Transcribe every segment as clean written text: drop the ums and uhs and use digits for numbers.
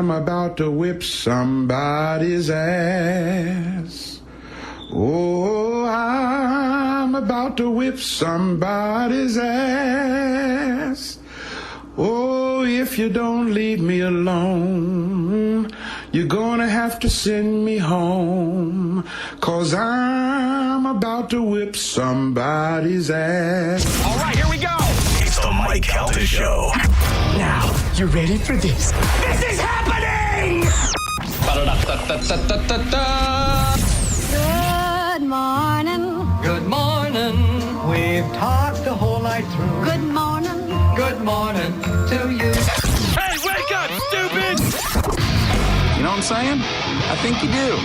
I'm about to whip somebody's ass. Oh, I'm about to whip somebody's ass. Oh, if you don't leave me alone, you're gonna have to send me home, 'cause I'm about to whip somebody's ass. All right, here we go. It's the Mike Calta Show. Now, you ready for this? This is happening! Good morning. Good morning. We've talked the whole night through. Good morning. Good morning to you. Hey, wake up, stupid! You know what I'm saying? I think you do.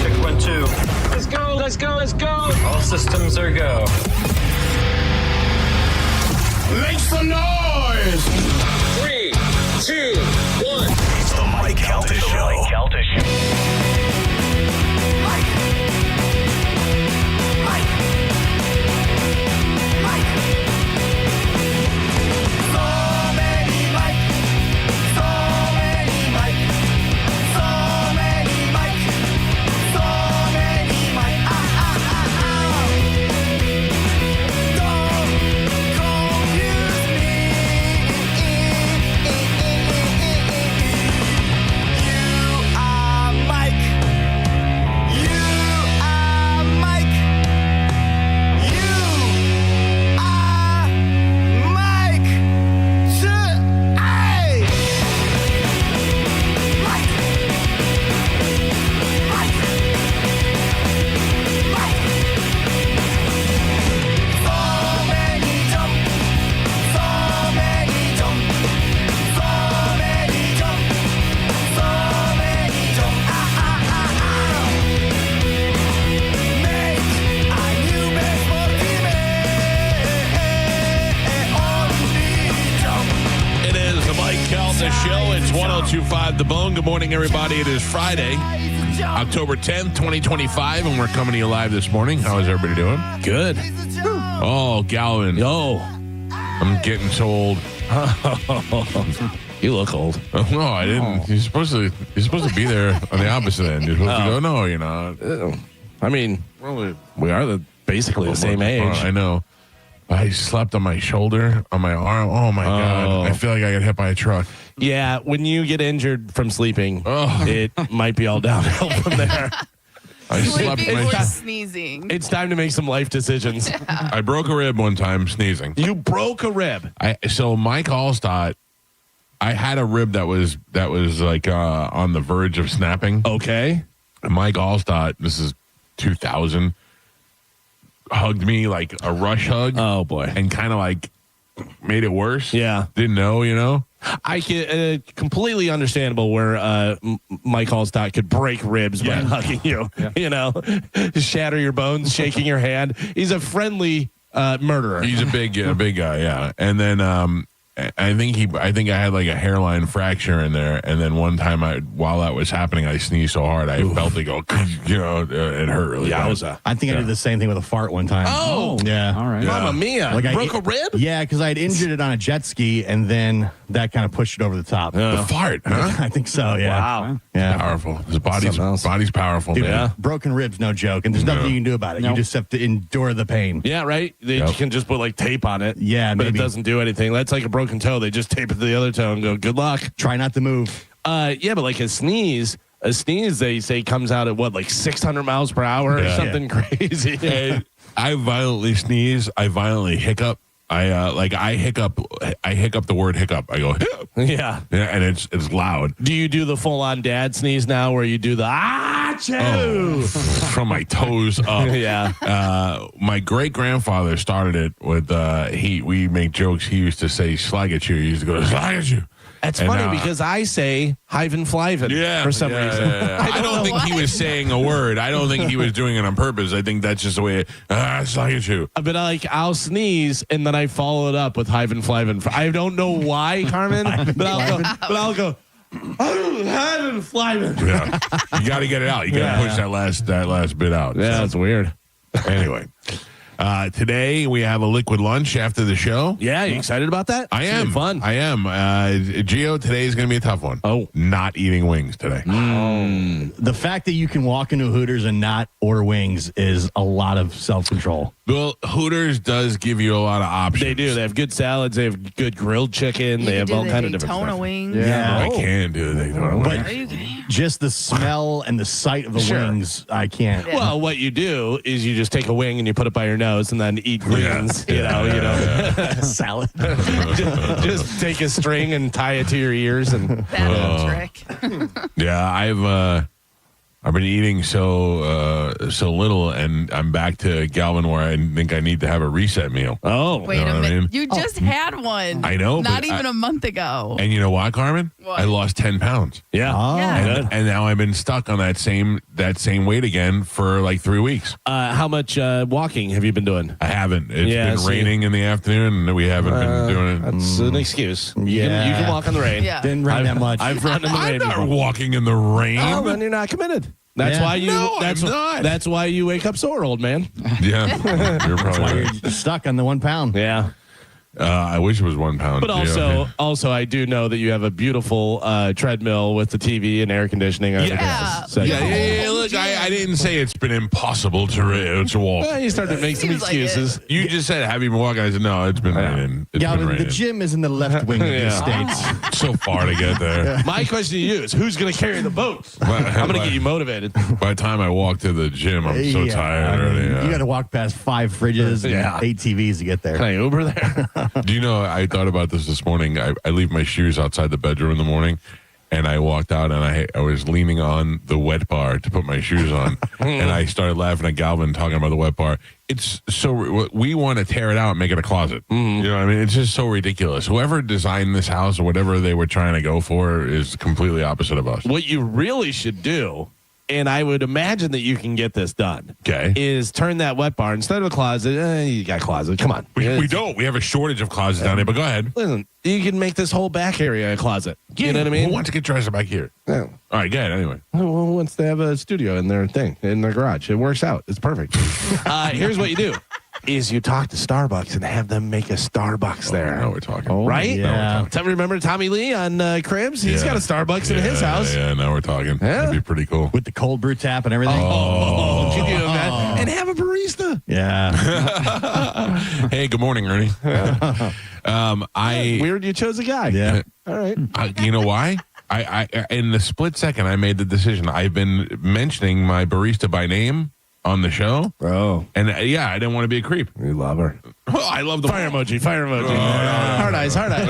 Check 1, 2. Let's go, let's go, let's go! All systems are go. Make some noise! 3, 2, 1. It's the Mike Calta Show. It's 102.5 The Bone. Good morning, everybody. It is Friday, October 10th, 2025, and we're coming to you live this morning. How is everybody doing? Good. Oh, Galvin. Oh, I'm getting so old. you look old. No, I didn't. You're supposed to be there on the opposite end. You're supposed to go, no, you're not. I mean, we are basically the same age. I know. I slept on my shoulder, on my arm. Oh, my God. I feel like I got hit by a truck. Yeah, when you get injured from sleeping, it might be all downhill from there. I slept Sleeping my or sneezing. It's time to make some life decisions. I broke a rib one time sneezing. You broke a rib. So Mike Allstott, I had a rib that was like on the verge of snapping. Okay. And Mike Allstott, this is 2000, hugged me like a rush hug. Oh, boy. And kind of like made it worse. Yeah. Didn't know, you know? I can completely understandable where Mike Allstott could break ribs by hugging you, you know, shatter your bones, shaking your hand. He's a friendly murderer. He's a big guy, yeah. And then I think I had like a hairline fracture in there. And then one time while that was happening, I sneezed so hard I felt it go, you know, it hurt really bad. I think I did the same thing with a fart one time. Oh, yeah. All right. Mamma mia. Like broke a rib? Yeah, because I'd injured it on a jet ski, and then that kind of pushed it over the top. The fart, huh? I think so, yeah. Wow. Yeah. Powerful. His body's powerful, Dude, man. broken ribs, no joke. And there's nothing you can do about it. No. You just have to endure the pain. Yeah, right? You can just put like tape on it. Yeah, but maybe. it doesn't do anything. That's like a broken toe. They just tape it to the other toe and go, good luck. Try not to move. Yeah, but like a sneeze, they say comes out at what, like 600 miles per hour or something crazy. And I violently sneeze. I violently hiccup. I hiccup the word hiccup. I go, hiccup. Yeah. And it's loud. Do you do the full on dad sneeze now where you do the achoo? From my toes up. Yeah. My great grandfather started it with we make jokes. He used to say slag at you. He used to go slag at you. That's And, funny because I say hyphen flyven for some reason. I don't think he was saying a word. I don't think he was doing it on purpose. I think that's just the way slag at you. But I'll sneeze and then I follow it up with hyphen flyven. I don't know why, Carmen, but I'll go. Hyphen flyven. Yeah, you got to get it out. You got to push that last bit out. Yeah, So, that's weird. anyway, Today we have a liquid lunch after the show. Yeah, you excited about that? I It's am. gonna be fun. I am. Gio, today is going to be a tough one. Oh. Not eating wings today. The fact that you can walk into Hooters and not order wings is a lot of self-control. Well, Hooters does give you a lot of options. They do. They have good salads. They have good grilled chicken. You They can have do all the kind of different Daytona stuff. wings. Yeah. I can do the Daytona But wings. Are you kidding? just the smell and the sight of the Sure. wings, I can't. Well, what you do is you just take a wing and you put it by your nose and then eat greens. You know. Salad. Just take a string and tie it to your ears and That's a trick. Yeah, I've been eating so little, and I'm back to Galvin where I think I need to have a reset meal. Wait You know a what I minute. mean? You just had one. I know, Not but even a month ago. And you know what, Carmen? What? I lost 10 pounds. yeah. Yeah. And now I've been stuck on that same weight again for like 3 weeks. How much walking have you been doing? I haven't. It's Yeah, been see. raining in the afternoon, and we haven't been doing it. That's an excuse. You can walk in the rain. Yeah. Didn't rain that much. I've run in the I'm rain. not before. walking in the rain. Oh, then you're not committed. That's Yeah. why you. No, that's I'm not. That's why you wake up sore, old man. Yeah, you're probably Why right. you're stuck on the 1 pound. Yeah. I wish it was 1 pound. But Yeah. also, I do know that you have a beautiful treadmill with the TV and air conditioning. I think Yeah. that's- so- Yeah. Look, I didn't say it's been impossible to walk. Well, you started to make some Seems like excuses. You just said, have you been walking? I said, no, it's been raining. It's Galvin, been the raining. gym is in the left wing of the Yeah. States. So far to get there. My question to you is, who's going to carry the boats? I'm going to get you motivated. By the time I walk to the gym, I'm so Yeah, tired I mean, already. You got to walk past 5 fridges Yeah. and ATVs to get there. Can I Uber there? Do you know, I thought about this morning. I leave my shoes outside the bedroom in the morning, and I walked out, and I was leaning on the wet bar to put my shoes on, and I started laughing at Galvin talking about the wet bar. It's so, we want to tear it out and make it a closet. You know what I mean? It's just so ridiculous. Whoever designed this house or whatever they were trying to go for is completely opposite of us. What you really should do, and I would imagine that you can get this done, Okay. is turn that wet bar instead of a closet. You got a closet. Come on. We don't. We have a shortage of closets down there, but go ahead. Listen, you can make this whole back area a closet. You know what I mean? Who wants to get dressed back here? Yeah. All right, go ahead. Anyway. Who wants to have a studio in their thing, in their garage? It works out. It's perfect. Here's what you do. Is you talk to Starbucks and have them make a Starbucks there. Now we're talking. Right? yeah. Remember Tommy Lee on Cribs? He's got a Starbucks in his house. Yeah, now we're talking. That'd be pretty cool. With the cold brew tap and everything. Oh, can you imagine? And have a barista. Yeah. Hey, good morning, Ernie. Weird you chose a guy. Yeah. All right. You know why? I in the split second I made the decision. I've been mentioning my barista by name on the show, Oh, and I didn't want to be a creep. you love her. Well, I love the Fire emoji. no. Hard eyes. Hard eyes.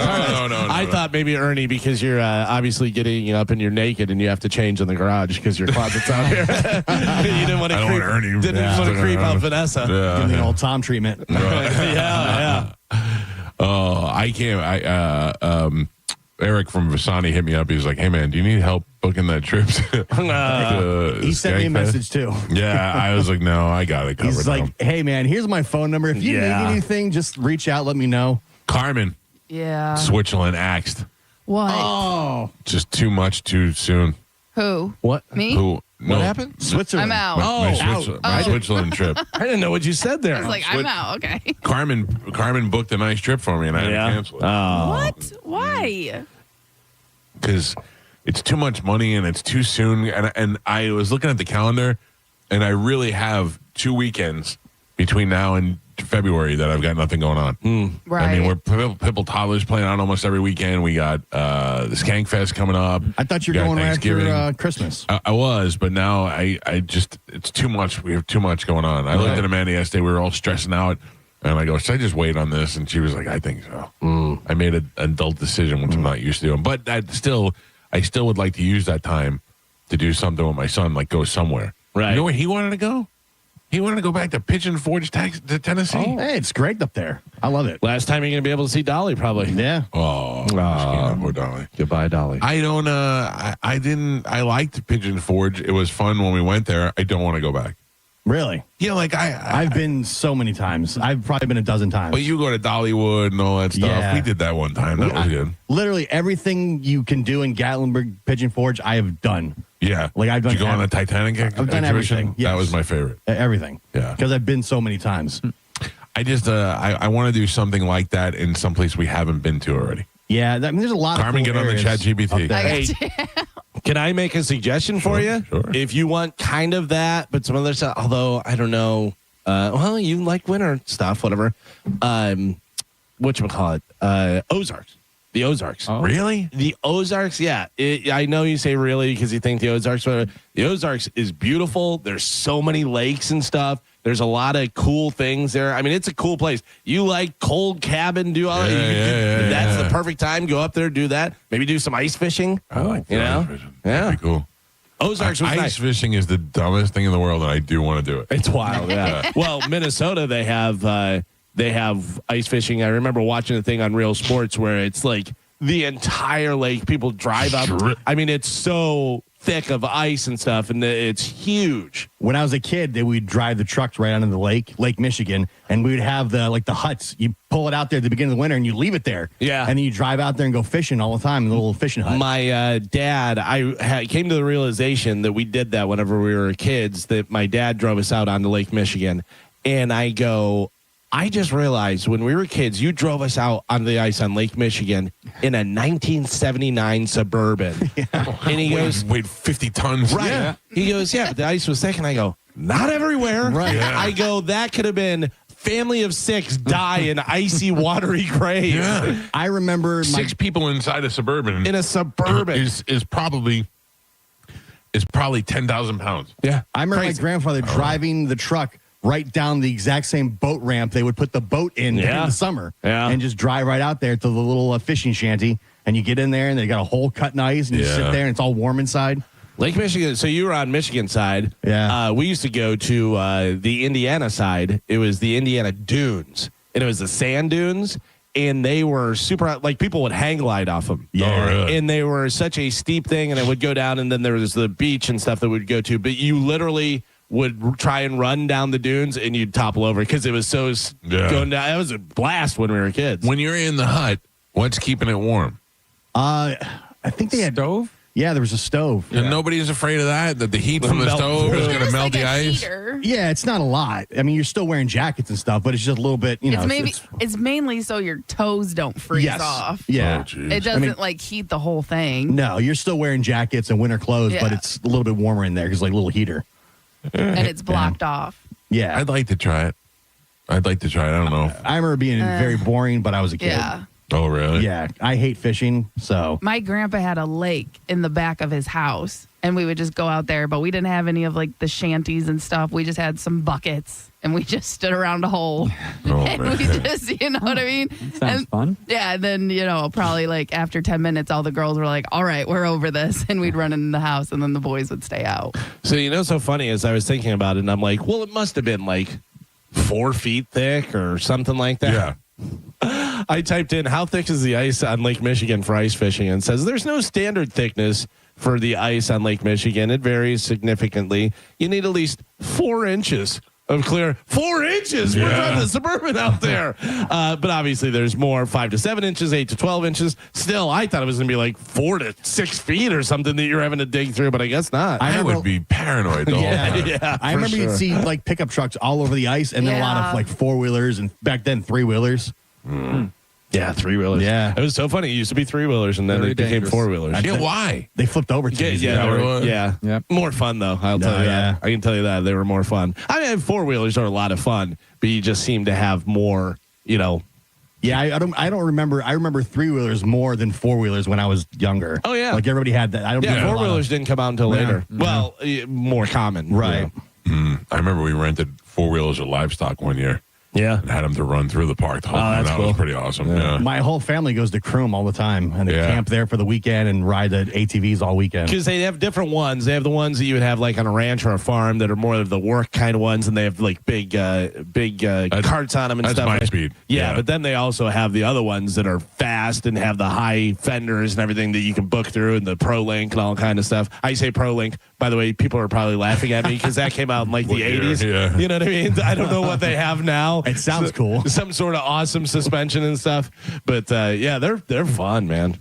No. I thought maybe Ernie, because you're obviously getting up and you're naked and you have to change in the garage because your closet's out here. You didn't want to I don't creep. want Ernie. Didn't want to creep out Vanessa. Give me the old Tom treatment. Yeah. Oh, I can't. Eric from Vasani hit me up. He's like, "Hey man, do you need help booking that trip?" He sent me a Skankfest?" message too. Yeah, I was like, "No, I got it covered." He's like, hey, man, here's my phone number. If you Yeah. need anything, just reach out. Let me know. Carmen, Yeah. Switzerland axed. What? Oh, Just too much too soon. Who? What? Me? Who? What happened? Switzerland. I'm out. My Switzerland trip. I didn't know what you said there. I was like, I'm out. Okay. Carmen booked a nice trip for me, and I had to cancel it What? Why? because it's too much money and it's too soon. And I was looking at the calendar, and I really have 2 weekends between now and February that I've got nothing going on. Right. I mean, we're Pipple Toddlers playing out almost every weekend. We got the Skankfest coming up. I thought you were We got going right Thanksgiving. after Christmas. I was, but now I just, it's too much. We have too much going on. I looked at Amanda yesterday. We were all stressing out. And I go, should I just wait on this? And she was like, I think so. I made an adult decision, which I'm not used to doing. But I still would like to use that time to do something with my son, like go somewhere. Right. You know where he wanted to go? He wanted to go back to Pigeon Forge, to Tennessee. Hey, it's great up there. I love it. Last time you're going to be able to see Dolly, probably. Yeah. Oh, poor Dolly. Goodbye, Dolly. I don't, I liked Pigeon Forge. It was fun when we went there. I don't want to go back. Really? Yeah, like I've been so many times. I've probably been a dozen times. But you go to Dollywood and all that stuff. Yeah. We did that one time. That was good. Literally everything you can do in Gatlinburg Pigeon Forge, I have done. Yeah. Like, I've done Did you go on the everything. Titanic I've done exhibition? everything, yes. That was my favorite. Everything. Yeah. Because I've been so many times. I just I want to do something like that in some place we haven't been to already. Yeah, I mean, there's a lot Carmen, of cool get on the areas chat GPT. up there. Hey, can I make a suggestion for you? Sure. If you want kind of that, but some other stuff, although I don't know. Well, you like winter stuff, whatever. Whatchamacallit? Ozarks. The Ozarks. Oh. Really? The Ozarks, yeah. I know you say really because you think the Ozarks, but the Ozarks is beautiful. There's so many lakes and stuff. There's a lot of cool things there. I mean, it's a cool place. You like cold cabin, do all that. That's the perfect time. Go up there, do that. Maybe do some ice fishing. I like you know? ice fishing. Yeah. That'd be cool. Ozarks was ice nice. fishing is the dumbest thing in the world, and I do want to do it. It's wild, yeah. Well, Minnesota, they have ice fishing. I remember watching a thing on Real Sports where it's like the entire lake. People drive up. I mean, it's so thick of ice and stuff, and it's huge. When I was a kid, we'd drive the trucks right onto the Lake Michigan, and we would have the huts. You pull it out there at the beginning of the winter, and you leave it there. Yeah. And then you drive out there and go fishing all the time in the little fishing hut. My dad, came to the realization that we did that whenever we were kids, that my dad drove us out onto Lake Michigan. And I just realized when we were kids, you drove us out on the ice on Lake Michigan in a 1979 Suburban. Yeah. And he goes, weighed 50 tons. right. Yeah. He goes, yeah, but the ice was thick. And I go, not everywhere. Right. Yeah. I go, that could have been family of 6 die in icy, watery grave. Yeah. I remember 6 people inside a Suburban. In a Suburban. is probably 10,000 pounds. Yeah. I remember Crazy. my grandfather driving the truck right down the exact same boat ramp they would put the boat in the summer and just drive right out there to the little fishing shanty. And you get in there and they got a hole cut in ice and you sit there and it's all warm inside. Lake Michigan. So you were on Michigan side. Yeah. We used to go to the Indiana side. It was the Indiana dunes, and it was the sand dunes, and they were super. Like people would hang glide off them. Yeah. Oh, really? And they were such a steep thing, and it would go down, and then there was the beach and stuff that we'd go to. But you literally would try and run down the dunes, and you'd topple over because it was so going down. It was a blast when we were kids. When you're in the hut, what's keeping it warm? I think they had Stove? Yeah, there was a stove. And nobody's afraid of that the heat from the Melt. stove is Well, going to there's melt like the a ice. heater. Yeah, it's not a lot. I mean, you're still wearing jackets and stuff, but it's just a little bit, It's mainly so your toes don't freeze off. Yeah. Oh, geez. It doesn't like heat the whole thing. No, you're still wearing jackets and winter clothes, but Yeah. it's a little bit warmer in there because like a little heater. And it's blocked off. Yeah. I'd like to try it. I don't know. I remember being very boring, but I was a kid. Yeah. Oh, really? Yeah. I hate fishing, so. My grandpa had a lake in the back of his house, and we would just go out there, but we didn't have any of like the shanties and stuff. We just had some buckets, and we just stood around a hole. Oh, and man. we just, you know what I mean? Sounds fun. Yeah, and then, probably like after 10 minutes, all the girls were like, all right, we're over this. And we'd run in the house, and then the boys would stay out. So, so funny as I was thinking about it, and I'm like, well, it must have been like 4 feet thick or something like that. Yeah. I typed in how thick is the ice on Lake Michigan for ice fishing, and it says there's no standard thickness for the ice on Lake Michigan. It varies significantly. You need at least 4 inches of clear. 4 inches. We're from the Suburban out there. But obviously there's more, 5 to 7 inches, 8 to 12 inches. Still, I thought it was going to be like 4 to 6 feet or something that you're having to dig through, but I guess not. I would be paranoid the whole time. Yeah, I for remember you'd sure. see like pickup trucks all over the ice and then a lot Yeah. of like 4-wheelers and back then 3-wheelers. Yeah, 3-wheelers. Yeah. It was so funny. It used to be 3-wheelers, and then Very it became dangerous. 4-wheelers. Yeah, why? They flipped over to me. Yeah, they were- really? yeah. Yep. More fun though. I'll tell you that. I can tell you that they were more fun. I mean, 4-wheelers are a lot of fun, but you just seem to have more. Yeah, I don't remember. I remember 3-wheelers more than 4-wheelers when I was younger. Oh, yeah. Like everybody had that. I don't Yeah, remember a lot of- 4-wheelers didn't come out until later. Well, more common, Right. I remember we rented 4-wheelers of livestock one year Yeah. and had them to run through the park the whole time. that's That cool. was pretty awesome. Yeah. My whole family goes to Croom all the time, and they Yeah. camp there for the weekend and ride the ATVs all weekend. Because they have different ones. They have the ones that you would have like on a ranch or a farm that are more of the work kind of ones, and they have like big carts on them and That's stuff. my like- speed. Yeah, Yeah. but then they also have the other ones that are fast and have the high fenders and everything that you can book through, and the Pro Link and all kind of stuff. I say Pro Link. By the way, people are probably laughing at me because that came out in like the What year? 80s. Yeah. You know what I mean? I don't know what they have now. It sounds cool. Some sort of awesome suspension and stuff. But yeah, they're fun, man.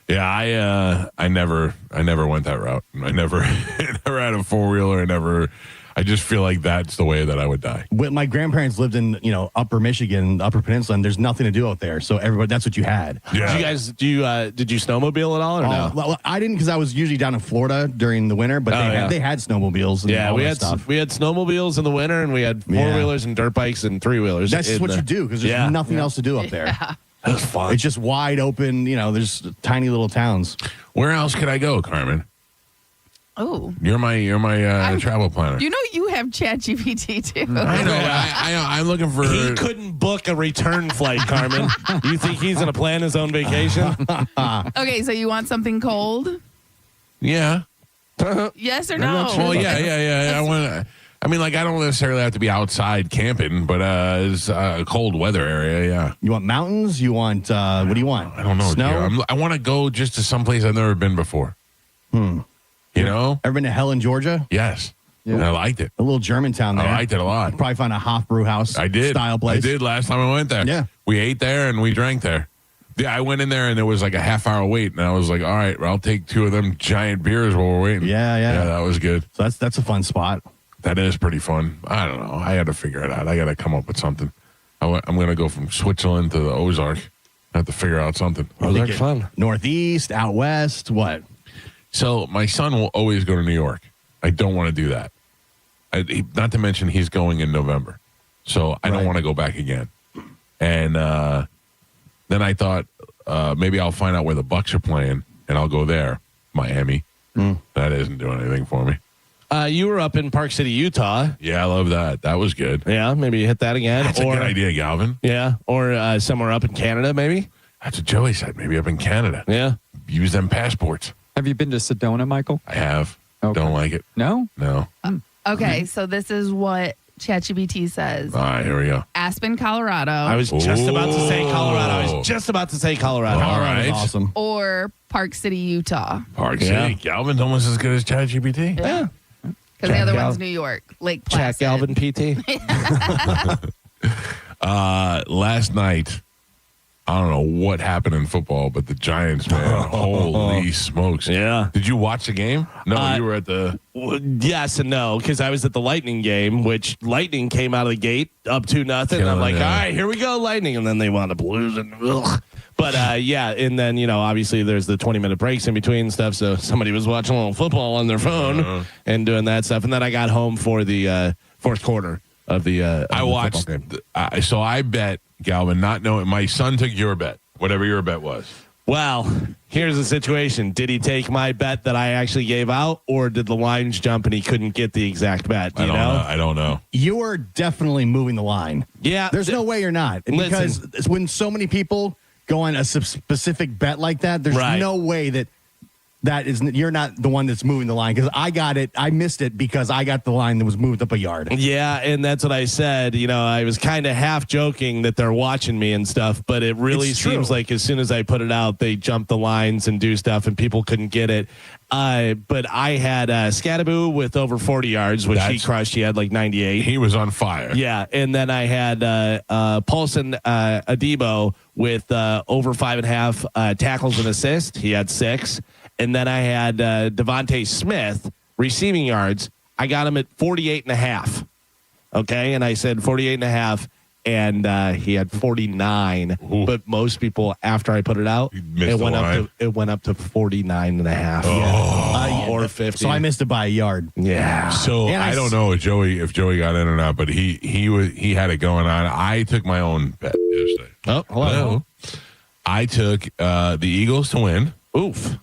Yeah, I never went that route. I never never had a 4-wheeler and never. I just feel like that's the way that I would die. When my grandparents lived in, Upper Michigan, Upper Peninsula, and there's nothing to do out there. So everybody, that's what you had. Yeah. Did you snowmobile at all or no? Well, I didn't because I was usually down in Florida during the winter, but they had snowmobiles. And all we that had stuff. We had snowmobiles in the winter, and we had 4-wheelers and dirt bikes and 3-wheelers. That's what you do because there's nothing else to do up there. That was fun. It's just wide open. There's tiny little towns. Where else could I go, Carmen? Oh, You're my travel planner. you know you have ChatGPT too. I know. I'm looking for. He couldn't book a return flight, Carmen. You think he's going to plan his own vacation? Okay, so you want something cold? Yeah. Yes or no? Well, yeah. I want. I mean, I don't necessarily have to be outside camping, but it's a cold weather area. Yeah. You want mountains? You want what do you want? I don't know. Snow? I want to go just to someplace I've never been before. You know? Ever been to Helen, Georgia? Yes. Yeah. And I liked it. A little Germantown there. I liked it a lot. Probably found a Hofbräu house. I did. Style place. I did last time I went there. Yeah. We ate there and we drank there. Yeah, I went in there and there was like a half-hour wait, and I was like, all right, well, I'll take 2 of them giant beers while we're waiting. Yeah. Yeah, that was good. So that's a fun spot. That is pretty fun. I don't know. I had to figure it out. I got to come up with something. I'm going to go from Switzerland to the Ozark. I have to figure out something. Ozark's fun. Northeast, out west, what? So my son will always go to New York. I don't want to do that. Not to mention he's going in November. So I don't want to go back again. And then I thought maybe I'll find out where the Bucks are playing, and I'll go there. Miami. That isn't doing anything for me. You were up in Park City, Utah. Yeah, I love that. That was good. Yeah, maybe you hit that again. That's a good idea, Galvin. Yeah, or somewhere up in Canada, maybe. That's what Joey said. Maybe up in Canada. Yeah. Use them passports. Have you been to Sedona, Michael? I have. Okay. Don't like it. No? No. Okay, so this is what ChatGPT says. All right, here we go. Aspen, Colorado. I was just about to say Colorado. All right. Awesome. Or Park City, Utah. Park City. Galvin's almost as good as ChatGPT. Yeah. Because the other one's New York, Lake Placid. Chat Galvin PT. Last night, I don't know what happened in football, but the Giants, man, holy smokes. Yeah. Did you watch the game? No, you were at the... Well, yes and no, because I was at the Lightning game, which Lightning came out of the gate up 2-0. I'm like, all right, here we go, Lightning. And then they wound up losing. Ugh. But, and then, obviously there's the 20-minute breaks in between and stuff, so somebody was watching a little football on their phone and doing that stuff. And then I got home for the fourth quarter of the I watched... so I bet, Galvin, not knowing... My son took your bet, whatever your bet was. Well, here's the situation. Did he take my bet that I actually gave out, or did the lines jump and he couldn't get the exact bet? Do you know? I don't know. You are definitely moving the line. Yeah. There's no way you're not. Because when so many people go on a specific bet like that, there's no way that you're not the one that's moving the line, because I got it. I missed it because I got the line that was moved up a yard. Yeah, and that's what I said. I was kind of half joking that they're watching me and stuff, but it really seems like as soon as I put it out, they jump the lines and do stuff, and people couldn't get it. But I had Scattaboo with over 40 yards, which he crushed. He had like 98. He was on fire. Yeah, and then I had Paulson Adebo with over 5.5 tackles and assists. He had 6. And then I had Devontae Smith receiving yards. I got him at 48.5. Okay. And I said 48.5, and he had 49. Ooh. But most people, after I put it out, it went up to 49.5. Or 50. So I missed it by a yard. Yeah. So I don't know if Joey got in or not, but he had it going on. I took my own bet yesterday. Oh, hello. I took the Eagles to win. Oof.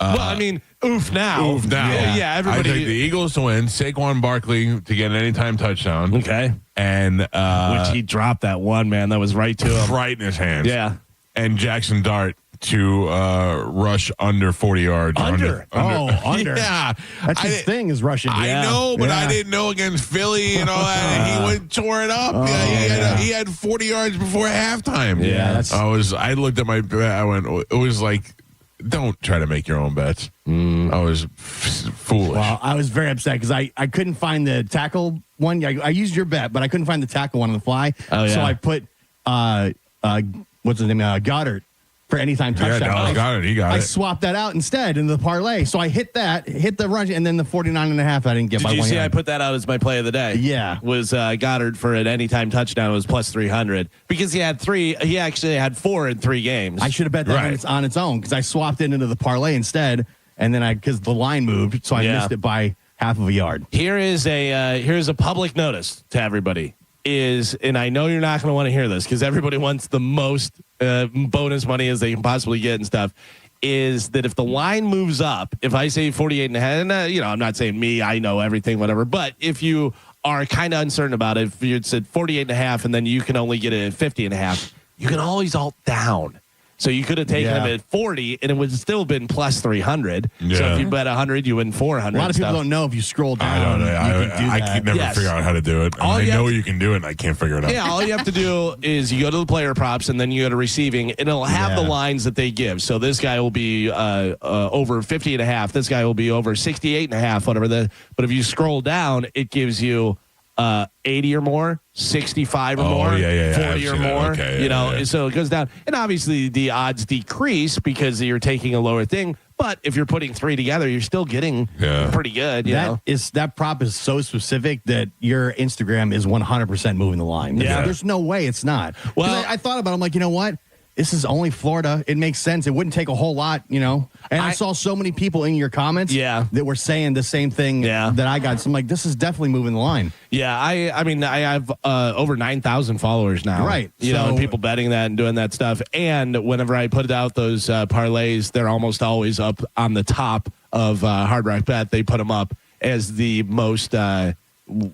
Well, I mean, oof now. Oof now. Yeah, everybody. I took the Eagles to win. Saquon Barkley to get an anytime touchdown. Okay. And which he dropped that one, man. That was right to him. Right in his hands. Yeah. And Jackson Dart to rush under 40 yards. Under. Yeah. That's his thing, is rushing. I know, but I didn't know against Philly and all that. And he tore it up. He had 40 yards before halftime. Yeah. I looked at my bet. I went, it was like, don't try to make your own bets. I was foolish. Well, I was very upset because I couldn't find the tackle one. I used your bet, but I couldn't find the tackle one on the fly. Oh, yeah. So I put, what's his name? Goddard for anytime touchdown. Dallas got it. He got I it. swapped that out instead in the parlay. So I hit the run, and then the 49.5 I didn't get by Did you 1 see yard. I put that out as my play of the day? Yeah. Was Goddard for an anytime touchdown was plus 300 because he had 3. He actually had 4 in 3 games. I should have bet that on its own because I swapped it into the parlay instead, and then because the line moved, so I missed it by half of a yard. Here's a public notice to everybody. And I know you're not going to want to hear this because everybody wants the most bonus money as they can possibly get and stuff. Is that if the line moves up, if I say 48.5, and I'm not saying me, I know everything, whatever. But if you are kind of uncertain about it, if you said 48.5 and then you can only get it at 50.5, you can always alt down. So you could have taken him at 40, and it would still been plus 300. Yeah. So if you bet 100, you win 400. A lot of people don't know if you scroll down. I don't know. I can never figure out how to do it. I know you can do it, and I can't figure it out. Yeah, all you have to do is you go to the player props, and then you go to receiving, and it'll have the lines that they give. So this guy will be over 50.5. This guy will be over 68.5, whatever. But if you scroll down, it gives you 80 or more, 65 or more, 40 or more. Okay, so it goes down. And obviously the odds decrease because you're taking a lower thing. But if you're putting 3 together, you're still getting pretty good. That prop is so specific that your Instagram is 100% moving the line. There's no way it's not. Well, I thought about it. I'm like, you know what? This is only Florida. It makes sense. It wouldn't take a whole lot, And I saw so many people in your comments that were saying the same thing that I got. So I'm like, this is definitely moving the line. Yeah, I mean, I have over 9,000 followers now. Right. And people betting that and doing that stuff. And whenever I put out those parlays, they're almost always up on the top of Hard Rock Bet. They put them up as the most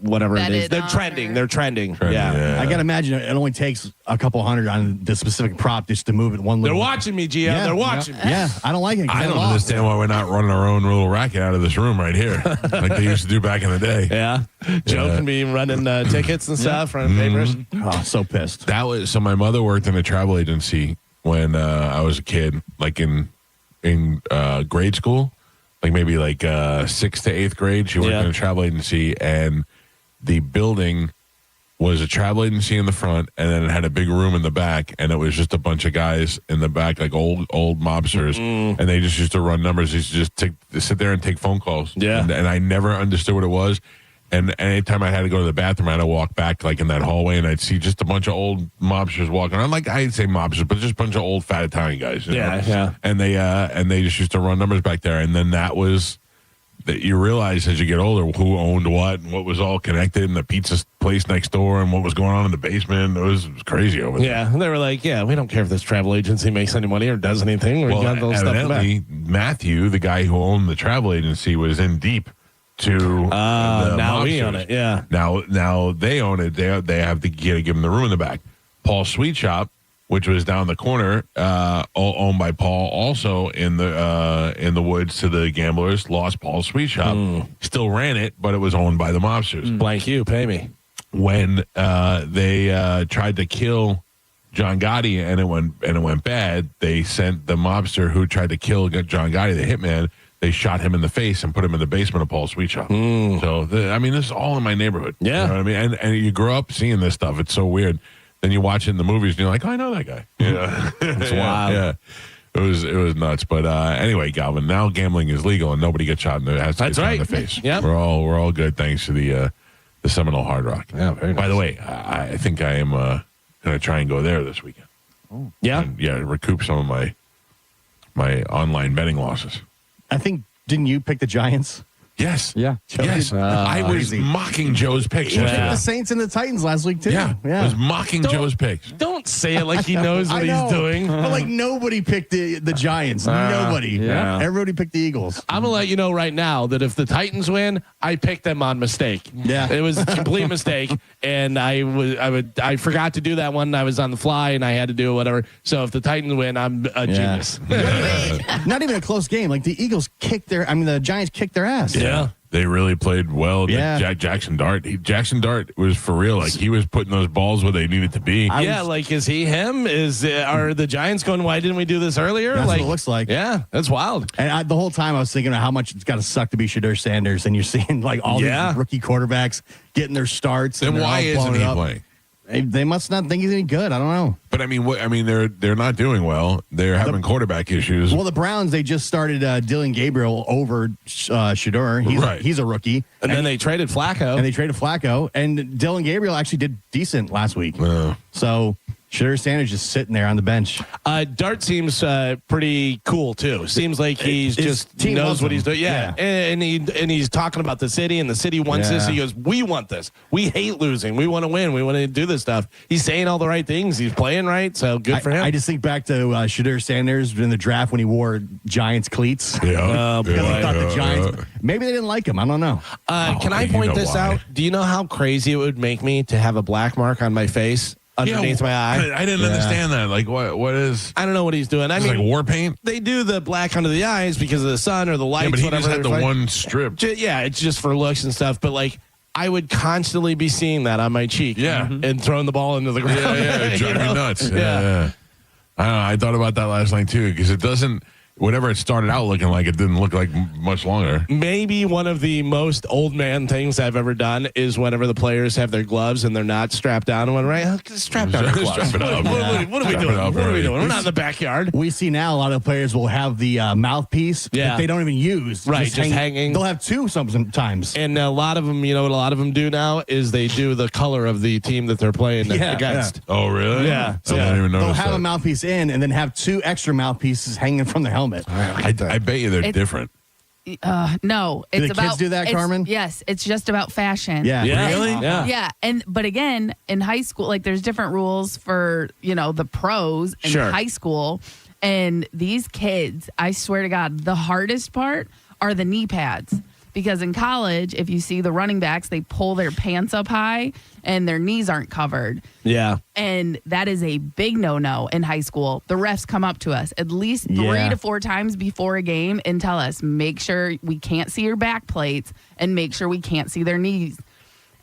whatever it is. They're trending. They're trending. Yeah. I got to imagine it only takes a couple hundred on the specific prop just to move it one little. They're watching me, Gio. They're watching me. Yeah, I don't like it. I don't understand why we're not running our own little racket out of this room right here like they used to do back in the day. Yeah. Joe can be running tickets and stuff, running papers. Oh, so pissed. So my mother worked in a travel agency when I was a kid, like in grade school. Like maybe like 6th to 8th grade. She worked in a travel agency, and the building was a travel agency in the front, and then it had a big room in the back, and it was just a bunch of guys in the back, like old mobsters, and they just used to run numbers. They used to just sit there and take phone calls. Yeah, and I never understood what it was. And anytime I had to go to the bathroom, I had to walk back like in that hallway, and I'd see just a bunch of old mobsters walking around. Like I'd say mobsters, but just a bunch of old fat Italian guys. You know? And they just used to run numbers back there. And then that was that you realize as you get older who owned what and what was all connected, and the pizza place next door and what was going on in the basement. It was crazy over there. Yeah, they were like, we don't care if this travel agency makes any money or does anything. Well, evidently, Matthew, the guy who owned the travel agency, was in deep to now mobsters. we own it. Yeah. Now they own it. They have to give them the room in the back. Paul's Sweet Shop, which was down the corner, owned by Paul, also in the woods to the gamblers. Lost Paul's Sweet Shop. Still ran it, but it was owned by the mobsters. Blank you, pay me. When they tried to kill John Gotti and it went bad, they sent the mobster who tried to kill John Gotti, the hitman. They shot him in the face and put him in the basement of Paul's Sweet Shop. So, this is all in my neighborhood. Yeah. You know what I mean? And you grow up seeing this stuff. It's so weird. Then you watch it in the movies and you're like, oh, I know that guy. Yeah. It's wild. Yeah. It was nuts. But anyway, Galvin, now gambling is legal and nobody gets shot in the, has to get shot in the face. Yep. We're all good thanks to the Seminole Hard Rock. Yeah, very nice. By the way, I think I am going to try and go there this weekend. Oh. Yeah? And, recoup some of my online betting losses. I think, didn't you pick the Giants? Yes. Yeah. Yes. I was mocking Joe's picks. He picked the Saints and the Titans last week, too. Yeah. I was mocking Joe's picks. Don't say it like he knows what he's doing. But like nobody picked the Giants. Nobody. Yeah. Everybody picked the Eagles. I'm going to let you know right now that if the Titans win, I picked them on mistake. Yeah. It was a complete mistake. And I forgot to do that one. I was on the fly and I had to do whatever. So if the Titans win, I'm a genius. Not even a close game. Like the Eagles the Giants kicked their ass. Yeah. They really played well. Yeah. Jackson Dart. Jackson Dart was for real. Like he was putting those balls where they needed to be. Is he him? Are the Giants going, why didn't we do this earlier? That's what it looks like. Yeah, that's wild. And the whole time I was thinking of how much it's got to suck to be Shedeur Sanders, and you're seeing like all these rookie quarterbacks getting their starts. Then why isn't he playing? They must not think he's any good. I don't know. But I mean, they're not doing well. They're having quarterback issues. Well, the Browns, they just started Dylan Gabriel over Shedeur. He's a rookie. And then they traded Flacco. And Dylan Gabriel actually did decent last week. So Shedeur Sanders just sitting there on the bench. Dart seems pretty cool too. Seems like he's just knows what he's doing. Yeah. And he's talking about the city, and the city wants this. He goes, "We want this. We hate losing. We want to win. We want to do this stuff." He's saying all the right things. He's playing right. So good for him. I just think back to Shedeur Sanders in the draft when he wore Giants cleats. Yeah. Because I thought the Giants maybe they didn't like him. I don't know. Can I point this out? Do you know how crazy it would make me to have a black mark on my face? Underneath my eye. I didn't understand that. Like, what is... I don't know what he's doing. I mean, like war paint? They do the black under the eyes because of the sun or the lights, but he whatever. just had the one strip. It's just for looks and stuff. But, like, I would constantly be seeing that on my cheek. Yeah. And throwing the ball into the ground. It'd drive me nuts. Yeah. I don't know. I thought about that last night, too, because it doesn't... Whatever it started out looking like, it didn't look like much longer. Maybe one of the most old man things I've ever done is whenever the players have their gloves and they're not strapped down. And right, strap down your gloves. What are we doing? What are we doing? We're not in the backyard. We see now a lot of players will have the mouthpiece that they don't even use. Right, just hanging. They'll have two sometimes. And a lot of them, you know what a lot of them do now is they do the color of the team that they're playing against. Oh, really? Yeah. So I didn't even notice they'll have that. a mouthpiece in and then have two extra mouthpieces hanging from the helmet. I bet you they're different. No, it's Do the about kids do that, Carmen? Yes, it's just about fashion. Yeah. Really? Yeah. But again, in high school, like there's different rules for, the pros in high school. And these kids, I swear to God, the hardest part are the knee pads. Because in college, if you see the running backs, they pull their pants up high and their knees aren't covered. Yeah. And that is a big no-no in high school. The refs come up to us at least 3 to 4 times before a game and tell us, make sure we can't see your back plates and make sure we can't see their knees.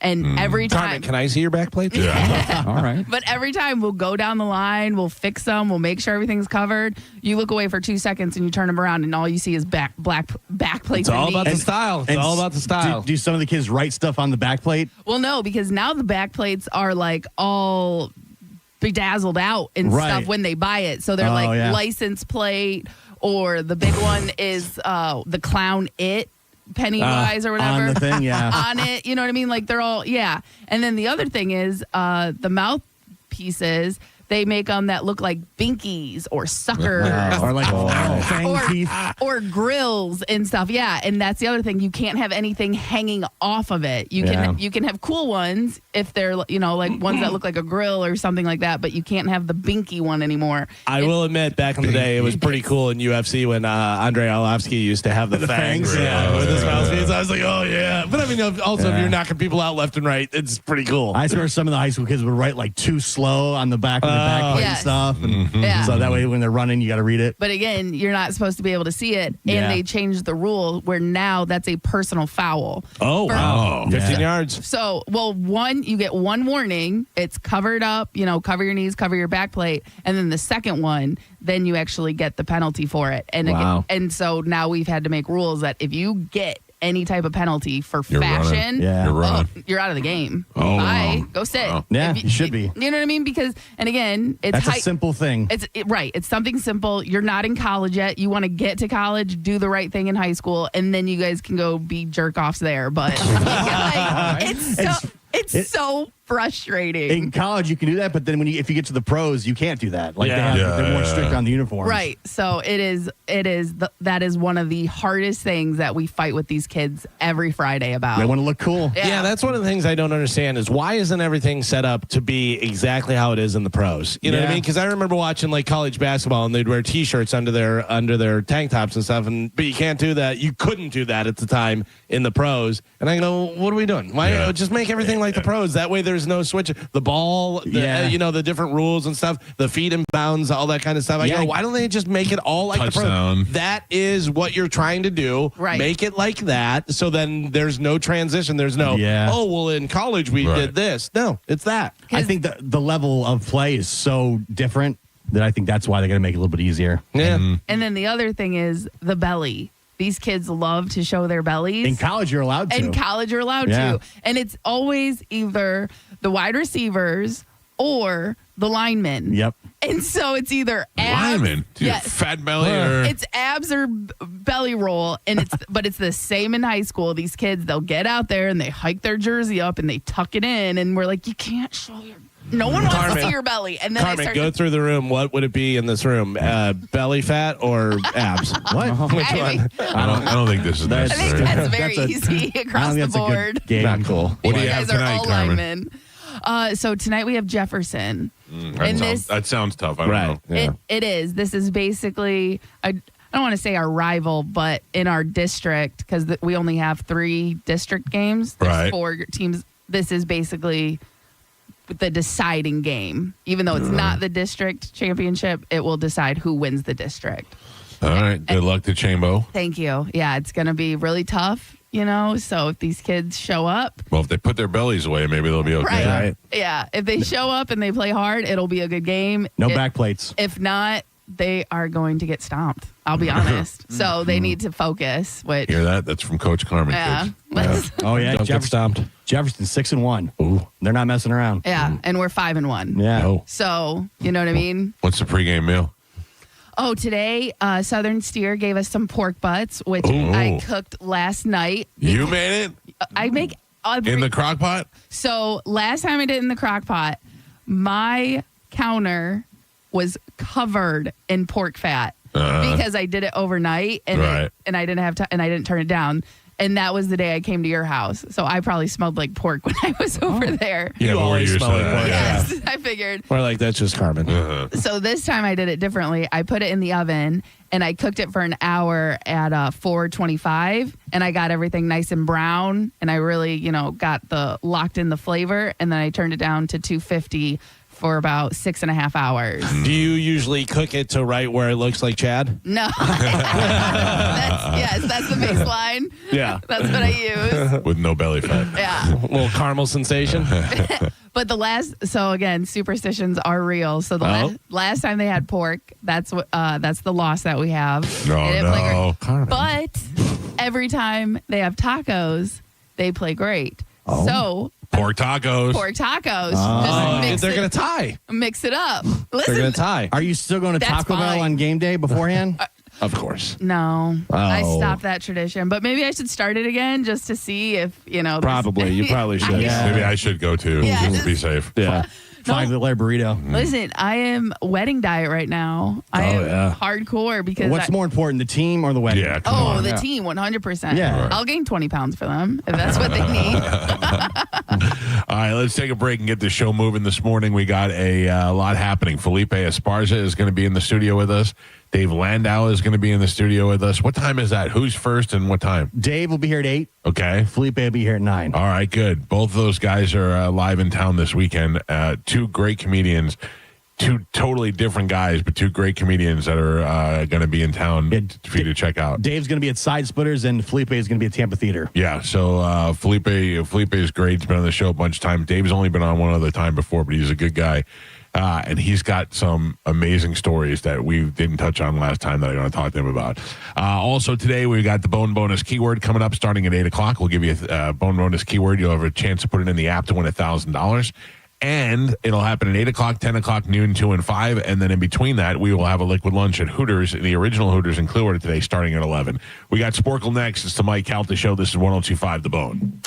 And every time... Carmen, can I see your back plates? Yeah. All right. But every time we'll go down the line, we'll fix them, we'll make sure everything's covered. You look away for 2 seconds and you turn them around and all you see is black plates. It's all and about the knees. style. It's all about the style. Do some of the kids write stuff on the back plate? Well, no, because now the back plates are like all bedazzled out and stuff when they buy it. So they're license plate, or the big one is the clown Pennywise or whatever on the thing, on it, you know what I mean? Like they're all, and then the other thing is the mouthpieces, they make them that look like binkies or suckers or like fang teeth or grills and stuff. And that's the other thing, you can't have anything hanging off of it. You can have cool ones if they're like ones that look like a grill or something like that, but you can't have the binky one anymore. I will admit, back in the day, it was pretty cool in UFC when Andrei Arlovsky used to have the fangs. With his mouthpiece. I was like, oh yeah. But I mean, also if you're knocking people out left and right, it's pretty cool. I swear some of the high school kids would write like too slow on the back of the back plate and stuff. And so that way when they're running, you got to read it. But again, you're not supposed to be able to see it. And they changed the rule where now that's a personal foul. Oh, wow. 15 yards. So, you get one warning. It's covered up, cover your knees, cover your back plate. And then the second one, then you actually get the penalty for it. And again, and so now we've had to make rules that if you get any type of penalty for fashion, you're out of the game. Bye. Go sit. Wow. Yeah, you should be. You know what I mean? Because, and again, it's a simple thing. It's something simple. You're not in college yet. You want to get to college, do the right thing in high school, and then you guys can go be jerk offs there. But it's so frustrating. In college, you can do that, but then if you get to the pros, you can't do that. Like they're more strict on the uniforms. Right. So that is one of the hardest things that we fight with these kids every Friday about. They want to look cool. Yeah, that's one of the things I don't understand is why isn't everything set up to be exactly how it is in the pros? You know what I mean? Because I remember watching like college basketball and they'd wear T-shirts under their tank tops and stuff, but you can't do that. You couldn't do that at the time in the pros. And I go, what are we doing? Why just make everything like the pros? That way there's no switch. The ball, the different rules and stuff, the feet in bounds, all that kind of stuff. I go, why don't they just make it all like touchdown. The pros? That is what you're trying to do. Right. Make it like that. So then there's no transition. There's no, in college we did this. No, it's that. I think the level of play is so different that I think that's why they got to make it a little bit easier. Yeah. And then the other thing is the belly. These kids love to show their bellies. In college, you're allowed to. And it's always either the wide receivers or the lineman. Yep. And so it's either abs. Lineman? Yes. Fat belly or? It's abs or belly roll. And but it's the same in high school. These kids, they'll get out there and they hike their jersey up and they tuck it in. And we're like, you can't show your. No one wants to see your belly. And then Carmen, go through the room. What would it be in this room? Belly fat or abs? What? Which one? I don't think this is I necessary. think that's very easy across the board. Not cool. What do you You have guys are tonight, all Carmen? linemen. So tonight we have Jefferson. That sounds tough. I don't know. Yeah. It is. This is basically, I don't want to say our rival, but in our district, because we only have 3 district games. There's Right. 4 teams. This is basically the deciding game. Even though it's not the district championship, it will decide who wins the district. All right. Good luck to Chambo. Thank you. Yeah, it's going to be really tough, So if these kids show up. Well, if they put their bellies away, maybe they'll be okay. Right. Yeah. If they show up and they play hard, it'll be a good game. No back plates. If not, they are going to get stomped. I'll be honest. So they need to focus. Which, Hear that? That's from Coach Carmen. yeah. Kids. Oh, yeah. Don't get stomped. Jefferson's 6-1. Ooh. They're not messing around. Yeah. And we're 5-1. Yeah. Oh. So, you know what I mean? What's the pregame meal? Oh, today, Southern Steer gave us some pork butts, which Ooh. I cooked last night. You made it I make in the crock pot? So last time I did it in the crock pot, my counter was covered in pork fat because I did it overnight and Right. and I didn't have time and I didn't turn it down. And that was the day I came to your house. So I probably smelled like pork when I was over there. Yeah, You but we're always used to smell like that. pork. Yes, I figured. We're like, that's just Carmen. So this time I did it differently. I put it in the oven and I cooked it for an hour at 425, and I got everything nice and brown, and I really, got locked in the flavor, and then I turned it down to 250 for about 6.5 hours. Do you usually cook it to right where it looks like Chad? No. That's the baseline. Yeah. That's what I use. With no belly fat. Yeah. A little caramel sensation. But so again, superstitions are real. So the last time they had pork, that's the loss that we have. No, They didn't play no. great. But every time they have tacos, they play great. So Pork tacos. Just They're going to tie. mix it up. They're Listen, going to tie. Are you still going to That's Taco Bell fine. on game day beforehand? Of course. no, I Oh. stopped that tradition. But maybe I should start it again just to see if Probably. You probably should. Yeah. Maybe I should go too. Yeah, just to be just- safe. Yeah. $5 burrito. Listen, I am wedding diet right now. I am yeah. hardcore because What's more important, the team or the wedding? Yeah, come on. the team, 100%. Yeah. I'll gain 20 pounds for them if that's what they need. All right, let's take a break and get the show moving this morning. We got a lot happening. Felipe Esparza is going to be in the studio with us. Dave Landau is going to be in the studio with us. What time is that? Who's first and what time? Dave will be here at 8. Okay. Felipe will be here at 9. All right, good. Both of those guys are live in town this weekend. 2 great comedians, 2 totally different guys, but 2 great comedians that are going to be in town for you to check out. Dave's going to be at Side Splitters, and Felipe is going to be at Tampa Theater. Yeah, so Felipe is great. He's been on the show a bunch of times. Dave's only been on one other time before, but he's a good guy. And he's got some amazing stories that we didn't touch on last time that I'm going to talk to him about. Also today, we've got the Bone Bonus keyword coming up starting at 8 o'clock. We'll give you a Bone Bonus keyword. You'll have a chance to put it in the app to win $1,000. And it'll happen at 8 o'clock, 10 o'clock, noon, 2, and 5. And then in between that, we will have a liquid lunch at Hooters, the original Hooters in Clearwater today, starting at 11. We got Sporkle next. It's the Mike Calta Show. This is 102.5 The Bone.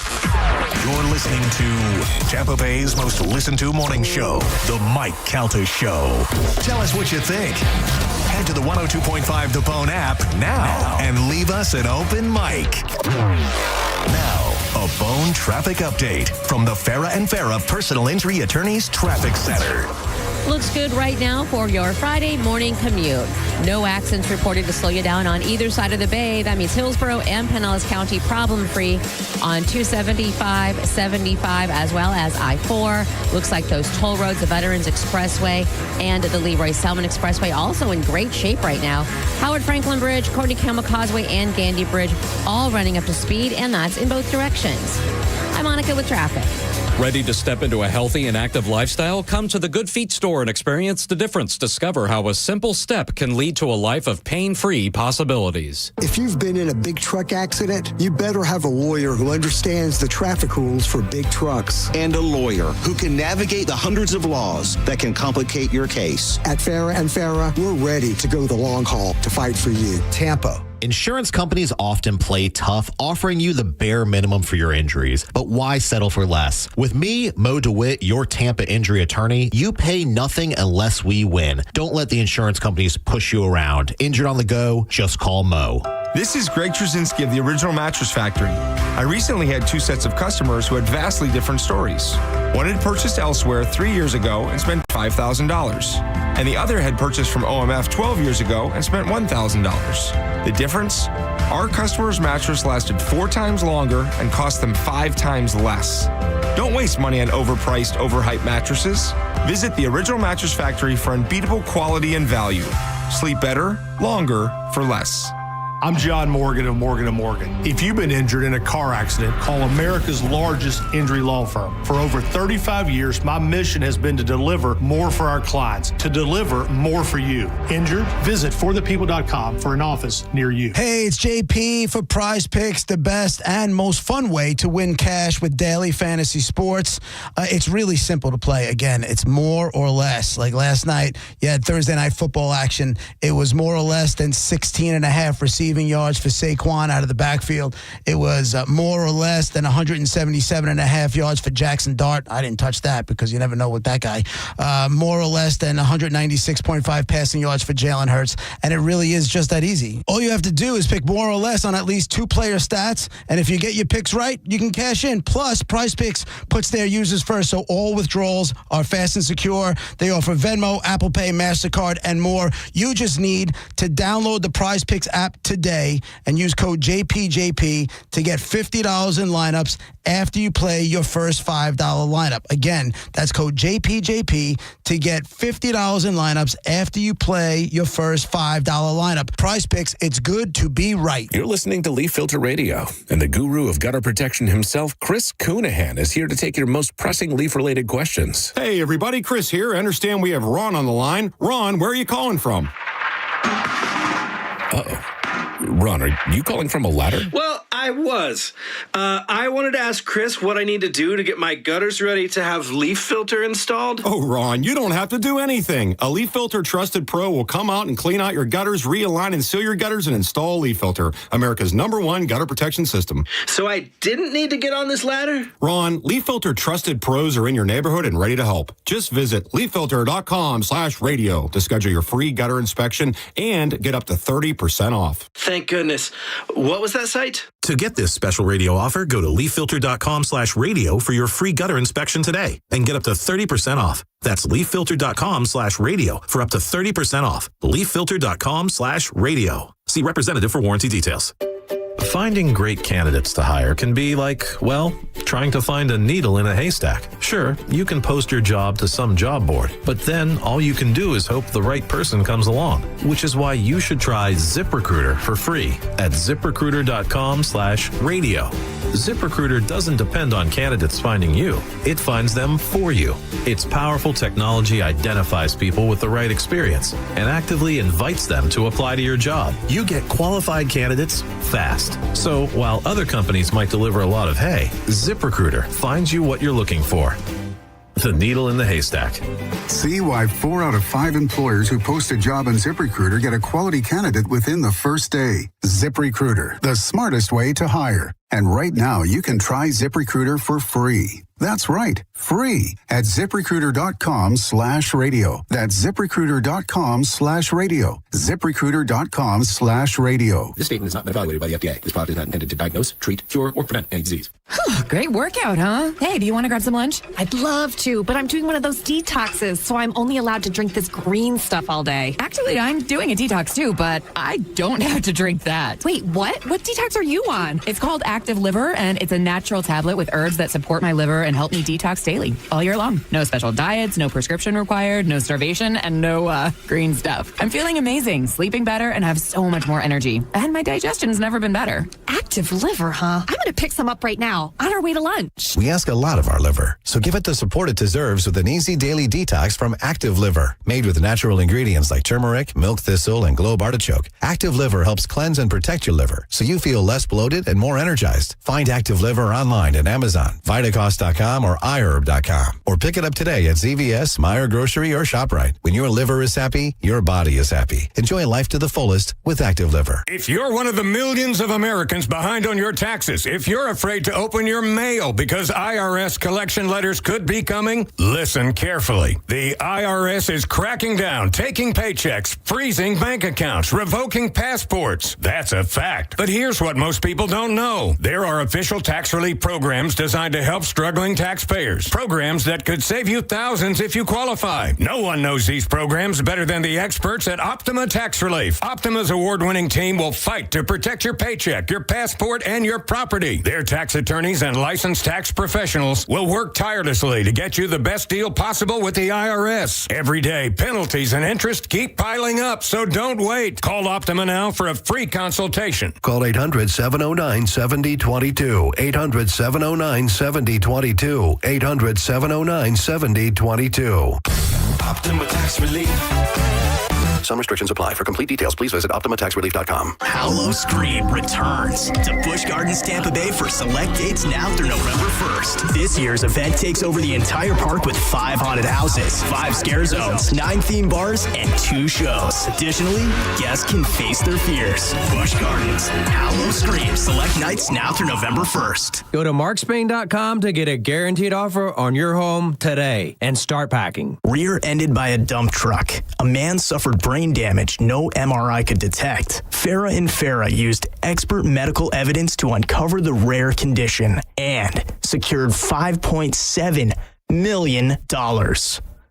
You're listening to Tampa Bay's most listened to morning show, The Mike Calta Show. Tell us what you think. Head to the 102.5 The Bone app now and leave us an open mic. Now, a Bone traffic update from the Farah and Farah Personal Injury Attorneys Traffic Center. Looks good right now for your Friday morning commute. No accidents reported to slow you down on either side of the bay. That means Hillsborough and Pinellas County problem-free on 275, 75, as well as I-4. Looks like those toll roads, the Veterans Expressway and the Leroy Selman Expressway, also in great shape right now. Howard Franklin Bridge, Courtney Campbell Causeway, and Gandy Bridge all running up to speed, and that's in both directions. I'm Monica with traffic. Ready to step into a healthy and active lifestyle? Come to the Good Feet store and experience the difference. Discover how a simple step can lead to a life of pain-free possibilities. If you've been in a big truck accident, you better have a lawyer who understands the traffic rules for big trucks. And a lawyer who can navigate the hundreds of laws that can complicate your case. At Farah and Farah, we're ready to go the long haul to fight for you. Tampa. Insurance companies often play tough, offering you the bare minimum for your injuries. But why settle for less? With me, Mo DeWitt, your Tampa injury attorney, you pay nothing unless we win. Don't let the insurance companies push you around. Injured on the go, just call Mo. This is Greg Trzynski of the Original Mattress Factory. I recently had two sets of customers who had vastly different stories. One had purchased elsewhere 3 years ago and spent $5,000. And the other had purchased from OMF 12 years ago and spent $1,000. The difference? Our customer's mattress lasted 4 times longer and cost them 5 times less. Don't waste money on overpriced, overhyped mattresses. Visit the Original Mattress Factory for unbeatable quality and value. Sleep better, longer, for less. I'm John Morgan of Morgan & Morgan. If you've been injured in a car accident, call America's largest injury law firm. For over 35 years, my mission has been to deliver more for our clients, to deliver more for you. Injured? Visit forthepeople.com for an office near you. Hey, it's JP for Prize Picks, the best and most fun way to win cash with daily fantasy sports. It's really simple to play. Again, it's more or less. Like last night, you had Thursday night football action. It was more or less than 16.5 receiving yards for Saquon out of the backfield. It was more or less than 177.5 yards for Jackson Dart. I didn't touch that because you never know with that guy. More or less than 196.5 passing yards for Jalen Hurts. And it really is just that easy. All you have to do is pick more or less on at least 2 player stats. And if you get your picks right, you can cash in. Plus, Prize Picks puts their users first, so all withdrawals are fast and secure. They offer Venmo, Apple Pay, MasterCard, and more. You just need to download the Prize Picks app today and use code JPJP to get $50 in lineups after you play your first $5 lineup. Again, that's code JPJP to get $50 in lineups after you play your first $5 lineup. Prize Picks, it's good to be right. You're listening to Leaf Filter Radio, and the guru of gutter protection himself, Chris Coonahan, is here to take your most pressing leaf-related questions. Hey, everybody, Chris here. I understand we have Ron on the line. Ron, where are you calling from? Uh-oh. Ron, are you calling from a ladder? Well, I was. I wanted to ask Chris what I need to do to get my gutters ready to have Leaf Filter installed. Oh, Ron, you don't have to do anything. A Leaf Filter Trusted Pro will come out and clean out your gutters, realign and seal your gutters, and install Leaf Filter, America's #1 gutter protection system. So I didn't need to get on this ladder? Ron, Leaf Filter Trusted Pros are in your neighborhood and ready to help. Just visit leaffilter.com/radio to schedule your free gutter inspection and get up to 30% off. Thank goodness. What was that site? To get this special radio offer, go to leaffilter.com/radio for your free gutter inspection today and get up to 30% off. That's leaffilter.com/radio for up to 30% off. leaffilter.com/radio. See representative for warranty details. Finding great candidates to hire can be like, well, trying to find a needle in a haystack. Sure, you can post your job to some job board, but then all you can do is hope the right person comes along, which is why you should try ZipRecruiter for free at ZipRecruiter.com/radio. ZipRecruiter doesn't depend on candidates finding you. It finds them for you. Its powerful technology identifies people with the right experience and actively invites them to apply to your job. You get qualified candidates fast. So while other companies might deliver a lot of hay, ZipRecruiter finds you what you're looking for. The needle in the haystack. See why 4 out of 5 employers who post a job on ZipRecruiter get a quality candidate within the first day. ZipRecruiter, the smartest way to hire. And right now, you can try ZipRecruiter for free. That's right, free at ZipRecruiter.com/radio. That's ZipRecruiter.com/radio. ZipRecruiter.com/radio. This statement is not evaluated by the FDA. This product is not intended to diagnose, treat, cure, or prevent any disease. Great workout, huh? Hey, do you want to grab some lunch? I'd love to, but I'm doing one of those detoxes, so I'm only allowed to drink this green stuff all day. Actually, I'm doing a detox too, but I don't have to drink that. Wait, what? What detox are you on? It's called Active Liver, and it's a natural tablet with herbs that support my liver and help me detox daily all year long. No special diets, no prescription required, no starvation, and no green stuff. I'm feeling amazing, sleeping better, and have so much more energy. And my digestion's never been better. Active liver, huh? I'm going to pick some up right now on our way to lunch. We ask a lot of our liver, so give it the support it deserves with an easy daily detox from Active Liver. Made with natural ingredients like turmeric, milk thistle, and globe artichoke, Active Liver helps cleanse and protect your liver so you feel less bloated and more energized. Find Active Liver online at Amazon, Vitacost.com, or iHerb.com. Or pick it up today at CVS, Meijer Grocery, or ShopRite. When your liver is happy, your body is happy. Enjoy life to the fullest with Active Liver. If you're one of the millions of Americans behind on your taxes, if you're afraid to open your mail because IRS collection letters could be coming, listen carefully. The IRS is cracking down, taking paychecks, freezing bank accounts, revoking passports. That's a fact. But here's what most people don't know. There are official tax relief programs designed to help struggling taxpayers. Programs that could save you thousands if you qualify. No one knows these programs better than the experts at Optima Tax Relief. Optima's award-winning team will fight to protect your paycheck, your passport, and your property. Their tax attorneys and licensed tax professionals will work tirelessly to get you the best deal possible with the IRS. Every day, penalties and interest keep piling up, so don't wait. Call Optima now for a free consultation. Call 800-709-7022. 800-709-7022. 800-709-7022. Optima Tax Relief. Some restrictions apply. For complete details, please visit OptimaTaxRelief.com. Hallow Scream returns to Busch Gardens, Tampa Bay for select dates now through November 1st. This year's event takes over the entire park with 5 haunted houses, 5 scare zones, 9 theme bars, and 2 shows. Additionally, guests can face their fears. Busch Gardens, Hallow Scream, select nights now through November 1st. Go to markspain.com to get a guaranteed offer on your home today and start packing. Rear-ended by a dump truck. A man suffered brain damage no MRI could detect. Farah and Farah used expert medical evidence to uncover the rare condition and secured $5.7 million.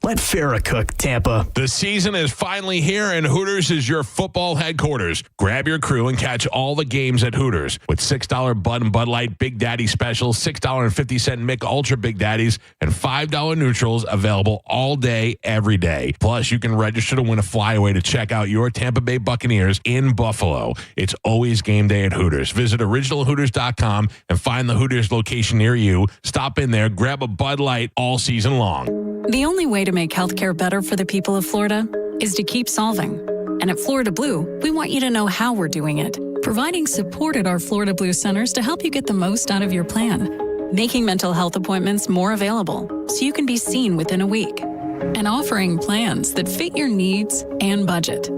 Let Farah cook, Tampa. The season is finally here, and Hooters is your football headquarters. Grab your crew and catch all the games at Hooters with $6 Bud and Bud Light Big Daddy specials, $6.50 Mick Ultra Big Daddies, and $5 neutrals available all day, every day. Plus, you can register to win a flyaway to check out your Tampa Bay Buccaneers in Buffalo. It's always game day at Hooters. Visit originalhooters.com and find the Hooters location near you. Stop in there, grab a Bud Light all season long. The only way to make healthcare better for the people of Florida is to keep solving. And at Florida Blue, we want you to know how we're doing it. Providing support at our Florida Blue centers to help you get the most out of your plan. Making mental health appointments more available so you can be seen within a week. And offering plans that fit your needs and budget.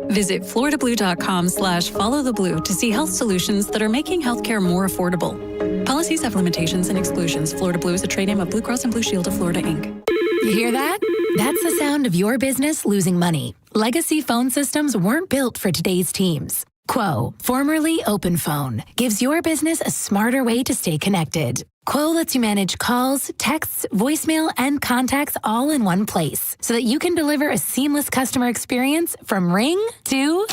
Visit floridablue.com/followtheblue to see health solutions that are making healthcare more affordable. Policies have limitations and exclusions. Florida Blue is a trade name of Blue Cross and Blue Shield of Florida, Inc. You hear that? That's the sound of your business losing money. Legacy phone systems weren't built for today's teams. Quo, formerly OpenPhone, gives your business a smarter way to stay connected. Quo lets you manage calls, texts, voicemail, and contacts all in one place so that you can deliver a seamless customer experience from ring to...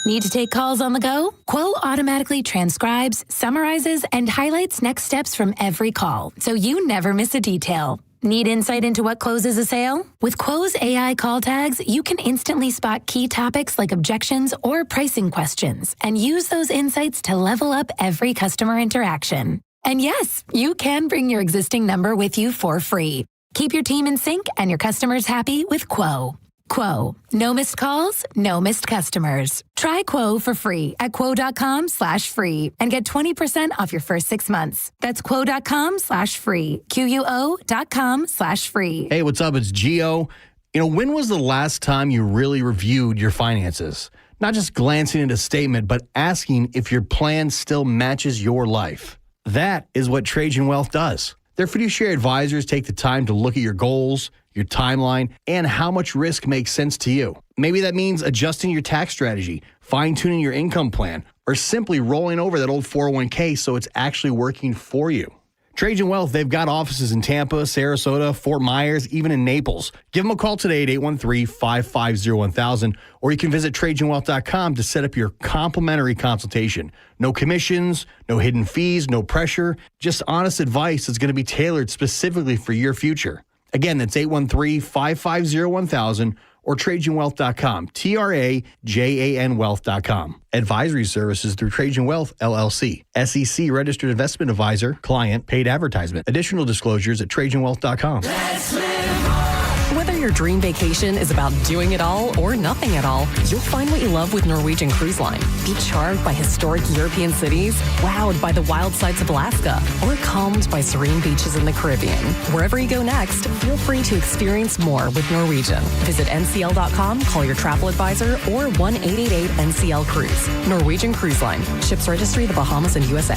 Need to take calls on the go? Quo automatically transcribes, summarizes, and highlights next steps from every call so you never miss a detail. Need insight into what closes a sale? With Quo's AI call tags, you can instantly spot key topics like objections or pricing questions and use those insights to level up every customer interaction. And yes, you can bring your existing number with you for free. Keep your team in sync and your customers happy with Quo. Quo. No missed calls, no missed customers. Try Quo for free at quo.com/free and get 20% off your first 6 months. That's quo.com/free. QUO.com/free. Hey, what's up? It's Gio. When was the last time you really reviewed your finances? Not just glancing at a statement, but asking if your plan still matches your life. That is what Trajan Wealth does. Their fiduciary advisors take the time to look at your goals, your timeline, and how much risk makes sense to you. Maybe that means adjusting your tax strategy, fine-tuning your income plan, or simply rolling over that old 401k so it's actually working for you. Trajan Wealth, they've got offices in Tampa, Sarasota, Fort Myers, even in Naples. Give them a call today at 813-550-1000, or you can visit TrajanWealth.com to set up your complimentary consultation. No commissions, no hidden fees, no pressure, just honest advice that's going to be tailored specifically for your future. Again, that's 813-550-1000 or TrajanWealth.com, TRAJAN Wealth.com. Advisory services through Trajan Wealth, LLC. SEC Registered Investment Advisor. Client paid advertisement. Additional disclosures at TrajanWealth.com. Whether your dream vacation is about doing it all or nothing at all, you'll find what you love with Norwegian Cruise Line. Be charmed by historic European cities, wowed by the wild sights of Alaska, or calmed by serene beaches in the Caribbean. Wherever you go next, feel free to experience more with Norwegian. Visit ncl.com, call your travel advisor, or 1-888-NCL-CRUISE. Norwegian Cruise Line. Ships registry, the Bahamas and USA.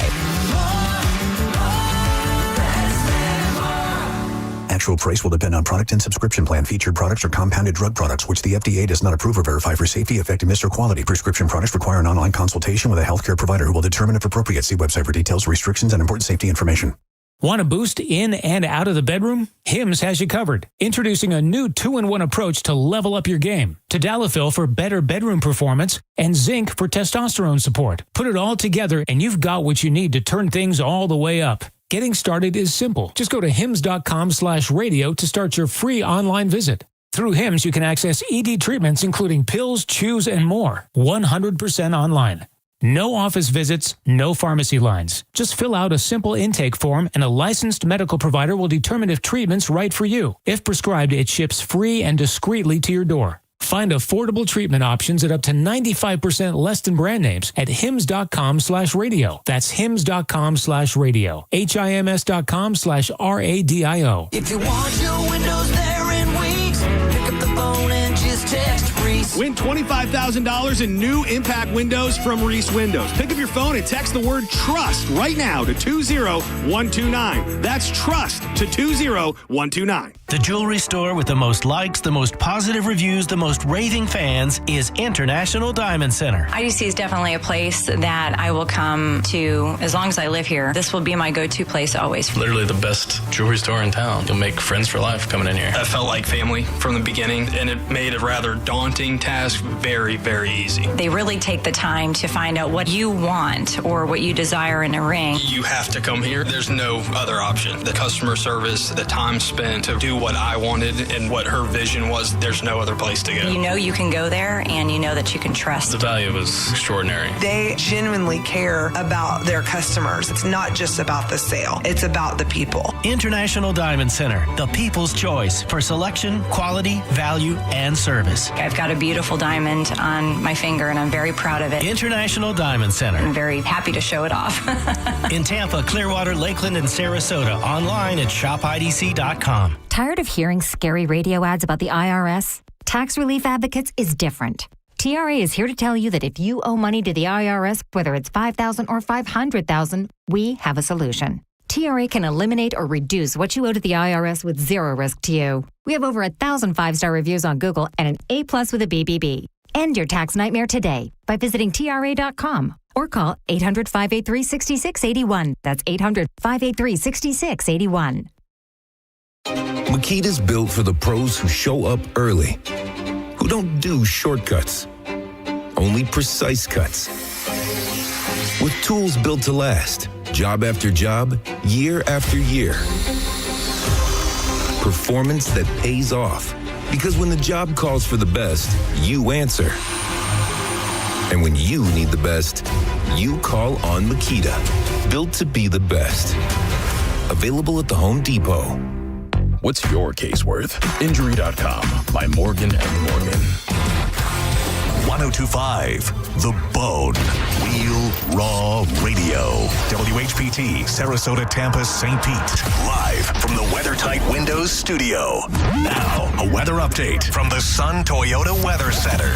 Actual price will depend on product and subscription plan. Featured products are compounded drug products, which the FDA does not approve or verify for safety, effectiveness, or quality. Prescription products require an online consultation with a healthcare provider who will determine if appropriate. See website for details, restrictions, and important safety information. Want a boost in and out of the bedroom? Hims has you covered. Introducing a new 2-in-1 approach to level up your game. Tadalafil for better bedroom performance and zinc for testosterone support. Put it all together and you've got what you need to turn things all the way up. Getting started is simple. Just go to hims.com/radio to start your free online visit. Through Hims, you can access ED treatments including pills, chews, and more. 100% online. No office visits, no pharmacy lines. Just fill out a simple intake form and a licensed medical provider will determine if treatment's right for you. If prescribed, it ships free and discreetly to your door. Find affordable treatment options at up to 95% less than brand names at hims.com/radio. That's hims.com/radio. HIMS.com/RADIO. If you want your windows there in weeks, pick up the phone and just text Reese. Win $25,000 in new impact windows from Reese Windows. Pick up your phone and text the word TRUST right now to 20129. That's TRUST to 20129. The jewelry store with the most likes, the most positive reviews, the most raving fans is International Diamond Center. IDC is definitely a place that I will come to as long as I live here. This will be my go-to place always. Literally the best jewelry store in town. You'll make friends for life coming in here. I felt like family from the beginning, and it made a rather daunting task very, very easy. They really take the time to find out what you want or what you desire in a ring. You have to come here. There's no other option. The customer service, the time spent to do what I wanted and what her vision was, there's no other place to go. You know you can go there, and you know that you can trust. The value was extraordinary. They genuinely care about their customers. It's not just about the sale. It's about the people. International Diamond Center, the people's choice for selection, quality, value, and service. I've got a beautiful diamond on my finger, and I'm very proud of it. International Diamond Center. I'm very happy to show it off. In Tampa, Clearwater, Lakeland, and Sarasota. Online at shopidc.com. Tired of hearing scary radio ads about the IRS? Tax Relief Advocates is different. TRA is here to tell you that if you owe money to the IRS, whether it's $5,000 or $500,000, we have a solution. TRA can eliminate or reduce what you owe to the IRS with zero risk to you. We have over 1,000 5-star reviews on Google and an A+ with a BBB. End your tax nightmare today by visiting TRA.com or call 800-583-6681. That's 800-583-6681. Makita's built for the pros who show up early, who don't do shortcuts, only precise cuts. With tools built to last, job after job, year after year. Performance that pays off, because when the job calls for the best, you answer. And when you need the best, you call on Makita. Built to be the best. Available at the Home Depot. What's your case worth? Injury.com by Morgan & Morgan. 1025 The Bone. Real Raw Radio. WHPT, Sarasota, Tampa, St. Pete. Live from the WeatherTight Windows studio. Now, a weather update from the Sun Toyota Weather Center.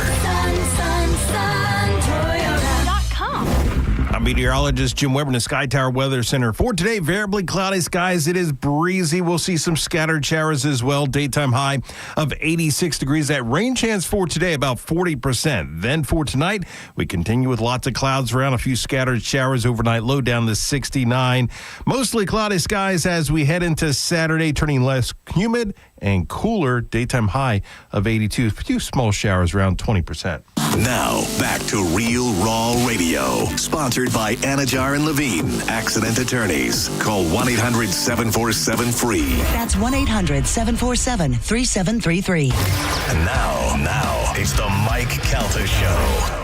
Toyota.com. I'm meteorologist Jim Weber in the Sky Tower Weather Center. For today, variably cloudy skies. It is breezy. We'll see some scattered showers as well. Daytime high of 86 degrees. That rain chance for today, about 40%. Then for tonight, we continue with lots of clouds around, a few scattered showers overnight, low down to 69. Mostly cloudy skies as we head into Saturday, turning less humid and cooler. Daytime high of 82. A few small showers around 20%. Now, back to Real Raw Radio. Sponsored by Anajar and Levine, accident attorneys. Call 1-800-747-FREE. That's 1-800-747-3733. And now, it's the Mike Calta Show.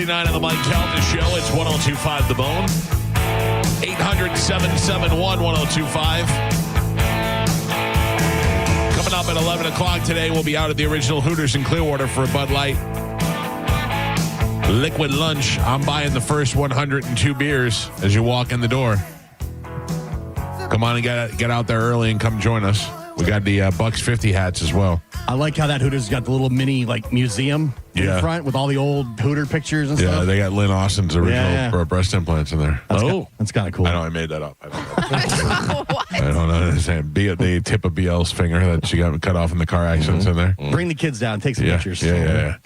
On the Mike Calta Show. It's 102.5 The Bone. 800-771-1025. Coming up at 11 o'clock today, we'll be out at the original Hooters in Clearwater for a Bud Light liquid lunch. I'm buying the first 102 beers as you walk in the door. Come on and get out there early and come join us. We got the Bucks 50 hats as well. I like how that Hooters got the little mini museum in front with all the old Hooter pictures and stuff. Yeah, they got Lynn Austin's original breast implants in there. That's kind of cool. I know I made that up. I don't know. The tip of BL's finger that she got cut off in the car accidents in there. Bring the kids down. Take some pictures. Yeah.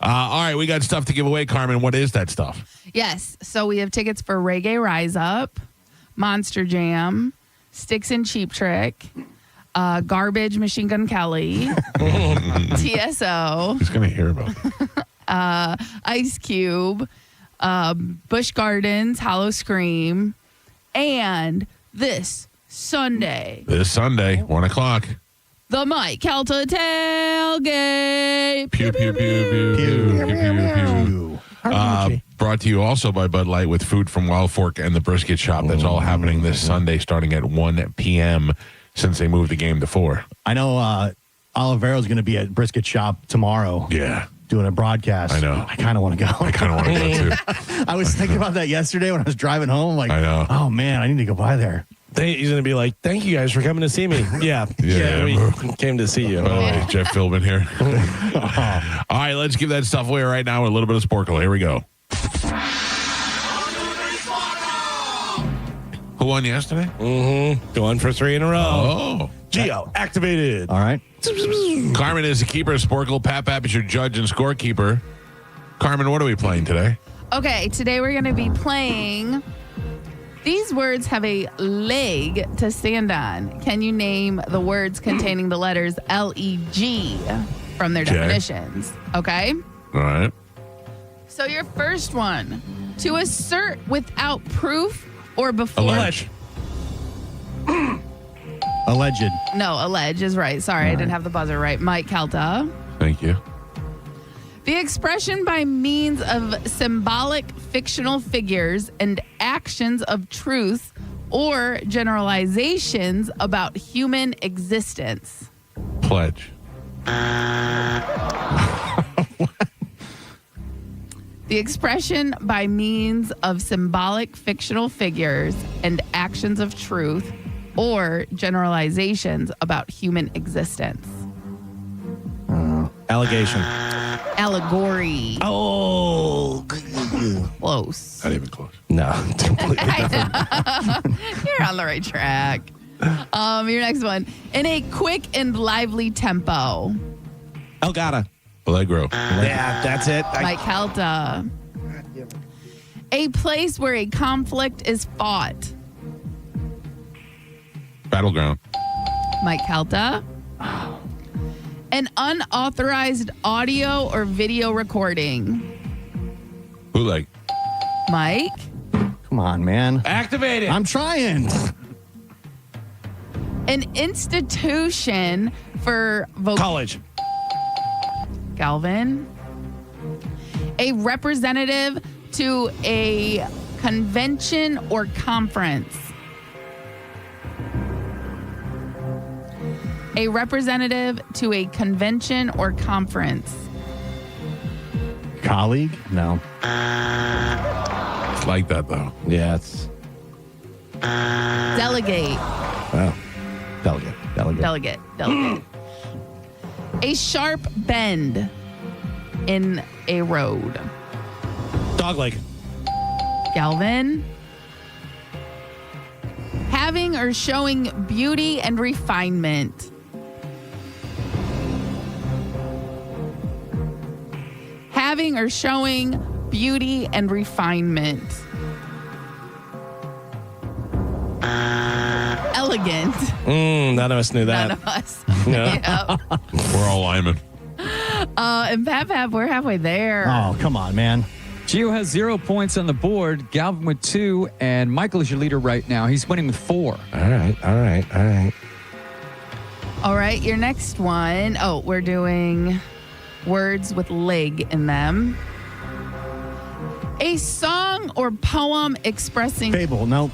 All right, we got stuff to give away, Carmen. What is that stuff? Yes. So we have tickets for Reggae Rise Up, Monster Jam, Sticks and Cheap Trick, Garbage Machine Gun Kelly, TSO. Who's going to hear about it? Ice Cube, Busch Gardens, Hollow Scream, and this Sunday, 1 o'clock. the Mike Calta Tailgate. Pew, pew, pew, pew, pew, pew, pew. Brought to you also by Bud Light with food from Wild Fork and the Brisket Shop. That's all happening this Sunday starting at 1 p.m. since they moved the game to 4. I know Olivero's going to be at Brisket Shop tomorrow. Yeah. Doing a broadcast. I know. I kind of want to go. I kind of want to go too. I was thinking about that yesterday when I was driving home. Like, I know. Oh, man, I need to go by there. He's going to be like, thank you guys for coming to see me. Yeah, we came to see you. By the way, Jeff Philbin here. All right, let's give that stuff away right now with a little bit of Sporkle. Here we go. Who won yesterday? Going for 3 in a row. Oh. Geo, activated. All right. Carmen is the keeper of Sporkle. Pat is your judge and scorekeeper. Carmen, what are we playing today? Okay, today we're going to be playing. These words have a leg to stand on. Can you name the words containing the letters L-E-G from their definitions? Okay? All right. So your first one, to assert without proof or before. Alleged. No, allege is right. Sorry, I didn't have the buzzer right. Mike Calta. Thank you. The expression by means of symbolic fictional figures and actions of truth or generalizations about human existence. Pledge. The expression by means of symbolic fictional figures and actions of truth or generalizations about human existence. Allegation. Allegory. Oh. Close. Not even close. No. Completely different. You're on the right track. Your next one. In a quick and lively tempo. Elgato. Allegro. Yeah, that's it. Mike Calta. A place where a conflict is fought. Battleground. Mike Calta. An unauthorized audio or video recording. Bootleg. Mike. Come on, man. Activated. I'm trying. An institution for college. Galvin. A representative to a convention or conference. A representative to a convention or conference. Colleague? No. It's like that, though. Yeah, it's... Delegate. Oh. Delegate. Delegate. A sharp bend in a road. Dogleg. Galvin. Having or showing beauty and refinement. Having or showing beauty and refinement. Elegant. None of us knew that. None of us. Yeah. Yep. We're all linemen. And Pap, we're halfway there. Oh, come on, man. Gio has 0 points on the board. Galvin with 2, and Michael is your leader right now. He's winning with 4. All right. All right, your next one. Oh, we're doing words with leg in them. A song or poem expressing Fable. No.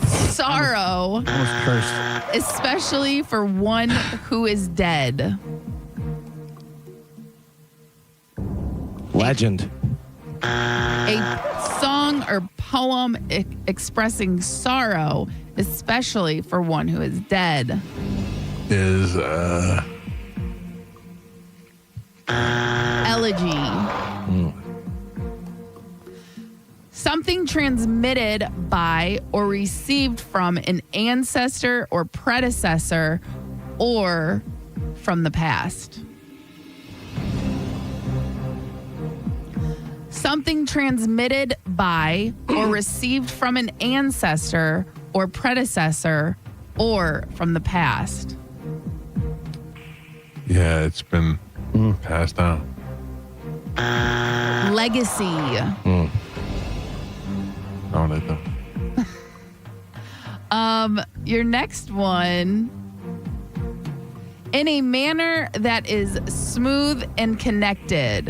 sorrow, Almost cursed. especially for one who is dead. Legend. A song or poem expressing sorrow, especially for one who is dead. Is Elegy. Something transmitted by or received from an ancestor or predecessor or from the past. Something transmitted by or received from an ancestor or predecessor or from the past. yeah, it's been passed down. Legacy. Oh, they don't. Your next one. In a manner that is smooth and connected.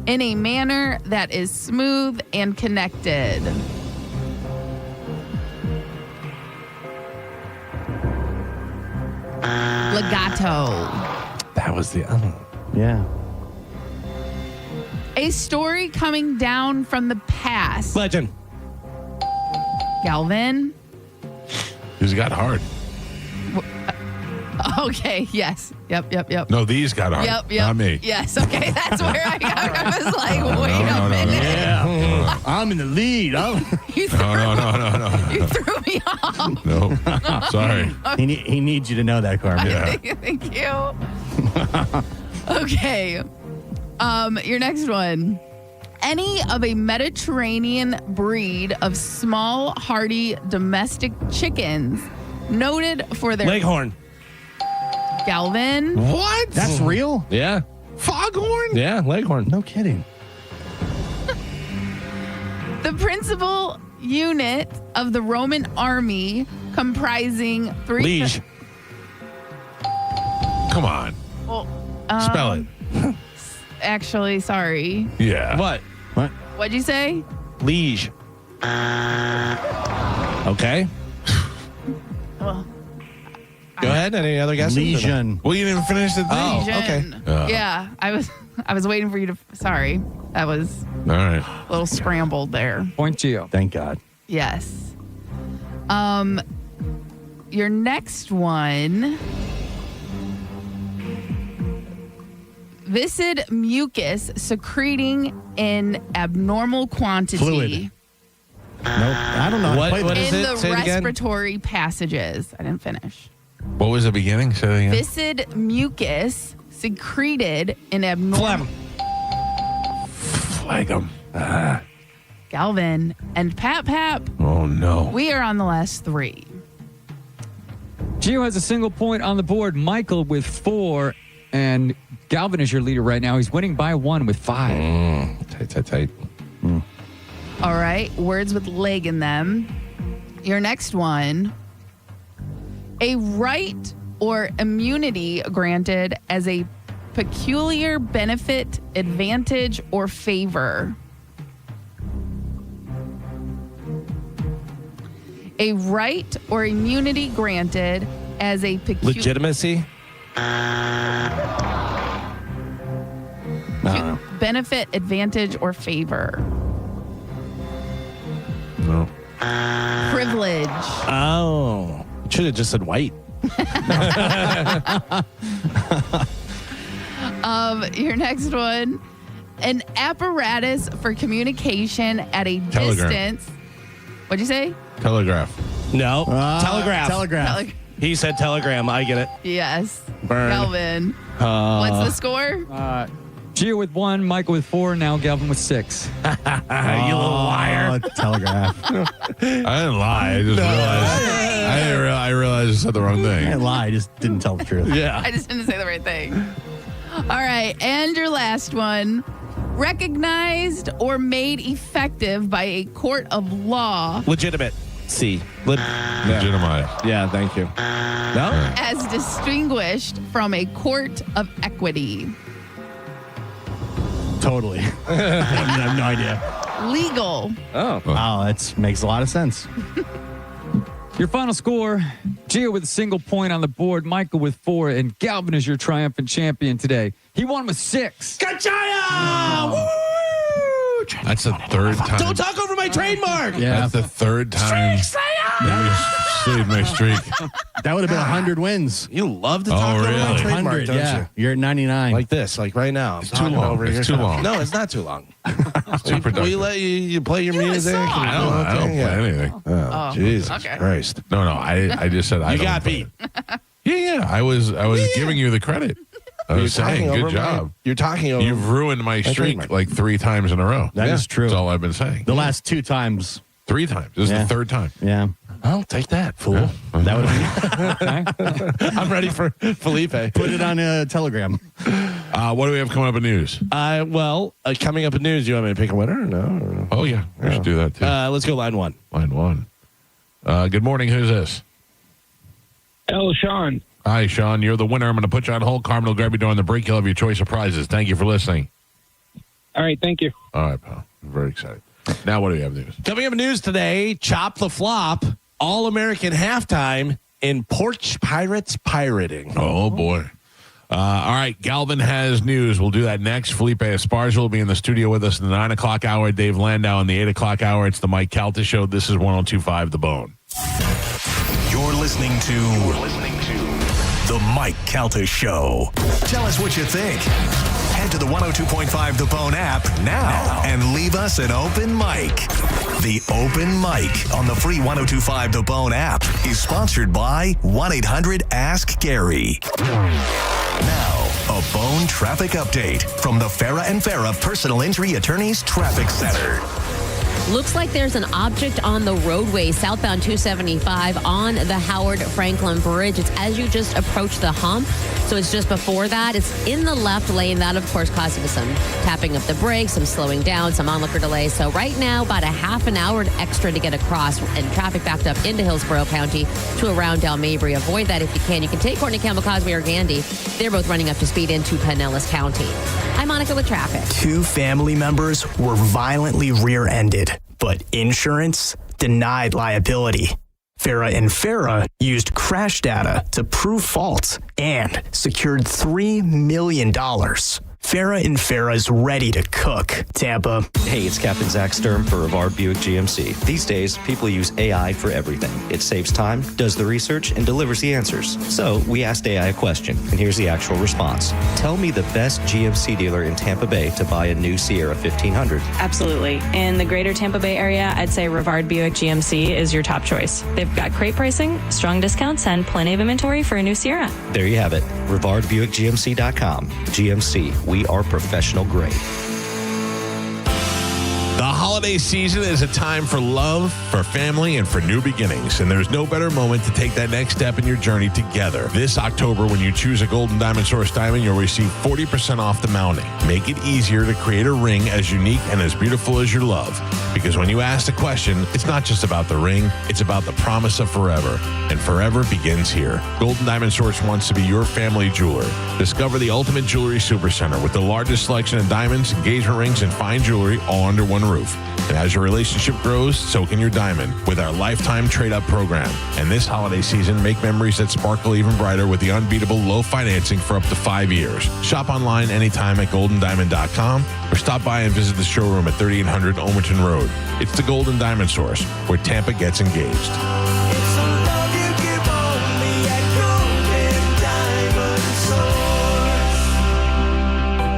In a manner that is smooth and connected. Legato. That was the Yeah. A story coming down from the past. Legend. Galvin. These got hard. Okay, yes. Yep. No, these got hard. Yep. Not me. Yes, okay, that's where I was like, wait a minute. Yeah. I'm in the lead. No. You threw me off. No. Sorry. He needs you to know that, Carmen. Yeah. Thank you. Okay. Your next one. Any of a Mediterranean breed of small, hardy domestic chickens noted for their Leghorn. Galvin. What? That's real? Yeah. Foghorn? Yeah, Leghorn. No kidding. The principal unit of the Roman army comprising three. Liege. Come on. Well, Spell it. Actually, sorry. Yeah. What? What'd you say? Liege. Okay. Well, Go ahead. Any other guesses? Legion. Well, you didn't finish the thing. Oh, Legion. okay. Yeah, I was waiting for you to. Sorry, that was All right. a little scrambled there. Point Gio. Thank God. Yes. Your next one. Viscid mucus secreting in abnormal quantity. Fluid. Nope. I don't know. What is in it? the Say it again. respiratory passages. I didn't finish. What was the beginning? Say it again. Viscid mucus secreted in abnormal. Phlegm. Galvin and Pap. Oh, no. We are on the last three. Gio has a single point on the board. Michael with 4, and Galvin is your leader right now. He's winning by 1 with 5. Tight. All right. Words with leg in them. Your next one. A right or immunity granted as a peculiar benefit, advantage, or favor. A right or immunity granted as a peculiar Legitimacy. benefit, advantage, or favor. No. Privilege. Oh. Should have just said white. Your next one. An apparatus for communication at a distance. What'd you say? Telegraph. No. Telegraph. He said telegram. I get it. Yes. Burn. Galvin. What's the score? Gio with 1, Michael with 4, now Galvin with 6. You little liar. Telegraph. I didn't lie. I just realized. I realized I said the wrong I thing. didn't lie. I just didn't tell the truth. Yeah. I just didn't say the right thing. All right. And your last one. Recognized or made effective by a court of law. Legitimate. C. Legitimized. Yeah, thank you. No? As distinguished from a court of equity. Totally. I have no idea. Legal. Oh. Wow, that makes a lot of sense. Your final score, Gio with a single point on the board, Michael with 4, and Galvin is your triumphant champion today. He won with 6. Gotcha! Woo! That's the third time. Don't talk over my trademark. Yeah. That's the third time. Saved my streak. That would have been 100 wins. You love to talk over my really? trademark, 100, don't yeah. you? You're at 99. Like this, like right now. It's too long. It's too long. No, it's not too long. Too productive. We let you play your music. I don't play anything. Oh, Jesus okay. Christ. No, I just said I You don't got play. beat. Yeah. I was giving you the credit. I was saying, good job. You're talking over. You've ruined my streak trademark. like 3 times in a row. That is true. That's all I've been saying. The last 2 times. 3 times. This is the third time. Yeah. I'll take that, fool. Yeah. That would have I'm ready for Felipe. Put it on a telegram. What do we have coming up in news? Coming up in news, you want me to pick a winner or no? Oh, yeah. We should do that, too. Let's go line 1. Line 1. Good morning. Who's this? Hello, Sean. Hi, Sean. You're the winner. I'm going to put you on hold. Carmen will grab you during the break. You'll have your choice of prizes. Thank you for listening. All right, thank you. All right, pal. I'm very excited. Now, what do we have news? Coming up in news today, Chop the Flop, All-American Halftime in Porch Pirates Pirating. Oh, boy. All right, Galvin has news. We'll do that next. Felipe Esparza will be in the studio with us in the 9 o'clock hour. Dave Landau in the 8 o'clock hour. It's the Mike Calta Show. This is 102.5 The Bone. You're listening to The Mike Calta Show. Tell us what you think. Head to the 102.5 The Bone app now and leave us an open mic. The open mic on the free 102.5 The Bone app is sponsored by 1-800-ASK-GARY. Now, a Bone traffic update from the Farah and Farah Personal Injury Attorneys Traffic Center. Looks like there's an object on the roadway southbound 275 on the Howard Franklin Bridge. It's as you just approach the hump. So it's just before that. It's in the left lane. That, of course, causing some tapping of the brakes, some slowing down, some onlooker delays. So right now, about a half an hour extra to get across, and traffic backed up into Hillsborough County to around Del Mabry. Avoid that if you can. You can take Courtney Campbell Cosby or Gandy. They're both running up to speed into Pinellas County. I'm Monica with traffic. 2 family members were violently rear-ended, but insurance denied liability. Farah and Farah used crash data to prove fault and secured $3 million. Farah and Farah's ready to cook. Tampa. Hey, it's Captain Zach Sturm for Rivard Buick GMC. These days, people use AI for everything. It saves time, does the research, and delivers the answers. So we asked AI a question, and here's the actual response. Tell me the best GMC dealer in Tampa Bay to buy a new Sierra 1500. Absolutely. In the greater Tampa Bay area, I'd say Rivard Buick GMC is your top choice. They've got great pricing, strong discounts, and plenty of inventory for a new Sierra. There you have it. RivardBuickGMC.com. GMC. We are professional grade. The holiday season is a time for love, for family, and for new beginnings. And there's no better moment to take that next step in your journey together. This October, when you choose a Golden Diamond Source diamond, you'll receive 40% off the mounting. Make it easier to create a ring as unique and as beautiful as your love. Because when you ask the question, it's not just about the ring, it's about the promise of forever. And forever begins here. Golden Diamond Source wants to be your family jeweler. Discover the ultimate jewelry supercenter with the largest selection of diamonds, engagement rings, and fine jewelry all under one roof. And as your relationship grows, so can your diamond with our lifetime trade-up program. And this holiday season, make memories that sparkle even brighter with the unbeatable low financing for up to 5 years. Shop online anytime at goldendiamond.com or stop by and visit the showroom at 3800 Omerton Road. It's the Golden Diamond Source, where Tampa gets engaged.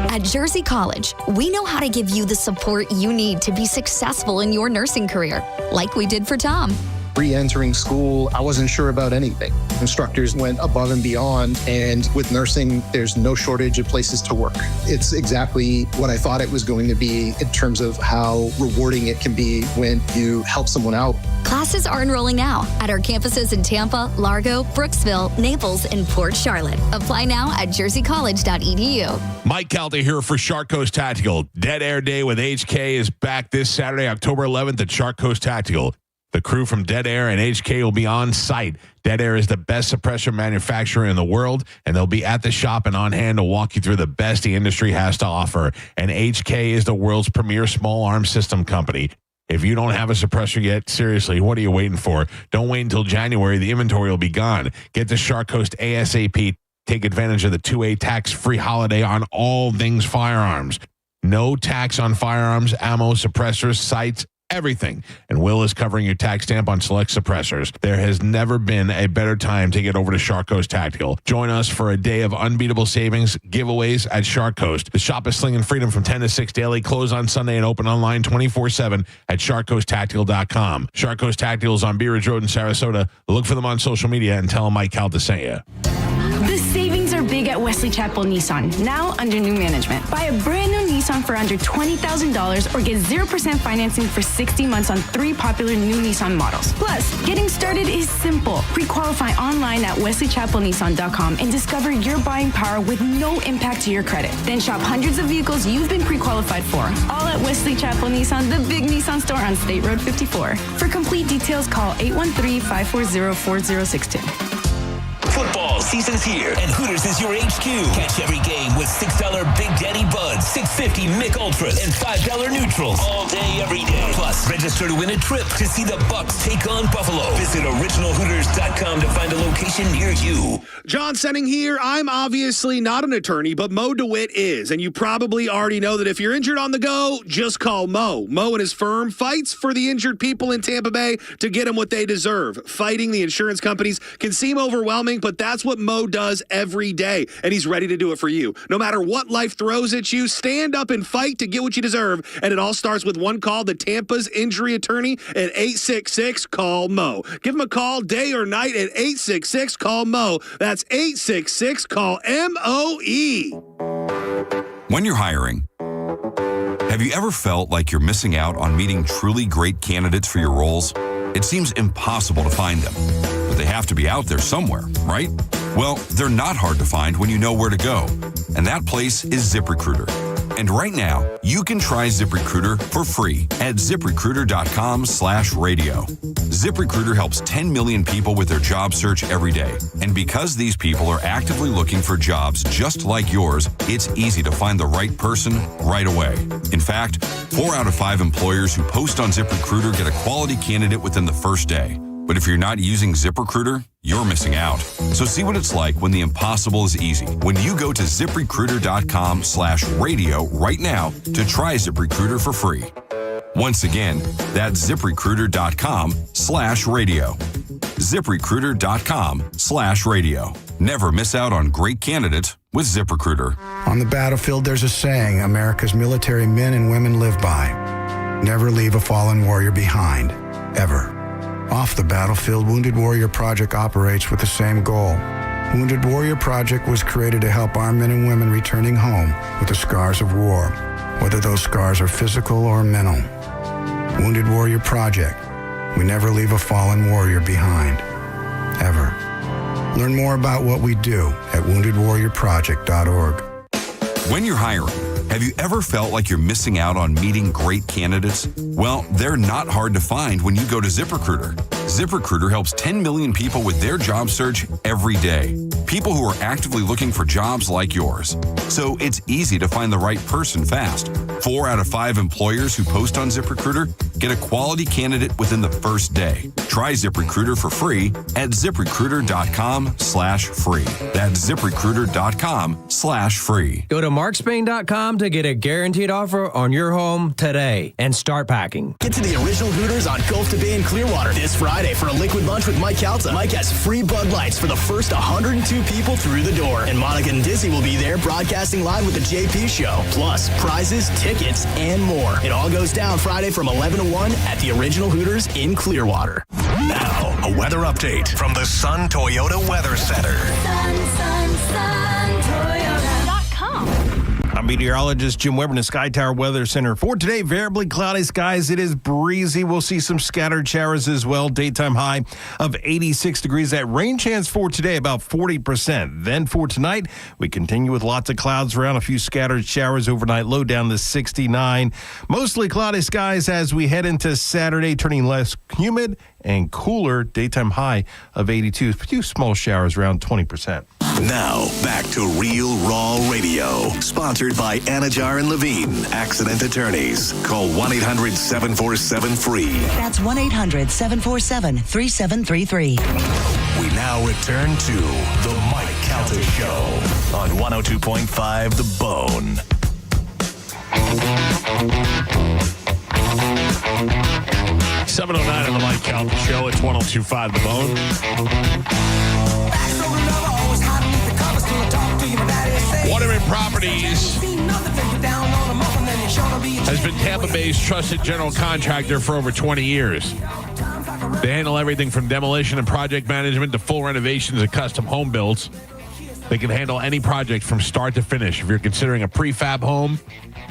At Jersey College, we know how to give you the support you need to be successful in your nursing career, like we did for Tom. Re-entering school, I wasn't sure about anything. Instructors went above and beyond, and with nursing, there's no shortage of places to work. It's exactly what I thought it was going to be in terms of how rewarding it can be when you help someone out. Classes are enrolling now at our campuses in Tampa, Largo, Brooksville, Naples, and Port Charlotte. Apply now at jerseycollege.edu. Mike Calta here for Shark Coast Tactical. Dead Air Day with HK is back this Saturday, October 11th at Shark Coast Tactical. The crew from Dead Air and HK will be on site. Dead Air is the best suppressor manufacturer in the world, and they'll be at the shop and on hand to walk you through the best the industry has to offer. And HK is the world's premier small arms system company. If you don't have a suppressor yet, seriously, what are you waiting for? Don't wait until January. The inventory will be gone. Get to Shark Coast ASAP. Take advantage of the 2A tax-free holiday on all things firearms. No tax on firearms, ammo, suppressors, sights, everything. And Will is covering your tax stamp on select suppressors. There has never been a better time to get over to Shark Coast Tactical. Join us for a day of unbeatable savings, giveaways at Shark Coast. The shop is slinging freedom from 10 to 6 daily, closed on Sunday and open online 24/7 at sharkcoasttactical.com. Shark Coast Tactical is on Bee Ridge Road in Sarasota. Look for them on social media and tell them Mike Calta sent you. The savings are big at Wesley Chapel Nissan, now under new management. Buy a brand new Nissan for under $20,000 or get 0% financing for 60 months on 3 popular new Nissan models. Plus, getting started is simple. Pre-qualify online at wesleychapelnissan.com and discover your buying power with no impact to your credit. Then shop hundreds of vehicles you've been pre-qualified for. All at Wesley Chapel Nissan, the big Nissan store on State Road 54. For complete details, call 813-540-4062. Football season's here, and Hooters is your HQ. Catch every game with $6 Big Daddy Buds, $6.50 Mick Ultras, and $5 Neutrals all day, every day. Plus, register to win a trip to see the Bucks take on Buffalo. Visit originalhooters.com to find a location near you. John Senning here. I'm obviously not an attorney, but Mo DeWitt is, and you probably already know that if you're injured on the go, just call Mo. Mo and his firm fights for the injured people in Tampa Bay to get them what they deserve. Fighting the insurance companies can seem overwhelming, but that's what Mo does every day, and he's ready to do it for you. No matter what life throws at you, stand up and fight to get what you deserve, and it all starts with one call to Tampa's injury attorney at 866-CALL-MO. Give him a call day or night at 866-CALL-MO. That's 866-CALL-MOE. When you're hiring, have you ever felt like you're missing out on meeting truly great candidates for your roles? It seems impossible to find them, but they have to be out there somewhere, right? Well, they're not hard to find when you know where to go, and that place is ZipRecruiter. And right now, you can try ZipRecruiter for free at ZipRecruiter.com/radio. ZipRecruiter helps 10 million people with their job search every day. And because these people are actively looking for jobs just like yours, it's easy to find the right person right away. In fact, 4 out of 5 employers who post on ZipRecruiter get a quality candidate within the first day. But if you're not using ZipRecruiter, you're missing out. So see what it's like when the impossible is easy. When you go to ZipRecruiter.com/radio right now to try ZipRecruiter for free. Once again, that's ZipRecruiter.com/radio. ZipRecruiter.com/radio. Never miss out on great candidates with ZipRecruiter. On the battlefield, there's a saying America's military men and women live by. Never leave a fallen warrior behind, ever. Off the battlefield, Wounded Warrior Project operates with the same goal. Wounded Warrior Project was created to help our men and women returning home with the scars of war, whether those scars are physical or mental. Wounded Warrior Project. We never leave a fallen warrior behind, ever. Learn more about what we do at woundedwarriorproject.org. When you're hiring, have you ever felt like you're missing out on meeting great candidates? Well, they're not hard to find when you go to ZipRecruiter. ZipRecruiter helps 10 million people with their job search every day. People who are actively looking for jobs like yours. So it's easy to find the right person fast. 4 out of 5 employers who post on ZipRecruiter get a quality candidate within the first day. Try ZipRecruiter for free at ZipRecruiter.com/free. That's ZipRecruiter.com/free. Go to markspain.com to get a guaranteed offer on your home today and start packing. Get to the original Hooters on Gulf to Bay in Clearwater this Friday for a liquid lunch with Mike Calta. Mike has free Bud Lights for the first 102 people through the door. And Monica and Dizzy will be there broadcasting live with the JP Show. Plus, prizes, tickets, and more. It all goes down Friday from 11 to 1 at the original Hooters in Clearwater. Now, a weather update from the Sun Toyota Weather Center. Toyota.com. I'm meteorologist Jim Weber in the Sky Tower Weather Center. For today, variably cloudy skies. It is breezy. We'll see some scattered showers as well. Daytime high of 86 degrees. That rain chance for today, about 40%. Then for tonight, we continue with lots of clouds around, a few scattered showers overnight, low down to 69. Mostly cloudy skies as we head into Saturday, turning less humid and cooler. Daytime high of 82. A few small showers around 20%. Now, back to Real Raw Radio. Sponsored by Anajar and Levine, accident attorneys. Call 1-800-747-FREE. That's 1-800-747-3733. We now return to the Mike Calta Show on 102.5 The Bone. 7:09 on the Mike Calta Show. It's 102.5 The Bone. Waterman Properties has been Tampa Bay's trusted general contractor for over 20 years. They handle everything from demolition and project management to full renovations and custom home builds. They can handle any project from start to finish. If you're considering a prefab home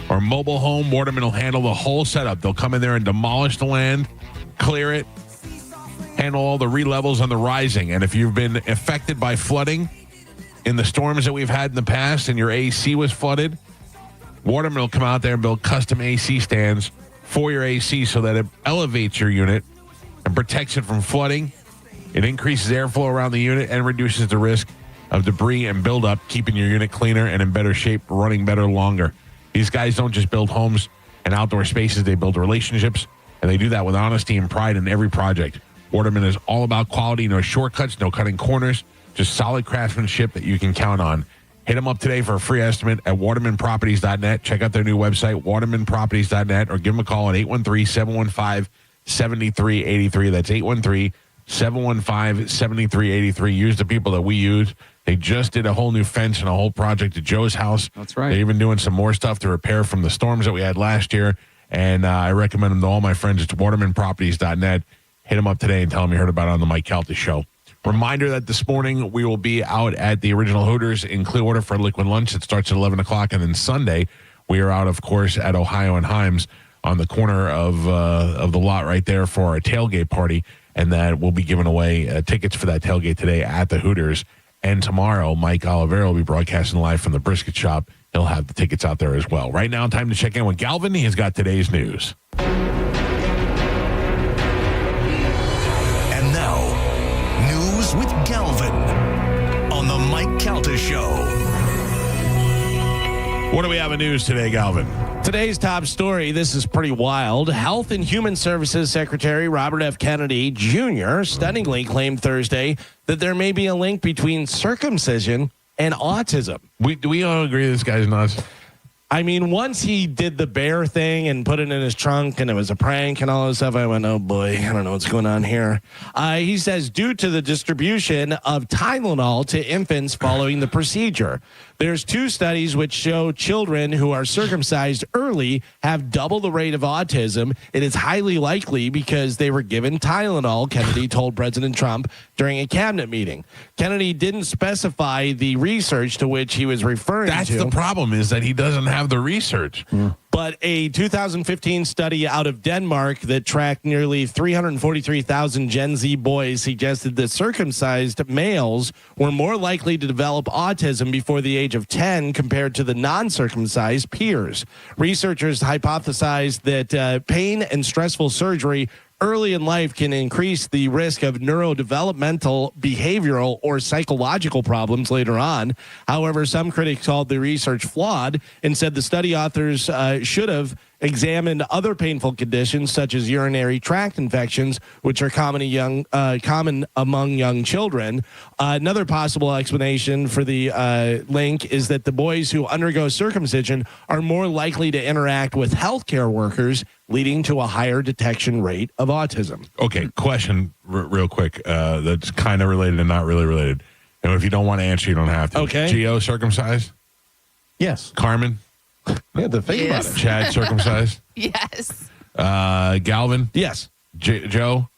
or mobile home, Waterman will handle the whole setup. They'll come in there and demolish the land, clear it, handle all the relevels on the rising. And if you've been affected by flooding in the storms that we've had in the past and your AC was flooded, Waterman will come out there and build custom AC stands for your AC so that it elevates your unit and protects it from flooding. It increases airflow around the unit and reduces the risk of debris and buildup, keeping your unit cleaner and in better shape, running better longer. These guys don't just build homes and outdoor spaces, they build relationships, and they do that with honesty and pride in every project. Waterman is all about quality, no shortcuts, no cutting corners, just solid craftsmanship that you can count on. Hit them up today for a free estimate at watermanproperties.net. Check out their new website, watermanproperties.net, or give them a call at 813-715-7383. That's 813-715-7383. Use the people that we use. They just did a whole new fence and a whole project at Joe's house. That's right. They're even doing some more stuff to repair from the storms that we had last year. And I recommend them to all my friends. It's watermanproperties.net. Hit them up today and tell them you heard about it on the Mike Calta Show. Reminder that this morning we will be out at the original Hooters in Clearwater for a liquid lunch. It starts at 11 o'clock. And then Sunday, we are out, of course, at Ohio and Himes on the corner of the lot right there for our tailgate party. And that we'll be giving away tickets for that tailgate today at the Hooters. And tomorrow, Mike Olivera will be broadcasting live from the brisket shop. He'll have the tickets out there as well. Right now, time to check in with Galvin. He has got today's news. And now, news with Galvin on the Mike Calta Show. What do we have in news today, Galvin? Today's top story, this is pretty wild. Health and Human Services Secretary Robert F. Kennedy Jr. stunningly claimed Thursday that there may be a link between circumcision and autism. Do we all agree this guy's nuts? I mean, once he did the bear thing and put it in his trunk and it was a prank and all this stuff, I went, oh boy, I don't know what's going on here. He says due to the distribution of Tylenol to infants following the procedure. There's 2 studies which show children who are circumcised early have double the rate of autism. It is highly likely because they were given Tylenol, Kennedy told President Trump during a cabinet meeting. Kennedy didn't specify the research to which he was referring to. That's the problem, is that he doesn't have the research. But a 2015 study out of Denmark that tracked nearly 343,000 Gen Z boys suggested that circumcised males were more likely to develop autism before the age of 10 compared to the non-circumcised peers. Researchers hypothesized that pain and stressful surgery early in life can increase the risk of neurodevelopmental, behavioral, or psychological problems later on. However, some critics called the research flawed and said the study authors should have examined other painful conditions such as urinary tract infections, which are common among young children. Another possible explanation for the link is that the boys who undergo circumcision are more likely to interact with healthcare workers, leading to a higher detection rate of autism. Okay, question real quick that's kind of related and not really related. And if you don't want to answer, you don't have to. Okay. Geo circumcised? Yes. Carmen? Yeah, the thing about it. Chad circumcised? Yes. Galvin? Yes. Joe?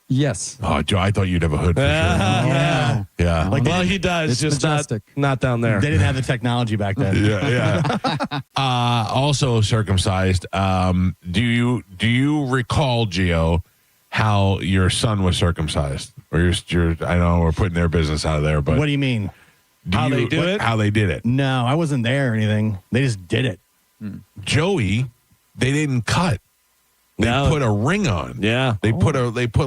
Yes. Oh, Joe, I thought you'd have a hood for sure. Yeah. Yeah. Well, he does. It's just majestic. not down there. They didn't have the technology back then. Yeah. Also circumcised. Do you recall, Gio, how your son was circumcised? Or your I know we're putting their business out of there, but What do you mean? How they do it? How they did it. No, I wasn't there or anything. They just did it. Joey, they didn't cut. They put a ring on. Yeah. They put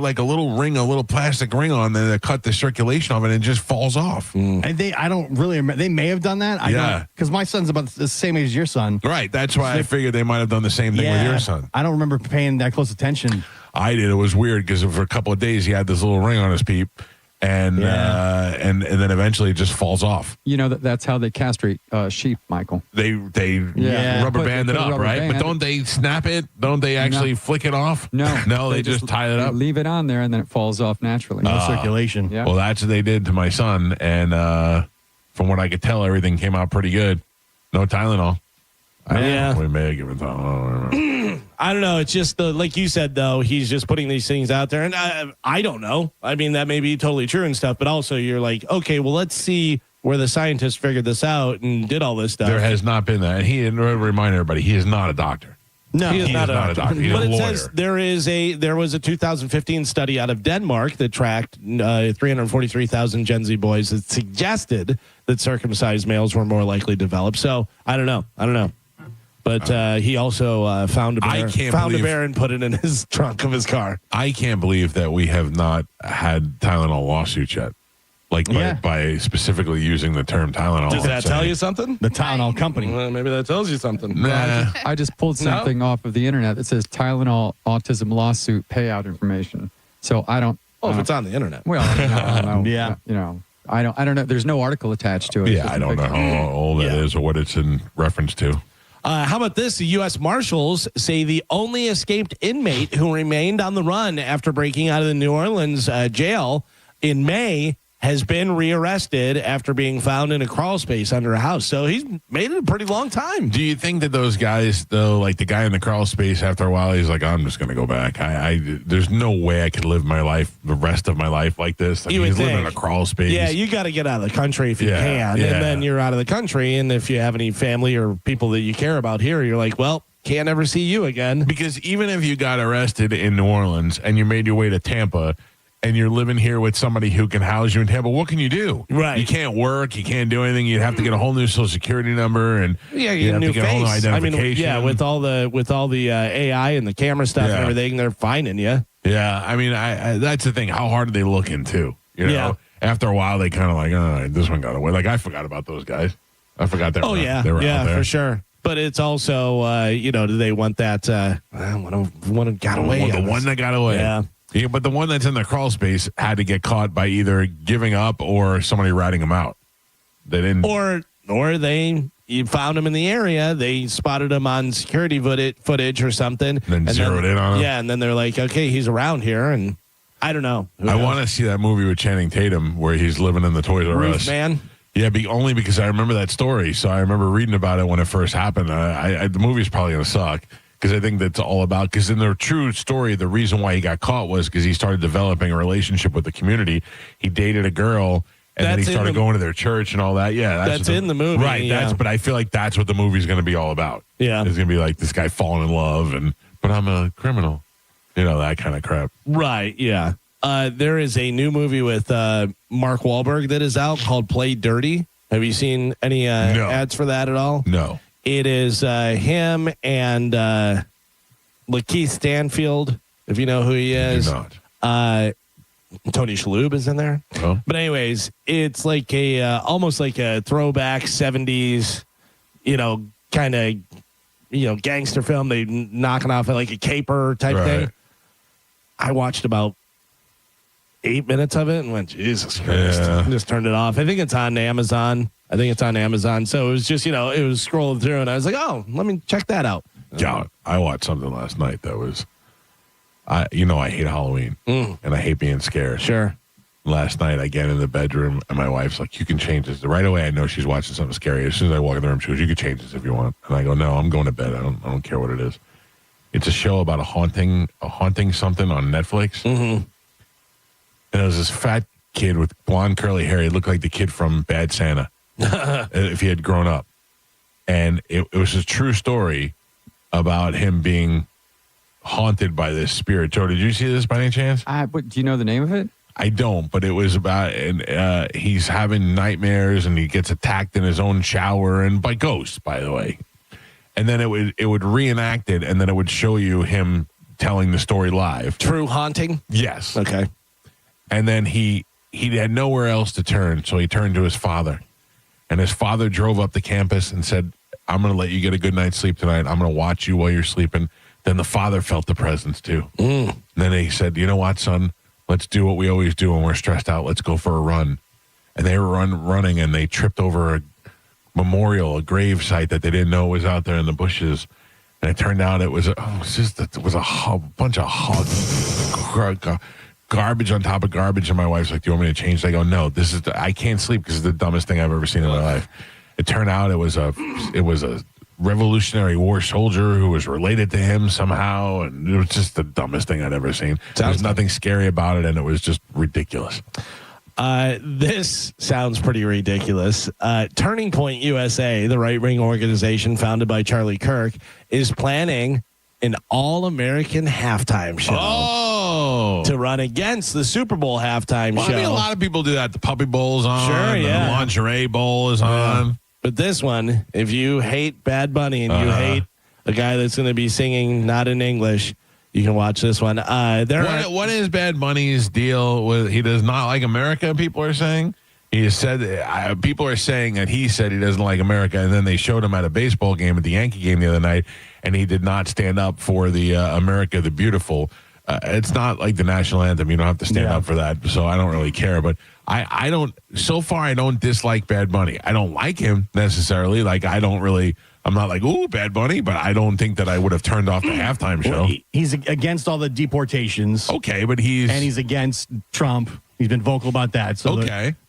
like a little ring, a little plastic ring on, then they cut the circulation of it and it just falls off. And I don't really remember. They may have done that. Yeah. Because my son's about the same age as your son. Right. That's why I figured they might have done the same thing with your son. I don't remember paying that close attention. I did. It was weird because for a couple of days he had this little ring on his peep, and and then eventually it just falls off. You know that's how they castrate sheep, Michael. They rubber band it up, right? But don't they snap it? Don't they actually flick it off? No, they just tie it up. Leave it on there, and then it falls off naturally. No circulation. Yeah. Well, that's what they did to my son, and from what I could tell, everything came out pretty good. No Tylenol. We may have given Tylenol. I don't know. It's just like you said, though, he's just putting these things out there. And I don't know. I mean, that may be totally true and stuff. But also you're like, okay, well, let's see where the scientists figured this out and did all this stuff. There has not been that. And he remind everybody, he is not a doctor. No, he is not a doctor. He's but a it lawyer. says there was a 2015 study out of Denmark that tracked 343,000 Gen Z boys that suggested that circumcised males were more likely to develop. So I don't know. But he also found a bear and put it in his trunk of his car. I can't believe that we have not had Tylenol lawsuits yet. Like by specifically using the term Tylenol. Does that tell you something? The Tylenol company. Well, maybe that tells you something. Nah. I just pulled something off of the internet that says Tylenol autism lawsuit payout information. So I don't. Oh, if it's on the internet. Well, I don't know. Yeah. You know, I don't know. There's no article attached to it. Yeah, I don't know how old it is or what it's in reference to. How about this? The U.S. Marshals say the only escaped inmate who remained on the run after breaking out of the New Orleans jail in May has been rearrested after being found in a crawl space under a house. So he's made it a pretty long time. Do you think that those guys, though, like the guy in the crawl space, after a while, he's like, I'm just going to go back. There's no way I could live my life, the rest of my life like this. I mean, he's living in a crawl space. Yeah, you got to get out of the country if you can. Yeah. And then you're out of the country. And if you have any family or people that you care about here, you're like, well, can't ever see you again. Because even if you got arrested in New Orleans and you made your way to Tampa, and you're living here with somebody who can house you in Tampa, what can you do? Right. You can't work. You can't do anything. You'd have to get a whole new social security number, and you have new to get a whole new face. identification. With all the AI and the camera stuff and everything, they're finding you. Yeah, I mean, I that's the thing. How hard are they looking too? You know, Yeah. after a while, they kind of like, oh, this one got away. Like I forgot about those guys. I forgot they were. They were out there for sure. But it's also, do they want that one that got away? The one that got away. Yeah, but the one that's in the crawl space had to get caught by either giving up or somebody ratting him out. They didn't. Or you found him in the area. They spotted him on security footage or something. Then zeroed in on him. Yeah, and then they're like, okay, he's around here. And I don't know. I want to see that movie with Channing Tatum where he's living in the Toys R Us. Man. Yeah, only because I remember that story. So I remember reading about it when it first happened. The movie's probably going to suck. Because I think that's all about, because in the true story, the reason why he got caught was because he started developing a relationship with the community. He dated a girl, and then he started going to their church and all that. Yeah, that's in the movie. Right, yeah. But I feel like that's what the movie's going to be all about. Yeah. It's going to be like this guy falling in love, but I'm a criminal. You know, that kind of crap. Right, yeah. There is a new movie with Mark Wahlberg that is out called Play Dirty. Have you seen any ads for that at all? No. It is him and Lakeith Stanfield if you know who he is. I do not. Tony Shalhoub is in there. Oh. But anyways, it's like a almost like a throwback 70s, kind of, gangster film. They knocking off like a caper type thing. I watched about 8 minutes of it and went, Jesus Christ. Yeah. Just turned it off. I think it's on Amazon. So it was just, it was scrolling through and I was like, oh, let me check that out. Yeah, I watched something last night that was, I hate Halloween and I hate being scared. Sure. Last night I get in the bedroom and my wife's like, you can change this. Right away I know she's watching something scary. As soon as I walk in the room, she goes, you can change this if you want. And I go, no, I'm going to bed. I don't care what it is. It's a show about a haunting something on Netflix. Mm-hmm. And it was this fat kid with blonde curly hair. He looked like the kid from Bad Santa if he had grown up. And it was a true story about him being haunted by this spirit. Joe, did you see this by any chance? Do you know the name of it? I don't, but it was about, and he's having nightmares and he gets attacked in his own shower and by ghosts, by the way. And then it would reenact it, and then it would show you him telling the story live. True haunting? Yes. Okay. And then he had nowhere else to turn, so he turned to his father. And his father drove up the campus and said, I'm going to let you get a good night's sleep tonight. I'm going to watch you while you're sleeping. Then the father felt the presence too. And then he said, you know what, son? Let's do what we always do when we're stressed out. Let's go for a run. And they were running, and they tripped over a memorial, a grave site that they didn't know was out there in the bushes. And it turned out it was a bunch of garbage on top of garbage. And my wife's like, do you want me to change? I go, no, I can't sleep because it's the dumbest thing I've ever seen in my life. It turned out it was a Revolutionary War soldier who was related to him somehow, and it was just the dumbest thing I'd ever seen. There's nothing scary about it, and it was just ridiculous. This sounds pretty ridiculous. Turning Point USA, the right-wing organization founded by Charlie Kirk, is planning an all-American halftime show to run against the Super Bowl halftime show. I mean, a lot of people do that. The Puppy Bowl's on. Sure, yeah. The Lingerie Bowl is on. But this one, if you hate Bad Bunny and you hate a guy that's going to be singing not in English, you can watch this one. What is Bad Bunny's deal with? He does not like America, people are saying. He said people are saying that he said he doesn't like America, and then they showed him at a baseball game, at the Yankee game the other night, and he did not stand up for the America the Beautiful. It's not like the national anthem. You don't have to stand up for that, so I don't really care. But I don't, so far, I don't dislike Bad Bunny. I don't like him necessarily. Like, I'm not like, ooh, Bad Bunny, but I don't think that I would have turned off the halftime show. Well, he's against all the deportations. Okay, but he's against Trump. He's been vocal about that. So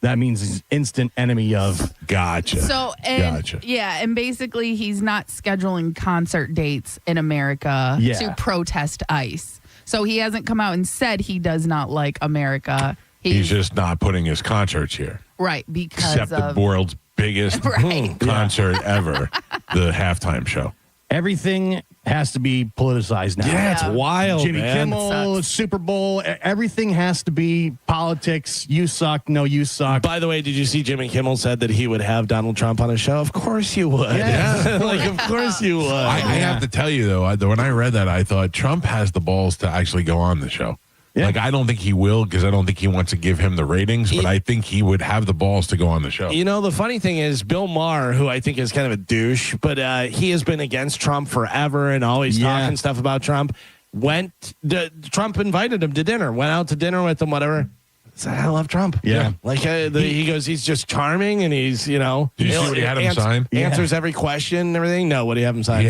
that means he's instant enemy of. Gotcha. So, and basically he's not scheduling concert dates in America to protest ICE. So he hasn't come out and said he does not like America. He's just not putting his concerts here. Right, because except the world's biggest concert ever, the halftime show. Everything has to be politicized now. Yeah, it's wild, Jimmy man. Kimmel, Super Bowl, everything has to be politics. You suck, no, you suck. By the way, did you see Jimmy Kimmel said that he would have Donald Trump on his show? Of course you would. Of course you would. I have to tell you, though, when I read that, I thought Trump has the balls to actually go on the show. Yeah. Like, I don't think he will because I don't think he wants to give him the ratings, but I think he would have the balls to go on the show. You know, the funny thing is Bill Maher, who I think is kind of a douche, but he has been against Trump forever and always talking stuff about Trump. Trump invited him to dinner, went out to dinner with him, whatever. Said, I love Trump. Yeah. Like he goes, he's just charming and he's, Did you see what he had him sign? Answers every question and everything. No, what do you have him sign?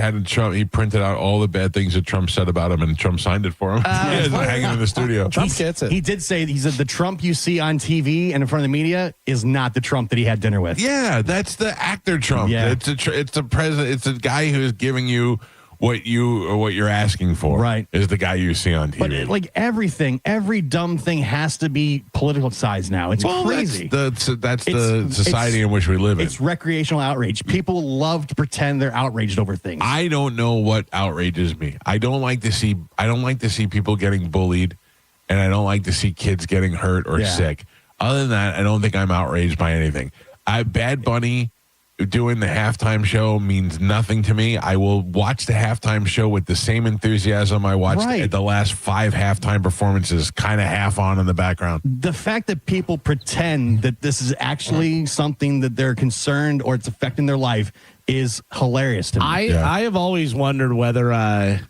He printed out all the bad things that Trump said about him and Trump signed it for him. He has it hanging in the studio. Trump gets it. He did say, he said the Trump you see on TV and in front of the media is not the Trump that he had dinner with. Yeah, that's the actor Trump. Yeah. It's the president. It's a guy who's giving you what you're asking for, right? Is the guy you see on TV. But every dumb thing has to be politicized now. It's crazy. That's the society in which we live in. It's recreational outrage. People love to pretend they're outraged over things. I don't know what outrages me. I don't like to see people getting bullied, and I don't like to see kids getting hurt or sick. Other than that, I don't think I'm outraged by anything. Bad Bunny doing the halftime show means nothing to me. I will watch the halftime show with the same enthusiasm I watched the last 5 halftime performances, kind of half on in the background. The fact that people pretend that this is actually something that they're concerned or it's affecting their life is hilarious to me. I have always wondered whether,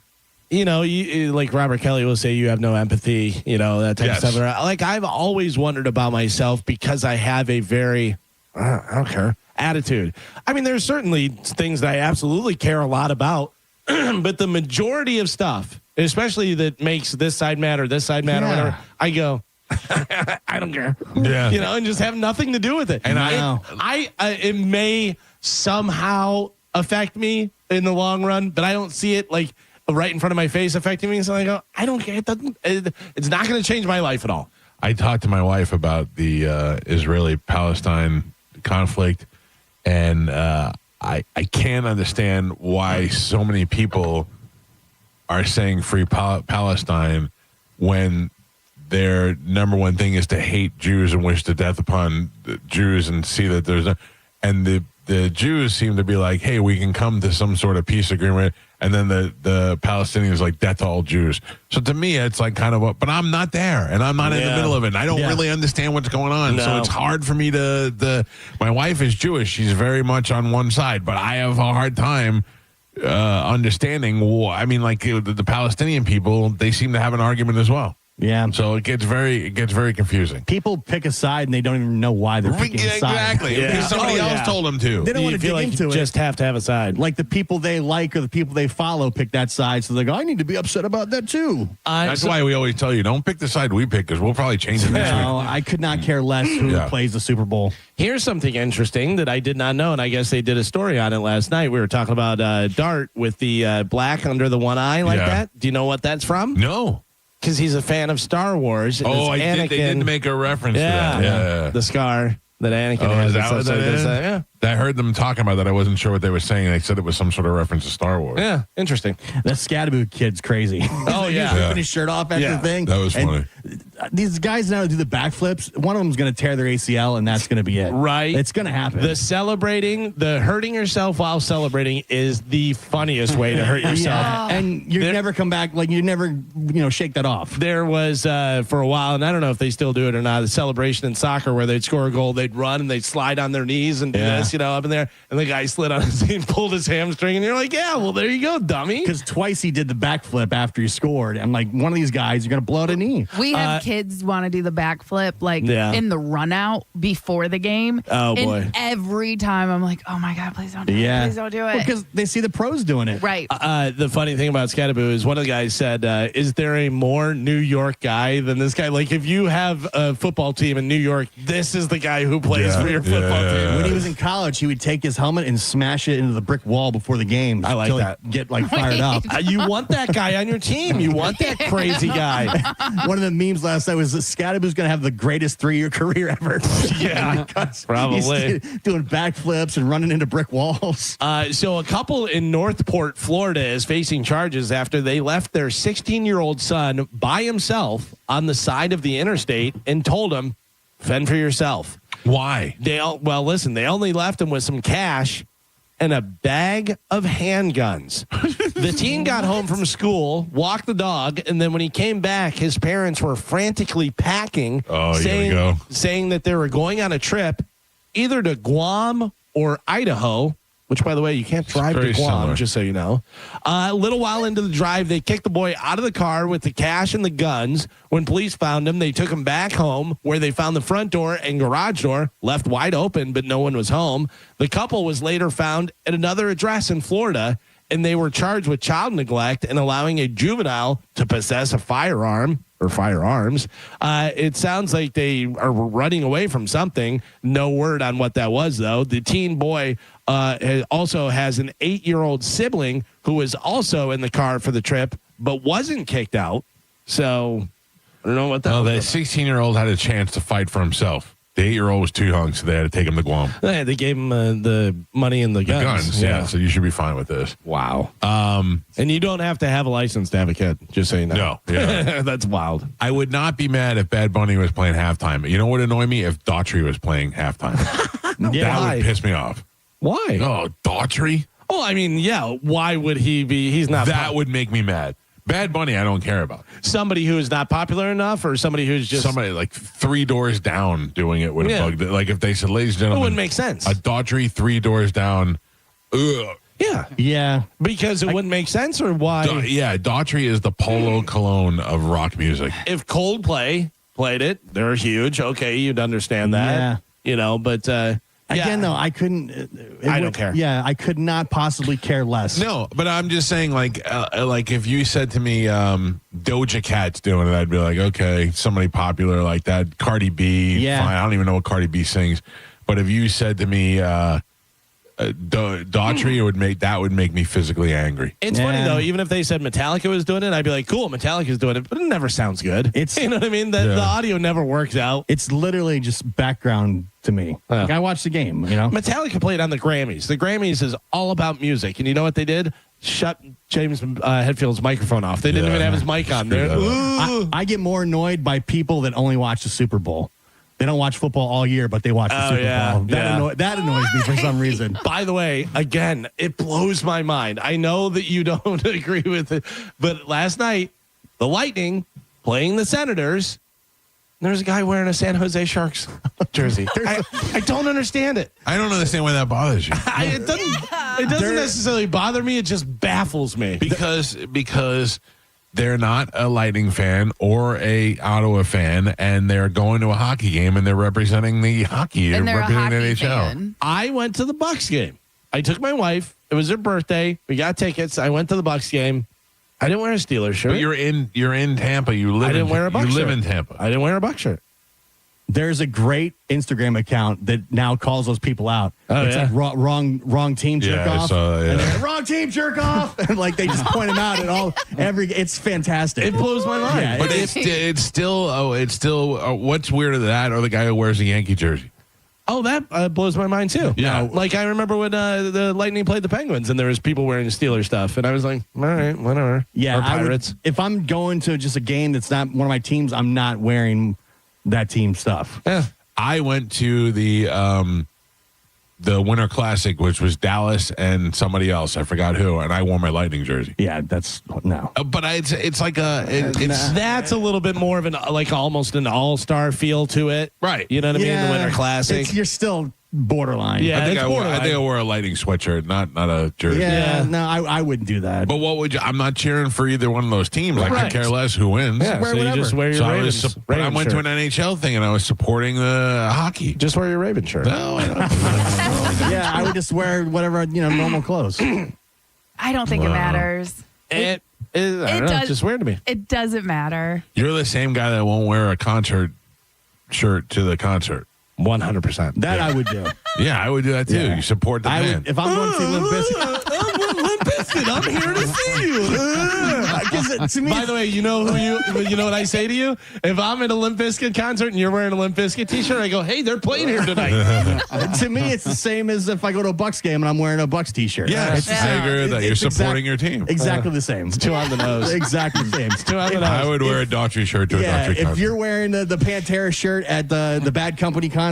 you like Robert Kelly will say you have no empathy, that type of stuff. Like I've always wondered about myself because I have a very, I don't care, attitude. I mean, there's certainly things that I absolutely care a lot about, but the majority of stuff, especially that makes this side matter, whatever, I go, I don't care. Yeah. And just have nothing to do with it. And it may somehow affect me in the long run, but I don't see it like right in front of my face affecting me. So I go, I don't care. It's not going to change my life at all. I talked to my wife about the Israeli-Palestine conflict, and I can't understand why so many people are saying free Palestine when their number one thing is to hate Jews and wish to death upon the Jews and see that there's and the Jews seem to be like, hey, we can come to some sort of peace agreement. And then the Palestinians like, death to all Jews. So to me, it's like kind of but I'm not there and I'm not in the middle of it. And I don't really understand what's going on. No. So it's hard for me my wife is Jewish. She's very much on one side, but I have a hard time understanding. I mean, like the Palestinian people, they seem to have an argument as well. Yeah. So it gets very confusing. People pick a side and they don't even know why they're picking a side. Exactly. Because somebody else told them to. They don't want to dig into it. Just have to have a side. Like the people they like or the people they follow pick that side. So they go, I need to be upset about that too. That's why we always tell you, don't pick the side we pick because we'll probably change it next week. I could not care less who plays the Super Bowl. Here's something interesting that I did not know, and I guess they did a story on it last night. We were talking about Dart with the black under the one eye like that. Do you know what that's from? No. Because he's a fan of Star Wars. Oh, they did make a reference to that. Yeah. The scar that Anakin has. Is that what that is? Yeah. I heard them talking about that. I wasn't sure what they were saying. They said it was some sort of reference to Star Wars. Yeah, interesting. That Scatterboot kid's crazy. Oh, yeah. Ripping his shirt off after the thing. That was funny. These guys now do the backflips. One of them's going to tear their ACL, and that's going to be it. Right. It's going to happen. The hurting yourself while celebrating is the funniest way to hurt yourself. And you never come back, like you never, shake that off. There was, for a while, and I don't know if they still do it or not, a celebration in soccer where they'd score a goal, they'd run, and they'd slide on their knees and do this, up in there. And the guy slid on his knee and pulled his hamstring. And you're like, yeah, well, there you go, dummy. Because twice he did the backflip after he scored. I'm like, one of these guys, you're going to blow out a knee. We have kids want to do the backflip in the run out before the game. Oh, boy. And every time I'm like, oh, my God, please don't do it. Please don't do it. Because they see the pros doing it. Right. The funny thing about Scatteraboo is one of the guys said, is there a more New York guy than this guy? Like, if you have a football team in New York, this is the guy who plays for your football team. When he was in college, he would take his helmet and smash it into the brick wall before the game. I like that. Get fired up. You want that guy on your team. You want that crazy guy. One of the memes last night was that Scatteraboo's going to have the greatest 3-year career ever. Yeah, probably. He's doing backflips and running into brick walls. So a couple in Northport, Florida is facing charges after they left their 16-year-old son by himself on the side of the interstate and told him, fend for yourself. Why? They only left him with some cash and a bag of handguns. The teen got home from school, walked the dog, and then when he came back, his parents were frantically packing, saying that they were going on a trip either to Guam or Idaho, which, by the way, you can't drive to Guam, just so you know. A little while into the drive, they kicked the boy out of the car with the cash and the guns. When police found him, they took him back home, where they found the front door and garage door left wide open, but no one was home. The couple was later found at another address in Florida, and they were charged with child neglect and allowing a juvenile to possess a firearm or firearms. It sounds like they are running away from something. No word on what that was, though. The teen boy also has an 8-year-old sibling who was also in the car for the trip, but wasn't kicked out. So I don't know what that was. The 16-year-old had a chance to fight for himself. The 8-year-old was too young, so they had to take him to Guam. Yeah, they gave him the money and the guns. Yeah, so you should be fine with this. Wow. And you don't have to have a license to have a kid, just so you know. No. Yeah. That's wild. I would not be mad if Bad Bunny was playing halftime. You know what would annoy me? If Daughtry was playing halftime. That would piss me off. Why? Oh, Daughtry. Oh, I mean, yeah. Why would he be? He's not. That would make me mad. Bad Bunny, I don't care about. Somebody who is not popular enough, or somebody who's just somebody like 3 doors down doing it would have bugged it. Like if they said, "Ladies and gentlemen," it wouldn't make sense. A Daughtry 3 doors down. Ugh. Yeah. Because it wouldn't make sense, or why? Daughtry is the Polo Cologne of rock music. If Coldplay played it, they're huge. Okay, you'd understand that. Yeah. But again, though, I couldn't. I don't care. Yeah, I could not possibly care less. No, but I'm just saying, like if you said to me, Doja Cat's doing it, I'd be like, okay, somebody popular like that. Cardi B. Yeah. Fine. I don't even know what Cardi B sings. But if you said to me, Daughtry, it would make me physically angry. It's funny though. Even if they said Metallica was doing it, I'd be like, "Cool, Metallica's doing it," but it never sounds good. You know what I mean? The audio never works out. It's literally just background to me. Like I watched the game. Metallica played on the Grammys. The Grammys is all about music, and you know what they did? Shut James Hetfield's microphone off. They didn't even have his mic on there. I get more annoyed by people that only watch the Super Bowl. They don't watch football all year, but they watch the Super Bowl. That annoys me for some reason. By the way, again, it blows my mind. I know that you don't agree with it, but last night, the Lightning playing the Senators, there's a guy wearing a San Jose Sharks jersey. I don't understand it. I don't understand why that bothers you. It doesn't necessarily bother me. It just baffles me. Because they're not a Lightning fan or a Ottawa fan, and they're going to a hockey game, and they're representing the hockey. And they're representing a hockey NHL. fan. I went to the Bucks game. I took my wife. It was her birthday. We got tickets. I went to the Bucks game. I didn't wear a Steelers shirt. But you're in Tampa. I didn't wear a Bucks shirt. You live in Tampa. I didn't wear a Bucks shirt. There's a great Instagram account that now calls those people out. It's like wrong team jerk off. And they're like, wrong team jerk off. And like they just point them out at it's fantastic. It blows my mind. Yeah, but it's still what's weirder than that or the guy who wears a Yankee jersey? Oh, that blows my mind too. Yeah, like I remember when the Lightning played the Penguins and there was people wearing Steelers stuff, and I was like, all right, whatever. Yeah, or Pirates. If I'm going to just a game that's not one of my teams, I'm not wearing that team stuff. Yeah, I went to the Winter Classic, which was Dallas and somebody else. I forgot who, and I wore my Lightning jersey. Yeah, that's no. But it's like that's a little bit more of an like almost an all-star feel to it, right? You know what I mean? The Winter Classic. You're still borderline. Yeah, I think I wore a Lightning sweatshirt, not a jersey. Yeah, no, I wouldn't do that. But what would you? I'm not cheering for either one of those teams. Right. I could care less who wins. Yeah, so you just wear your Ravens. But I went to an NHL thing and I was supporting the hockey. Just wear your Raven shirt. No, I don't. Yeah, I would just wear whatever normal clothes. I don't think it matters. It does. Just weird to me. It doesn't matter. You're the same guy that won't wear a concert shirt to the concert. 100%. That I would do. Yeah, I would do that too. Yeah. You support the band. If I'm going to see Limp Bizkit, Limp Bizkit, I'm here to see you. To me, by the way, you know what I say to you? If I'm at a Limp Bizkit concert and you're wearing a Limp Bizkit t-shirt, I go, hey, they're playing here tonight. To me, it's the same as if I go to a Bucks game and I'm wearing a Bucks t-shirt. Yeah, it's the same that you're supporting your team. Exactly the same. It's 2 on the nose. Exactly the same. It's 2 on the nose. I would wear a Daughtry shirt to a Daughtry concert. If you're wearing the Pantera shirt at the Bad Company concert,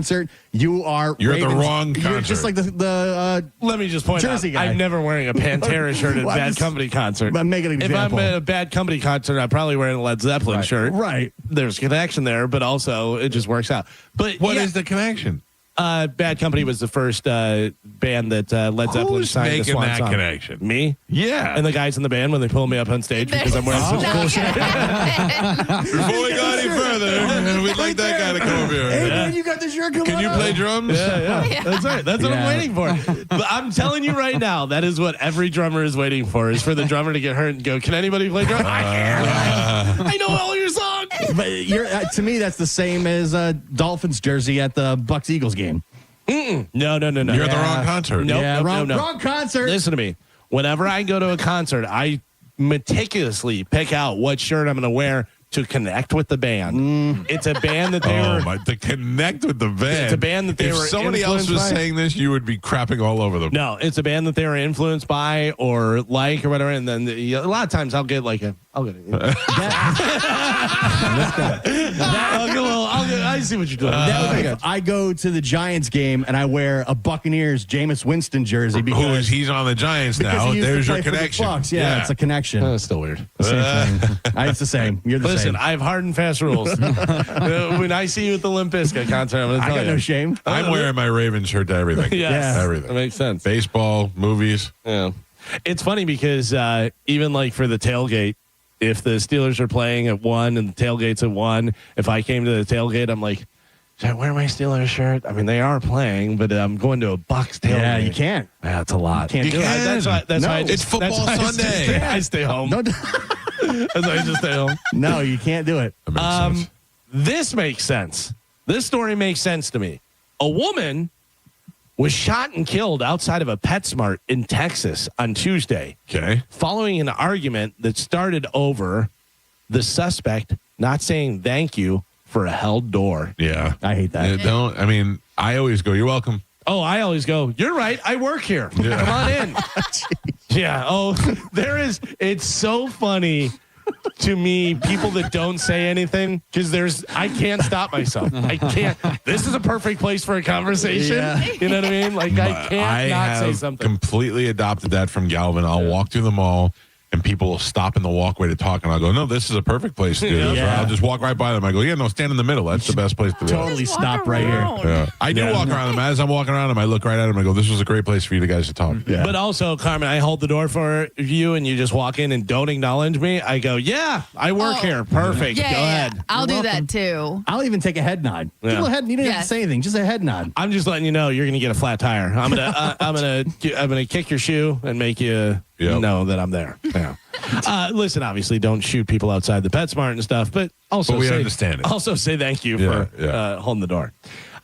you're at the wrong concert. You're just like the let me just point Jersey out, guy. I'm never wearing a Pantera shirt at Bad Company concert. I'm making an example. If I'm at a Bad Company concert, I'm probably wearing a Led Zeppelin shirt. Right. There's a connection there, but also it just works out. But what is the connection? Bad Company was the first band that Led Zeppelin Who's signed making the Swan that song. connection? Me? Yeah. And the guys in the band when they pull me up on stage because I'm wearing such cool shit. Before we go any further, we'd like that guy to come over here. Hey, man, you got this shirt coming Can you play drums? Yeah. That's right. That's what I'm waiting for. But I'm telling you right now, that is what every drummer is waiting for, is for the drummer to get hurt and go, can anybody play drums? I know all your songs. But to me, that's the same as Dolphins jersey at the Bucks Eagles game. No. You're at the wrong concert. Nope, wrong concert. Listen to me. Whenever I go to a concert, I meticulously pick out what shirt I'm going to wear to connect with the band. It's a band that they were... to connect with the band. It's a band that they were If somebody else was by. saying this, you would be crapping all over them. No, it's a band that they were influenced by or like or whatever. And then a lot of times I'll I'll go. I see what you're doing. I go to the Giants game and I wear a Buccaneers Jameis Winston jersey because he's on the Giants now. There's your connection. Yeah, it's a connection. That's still weird. Same thing. It's the same. You're the same. Listen, I have hard and fast rules. When I see you at the Limp Bizkit concert, I'm going to tell you. I got no shame. I'm wearing my Ravens shirt to everything. Yes. Everything. That makes sense. Baseball, movies. Yeah. It's funny because even like for the tailgate, if the Steelers are playing at 1 and the tailgate's at 1, if I came to the tailgate, I'm like, should I wear my Steelers shirt? I mean, they are playing, but I'm going to a Bucs tailgate. Yeah, you can't. Yeah, it's a lot. You can't do it. That's why it's football Sunday. I stay home. That's why I just stay home. No, you can't do it. That makes sense. This makes sense. This story makes sense to me. A woman was shot and killed outside of a PetSmart in Texas on Tuesday. Okay. Following an argument that started over the suspect not saying thank you for a held door. Yeah. I hate that. I always go, you're welcome. Oh, I always go, you're right. I work here. Yeah. Come on in. Yeah. Oh, it's so funny to me, people that don't say anything, because I can't stop myself. I can't. This is a perfect place for a conversation. Yeah. You know what I mean? Like, I can't not say something. Completely adopted that from Galvin. I'll walk through the mall and people will stop in the walkway to talk, and I'll go, no, this is a perfect place to do this. Or I'll just walk right by them. I go, yeah, no, stand in the middle. That's the best place to do it. Totally stop right here. Yeah. I do walk around them. As I'm walking around them, I look right at them. I go, this was a great place for you guys to talk. Yeah. But also, Carmen, I hold the door for you and you just walk in and don't acknowledge me. I go, yeah, I work here. Perfect. Yeah, go ahead. I'll do that too. I'll even take a head nod. Yeah. Give a head. You don't have to say anything. Just a head nod. I'm just letting you know you're going to get a flat tire. I'm gonna kick your shoe and make you know that I'm there. Yeah. Listen, obviously, don't shoot people outside the PetSmart and stuff, but also we understand it. Also, say thank you for holding the door.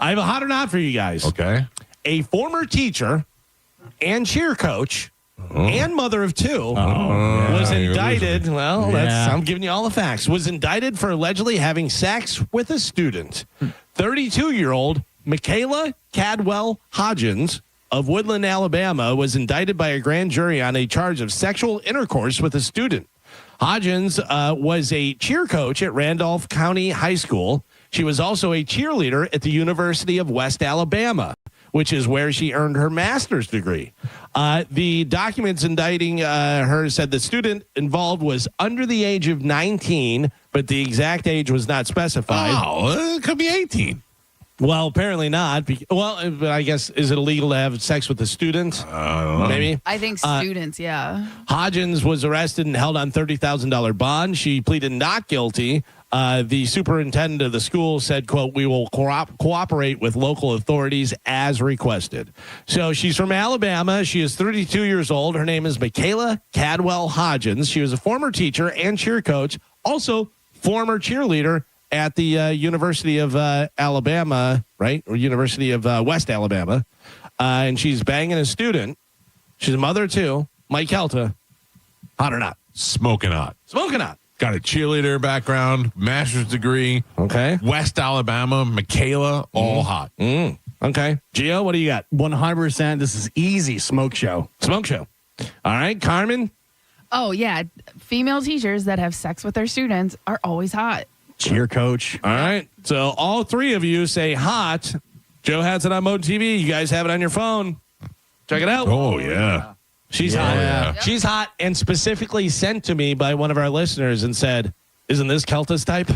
I have a hot or not for you guys. Okay. A former teacher and cheer coach and mother of two was indicted. Well, I'm giving you all the facts. Was indicted for allegedly having sex with a student. 32-year-old Michaela Cadwell Hodgins of Woodland, Alabama, was indicted by a grand jury on a charge of sexual intercourse with a student. Hodgins was a cheer coach at Randolph County High School. She was also a cheerleader at the University of West Alabama, which is where she earned her master's degree. The documents indicting her said the student involved was under the age of 19, but the exact age was not specified. Oh, it could be 18. Well, apparently not. Well, but I guess, is it illegal to have sex with a student? Maybe. I think students, yeah. Hodgins was arrested and held on $30,000 bond. She pleaded not guilty. The superintendent of the school said, quote, we will cooperate with local authorities as requested. So she's from Alabama. She is 32 years old. Her name is Michaela Cadwell Hodgins. She was a former teacher and cheer coach, also former cheerleader at the University of Alabama, right? Or University of West Alabama. And she's banging a student. She's a mother, too. Mike Calta. Hot or not? Smoking hot. Smoking hot. Got a cheerleader background, master's degree. Okay. West Alabama, Michaela, all hot. Okay. Gio, what do you got? 100%. This is easy smoke show. Smoke show. All right. Carmen? Oh, yeah. Female teachers that have sex with their students are always hot. Cheer coach. All right. So all three of you say hot. Joe has it on Mode TV. You guys have it on your phone. Check it out. Oh, yeah. She's hot. Yeah. She's hot and specifically sent to me by one of our listeners and said, isn't this Kelta's type?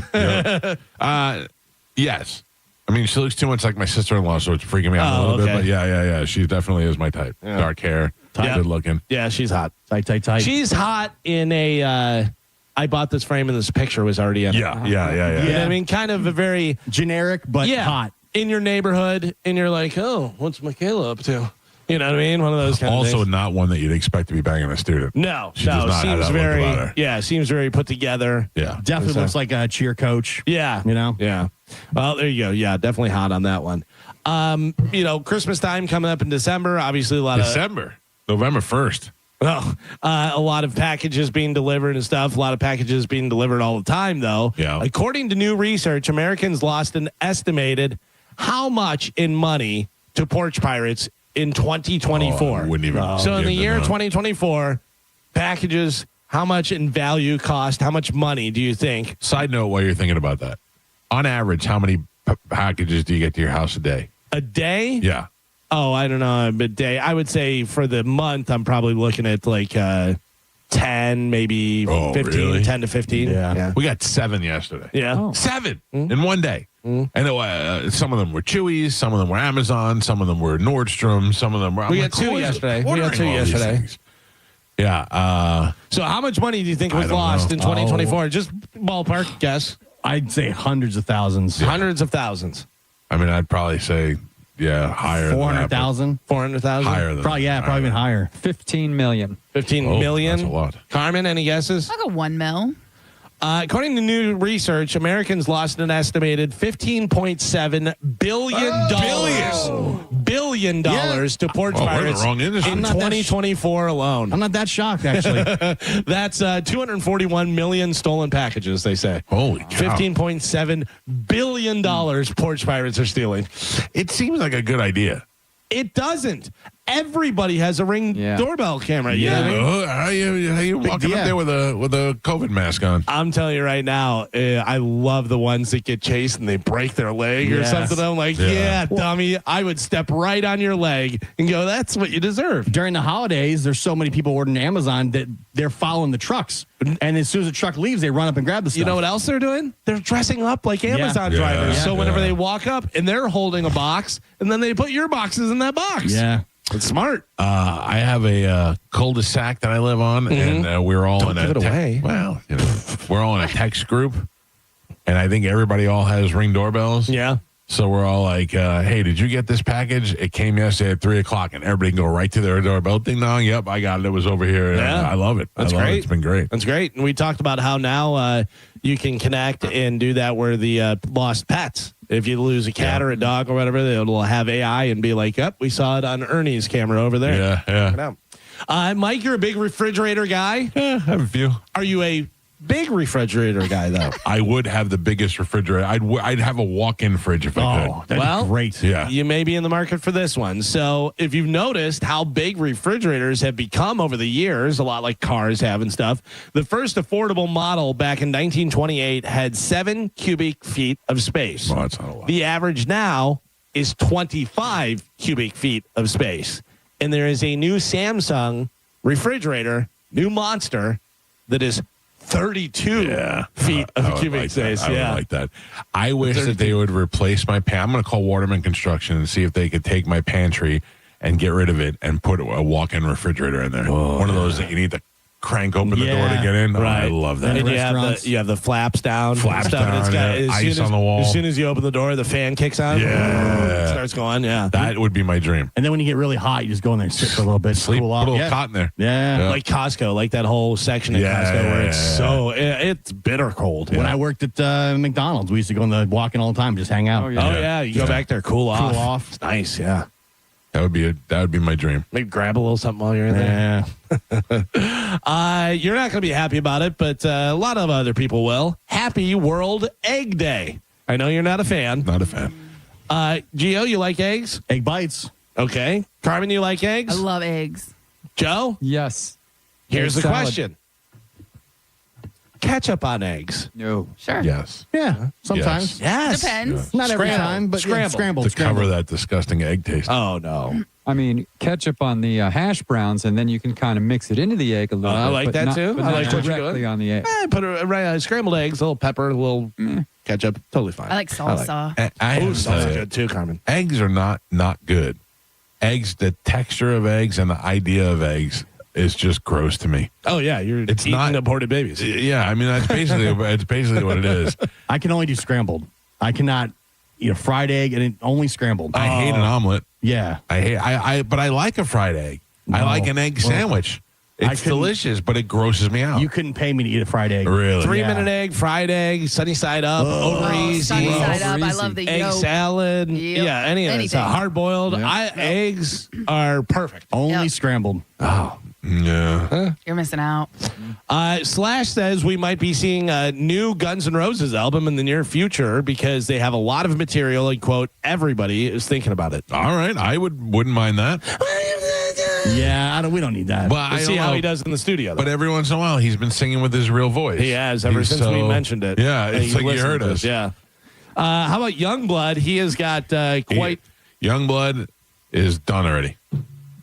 Yes. I mean, she looks too much like my sister-in-law, so it's freaking me out a little bit. But yeah. She definitely is my type. Yeah. Dark hair, good looking. Yeah, she's hot. Tight. She's hot in a... I bought this frame and this picture was already in it. Yeah. You know what I mean? Kind of a very... generic, but hot. In your neighborhood, and you're like, oh, what's Michaela up to? You know what I mean? One of those kind of things. Also not one that you'd expect to be banging a student. No. She does not have that look about her. Yeah, seems very put together. Yeah. Definitely looks like a cheer coach. Yeah. You know? Yeah. Well, there you go. Yeah, definitely hot on that one. Christmas time coming up in December. Obviously, a lot of... November 1st. Well, a lot of packages being delivered and stuff. A lot of packages being delivered all the time, though. Yeah. According to new research, Americans lost an estimated how much in money to porch pirates in 2024. Wouldn't even so in the year them 2024, packages, How much in value cost? How much money do you think? Side note, while you're thinking about that, on average, how many packages do you get to your house a day? A day? Yeah. Oh, I don't know. A day. I would say for the month, I'm probably looking at like 10, maybe 15, really? 10 to 15. Yeah. We got 7 yesterday. Yeah. 7 in one day. And some of them were Chewy's, some of them were Amazon, some of them were Nordstrom, some of them were. We got 2 yesterday. Yeah. So how much money do you think was lost in 2024? Just ballpark guess. I'd say hundreds of thousands. Yeah. Hundreds of thousands. I mean, I'd probably say, higher 400,000. 400,000? Higher than probably even higher. 15 million. 15 million? That's a lot. Carmen, any guesses? I'll go 1 mil. According to new research, Americans lost an estimated $15.7 billion to porch pirates wrong industry. in 2024 alone. I'm not that shocked, actually. That's 241 million stolen packages, they say. Holy cow. $15.7 billion porch pirates are stealing. It seems like a good idea. It doesn't. Everybody has a Ring doorbell camera. You know what I mean? How you walking up there with a COVID mask on? I'm telling you right now, I love the ones that get chased and they break their leg or something. I'm like, dummy, I would step right on your leg and go, that's what you deserve. During the holidays, there's so many people ordering Amazon that they're following the trucks. And as soon as the truck leaves, they run up and grab the stuff. You know what else they're doing? They're dressing up like Amazon drivers. Yeah. So whenever they walk up and they're holding a box, and then they put your boxes in that box. Yeah. It's smart. I have a cul-de-sac that I live on, and we're all in a away. Well, we're all in a text group, and I think everybody all has Ring doorbells. Yeah. So we're all like, "Hey, did you get this package? It came yesterday at 3:00," and everybody can go right to their doorbell. Ding dong. Yep, I got it. It was over here. Yeah. I love it. That's I love great. It. It's been great. That's great. And we talked about how now you can connect and do that where the lost pets. If you lose a cat or a dog or whatever, they'll have AI and be like, yep, we saw it on Ernie's camera over there. Yeah. Check it out. Mike, you're a big refrigerator guy. Yeah, I have a few. Are you a big refrigerator guy, though? I would have the biggest refrigerator. I'd have a walk-in fridge if I could. That'd be great. Yeah. You may be in the market for this one. So if you've noticed how big refrigerators have become over the years, a lot like cars have and stuff, the first affordable model back in 1928 had 7 cubic feet of space. Oh, that's not a lot. The average now is 25 cubic feet of space. And there is a new Samsung refrigerator, new monster, that is 32 feet of cubic space. I would like that. I wish that they would replace my I'm going to call Waterman Construction and see if they could take my pantry and get rid of it and put a walk-in refrigerator in there. One of those that you need to crank open the door to get in. Right. I love that. And you have the flaps down. Flaps stuff, down, and it's got, ice on the wall. As soon as you open the door, the fan kicks on. Yeah. It starts going, That would be my dream. And then when you get really hot, you just go in there and sit for a little bit. Sleep, cool put off. a little cot in there. Yeah. Like Costco, like that whole section in Costco where it's bitter cold. When I worked at McDonald's, we used to go in the walk-in all the time, just hang out. Oh, yeah. You go back there, cool off. It's nice, yeah. That would be my dream. Maybe grab a little something while you're in there. You're not going to be happy about it, but a lot of other people will. Happy World Egg Day. I know you're not a fan. Not a fan. Gio, you like eggs? Egg bites. Okay. Carmen, you like eggs? I love eggs. Joe? Yes. Here's the salad. question. Ketchup on eggs? No. Sure. Yes. Yeah, sometimes. Yes. Depends. Not every Scrambled. time, but Scrambled. To cover that disgusting egg taste. Oh, no. I mean, ketchup on the hash browns, and then you can kind of mix it into the egg a little bit. I like but that not- too. but I not like what you're directly doing. on the egg. Put scrambled eggs, a little pepper, a little ketchup. Totally fine. I like salsa. I have to Salsa's tell you, good too, Carmen. eggs are not good. Eggs, the texture of eggs and the idea of eggs is just gross to me. Oh yeah, it's eating not aborted babies. Yeah, I mean that's basically what it is. I can only do scrambled. I cannot eat a fried egg and only scrambled. I hate an omelet. Yeah. But I like a fried egg. I like an egg sandwich. It's delicious, but it grosses me out. You couldn't pay me to eat a fried egg. Really? 3-minute egg, fried egg, sunny side up, over easy. Sunny side up. I love the egg yolk. salad. Yep. Yeah, any of it. Anything. Hard boiled. Eggs are perfect. Only scrambled. Oh. Yeah. You're missing out. Slash says we might be seeing a new Guns N' Roses album in the near future because they have a lot of material and, quote, everybody is thinking about it. All right. I wouldn't mind that. Yeah, we don't need that. Well, We'll see how he does in the studio. But every once in a while, he's been singing with his real voice. He has ever since we mentioned it. Yeah, it's like you heard us. Yeah. How about Youngblood? He has got quite. Youngblood is done already.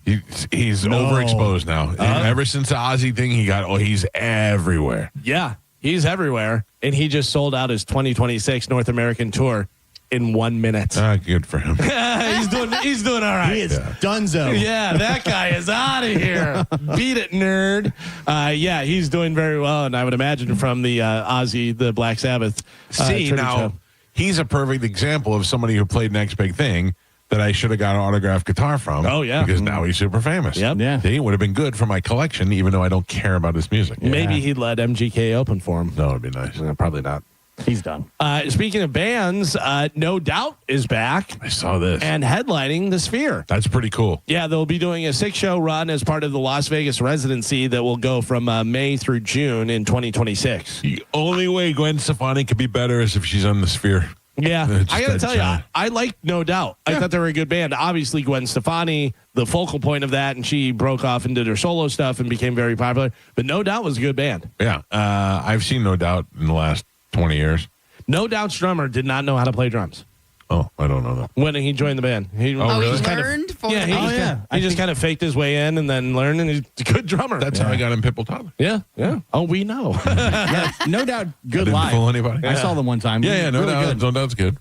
He's overexposed now. Ever since the Ozzy thing, he's everywhere. Yeah, he's everywhere, and he just sold out his 2026 North American tour in 1 minute. Good for him. He's doing all right. He is donezo. Yeah, that guy is out of here. Beat it, nerd. Yeah, he's doing very well, and I would imagine from the Ozzy, the Black Sabbath. Now, he's a perfect example of somebody who played Next Big Thing that I should have got an autographed guitar from. Oh, yeah. Because now he's super famous. Yep. Yeah. He would have been good for my collection, even though I don't care about his music. Maybe he'd let MGK open for him. No, it'd be nice. Probably not. He's done. Speaking of bands, No Doubt is back. I saw this. And headlining the Sphere. That's pretty cool. Yeah, they'll be doing a 6-show run as part of the Las Vegas residency that will go from May through June in 2026. The only way Gwen Stefani could be better is if she's on the Sphere. Yeah, I got to tell you, giant. I like No Doubt. I thought they were a good band. Obviously, Gwen Stefani, the focal point of that, and she broke off and did her solo stuff and became very popular. But No Doubt was a good band. Yeah, I've seen No Doubt in the last 20 years. No Doubt's drummer did not know how to play drums. Oh, I don't know that. When he joined the band. He really? Learned for he just kind of faked his way in and then learned, and he's a good drummer. That's how I got in Pitbull Toddler. Yeah. Oh, we know. No Doubt, good Didn't live. fool anybody. I saw them one time. Yeah, No Really Doubt. good. No Doubt's good.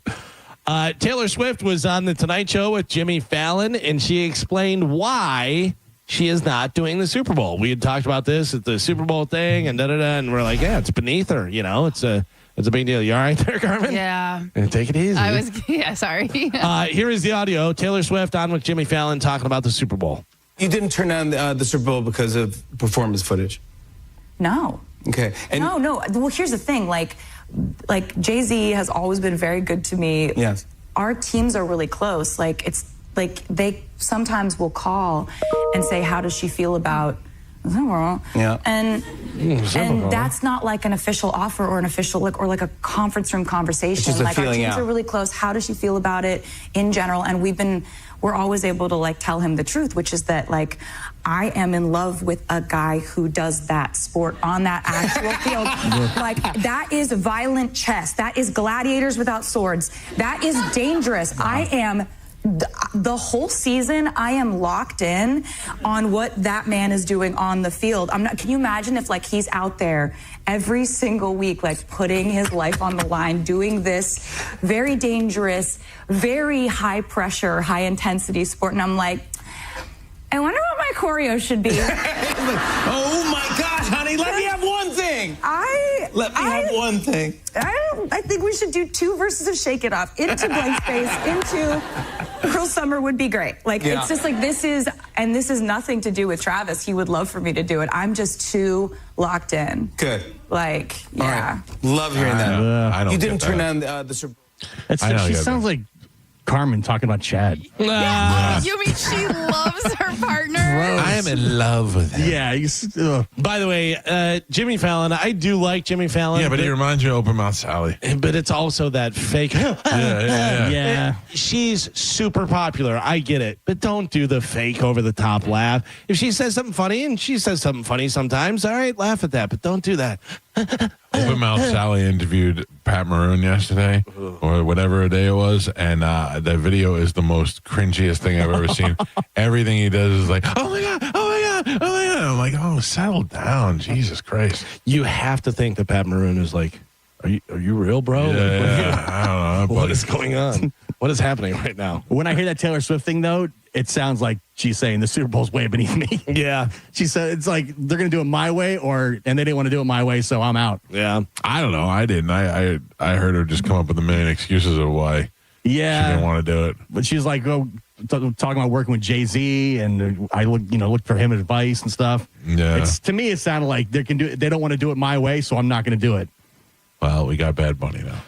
Taylor Swift was on The Tonight Show with Jimmy Fallon, and she explained why she is not doing the Super Bowl. We had talked about this at the Super Bowl thing, and and we're like, yeah, it's beneath her. You know, it's a big deal. You all right there, Carmen? Yeah. Take it easy. Sorry. Here is the audio. Taylor Swift on with Jimmy Fallon talking about the Super Bowl. You didn't turn on the Super Bowl because of performance footage? No. Okay. No. Well, here's the thing. Like Jay-Z has always been very good to me. Yes. Our teams are really close. Like, it's like they sometimes will call and say, how does she feel about Yeah. And that's not like an official offer or an official or like a conference room conversation. It's just a like our feeling teams out. are really close. How does she feel about it in general? And we're always able to like tell him the truth, which is that like I am in love with a guy who does that sport on that actual field. Like that is violent chess. That is gladiators without swords. That is dangerous. I am the whole season, I am locked in on what that man is doing on the field. Can you imagine if like he's out there every single week, like putting his life on the line, doing this very dangerous, very high pressure, high intensity sport. And I'm like, I wonder what my choreo should be. Oh my gosh, honey, let me have one thing. Let me have one thing. I think we should do 2 verses of Shake It Off into Blank Space, into Cruel Summer would be great. Like, It's just like this is nothing to do with Travis. He would love for me to do it. I'm just too locked in. Good. Like, yeah. All right. Love hearing that. I don't You didn't get turn that. on the Super She sounds like Carmen talking about Chad. You mean she loves her partner? I am in love with him. Yeah. By the way, Jimmy Fallon, I do like Jimmy Fallon. Yeah, but he reminds you of Open Mouth Sally. But it's also that fake. Yeah. She's super popular. I get it. But don't do the fake over the top laugh. If she says something funny, and she says something funny sometimes, all right, laugh at that. But don't do that. Open Mouth Sally interviewed Pat Maroon yesterday, or whatever day it was, and the video is the most cringiest thing I've ever seen. Everything he does is like, oh my God, oh my God, oh my God. I'm like, oh, settle down. Jesus Christ. You have to think that Pat Maroon is like, are you real, bro? Yeah, I don't know. What is going on? What is happening right now? When I hear that Taylor Swift thing, though, it sounds like she's saying the Super Bowl's way beneath me. Yeah. She said it's like they're going to do it my way, and they didn't want to do it my way, so I'm out. Yeah. I don't know. I didn't. I heard her just come up with a million excuses of why she didn't want to do it. But she's like, talking about working with Jay-Z, and I looked for him advice and stuff. Yeah. To me, it sounded like they don't want to do it my way, so I'm not going to do it. Well, we got Bad Bunny now.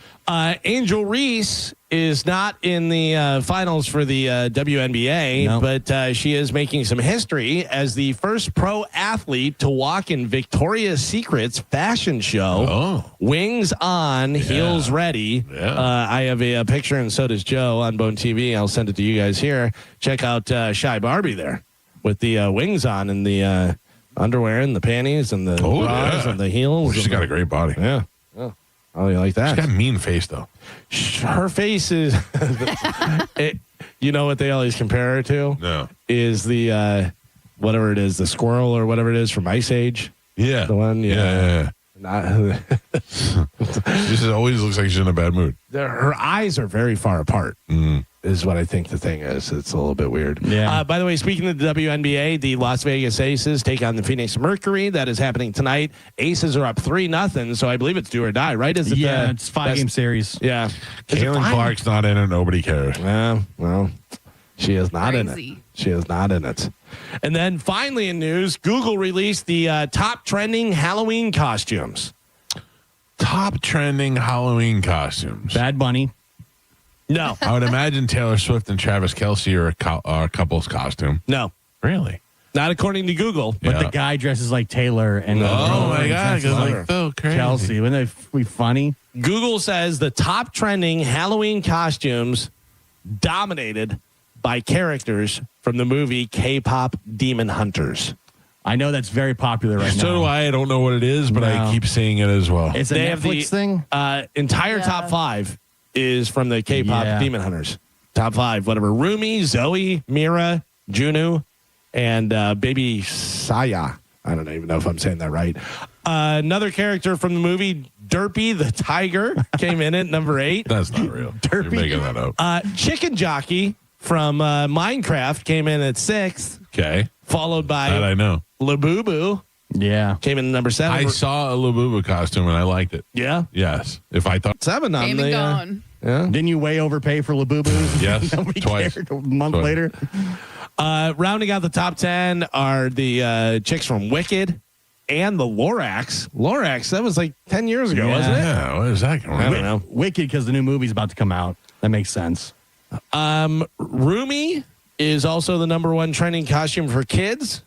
Angel Reese is not in the finals for the WNBA, but she is making some history as the first pro athlete to walk in Victoria's Secret's fashion show. Wings on, heels ready. Yeah. I have a picture, and so does Joe on Bone TV. I'll send it to you guys here. Check out Shy Barbie there. with the wings on and the underwear and the panties and the bras and the heels. She's got a great body. Yeah. Oh, you like that? She's got a mean face, though. Her face is, you know what they always compare her to? No. Is the, whatever it is, the squirrel or whatever it is from Ice Age. Yeah. The one? Yeah. She always looks like she's in a bad mood. Her eyes are very far apart. Is what I think the thing is. It's a little bit weird. Yeah. By the way, speaking of the WNBA, the Las Vegas Aces take on the Phoenix Mercury. That is happening tonight. Aces are up 3-0, so I believe it's do or die, right? Is it it's 5-game series. Yeah. Caitlin Clark's not in it. Nobody cares. Yeah, well, she is not in it. She is not in it. And then finally in news, Google released the top trending Halloween costumes. Top trending Halloween costumes. Bad Bunny. No. I would imagine Taylor Swift and Travis Kelce are a couple's costume. No. Really? Not according to Google. But the guy dresses like Taylor. And oh, my God. Like, so crazy. Kelsey. Wouldn't that be funny? Google says the top trending Halloween costumes dominated by characters from the movie K-pop Demon Hunters. I know that's very popular right now. So do I. I don't know what it is, but I keep seeing it as well. It's a Netflix thing? Entire top 5 is from the K-pop Demon Hunters. Top 5, whatever. Rumi, Zoe, Mira, Juno, and baby Saya. I don't even know if I'm saying that right. Another character from the movie, Derpy the Tiger, came in at number 8. That's not real. Derpy. You're making that up. Chicken Jockey from Minecraft came in at 6th. Okay. Followed by that I know. Labubu. Yeah. Came in at number 7. I saw a Labubu costume and I liked it. Yeah? Yes. If I thought 7 on Came and gone. Yeah. Didn't you way overpay for Labubu? Yes. Nobody Twice. cared a month later. Rounding out the top 10 are the chicks from Wicked and the Lorax. Lorax, that was like 10 years ago, wasn't it? Yeah. What is that going on? I don't know. Wicked, because the new movie's about to come out. That makes sense. Rumi is also the number 1 trending costume for kids.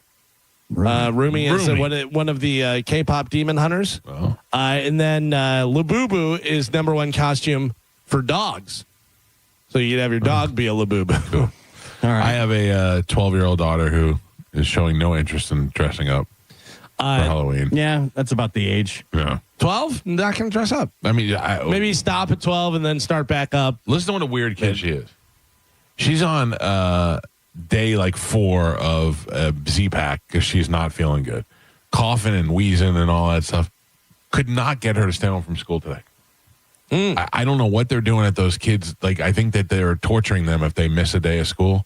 Rumi is one of the K-pop Demon Hunters. Oh. And then Labubu is number 1 costume for dogs. So you'd have your dog be a Labubu. Cool. All right. I have a 12-year-old daughter who is showing no interest in dressing up for Halloween. Yeah, that's about the age. Yeah. 12? Not going to dress up. I mean, Maybe stop at 12 and then start back up. Listen to what a weird kid she is. She's on day like 4 of Z-Pack because she's not feeling good. Coughing and wheezing and all that stuff. Could not get her to stay home from school today. I don't know what they're doing at those kids. Like, I think that they're torturing them if they miss a day of school.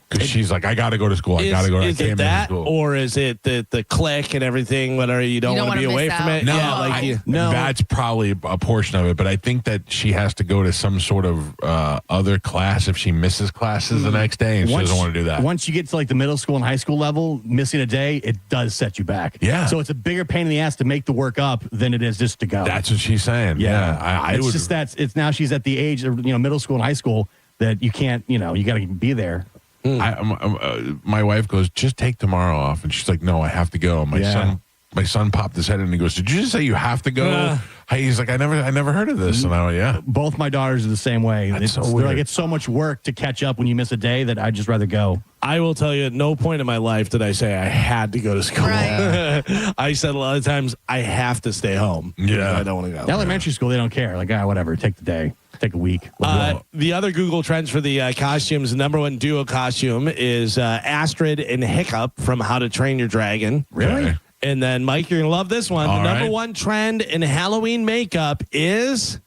Because she's like, I got to go to school. I got to go. Is it that, or is it the click and everything? Whatever, you don't want to be away from it. No, Yeah, no, that's probably a portion of it. But I think that she has to go to some sort of other class if she misses classes the next day, and she doesn't want to do that. Once you get to like the middle school and high school level, missing a day, it does set you back. Yeah. So it's a bigger pain in the ass to make the work up than it is just to go. That's what she's saying. Yeah, it's just it's now she's at the age of middle school and high school that you can't you got to be there. My wife goes, just take tomorrow off, and she's like, no, I have to go. My son popped his head in and he goes, did you just say you have to go? He's like, I never heard of this. And I went, yeah. Both my daughters are the same way. They're like, it's so much work to catch up when you miss a day that I'd just rather go. I will tell you, at no point in my life did I say I had to go to school. Right. I said a lot of times I have to stay home. Yeah. I don't want to go. Elementary school, they don't care. Like, whatever, take the day. Take a week. The other Google trends for the costumes, the number 1 duo costume is Astrid and Hiccup from How to Train Your Dragon. Really? Okay. And then, Mike, you're going to love this one. All the number right. 1 trend in Halloween makeup is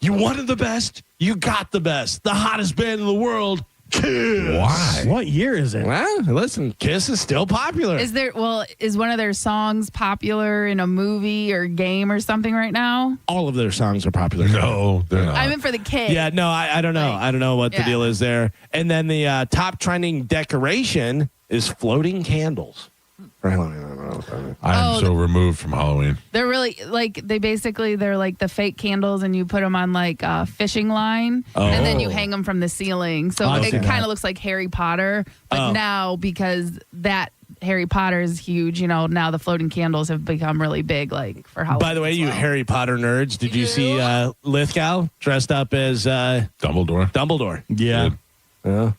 you wanted the best, you got the best. The hottest band in the world, Kiss. Why? What year is it? Well, listen, Kiss is still popular. Is one of their songs popular in a movie or game or something right now? All of their songs are popular. No, they're not. I meant for the kids. Yeah, no, I don't know. I don't know what the deal is there. And then the top trending decoration is floating candles. I'm so removed from Halloween. They're really they're like the fake candles, and you put them on like a fishing line, and then you hang them from the ceiling. So it kind of looks like Harry Potter, but now because that Harry Potter is huge, now the floating candles have become really big, like for Halloween. By the way, you Harry Potter nerds, did you see Lithgow dressed up as Dumbledore? Dumbledore. Yeah. Yeah.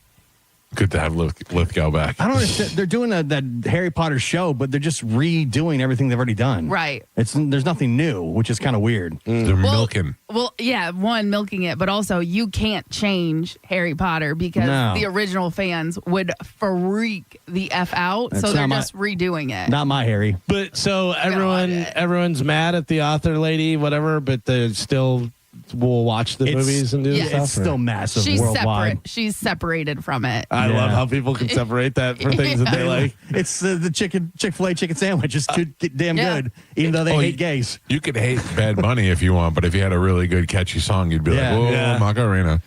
Good to have Lithgow back. I don't understand. They're doing that Harry Potter show, but they're just redoing everything they've already done. Right. There's nothing new, which is kind of weird. They're milking. Well, yeah, one, milking it, but also you can't change Harry Potter because the original fans would freak the F out. So they're just redoing it. Not my Harry. But so everyone's mad at the author lady, whatever, but they still will watch the movies and do stuff. It's still massive worldwide. She's separated from it. I love how people can separate that for things that they like. It's the Chick-fil-A chicken sandwich. It's too damn good, even though they hate gays. You could hate Bad Bunny if you want, but if you had a really good catchy song, you'd be like, whoa, Macarena.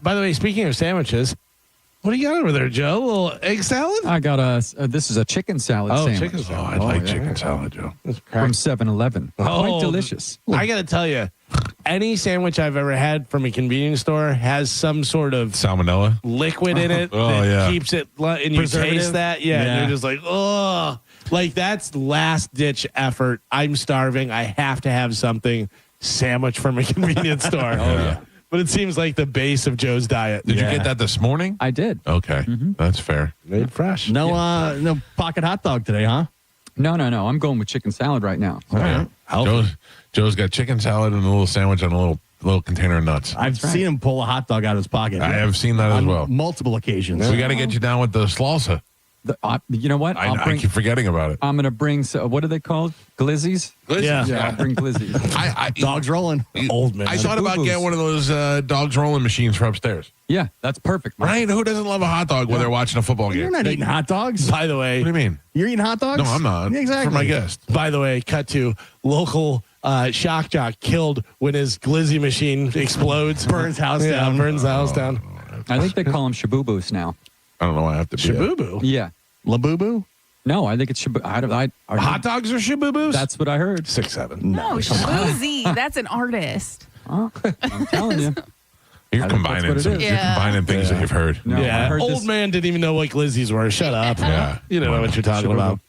By the way, speaking of sandwiches, what do you got over there, Joe? A little egg salad? I got this is a chicken salad sandwich. Chicken salad. I like chicken salad, Joe. From 7-Eleven. Quite delicious. I got to tell you, any sandwich I've ever had from a convenience store has some sort of salmonella liquid in it that keeps it, and you taste that. And you're just like, oh, like that's last ditch effort. I'm starving. I have to have something sandwich from a convenience store. But it seems like the base of Joe's diet. Did you get that this morning? I did. Okay. That's fair. Made fresh. No pocket hot dog today, huh? No. I'm going with chicken salad right now. All right. Joe's got chicken salad and a little sandwich and a little container of nuts. I've seen him pull a hot dog out of his pocket. I have seen that as well. Multiple occasions. We got to get you down with the salsa. You know what? I keep forgetting about it. I'm going to bring, what are they called? Glizzies? Yeah. I'll bring glizzies. Dogs rolling. Old man. I thought about getting one of those dogs rolling machines for upstairs. Yeah, that's perfect. Right? Who doesn't love a hot dog when they're watching a football game? You're not eating hot dogs. By the way. What do you mean? You're eating hot dogs? No, I'm not. Yeah, exactly. For my guest. By the way, cut to local shock jock killed when his glizzy machine explodes. Burns house down. Burns the house down. I think they call them shaboobos now. I don't know why I have to be Shabooboo? Yeah. Labubu? No, I think it's shabu. Hot dogs are shaboobos? That's what I heard. 6'7". No, Shaboozy. That's an artist. I'm telling you. You're combining things that you've heard. No, I heard Old this. man didn't even know what glizzies were. Shut up. You don't know what you're talking about.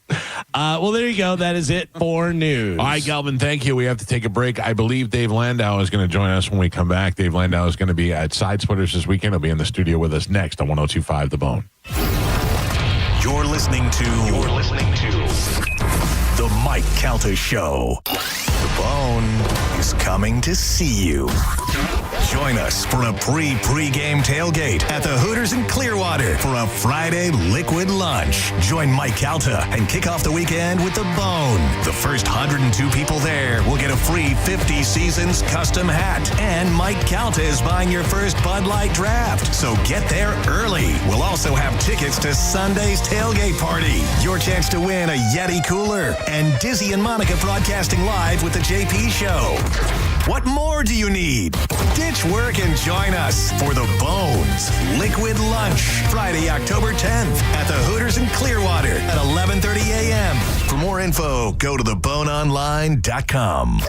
Well, there you go. That is it for news. All right, Galvin, thank you. We have to take a break. I believe Dave Landau is going to join us when we come back. Dave Landau is going to be at Side Splitters this weekend. He'll be in the studio with us next on 102.5 The Bone. You're listening to The Mike Calta Show. The Bone is coming to see you. Join us for a pre-game tailgate at the Hooters in Clearwater for a Friday liquid lunch. Join Mike Calta and kick off the weekend with The Bone. The first 102 people there will get a free 50 Seasons custom hat. And Mike Calta is buying your first Bud Light draft. So get there early. We'll also have tickets to Sunday's tailgate party. Your chance to win a Yeti cooler. And Dizzy and Monica broadcasting live with the JP Show. What more do you need? Ditch work and join us for The Bones Liquid Lunch, Friday, October 10th at the Hooters in Clearwater at 11:30 a.m. For more info, go to theboneonline.com.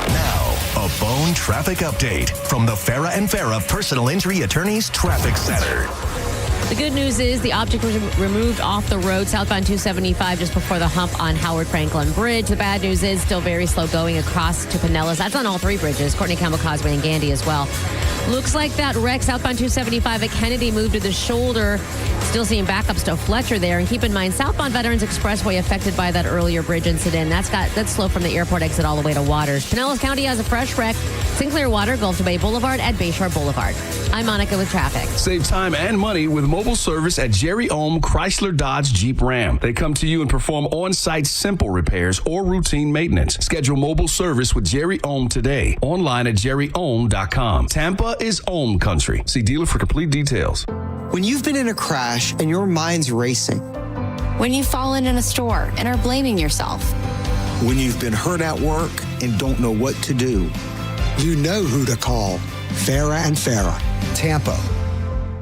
Now, a Bone traffic update from the Farah and Farah Personal Injury Attorneys Traffic Center. The good news is the object was removed off the road southbound 275 just before the hump on Howard Franklin Bridge. The bad news is still very slow going across to Pinellas. That's on all three bridges, Courtney Campbell Causeway and Gandy as well. Looks like that wreck southbound 275 at Kennedy moved to the shoulder. Still seeing backups to Fletcher there. And keep in mind, southbound Veterans Expressway affected by that earlier bridge incident. That's slow from the airport exit all the way to Waters. Pinellas County has a fresh wreck. Sinclair Water, Gulf to Bay Boulevard at Bayshore Boulevard. I'm Monica with traffic. Save time and money with mobile service at Jerry Ohm Chrysler Dodge Jeep Ram. They come to you and perform on-site simple repairs or routine maintenance. Schedule mobile service with Jerry Ohm today. Online at jerryohm.com. Tampa is Ohm country. See dealer for complete details. When you've been in a crash and your mind's racing. When you've fallen in a store and are blaming yourself. When you've been hurt at work and don't know what to do. You know who to call. Farah and Farah, Tampa.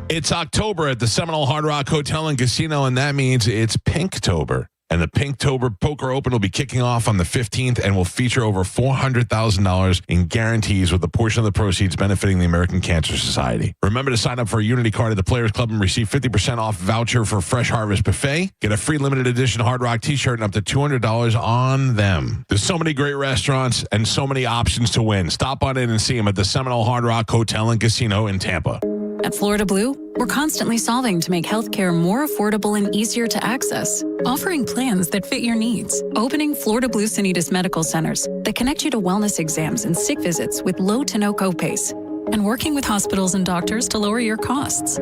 It's October at the Seminole Hard Rock Hotel and Casino, and that means it's Pinktober. And the Pinktober Poker Open will be kicking off on the 15th and will feature over $400,000 in guarantees, with a portion of the proceeds benefiting the American Cancer Society. Remember to sign up for a Unity card at the Players Club and receive 50% off voucher for Fresh Harvest Buffet. Get a free limited edition Hard Rock t-shirt and up to $200 on them. There's so many great restaurants and so many options to win. Stop on in and see them at the Seminole Hard Rock Hotel and Casino in Tampa. At Florida Blue, we're constantly solving to make healthcare more affordable and easier to access, offering plans that fit your needs. Opening Florida Blue Sanitas Medical Centers that connect you to wellness exams and sick visits with low to no copays, and working with hospitals and doctors to lower your costs.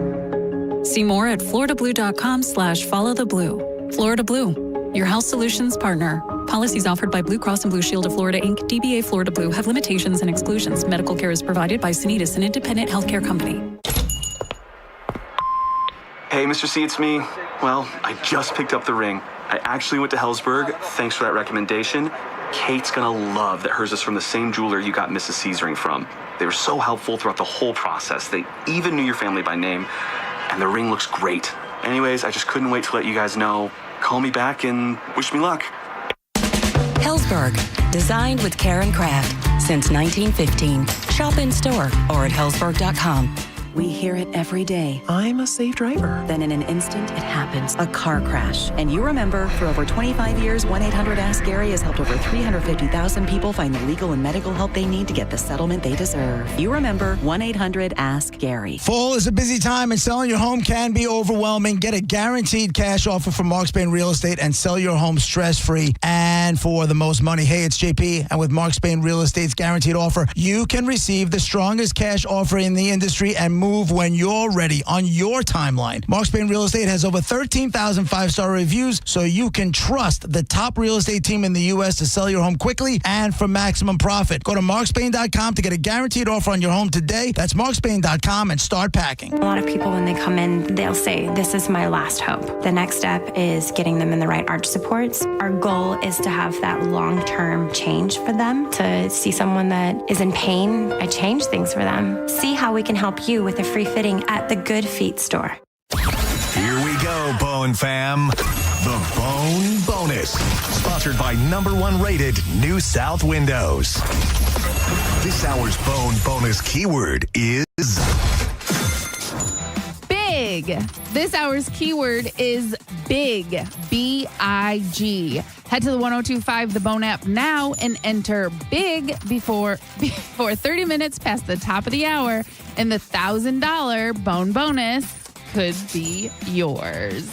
See more at floridablue.com/followtheblue. Florida Blue, your health solutions partner. Policies offered by Blue Cross and Blue Shield of Florida, Inc., DBA Florida Blue, have limitations and exclusions. Medical care is provided by Sanitas, an independent healthcare company. Hey, Mr. C, it's me. Well, I just picked up the ring. I actually went to Hellsberg. Thanks for that recommendation. Kate's gonna love that hers is from the same jeweler you got Mrs. C's ring from. They were so helpful throughout the whole process. They even knew your family by name, and the ring looks great. Anyways, I just couldn't wait to let you guys know. Call me back and wish me luck. Hellsberg, designed with care and craft since 1915. Shop in store or at hellsberg.com. We hear it every day. I'm a safe driver. Then in an instant, it happens. A car crash. And you remember, for over 25 years, 1-800-ASK-GARY has helped over 350,000 people find the legal and medical help they need to get the settlement they deserve. You remember 1-800-ASK-GARY. Fall is a busy time and selling your home can be overwhelming. Get a guaranteed cash offer from Mark Spain Real Estate and sell your home stress-free and for the most money. Hey, it's JP, and with Mark Spain Real Estate's guaranteed offer, you can receive the strongest cash offer in the industry and move when you're ready on your timeline. Mark Spain Real Estate has over 13,000 five-star reviews, so you can trust the top real estate team in the U.S. to sell your home quickly and for maximum profit. Go to markspain.com to get a guaranteed offer on your home today. That's markspain.com and start packing. A lot of people, when they come in, they'll say, this is my last hope. The next step is getting them in the right arch supports. Our goal is to have that long-term change for them, to see someone that is in pain. I change things for them. See how we can help you with a free fitting at the Good Feet store. Here we go, Bone Fam. The Bone Bonus. Sponsored by #1 rated New South Windows. This hour's Bone Bonus keyword is big. This hour's keyword is big. B-I-G. Head to the 102.5 The Bone app now and enter big before 30 minutes past the top of the hour, and the $1,000 Bone Bonus could be yours.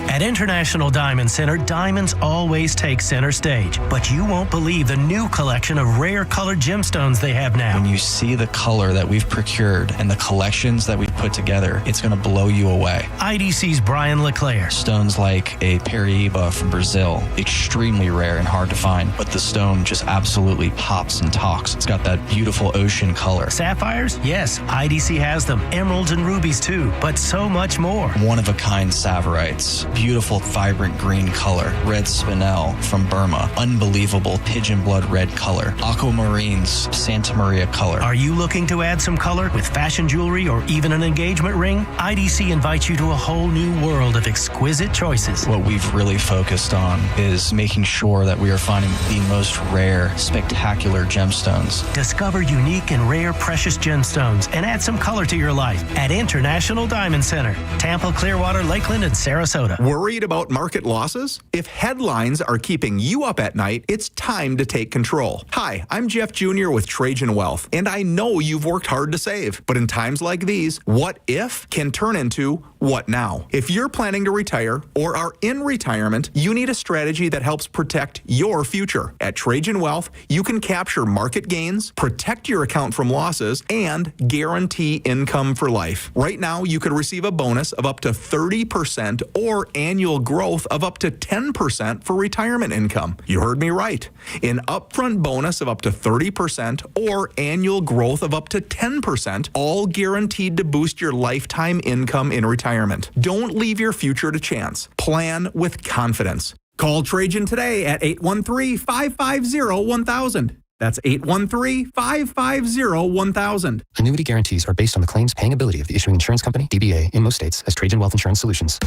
At International Diamond Center, diamonds always take center stage, but you won't believe the new collection of rare colored gemstones they have now. When you see the color that we've procured and the collections that we've put together, it's going to blow you away. IDC's Brian LeClaire. Stones like a Paraíba from Brazil, extremely rare and hard to find, but the stone just absolutely pops and talks. It's got that beautiful ocean color. Sapphires? Yes, IDC has them. Emeralds and rubies too, but so much more. One-of-a-kind Saverites. Beautiful, vibrant green color. Red spinel from Burma. Unbelievable pigeon blood red color. Aquamarines, Santa Maria color. Are you looking to add some color with fashion jewelry or even an engagement ring? IDC invites you to a whole new world of exquisite choices. What we've really focused on is making sure that we are finding the most rare, spectacular gemstones. Discover unique and rare precious gemstones and add some color to your life at International Diamond Center. Tampa, Clearwater, Lakeland, and Sarasota. Worried about market losses? If headlines are keeping you up at night, it's time to take control. Hi, I'm Jeff Jr. with Trajan Wealth, and I know you've worked hard to save. But in times like these, what if can turn into what now? If you're planning to retire or are in retirement, you need a strategy that helps protect your future. At Trajan Wealth, you can capture market gains, protect your account from losses, and guarantee income for life. Right now, you could receive a bonus of up to 30% or annual growth of up to 10% for retirement income. You heard me right. An upfront bonus of up to 30% or annual growth of up to 10%, all guaranteed to boost your lifetime income in retirement. Don't leave your future to chance. Plan with confidence. Call Trajan today at 813-550-1000. That's 813-550-1000. Annuity guarantees are based on the claims paying ability of the issuing insurance company, DBA, in most states as Trajan Wealth Insurance Solutions.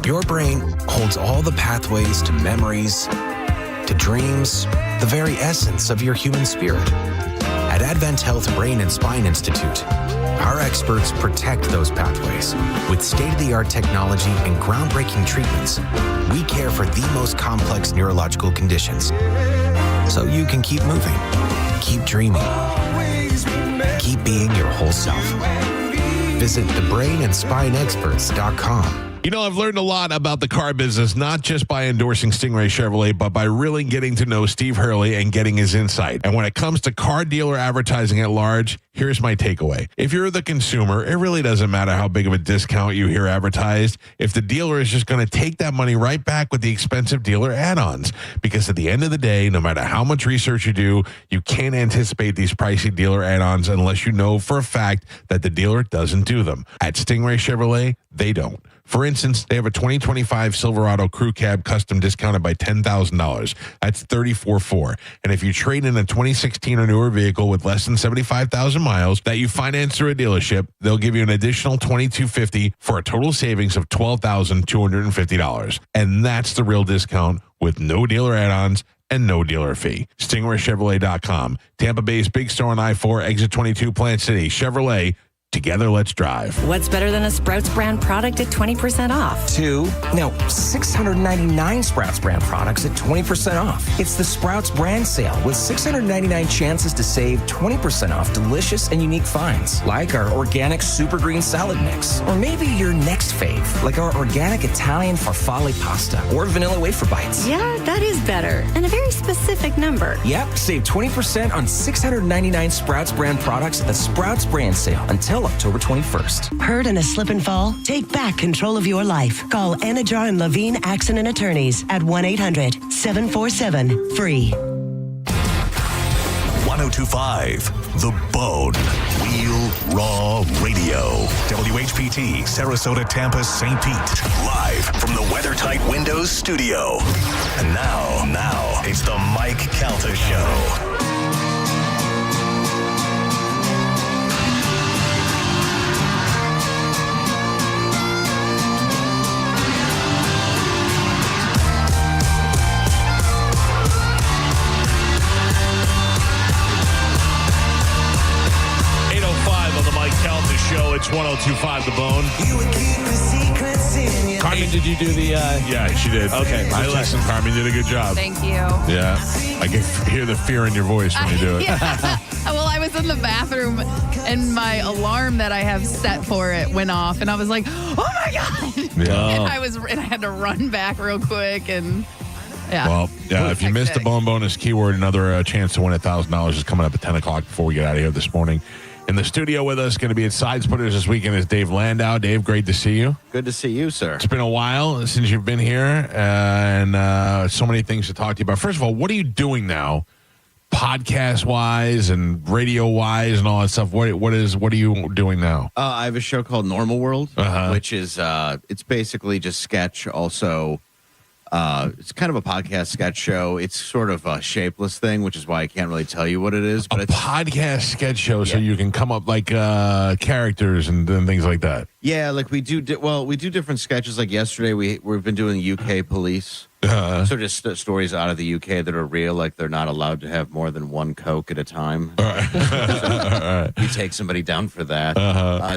Your brain holds all the pathways to memories, to dreams, the very essence of your human spirit. At Advent Health Brain and Spine Institute, our experts protect those pathways. With state-of-the-art technology and groundbreaking treatments, we care for the most complex neurological conditions. So you can keep moving, keep dreaming, keep being your whole self. Visit thebrainandspineexperts.com. You know, I've learned a lot about the car business, not just by endorsing Stingray Chevrolet, but by really getting to know Steve Hurley and getting his insight. And when it comes to car dealer advertising at large, here's my takeaway. If you're the consumer, it really doesn't matter how big of a discount you hear advertised if the dealer is just going to take that money right back with the expensive dealer add-ons. Because at the end of the day, no matter how much research you do, you can't anticipate these pricey dealer add-ons unless you know for a fact that the dealer doesn't do them. At Stingray Chevrolet, they don't. For instance, they have a 2025 Silverado Crew Cab custom discounted by $10,000. That's $34,400. And if you trade in a 2016 or newer vehicle with less than 75,000 miles that you finance through a dealership, they'll give you an additional $2,250 for a total savings of $12,250. And that's the real discount with no dealer add-ons and no dealer fee. StingrayChevrolet.com. Tampa Bay's big store on I-4, exit 22, Plant City. Chevrolet. Together, let's drive. What's better than a Sprouts brand product at 20% off? 699 Sprouts brand products at 20% off. It's the Sprouts brand sale with 699 chances to save 20% off delicious and unique finds, like our organic super green salad mix. Or maybe your next fave, like our organic Italian farfalle pasta or vanilla wafer bites. Yeah, that is better. And a very specific number. Yep, save 20% on 699 Sprouts brand products at the Sprouts brand sale until October 21st. Hurt in a slip and fall? Take back control of your life. Call Anajar and Levine Accident Attorneys at 1-800-747-FREE. 1025 The Bone. Wheel Raw Radio. WHPT, Sarasota, Tampa, St. Pete. Live from the WeatherTight Windows studio. And now, it's the Mike Calta Show. Show. It's 1025 The Bone. Carmen, did you do the... Yeah, she did. Okay. I listened, Carmen. You did a good job. Thank you. Yeah. I can hear the fear in your voice when you do it. Yeah. Well, I was in the bathroom and my alarm that I have set for it went off, and I was like, "Oh my god!" Yeah. And I had to run back real quick, and yeah. Well, yeah. If you missed the Bone Bonus keyword, another chance to win $1,000 is coming up at 10 o'clock before we get out of here this morning. In the studio with us, going to be at Side Splitters this weekend, is Dave Landau. Dave, great to see you. Good to see you, sir. It's been a while since you've been here, and so many things to talk to you about. First of all, what are you doing now, podcast-wise and radio-wise and all that stuff? What are you doing now? I have a show called Normal World, which is it's basically just sketch. Also, it's kind of a podcast sketch show. It's sort of a shapeless thing, which is why I can't really tell you what it is. But it's a podcast sketch show, so you can come up like characters and things like that. Yeah, like we do different sketches. Like yesterday, we've been doing UK police. So just stories out of the UK that are real, like they're not allowed to have more than one Coke at a time. All right. You take somebody down for that.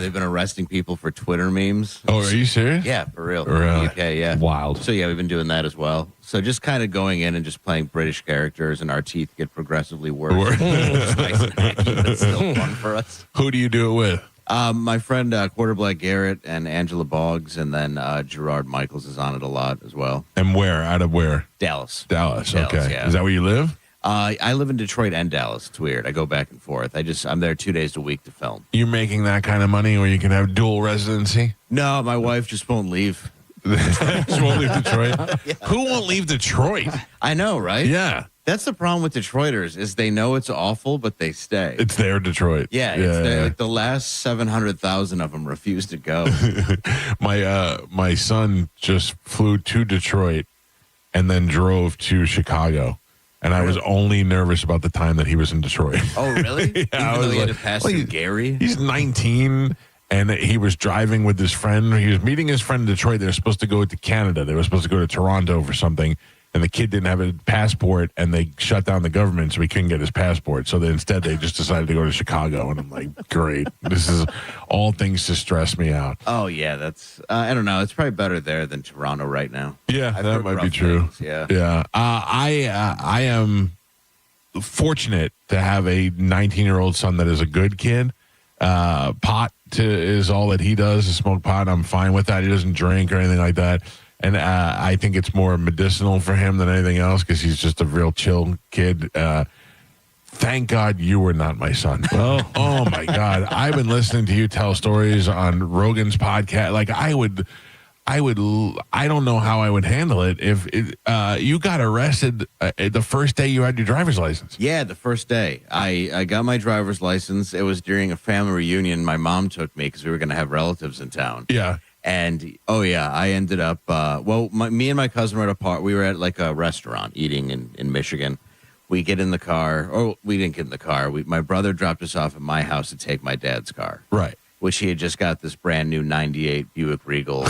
They've been arresting people for Twitter memes. Oh, are you serious? Yeah, for real. Really? UK, yeah. Wild. So yeah, we've been doing that as well. So just kind of going in and just playing British characters, and our teeth get progressively worse. It's nice and hacky, but it's still fun for us. Who do you do it with? My friend Quarterblack Garrett and Angela Boggs, and then Gerard Michaels is on it a lot as well. And where? Out of where? Dallas. Dallas, okay. Yeah. Is that where you live? I live in Detroit and Dallas. It's weird. I go back and forth. I'm there 2 days a week to film. You're making that kind of money where you can have dual residency? No, my wife just won't leave. She won't leave Detroit? Yeah. Who won't leave Detroit? I know, right? Yeah. That's the problem with Detroiters is they know it's awful, but they stay. It's their Detroit. Yeah, it's their, like the last 700,000 of them refuse to go. My son just flew to Detroit and then drove to Chicago. And I was only nervous about the time that he was in Detroit. Oh, really? Yeah, Even though he had to pass through Gary? He's 19, and he was driving with his friend. He was meeting his friend in Detroit. They were supposed to go to Canada. They were supposed to go to Toronto for something. And the kid didn't have a passport, and they shut down the government, so he couldn't get his passport. So instead, they just decided to go to Chicago. And I'm like, great. This is all things to stress me out. Oh, yeah. That's, I don't know. It's probably better there than Toronto right now. Yeah, that might be true. Things, yeah. Yeah. I am fortunate to have a 19-year-old son that is a good kid. Pot is all that he does is smoke pot. I'm fine with that. He doesn't drink or anything like that. And I think it's more medicinal for him than anything else because he's just a real chill kid. Thank God you were not my son. Oh my God. I've been listening to you tell stories on Rogan's podcast. Like I don't know how I would handle it if you got arrested the first day you had your driver's license. Yeah, the first day. I got my driver's license. It was during a family reunion. My mom took me because we were going to have relatives in town. Yeah. And, I ended up, me and my cousin were at a park. We were at like a restaurant eating in Michigan. We get in the car. Or we didn't get in the car. My brother dropped us off at my house to take my dad's car. Right. Which he had just got this brand new 98 Buick Regal.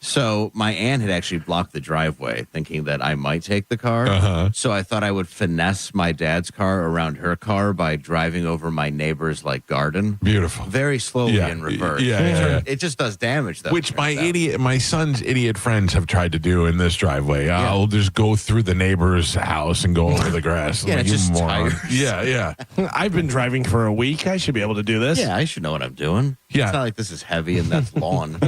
So my aunt had actually blocked the driveway thinking that I might take the car. Uh-huh. So I thought I would finesse my dad's car around her car by driving over my neighbor's garden. Beautiful. Very slowly in reverse. Yeah. It just does damage though. Which my son's idiot friends have tried to do in this driveway. I'll just go through the neighbor's house and go over the grass. Yeah, it's just tires. Yeah. I've been driving for a week. I should be able to do this. Yeah, I should know what I'm doing. Yeah. It's not like this is heavy and that's lawn.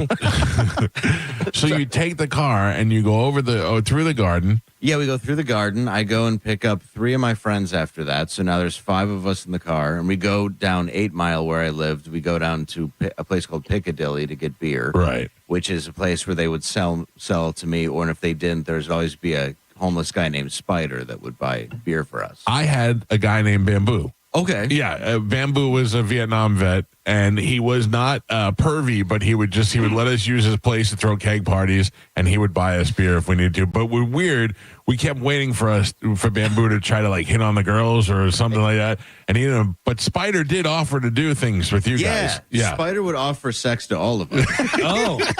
So you take the car and you go over through the garden. Yeah, we go through the garden. I go and pick up 3 of my friends after that. So now there's 5 of us in the car, and we go down 8 Mile where I lived. We go down to a place called Piccadilly to get beer, right? Which is a place where they would sell to me, or if they didn't, there's always be a homeless guy named Spider that would buy beer for us. I had a guy named Bamboo. Okay. Yeah, Bamboo was a Vietnam vet, and he was not pervy, but he would let us use his place to throw keg parties, and he would buy us beer if we needed to. But we're weird. We kept waiting for Bamboo to try to hit on the girls or something like that, and he didn't. But Spider did offer to do things with you guys. Yeah, Spider would offer sex to all of us.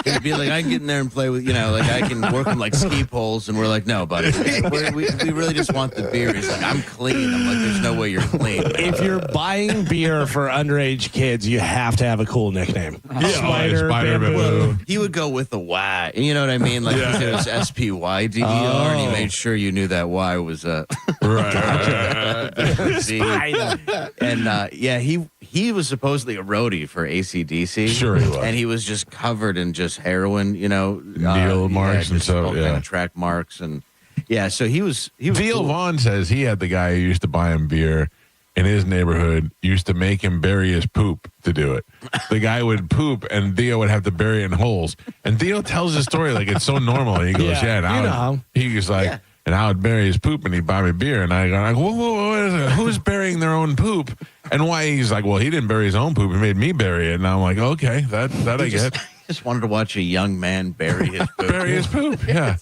He'd be like, I can get in there and play with, I can work them like ski poles, and we're like, no, buddy, we really just want the beer. He's like, I'm clean. I'm like, there's no way you're clean, man. If you're buying beer for underage kids, you have to have a cool nickname. Spider Bamboo. He would go with a Y. You know what I mean? Like it was SPYDER, and he made sure you knew that Y was a And he was supposedly a roadie for AC/DC. Sure he was. And he was just covered in just heroin, needle marks and so kind of track marks and so he was Theo cool. Vaughn says he had the guy who used to buy him beer in his neighborhood, used to make him bury his poop to do it. The guy would poop and Theo would have to bury it in holes. And Theo tells the story like it's so normal. And he goes, he was like, and I would bury his poop and he'd buy me beer. And I go, whoa, who's burying their own poop? And why? He's like, well, he didn't bury his own poop. He made me bury it. And I'm like, okay, that I get. Just wanted to watch a young man bury his poop. Bury his poop, yeah.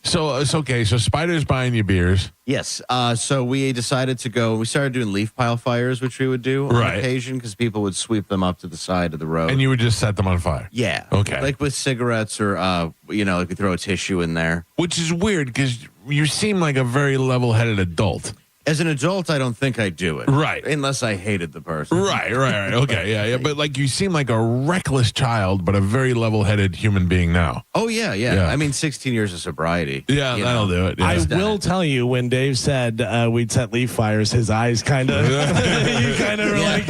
So it's okay. So Spider's buying you beers. Yes. So we decided to go. We started doing leaf pile fires, which we would do on occasion because people would sweep them up to the side of the road. And you would just set them on fire. Yeah. Okay. Like with cigarettes or, like we throw a tissue in there. Which is weird because you seem like a very level-headed adult. As an adult, I don't think I'd do it. Right. Unless I hated the person. Right. Okay, yeah. But you seem like a reckless child, but a very level-headed human being now. Oh, yeah. I mean, 16 years of sobriety. Yeah, that'll do it. Yeah. I will tell you, when Dave said we'd set leaf fires, his eyes kind of, you kind of were like,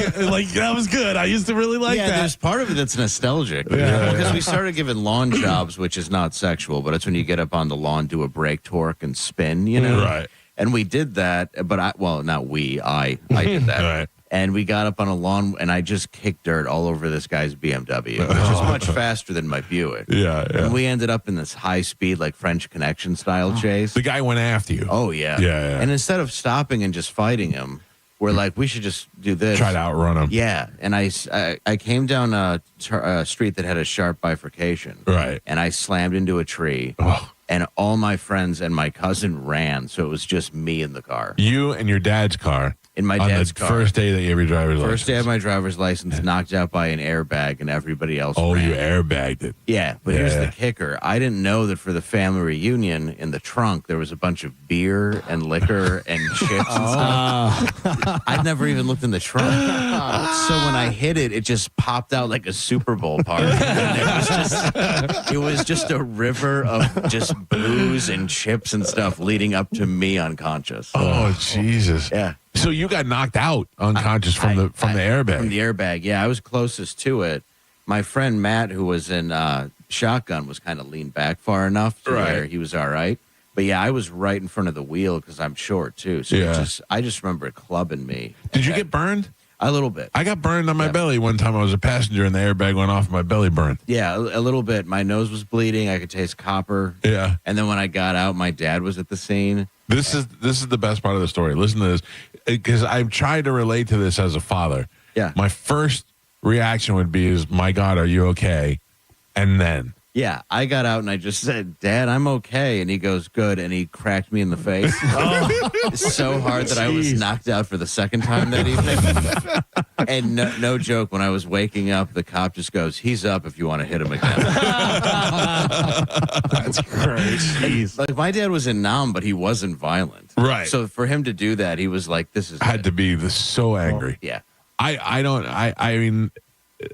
that was good. I used to really like that. Yeah, there's part of it that's nostalgic. Because we started giving lawn jobs, which is not sexual, but it's when you get up on the lawn, do a brake torque and spin, Right. And we did that, but I did that. Right. And we got up on a lawn, and I just kicked dirt all over this guy's BMW, which is much faster than my Buick. Yeah. And we ended up in this high-speed, French Connection style chase. The guy went after you. Oh, yeah. Yeah. And instead of stopping and just fighting him, we're like, we should just do this. Try to outrun him. Yeah. And I came down a street that had a sharp bifurcation. Right. And I slammed into a tree. Oh. And all my friends and my cousin ran, so it was just me in the car. You and your dad's car. In my dad's car. First day that you have your driver's license. First day of my driver's license, knocked out by an airbag, and everybody else Oh, ran. you airbagged it. Yeah, but here's the kicker. I didn't know that for the family reunion, in the trunk, there was a bunch of beer and liquor and chips and stuff. I'd never even looked in the trunk. So when I hit it, it just popped out like a Super Bowl party. And it was just a river of just booze and chips and stuff leading up to me unconscious. Oh, Jesus. Yeah. So you got knocked out unconscious from the airbag. From the airbag, yeah. I was closest to it. My friend Matt, who was in shotgun, was kind of leaned back far enough to where he was all right. But yeah, I was right in front of the wheel because I'm short too. So I just remember it clubbing me. Did you get burned? A little bit. I got burned on my belly one time. I was a passenger and the airbag went off. My belly burned. Yeah, a little bit. My nose was bleeding. I could taste copper. Yeah. And then when I got out, my dad was at the scene. This is the best part of the story. Listen to this, because I've tried to relate to this as a father. Yeah. My first reaction would be, "Is my God, are you okay?" And then. Yeah, I got out and I just said, "Dad, I'm okay." And he goes, "Good." And he cracked me in the face so hard that I was knocked out for the second time that evening. And no joke, when I was waking up, the cop just goes, "He's up if you want to hit him again." That's great. Like, my dad was in Nam, but he wasn't violent. Right. So for him to do that, he was like, "This is had to be so angry." Yeah. I mean,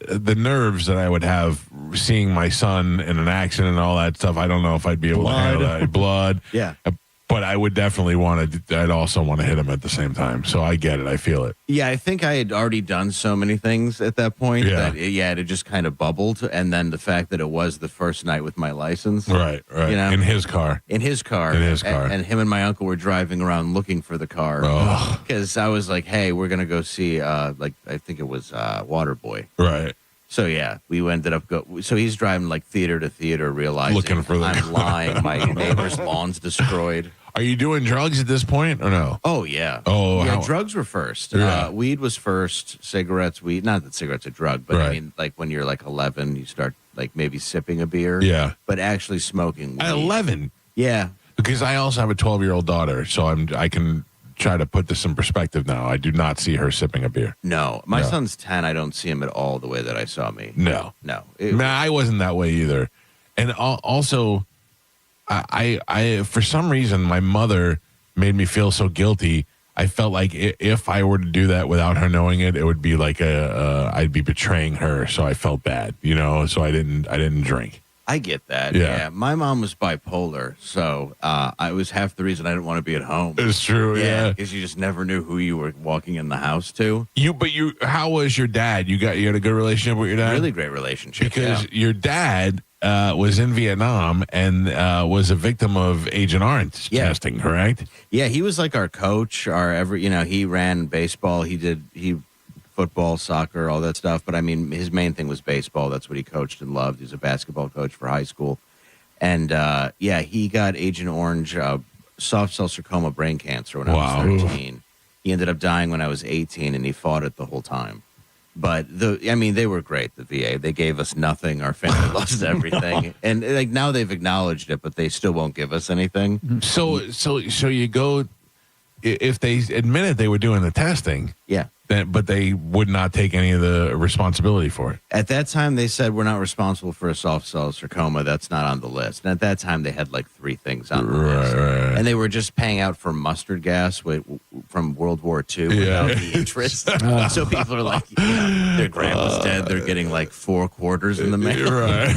the nerves that I would have seeing my son in an accident and all that stuff, I don't know if I'd be able to handle that. Blood. Yeah. But I would definitely I'd also want to hit him at the same time. So I get it. I feel it. Yeah, I think I had already done so many things at that point that it just kind of bubbled. And then the fact that it was the first night with my license. Right. You know? In his car. And him and my uncle were driving around looking for the car. Because I was like, "Hey, we're going to go see, I think it was Waterboy." Right. So, yeah, we ended up so he's driving like theater to theater, realizing looking for I'm lying. My neighbor's lawn's destroyed. Are you doing drugs at this point or no? Oh, yeah. Oh, yeah. Drugs were first. Yeah. Weed was first. Cigarettes, weed. Not that cigarettes are a drug, but I mean, like when you're like 11, you start like maybe sipping a beer. Yeah. But actually smoking weed. At 11? Yeah. Because I also have a 12-year-old daughter, so I can try to put this in perspective now. I do not see her sipping a beer. No. My son's 10. I don't see him at all the way that I saw me. No. I wasn't that way either. And also, I for some reason, my mother made me feel so guilty. I felt like if I were to do that without her knowing it, it would be like I'd be betraying her. So I felt bad, so I didn't drink. I get that. Yeah. My mom was bipolar, so I was half the reason I didn't want to be at home. It's true. Yeah. Because you just never knew who you were walking in the house to. How was your dad? You had a good relationship with your dad? Really great relationship. Because your dad was in Vietnam and was a victim of Agent Orange testing, correct? Yeah, he was like our coach. He ran baseball. He football, soccer, all that stuff. But I mean, his main thing was baseball. That's what he coached and loved. He was a basketball coach for high school. And he got Agent Orange soft cell sarcoma brain cancer when I was 13. He ended up dying when I was 18, and he fought it the whole time. But they were great, the VA. They gave us nothing. Our family lost everything. And like now they've acknowledged it, but they still won't give us anything. So you go, if they admitted they were doing the testing. Yeah. But they would not take any of the responsibility for it. At that time, they said, "We're not responsible for a soft cell sarcoma. That's not on the list." And at that time, they had like 3 things on the list. Right. And they were just paying out for mustard gas from World War II without the interest. So people are like, their grandpa's dead. They're getting like 4 quarters in the mail. Right.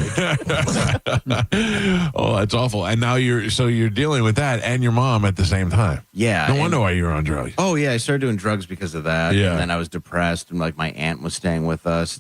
Oh, that's awful. And now you're dealing with that and your mom at the same time. Yeah. No wonder why you were on drugs. Oh, yeah. I started doing drugs because of that. Yeah. And then I was depressed, and like my aunt was staying with us.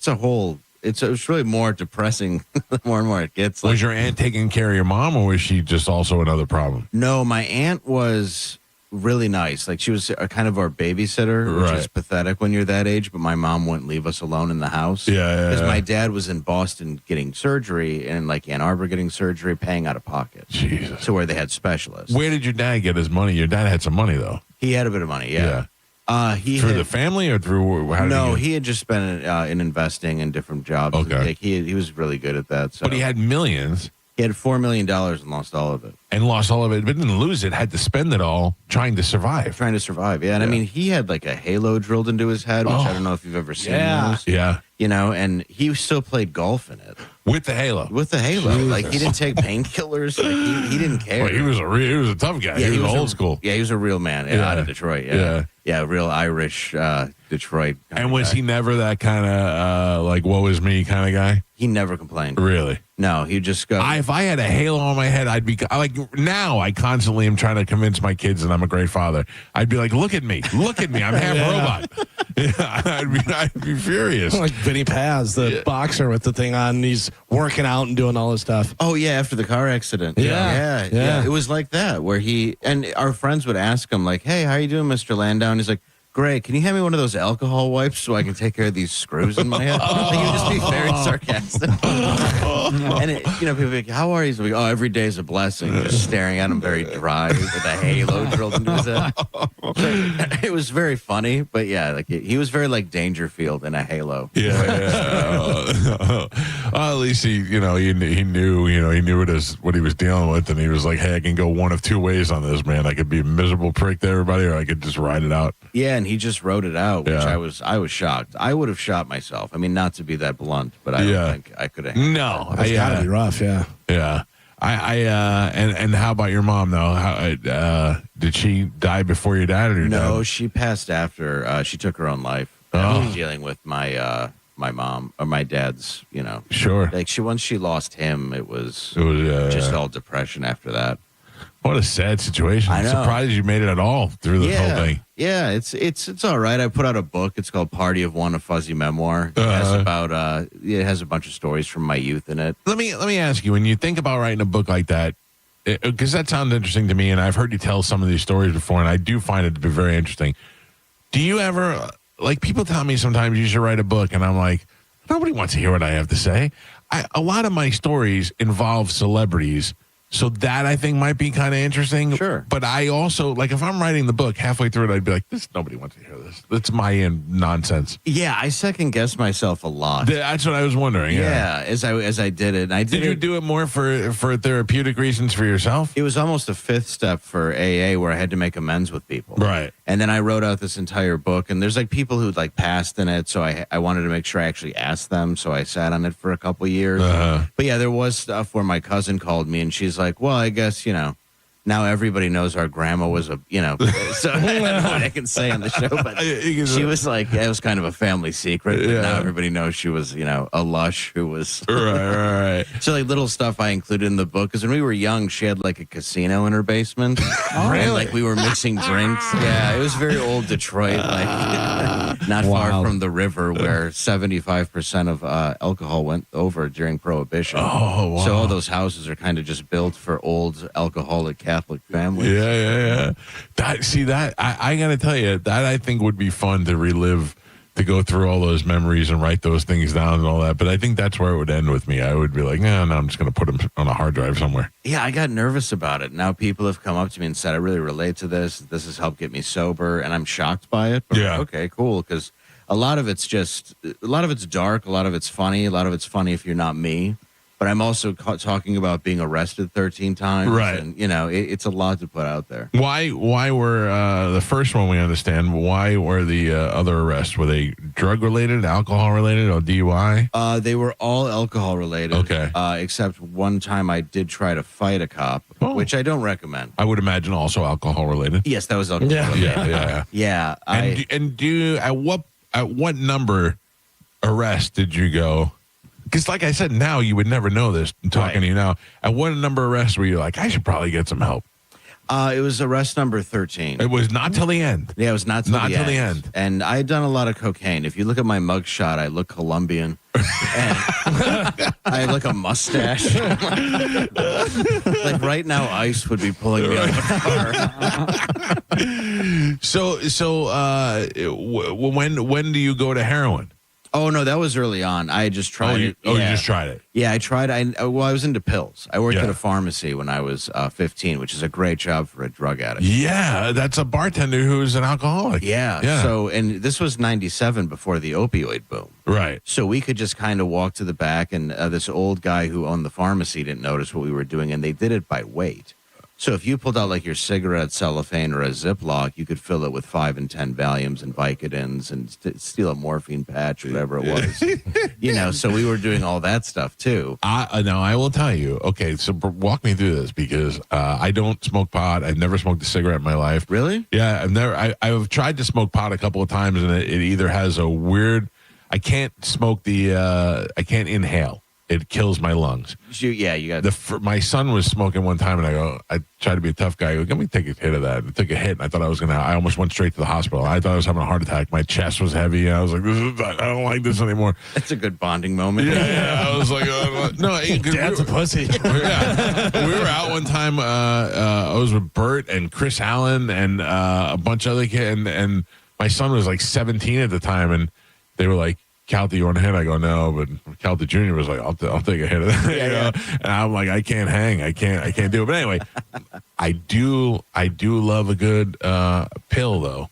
It's really more depressing the more and more it gets. Was your aunt taking care of your mom, or was she just also another problem? No, my aunt was really nice. Like, she was kind of our babysitter, which is pathetic when you're that age, but my mom wouldn't leave us alone in the house. Yeah. Because my dad was in Boston getting surgery, and like Ann Arbor getting surgery, paying out of pocket. Jesus. So where they had specialists. Where did your dad get his money? Your dad had some money, though. He had a bit of money, yeah. Through the family or through he had just been in investing in different jobs. Okay. Like, he was really good at that. So. But he had millions. He had $4 million and lost all of it. But didn't lose it, had to spend it all trying to survive. Yeah. And I mean, he had like a halo drilled into his head, which I don't know if you've ever seen. Those. Yeah. And he still played golf in it. With the halo. Jesus. Like, he didn't take painkillers. Like, he didn't care. Well, he was a tough guy. Yeah, he was old school. Yeah, he was a real man out of Detroit. Yeah, real Irish Detroit. And was he never that kind of like woe is me kind of guy? He never complained. Really? No, he'd just go. If I had a halo on my head, I'd be like, now I constantly am trying to convince my kids that I'm a great father. I'd be like, look at me, I'm half robot. I'd be furious. Like Vinny Paz, the boxer with the thing on, he's working out and doing all this stuff. Oh yeah, after the car accident. Yeah. It was like that where our friends would ask him like, "Hey, how you doing, Mr. Landau?" And he's like, "Great. Can you hand me one of those alcohol wipes so I can take care of these screws in my head?" Like, he would just be very sarcastic. And people be like, "How are you?" He's like, "Oh, every day is a blessing." Just staring at him very dry with a halo drilled into his head. So, it was very funny, but yeah, like he was very like Dangerfield in a halo. Well, at least he knew what he was dealing with, and he was like, "Hey, I can go one of two ways on this, man. I could be a miserable prick to everybody, or I could just ride it out." Yeah, and he just wrote it out, which I was shocked. I would have shot myself. I mean, not to be that blunt, but I don't think I could have. No, it's gotta be rough. Yeah. And how about your mom though? How did she die before your dad, or no? She passed after. She took her own life. Dealing with my mom or my dad's. Sure. Like once she lost him, it was just all depression after that. What a sad situation. I'm surprised you made it at all through the whole thing. Yeah, it's all right. I put out a book. It's called Party of One, a Fuzzy Memoir. It has a bunch of stories from my youth in it. Let me ask you, when you think about writing a book like that, because that sounds interesting to me, and I've heard you tell some of these stories before, and I do find it to be very interesting. Do you ever, like, people tell me sometimes you should write a book, and I'm like, nobody wants to hear what I have to say. A lot of my stories involve celebrities. So that I think might be kind of interesting. Sure. But I also, like, if I'm writing the book, halfway through it, I'd be like, nobody wants to hear this. That's my nonsense. Yeah, I second guess myself a lot. That's what I was wondering. Yeah, as I did it. And I did you do it more for therapeutic reasons for yourself? It was almost a fifth step for AA where I had to make amends with people. Right. And then I wrote out this entire book, and there's like people who'd like passed in it, so I wanted to make sure I actually asked them, so I sat on it for a couple years. But yeah, there was stuff where my cousin called me, and she's like, well, I guess, now everybody knows our grandma was so I don't know what I can say on the show, but she was like, it was kind of a family secret. But now everybody knows she was, a lush who was. Right. So like little stuff I included in the book, because when we were young, she had like a casino in her basement. Oh, really? And like we were mixing drinks. Yeah, it was very old Detroit, like not far from the river where 75% of alcohol went over during Prohibition. Oh, wow. So all those houses are kind of just built for old alcoholic Catholic families. Yeah. I got to tell you, that I think would be fun to relive, to go through all those memories and write those things down and all that. But I think that's where it would end with me. I would be like, no, I'm just going to put them on a hard drive somewhere. Yeah, I got nervous about it. Now people have come up to me and said, I really relate to this. This has helped get me sober. And I'm shocked by it. But yeah. Okay, cool. Because a lot of it's dark. A lot of it's funny. A lot of it's funny if you're not me. But I'm also talking about being arrested 13 times. Right. And, it's a lot to put out there. Why were the first one, we understand, why were the other arrests? Were they drug related, alcohol related, or DUI? They were all alcohol related. Okay. Except one time I did try to fight a cop, which I don't recommend. I would imagine also alcohol related. Yes, that was alcohol related. Yeah. At what number arrest did you go? Because like I said, now you would never know this talking to you now. At what number arrests were you like, I should probably get some help? It was arrest number 13. It was not till the end. Yeah, it was not till the end. And I had done a lot of cocaine. If you look at my mugshot, I look Colombian. And I look a mustache. Like right now, ICE would be pulling me out of the car. So when do you go to heroin? Oh, no, that was early on. I just tried it. You just tried it? Yeah, I tried. I was into pills. I worked at a pharmacy when I was 15, which is a great job for a drug addict. Yeah, that's a bartender who's an alcoholic. Yeah. So, and this was 97 before the opioid boom. Right. So we could just kind of walk to the back, and this old guy who owned the pharmacy didn't notice what we were doing, and they did it by weight. So if you pulled out like your cigarette cellophane or a Ziploc, you could fill it with 5 and 10 Valiums and Vicodins and steal a morphine patch, whatever it was. So we were doing all that stuff too. Now I will tell you. Okay, so walk me through this because I don't smoke pot. I've never smoked a cigarette in my life. Really? Yeah, I've tried to smoke pot a couple of times, and it either has a weird. I can't smoke I can't inhale. It kills my lungs. You got my son was smoking one time, and I tried to be a tough guy. I go, let me take a hit of that. I took a hit, and I thought I almost went straight to the hospital. I thought I was having a heart attack. My chest was heavy. I was like, I don't like this anymore. That's a good bonding moment. Yeah. I was like, no, Dad's a pussy. We were out one time. I was with Bert and Chris Allen and a bunch of other kids, and my son was like 17 at the time, and they were like, Calta, you want a hit? I go, no, but Calta Jr. was like, I'll take a hit of that. Yeah. And I'm like, I can't hang. I can't do it. But anyway, I do love a good pill though.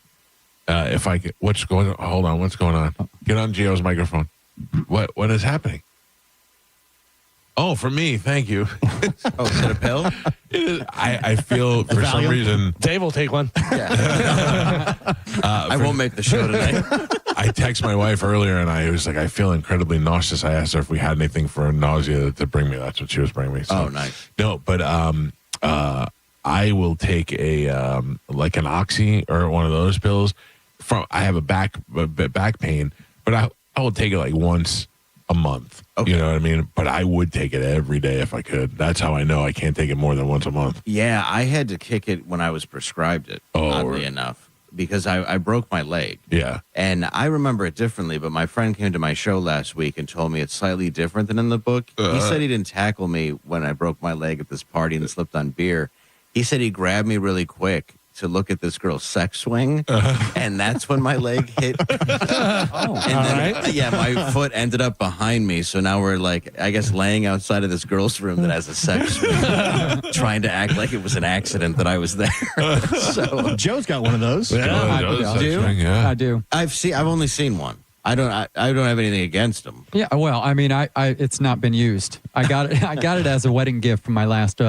If I could, what's going on? Hold on, what's going on? Get on Gio's microphone. What is happening? Oh, for me, thank you. Is it a pill? I feel for some reason. Dave will take one. Yeah. I won't make the show tonight. I texted my wife earlier, and I was like, I feel incredibly nauseous. I asked her if we had anything for nausea to bring me. That's what she was bringing me. So, nice. No, but I will take a like an Oxy or one of those pills. I have a back pain, but I will take it like once a month. Okay. You know what I mean? But I would take it every day if I could. That's how I know I can't take it more than once a month. Yeah, I had to kick it when I was prescribed it, oddly enough, because I broke my leg. Yeah. And I remember it differently, but my friend came to my show last week and told me it's slightly different than in the book. He said he didn't tackle me when I broke my leg at this party and slipped on beer. He said he grabbed me really quick to look at this girl's sex swing, and that's when my leg hit. My foot ended up behind me, so now we're like, I guess, laying outside of this girl's room that has a sex swing, trying to act like it was an accident that I was there. So Joe's got one of those. Yeah, I do. I've only seen one. I don't have anything against them. Yeah, well, I mean, I it's not been used. I got it as a wedding gift from my last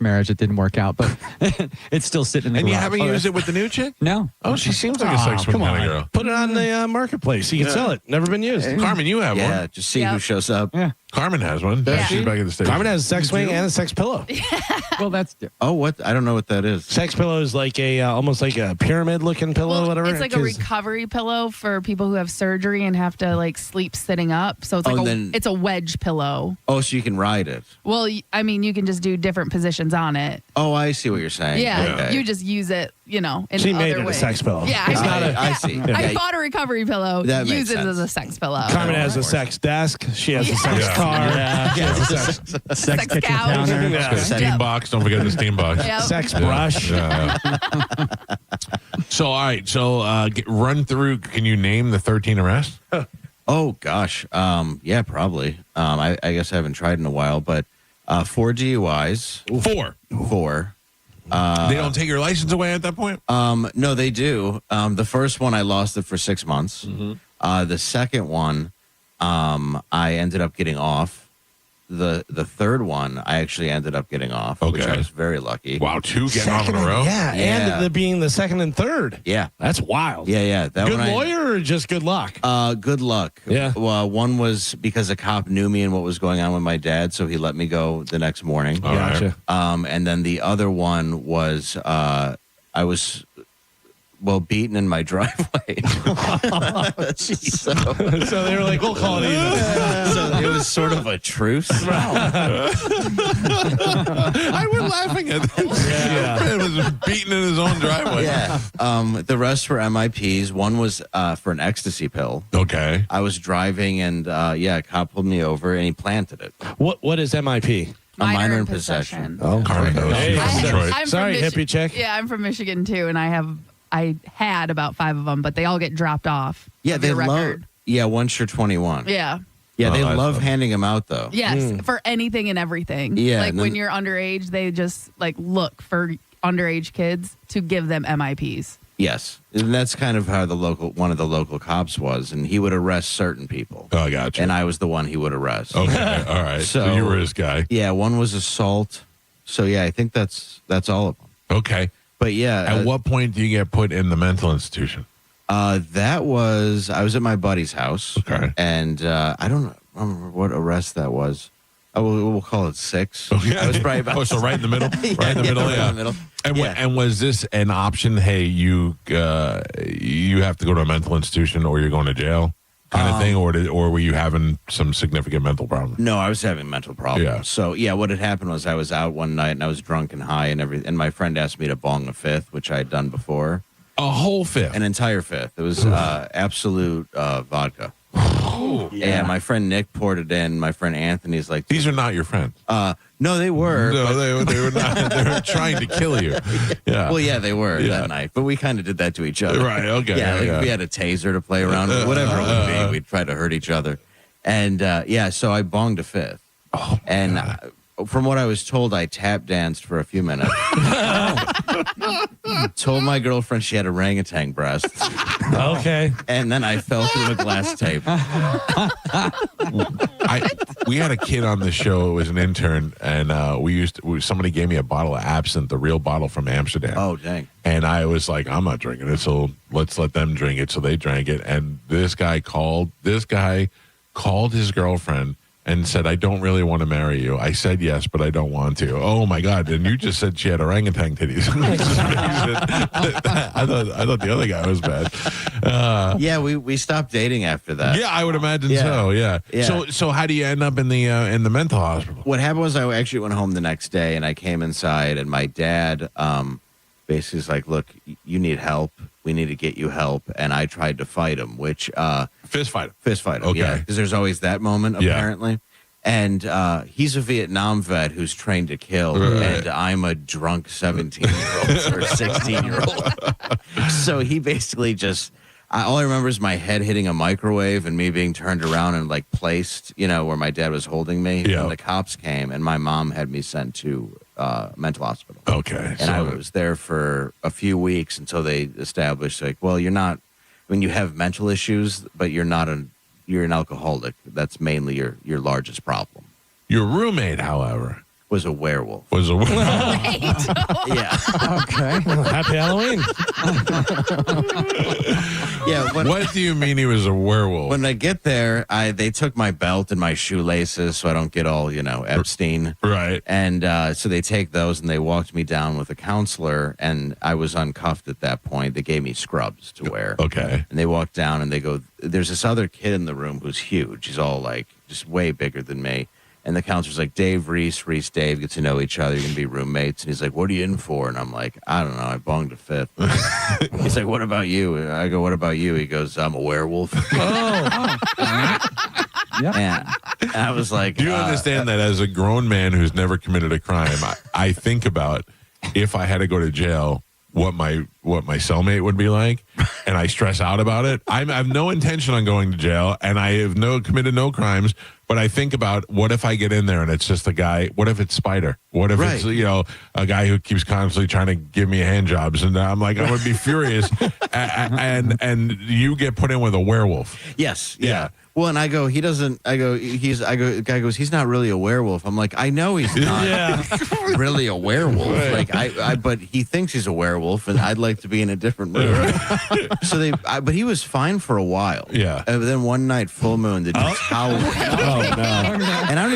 marriage. It didn't work out, but it's still sitting in the garage. you haven't used it with the new chick? No. Oh, she seems like a sex swing kind of girl. Put it on the marketplace. You can sell it. Never been used. Carmen, you have one. Yeah, just see who shows up. Yeah. Carmen has one. Yeah. She's back at the station. Carmen has a sex swing and a sex pillow. Well, that's what? I don't know what that is. Sex pillow is like almost like a pyramid looking pillow, whatever. It's like a recovery pillow for people who have surgery and have to like sleep sitting up. So it's like it's a wedge pillow. Oh, so you can ride it. Well, I mean, you can just do different positions on it. Oh, I see what you're saying. Yeah, okay. you just use it, in she other made it ways. a sex pillow. Yeah, it's not I see. I bought a recovery pillow. That Use it makes as a sex pillow. Carmen has a sex desk. She has a sex car. sex kitchen couch. counter. Steam box. Don't forget the steam box. Yep. Sex brush. So, all right. So, run through. Can you name the 13 arrests? Oh, gosh. Yeah, probably. I guess I haven't tried in a while, but 4 DUIs. 4. They don't take your license away at that point? No, they do. The first one, I lost it for 6 months. Mm-hmm. The second one, I ended up getting off. The third one, I actually ended up getting off, which I was very lucky. Wow, 2 getting off in a row? Yeah, and being the second and third. Yeah. That's wild. Yeah. That good lawyer or just good luck? Good luck. Yeah. Well, one was because a cop knew me and what was going on with my dad, so he let me go the next morning. Gotcha. And then the other one was I was beaten in my driveway. So they were like, we'll call it even. So it was sort of a truce. I was laughing at this. Yeah. It was beaten in his own driveway. Yeah. The rest were MIPs. One was for an ecstasy pill. Okay. I was driving and, a cop pulled me over and he planted it. What is MIP? A minor in possession. Oh, Carmen knows. Hey, I'm sorry, from hippie chick. Yeah, I'm from Michigan too, and I had about 5 of them, but they all get dropped off. Yeah, they love. Yeah, once you're 21. Yeah. Yeah, they love handing them out though. Yes, for anything and everything. Yeah, like when you're underage, they just like look for underage kids to give them MIPs. Yes, and that's kind of how one of the local cops was, and he would arrest certain people. Oh, I got you. And I was the one he would arrest. Okay, all right. So you were his guy. Yeah, one was assault. So yeah, I think that's all of them. Okay. But yeah. At what point do you get put in the mental institution? I was at my buddy's house. Okay. And I don't remember what arrest that was. We'll call it 6. Okay. I was probably about so right in the middle? Right in the middle, right in the middle. And was this an option? Hey, you have to go to a mental institution or you're going to jail kind of thing? Or were you having some significant mental problems? No, I was having mental problems. Yeah. So, what had happened was I was out one night and I was drunk and high and everything. And my friend asked me to bong a fifth, which I had done before. A whole fifth? An entire fifth. It was absolute vodka. Yeah, my friend Nick poured it in. My friend Anthony's like, these are not your friends. No, they were. No, they were not. They were trying to kill you. Yeah. Well, yeah, they were that night, but we kind of did that to each other. Right. Okay. Yeah, if we had a taser to play around with, whatever it would be, we'd try to hurt each other. And so I bonged a fifth. Oh, and from what I was told, I tap danced for a few minutes. Told my girlfriend she had orangutan breasts. Okay. And then I fell through a glass tape. We had a kid on the show. It was an intern, and somebody gave me a bottle of absinthe, the real bottle from Amsterdam. Oh, dang. And I was like, I'm not drinking it, so let's let them drink it. So they drank it, and this guy called his girlfriend and said, I don't really want to marry you. I said yes, but I don't want to. Oh, my God. And you just said she had orangutan titties. I thought the other guy was bad. We stopped dating after that. Yeah, I would imagine so, yeah. So how do you end up in the mental hospital? What happened was I actually went home the next day, and I came inside, and my dad basically was like, look, you need help. We need to get you help. And I tried to fight him, which... Fist fight him. Okay. Yeah, because there's always that moment, apparently. And he's a Vietnam vet who's trained to kill, and I'm a drunk 17-year-old or 16-year-old. So he basically just... all I remember is my head hitting a microwave and me being turned around and like placed, where my dad was holding me. Yeah. And the cops came, and my mom had me sent to mental hospital. Okay. And I was there for a few weeks until they established, like, well, you're not... you have mental issues, but you're an alcoholic. That's mainly your largest problem. Your roommate, however, was a werewolf. Yeah. Okay. Happy Halloween. What do you mean he was a werewolf? When I get there, they took my belt and my shoelaces so I don't get all, Epstein. Right. And so they take those and they walked me down with a counselor, and I was uncuffed at that point. They gave me scrubs to wear. Okay. And they walked down and they go, there's this other kid in the room who's huge. He's all like just way bigger than me. And the counselor's like, Dave, Reese, Dave, get to know each other. You're going to be roommates. And he's like, what are you in for? And I'm like, I don't know. I bonged a fifth. He's like, what about you? And I go, what about you? He goes, I'm a werewolf. Yeah. And I was like, do you understand that as a grown man who's never committed a crime, I think about if I had to go to jail, what my cellmate would be like, and I stress out about it. I have no intention on going to jail, and I have committed no crimes. But I think about, what if I get in there and it's just a guy? What if it's Spider? What if it's a guy who keeps constantly trying to give me hand jobs? And I'm like, I would be furious. and you get put in with a werewolf. Yes. Yeah. Well, and I go, the guy goes, he's not really a werewolf. I'm like, I know he's not really a werewolf. Right. Like but he thinks he's a werewolf, and I'd like to be in a different room. But he was fine for a while. Yeah. And then one night, full moon, the dude's howling. Oh, no. And I don't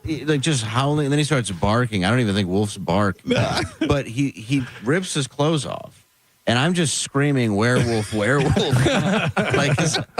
even, just howling. And then he starts barking. I don't even think wolves bark. But he rips his clothes off. And I'm just screaming, werewolf, werewolf.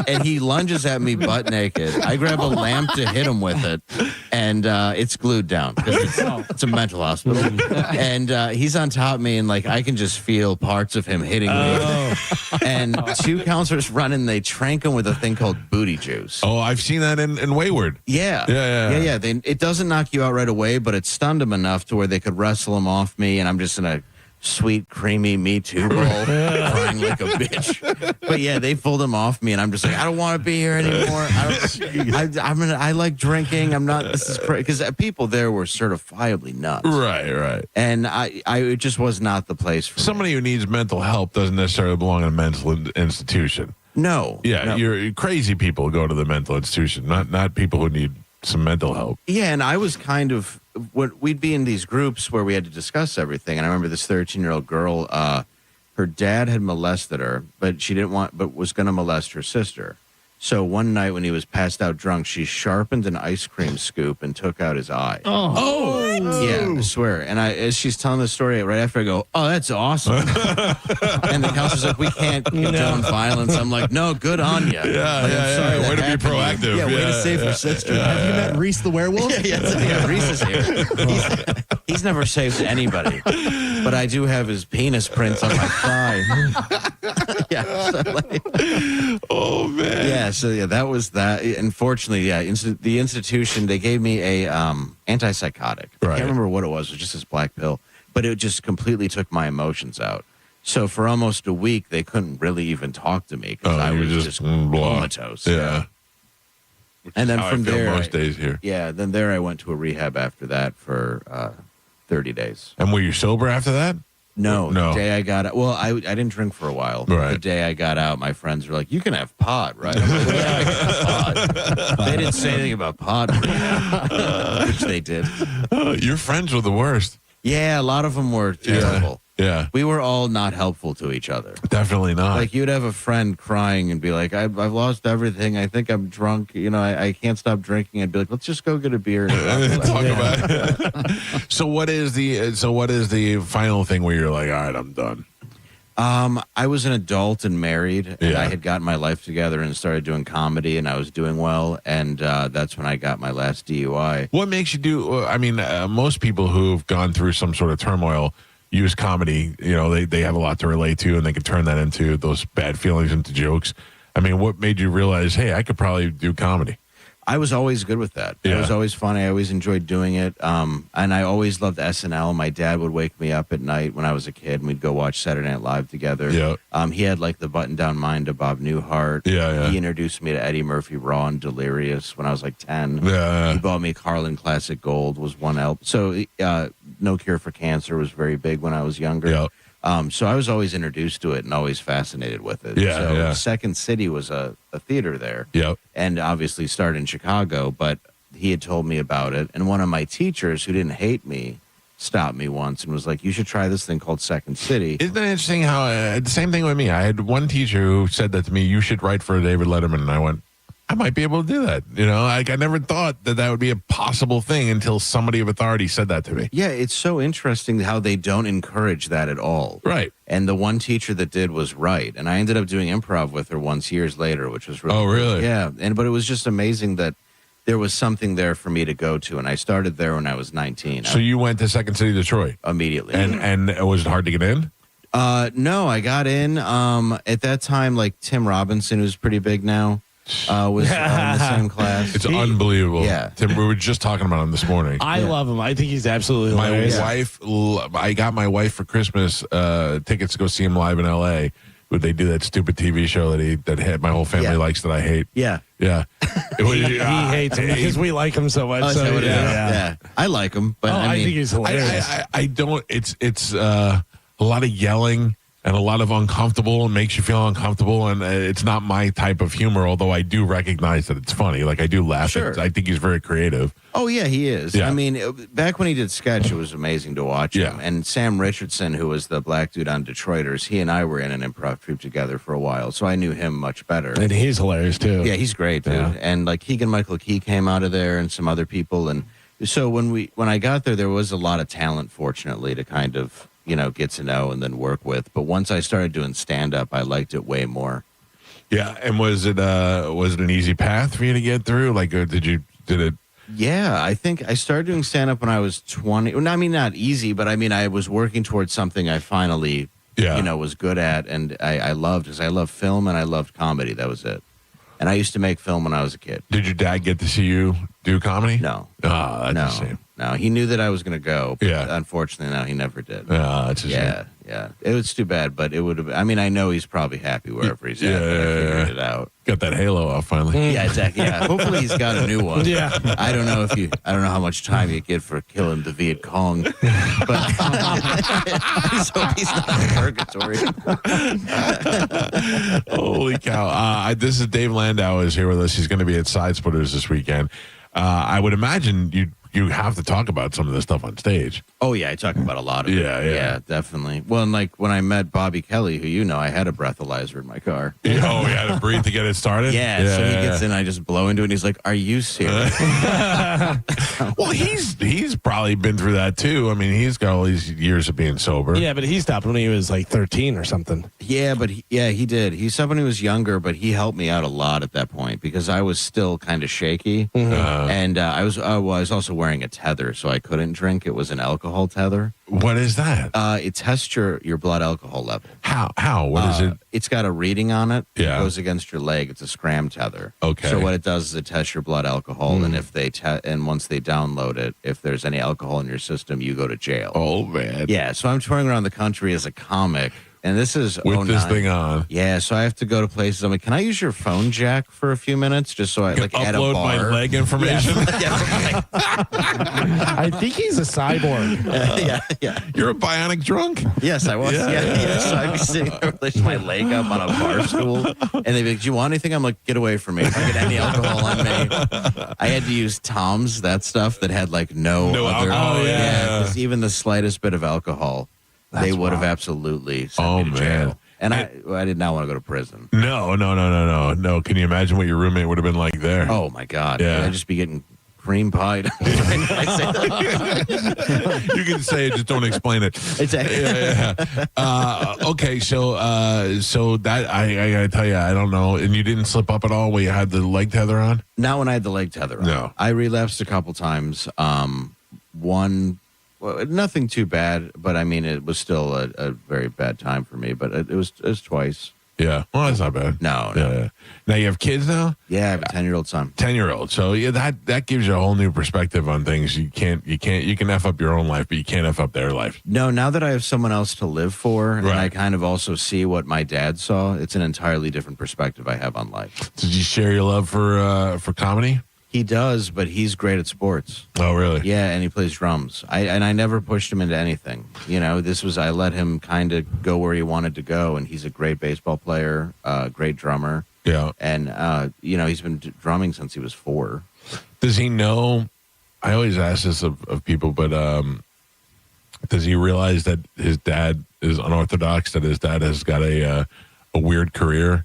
And he lunges at me butt naked. I grab a lamp to hit him with it, and it's glued down because it's a mental hospital. And he's on top of me, and I can just feel parts of him hitting me. And two counselors run in, they trank him with a thing called booty juice. Oh, I've seen that in Wayward. Yeah. It doesn't knock you out right away, but it stunned him enough to where they could wrestle him off me, and I'm just in a sweet, creamy Me Too bowl, crying like a bitch. But yeah, they pulled him off me, and I'm just like, I don't want to be here anymore. I like drinking. I'm not. This is because people there were certifiably nuts. Right. And it just was not the place for somebody who needs mental help doesn't necessarily belong in a mental institution. No. Yeah, no. You're crazy people go to the mental institution, not people who need some mental help. Yeah, and I was kind of we'd be in these groups where we had to discuss everything. And I remember this 13-year-old girl, her dad had molested her, but was going to molest her sister. So one night when he was passed out drunk, she sharpened an ice cream scoop and took out his eye. Oh. Yeah, I swear. And as she's telling the story, right after I go, oh, that's awesome. And the counselor's like, we can't condone violence. I'm like, no, good on you. Yeah. Way to be proactive. Yeah, way to save your sister. Have you met Reese the werewolf? Yeah, Reese is here. He's never saved anybody. But I do have his penis prints on my thigh. Oh, man. Yeah, so that was that. Unfortunately, the institution, they gave me a antipsychotic. I can't remember what it was. It was just this black pill. But it just completely took my emotions out. So for almost a week, they couldn't really even talk to me because I was just comatose. Yeah. And then How from I feel there, most days here. Yeah, then there I went to a rehab after that for 30 days. And were you sober after that? No. The day I got out, well, I didn't drink for a while. Right. The day I got out, my friends were like, you can have pot, right? I'm like, yeah, I can have pot. They didn't say anything about pot, which they did. Your friends were the worst. Yeah, a lot of them were terrible. Yeah. We were all not helpful to each other. Definitely not. Like, you'd have a friend crying and be like, I've lost everything. I think I'm drunk. You know, I can't stop drinking. I'd be like, let's just go get a beer and talk about it. So what is the final thing where you're like, all right, I'm done? I was an adult and married, and I had gotten my life together and started doing comedy, and I was doing well, and that's when I got my last DUI. What makes you do? I mean, most people who've gone through some sort of turmoil use comedy. You know, they have a lot to relate to, and they can turn that into those bad feelings into jokes. I mean, what made you realize, hey, I could probably do comedy? I was always good with that. Yeah. It was always fun. I always enjoyed doing it. And I always loved SNL. My dad would wake me up at night when I was a kid, and we'd go watch Saturday Night Live together. Yeah. He had like the button-down mind of Bob Newhart. Yeah. He introduced me to Eddie Murphy Raw and Delirious when I was like 10. Yeah. He bought me Carlin Classic Gold was one album. So No Cure for Cancer was very big when I was younger. Yeah. So I was always introduced to it and always fascinated with it. Yeah, so yeah. Second City was a theater there. Yep. And obviously started in Chicago, but he had told me about it. And one of my teachers who didn't hate me stopped me once and was like, you should try this thing called Second City. Isn't that interesting how the same thing with me? I had one teacher who said that to me, you should write for David Letterman. And I went, I might be able to do that. You know, like I never thought that would be a possible thing until somebody of authority said that to me. Yeah, it's so interesting how they don't encourage that at all. Right. And the one teacher that did was right. And I ended up doing improv with her once years later, which was really Oh, really? cool. Yeah. But it was just amazing that there was something there for me to go to. And I started there when I was 19. So you went to Second City, Detroit? Immediately. And was it hard to get in? No, I got in. At that time, like Tim Robinson, who's pretty big now, was in the same class. It's unbelievable. Yeah. Tim, we were just talking about him this morning. I love him. I think he's absolutely hilarious. My wife, I got my wife for Christmas tickets to go see him live in L.A. But they do that stupid TV show that my whole family likes that I hate. Yeah. Yeah. He hates him because we like him so much. Oh, so, yeah. I like him, but I mean, think he's hilarious. I don't. It's a lot of yelling and a lot of uncomfortable. It makes you feel uncomfortable, and it's not my type of humor, although I do recognize that it's funny. Like, I do laugh. Sure. I think he's very creative. Oh, yeah, he is. Yeah. I mean, back when he did sketch, it was amazing to watch him. And Sam Richardson, who was the black dude on Detroiters, he and I were in an improv troupe together for a while, so I knew him much better. And he's hilarious, too. Yeah, he's great, dude. Yeah. And, like, Keegan-Michael Key came out of there and some other people. And so when I got there was a lot of talent, fortunately, to kind of, get to know and then work with. But once I started doing stand-up, I liked it way more. Yeah, and was it an easy path for you to get through? Like, did it? Yeah, I think I started doing stand-up when I was 20. Well, I mean, not easy, but I mean, I was working towards something I finally, was good at, and I loved, because I love film and I loved comedy. That was it. And I used to make film when I was a kid. Did your dad get to see you do comedy? No. Oh, that's a shame. No, he knew that I was going to go. But Yeah. Unfortunately, no, he never did. That's a shame. Yeah. It was too bad, but it would have. I mean, I know he's probably happy wherever he's at. But I figured it out. Got that halo off finally. Yeah, exactly. Yeah. Hopefully he's got a new one. Yeah. I don't know how much time you get for killing the Viet Cong, but I just hope he's not in purgatory. Holy cow. This is Dave Landau is here with us. He's going to be at Side Splitters this weekend. I would imagine you'd you have to talk about some of this stuff on stage. Oh yeah, I talk about a lot of it. Yeah, definitely. Well, and like when I met Bobby Kelly, who I had a breathalyzer in my car. Oh, you had to breathe to get it started? So he gets in, I just blow into it, and he's like, "Are you serious?" Well, he's probably been through that too. I mean, he's got all these years of being sober. Yeah, but he stopped when he was like 13 or something. Yeah, but he did. He stopped when he was younger, but he helped me out a lot at that point because I was still kind of shaky, and I was also wearing a tether, so I couldn't drink. It was an alcohol tether. What is that? It tests your blood alcohol level. How? What is it? It's got a reading on it. Yeah. It goes against your leg. It's a scram tether. Okay. So what it does is it tests your blood alcohol, and if and once they download it, if there's any alcohol in your system, you go to jail. Oh man. Yeah. So I'm touring around the country as a comic. And this is with this thing on. Yeah, so I have to go to places. I'm like, can I use your phone jack for a few minutes just so I add a upload bar? my leg information? I think he's a cyborg. Yeah. You're a bionic drunk? Yes, I was. Yeah. So I'd be sitting there with my leg up on a bar stool, and they'd be like, do you want anything? I'm like, get away from me. If I get any alcohol on me. I had to use Tom's, that stuff that had like no other. Alcohol. Because even the slightest bit of alcohol, they would have absolutely sent me to jail. And I did not want to go to prison. No. Can you imagine what your roommate would have been like there? Oh, my God. Yeah. I'd just be getting cream pied. You can say it, just don't explain it. Exactly. Okay, so that I gotta tell you, I don't know. And you didn't slip up at all when you had the leg tether on? Not when I had the leg tether on. No. I relapsed a couple times. Nothing too bad, but I mean, it was still a very bad time for me. But it was twice. Yeah, well, that's not bad. No. Yeah. Now you have kids now? Yeah, I have a 10-year-old son. 10-year-old. So yeah, that gives you a whole new perspective on things. You can F up your own life, but you can't F up their life. No, now that I have someone else to live for, and I kind of also see what my dad saw, it's an entirely different perspective I have on life. Did you share your love for comedy? He does, but he's great at sports. Oh, really? Yeah, and he plays drums. I never pushed him into anything. I let him kind of go where he wanted to go, and he's a great baseball player, great drummer. Yeah. And, he's been drumming since he was 4. Does he know? I always ask this of people, but does he realize that his dad is unorthodox, that his dad has got a weird career?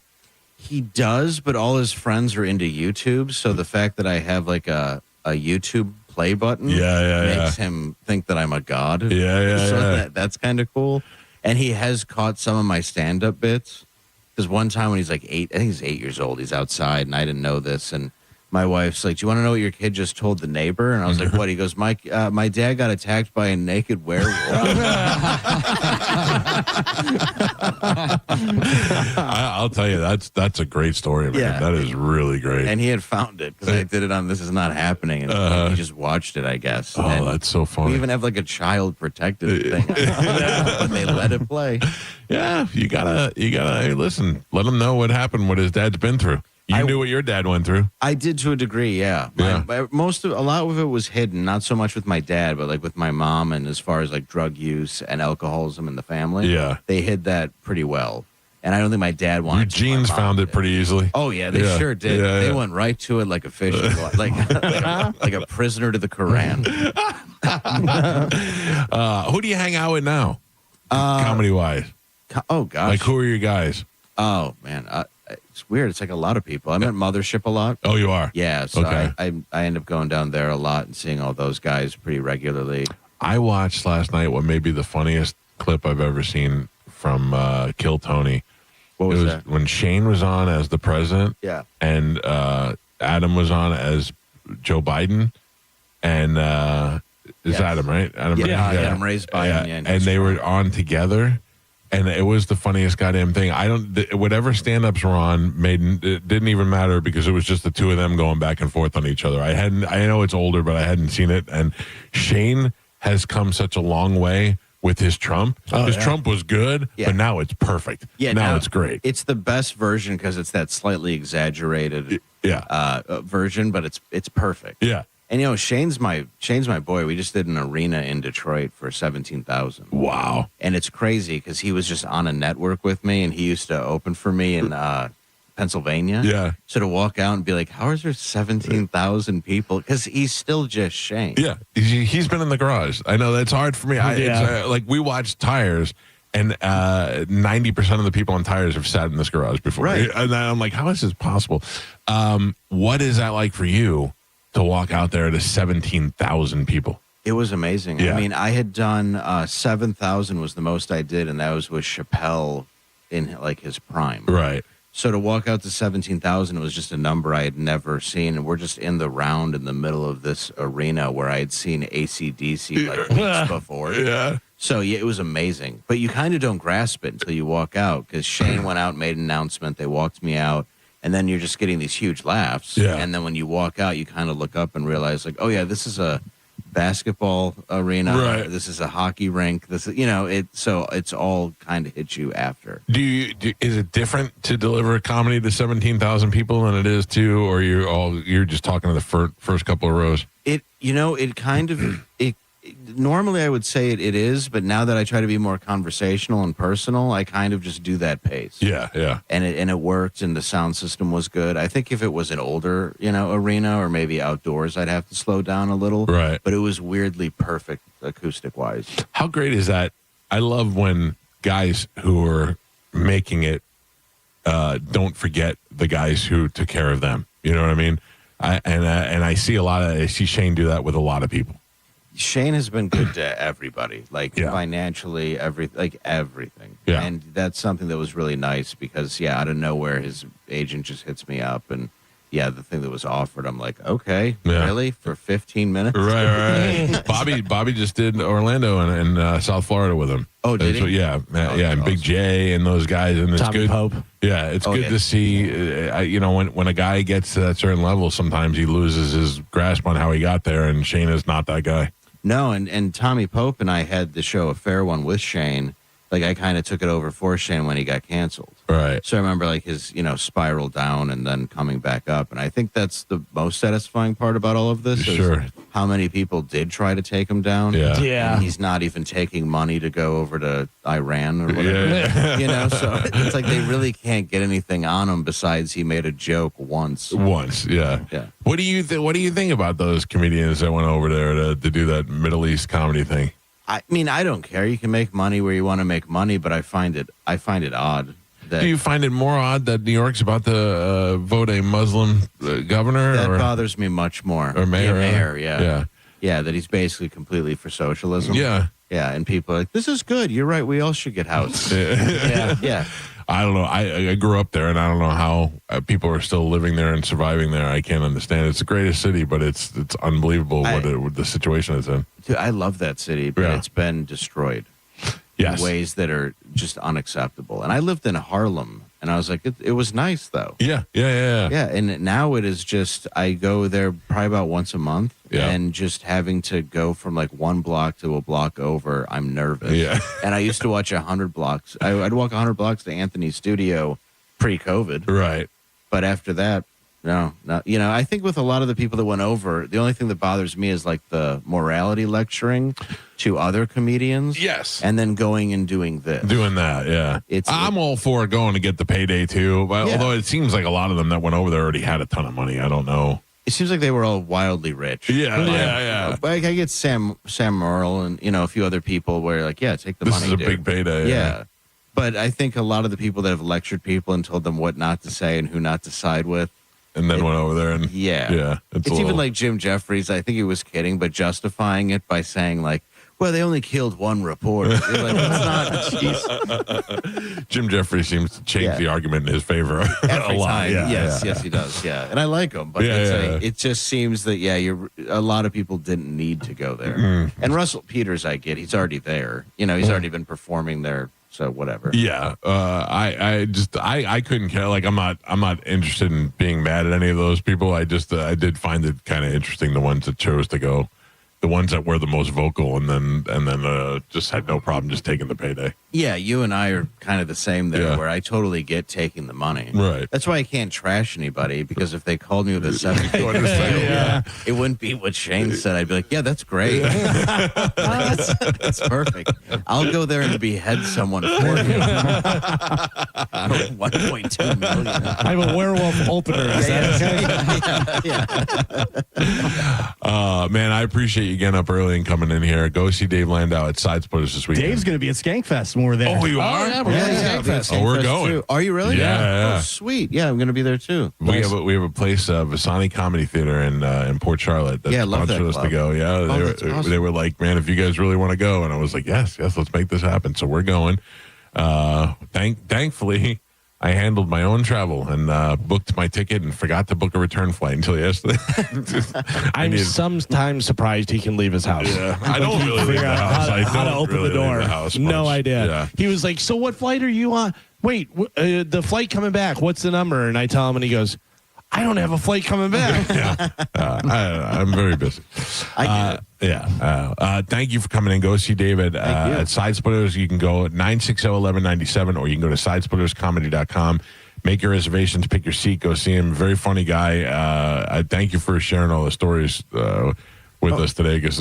He does, but all his friends are into YouTube, so the fact that I have like a YouTube play button makes him think that I'm a god. So that's kind of cool. And he has caught some of my stand-up bits. Because one time when he's like 8, I think he's 8 years old, he's outside, and I didn't know this, and my wife's like, do you want to know what your kid just told the neighbor? And I was like, what? He goes, my dad got attacked by a naked werewolf. I'll tell you, that's a great story, man. Yeah. That is really great. And he had found it because I did it on This Is Not Happening, and he just watched it, I guess. Oh, and that's so funny. We even have like a child protective thing. But they let it play. Yeah, you gotta hey, listen, let him know what happened, what his dad's been through. You knew what your dad went through. I did to a degree, yeah. A lot of it was hidden, not so much with my dad, but like with my mom, and as far as like drug use and alcoholism in the family. Yeah. They hid that pretty well. And I don't think my dad wanted your genes found it pretty easily. Oh, yeah, they sure did. Yeah, they went right to it like a fish, like a prisoner to the Quran. Who do you hang out with now, comedy-wise? Oh, gosh. Like, who are your guys? Oh, man. It's weird. It's like a lot of people. I'm at Mothership a lot. Oh, you are? Yeah. So I end up going down there a lot and seeing all those guys pretty regularly. I watched last night what may be the funniest clip I've ever seen from Kill Tony. What was that? When Shane was on as the president. Yeah. And Adam was on as Joe Biden. And it's Adam, right? Adam, Adam raised Biden. Yeah, and they were on together. And it was the funniest goddamn thing. Whatever stand-ups were on, it didn't even matter because it was just the two of them going back and forth on each other. I know it's older, but I hadn't seen it. And Shane has come such a long way with his Trump. Trump was good, but now it's perfect. Yeah, now it's great. It's the best version because it's that slightly exaggerated version, but it's perfect. Yeah. And Shane's my boy. We just did an arena in Detroit for 17,000. Wow! And it's crazy because he was just on a network with me, and he used to open for me in Pennsylvania. Yeah. So to walk out and be like, how is there 17,000 people? Because he's still just Shane. Yeah. He's been in the garage. I know that's hard for me. It's, like we watch tires, and 90% of the people on tires have sat in this garage before. Right. And I'm like, how is this possible? What is that like for you to walk out there to 17,000 people? It was amazing. Yeah. I mean, I had done 7,000 was the most I did, and that was with Chappelle in like his prime. Right. So to walk out to 17,000 was just a number I had never seen. And we're just in the round in the middle of this arena where I had seen AC/DC like weeks before. Yeah. So yeah, it was amazing. But you kind of don't grasp it until you walk out, because Shane went out, made an announcement. They walked me out. And then you're just getting these huge laughs. Yeah. And then when you walk out, you kind of look up and realize like, oh yeah, this is a basketball arena. Right. This is a hockey rink. This is, so it's all kind of hits you after. Is it different to deliver a comedy to 17,000 people than it is to, or you're just talking to the first couple of rows? Normally I would say it is, but now that I try to be more conversational and personal, I kind of just do that pace. Yeah, yeah. And it worked, and the sound system was good. I think if it was an older, arena or maybe outdoors, I'd have to slow down a little. Right. But it was weirdly perfect acoustic-wise. How great is that? I love when guys who are making it don't forget the guys who took care of them. You know what I mean? I see Shane do that with a lot of people. Shane has been good to everybody, financially, everything. Yeah. And that's something that was really nice because, out of nowhere, his agent just hits me up. And, the thing that was offered, I'm like, okay, really? For 15 minutes? Right. Bobby just did Orlando and South Florida with him. Oh, did he? Yeah, and Big J and those guys. And it's Tommy good. Pope. Yeah, it's good to see, when a guy gets to that certain level, sometimes he loses his grasp on how he got there, and Shane is not that guy. No, and Tommy Pope and I had the show A Fair One with Shane. Like, I kind of took it over for Shane when he got canceled. Right. So I remember, his, spiral down and then coming back up. And I think that's the most satisfying part about all of this. Sure. Is how many people did try to take him down. Yeah. Yeah. And he's not even taking money to go over to Iran or whatever. Yeah. So it's like they really can't get anything on him besides he made a joke once. Yeah. Yeah. What do you think about those comedians that went over there to do that Middle East comedy thing? I mean, I don't care. You can make money where you want to make money, but I find it odd. Do you find it more odd that New York's about to vote a Muslim governor? That bothers me much more. Or mayor? Yeah. Yeah, that he's basically completely for socialism. Yeah. Yeah, and people are like, this is good. You're right. We all should get houses. Yeah. I don't know. I grew up there, and I don't know how people are still living there and surviving there. I can't understand. It's the greatest city, but it's unbelievable what the situation is in. Dude, I love that city, but it's been destroyed. Yes. In ways that are just unacceptable. And I lived in Harlem, and I was like, it was nice, though. Yeah. Yeah, and now it is just, I go there probably about once a month, and just having to go from one block to a block over, I'm nervous. Yeah. And I used to watch 100 blocks. I'd walk 100 blocks to Anthony's studio pre-COVID. Right. But after that, no. I think with a lot of the people that went over, the only thing that bothers me is the morality lecturing to other comedians. Yes. And then going and doing this. Doing that, yeah. I'm all for going to get the payday too. But although it seems like a lot of them that went over there already had a ton of money. I don't know. It seems like they were all wildly rich. Yeah. I get Sam Merle and a few other people where take the money. This is a big payday. Yeah. But I think a lot of the people that have lectured people and told them what not to say and who not to side with. And then went over there and It's even like Jim Jeffries. I think he was kidding, but justifying it by saying well, they only killed one reporter. It's not. Jim Jeffries seems to change the argument in his favor Every a lot. time. Yeah, Yes, he does. Yeah, and I like him, but it just seems that a lot of people didn't need to go there. And Russell Peters, I get, he's already there. He's already been performing there. So whatever. Yeah, I couldn't care. I'm not interested in being mad at any of those people. I did find it kind of interesting, the ones that chose to go, the ones that were the most vocal, and then just had no problem just taking the payday. Yeah, you and I are kind of the same there, where I totally get taking the money. Right. That's why I can't trash anybody, because if they called me with a 7 it wouldn't be what Shane said. I'd be like, yeah, that's great. That's perfect. I'll go there and behead someone for you. 1.2 million. I have a werewolf opener. Is that okay? Man, I appreciate you getting up early and coming in here. Go see Dave Landau at Side Splitters this weekend. Dave's going to be at Skankfest when we're there. Oh, you are? Yeah, we're going to Skankfest. Oh, we're going. Too. Are you really? Yeah. Oh, sweet. Yeah, I'm going to be there too. We have a place, Vasani Comedy Theater in Port Charlotte. That love that sponsored us club. to go. Yeah, they were like, man, if you guys really want to go, and I was like, yes, let's make this happen. So we're going. Thankfully, I handled my own travel and booked my ticket and forgot to book a return flight until yesterday. I'm sometimes surprised he can leave his house. Yeah, I don't really leave the house. How to open really the door. leave the house No much. idea. Yeah. He was like, so what flight are you on? Wait, the flight coming back, what's the number? And I tell him, and he goes, I don't have a flight coming back. I'm very busy. I get it. Thank you for coming in. Go see David at Side Splitters. You can go at 960-1197, or you can go to sidesplitterscomedy.com. Make your reservations, pick your seat, go see him. Very funny guy. I thank you for sharing all the stories with us today, because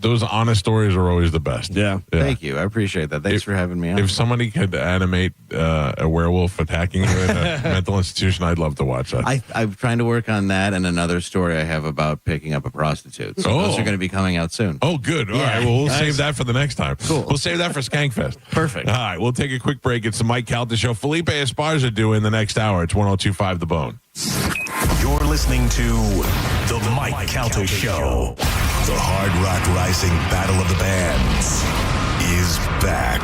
those honest stories are always the best. Yeah. Thank you. I appreciate that. Thanks for having me on. If somebody could animate a werewolf attacking you in a mental institution, I'd love to watch that. I'm trying to work on that and another story I have about picking up a prostitute. So those are going to be coming out soon. Oh, good. All right. Well, we'll save that for the next time. Cool. We'll save that for Skankfest. Perfect. All right. We'll take a quick break. It's the Mike Calta Show. Felipe Esparza due in the next hour. It's 102.5 The Bone. You're listening to The Mike Calta Show. The Hard Rock Rising Battle of the Bands is back.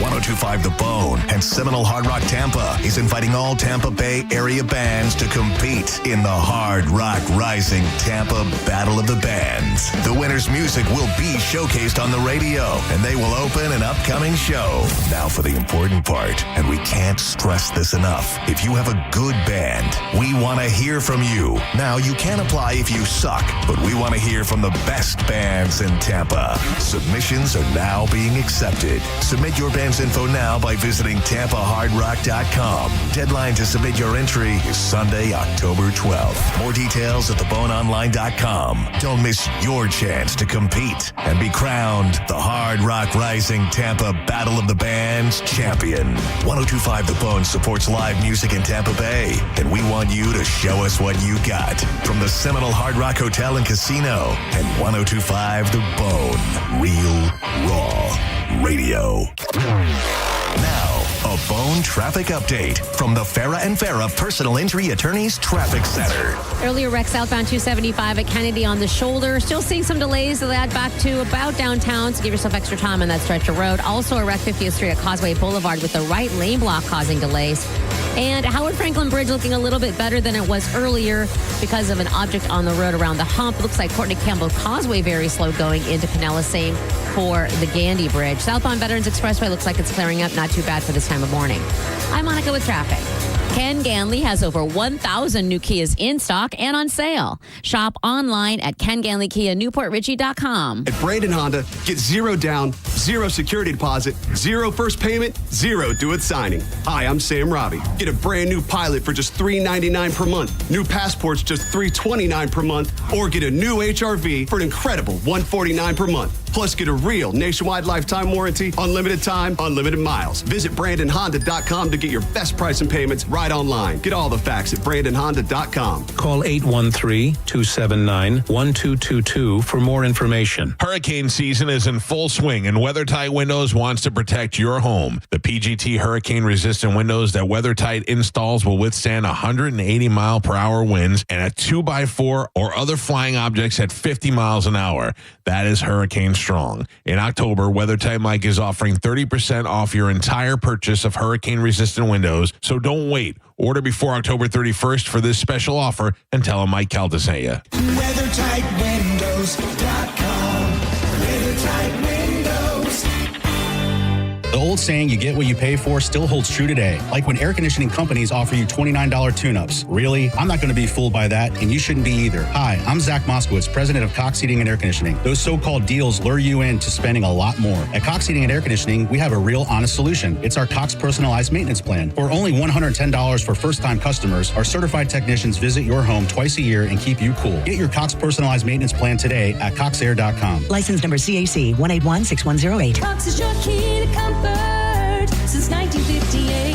102.5 The Bone and Seminole Hard Rock Tampa is inviting all Tampa Bay area bands to compete in the Hard Rock Rising Tampa Battle of the Bands. The winner's music will be showcased on the radio, and they will open an upcoming show. Now for the important part, and we can't stress this enough. If you have a good band, we want to hear from you. Now, you can apply if you suck, but we want to hear from the best bands in Tampa. Submissions are now being accepted. Submit your band's info now by visiting TampaHardRock.com. Deadline to submit your entry is Sunday, October 12th. More details at TheBoneOnline.com. Don't miss your chance to compete and be crowned the Hard Rock Rising Tampa Battle of the Bands champion. 102.5 The Bone supports live music in Tampa Bay, and we want you to show us what you got. From the Seminole Hard Rock Hotel and Casino and 102.5 The Bone. Real, raw radio. Now, a Bone traffic update from the Farah and Farah Personal Injury Attorneys Traffic Center. Earlier wreck southbound 275 at Kennedy on the shoulder. Still seeing some delays of that back to about downtown, so give yourself extra time on that stretch of road. Also a wreck 50th Street at Causeway Boulevard with the right lane block causing delays. And Howard Franklin Bridge looking a little bit better than it was earlier because of an object on the road around the hump. Looks like Courtney Campbell Causeway very slow going into Pinellas. Same for the Gandy Bridge. Southbound Veterans Expressway looks like it's clearing up. Not too bad for this time of morning. I'm Monica with traffic. Ken Ganley has over 1,000 new Kias in stock and on sale. Shop online at KenGanleyKiaNewportRichie.com. At Brandon Honda, get 0 down, 0 security deposit, 0 first payment, 0 due at signing. Hi, I'm Sam Robbie. Get a brand new Pilot for just $399 per month. New Passports just $329 per month. Or get a new HRV for an incredible $149 per month. Plus, get a real nationwide lifetime warranty, unlimited time, unlimited miles. Visit BrandonHonda.com to get your best price and payments right online. Get all the facts at BrandonHonda.com. Call 813-279-1222 for more information. Hurricane season is in full swing, and WeatherTight Windows wants to protect your home. The PGT hurricane-resistant windows that WeatherTight installs will withstand 180-mile-per-hour winds and a 2x4 or other flying objects at 50 miles an hour. That is hurricane strong. In October, WeatherTight Mike is offering 30% off your entire purchase of hurricane-resistant windows, so don't wait. Order before October 31st for this special offer and tell him Mike Calta sent you. WeatherTightWindows.com. WeatherTight Windows. The old saying you get what you pay for still holds true today. Like when air conditioning companies offer you $29 tune-ups. Really? I'm not going to be fooled by that, and you shouldn't be either. Hi, I'm Zach Moskowitz, president of Cox Heating and Air Conditioning. Those so-called deals lure you into spending a lot more. At Cox Heating and Air Conditioning, we have a real honest solution. It's our Cox Personalized Maintenance Plan. For only $110 for first-time customers, our certified technicians visit your home twice a year and keep you cool. Get your Cox Personalized Maintenance Plan today at coxair.com. License number CAC 1816108. Cox is your key to comfort since 1958.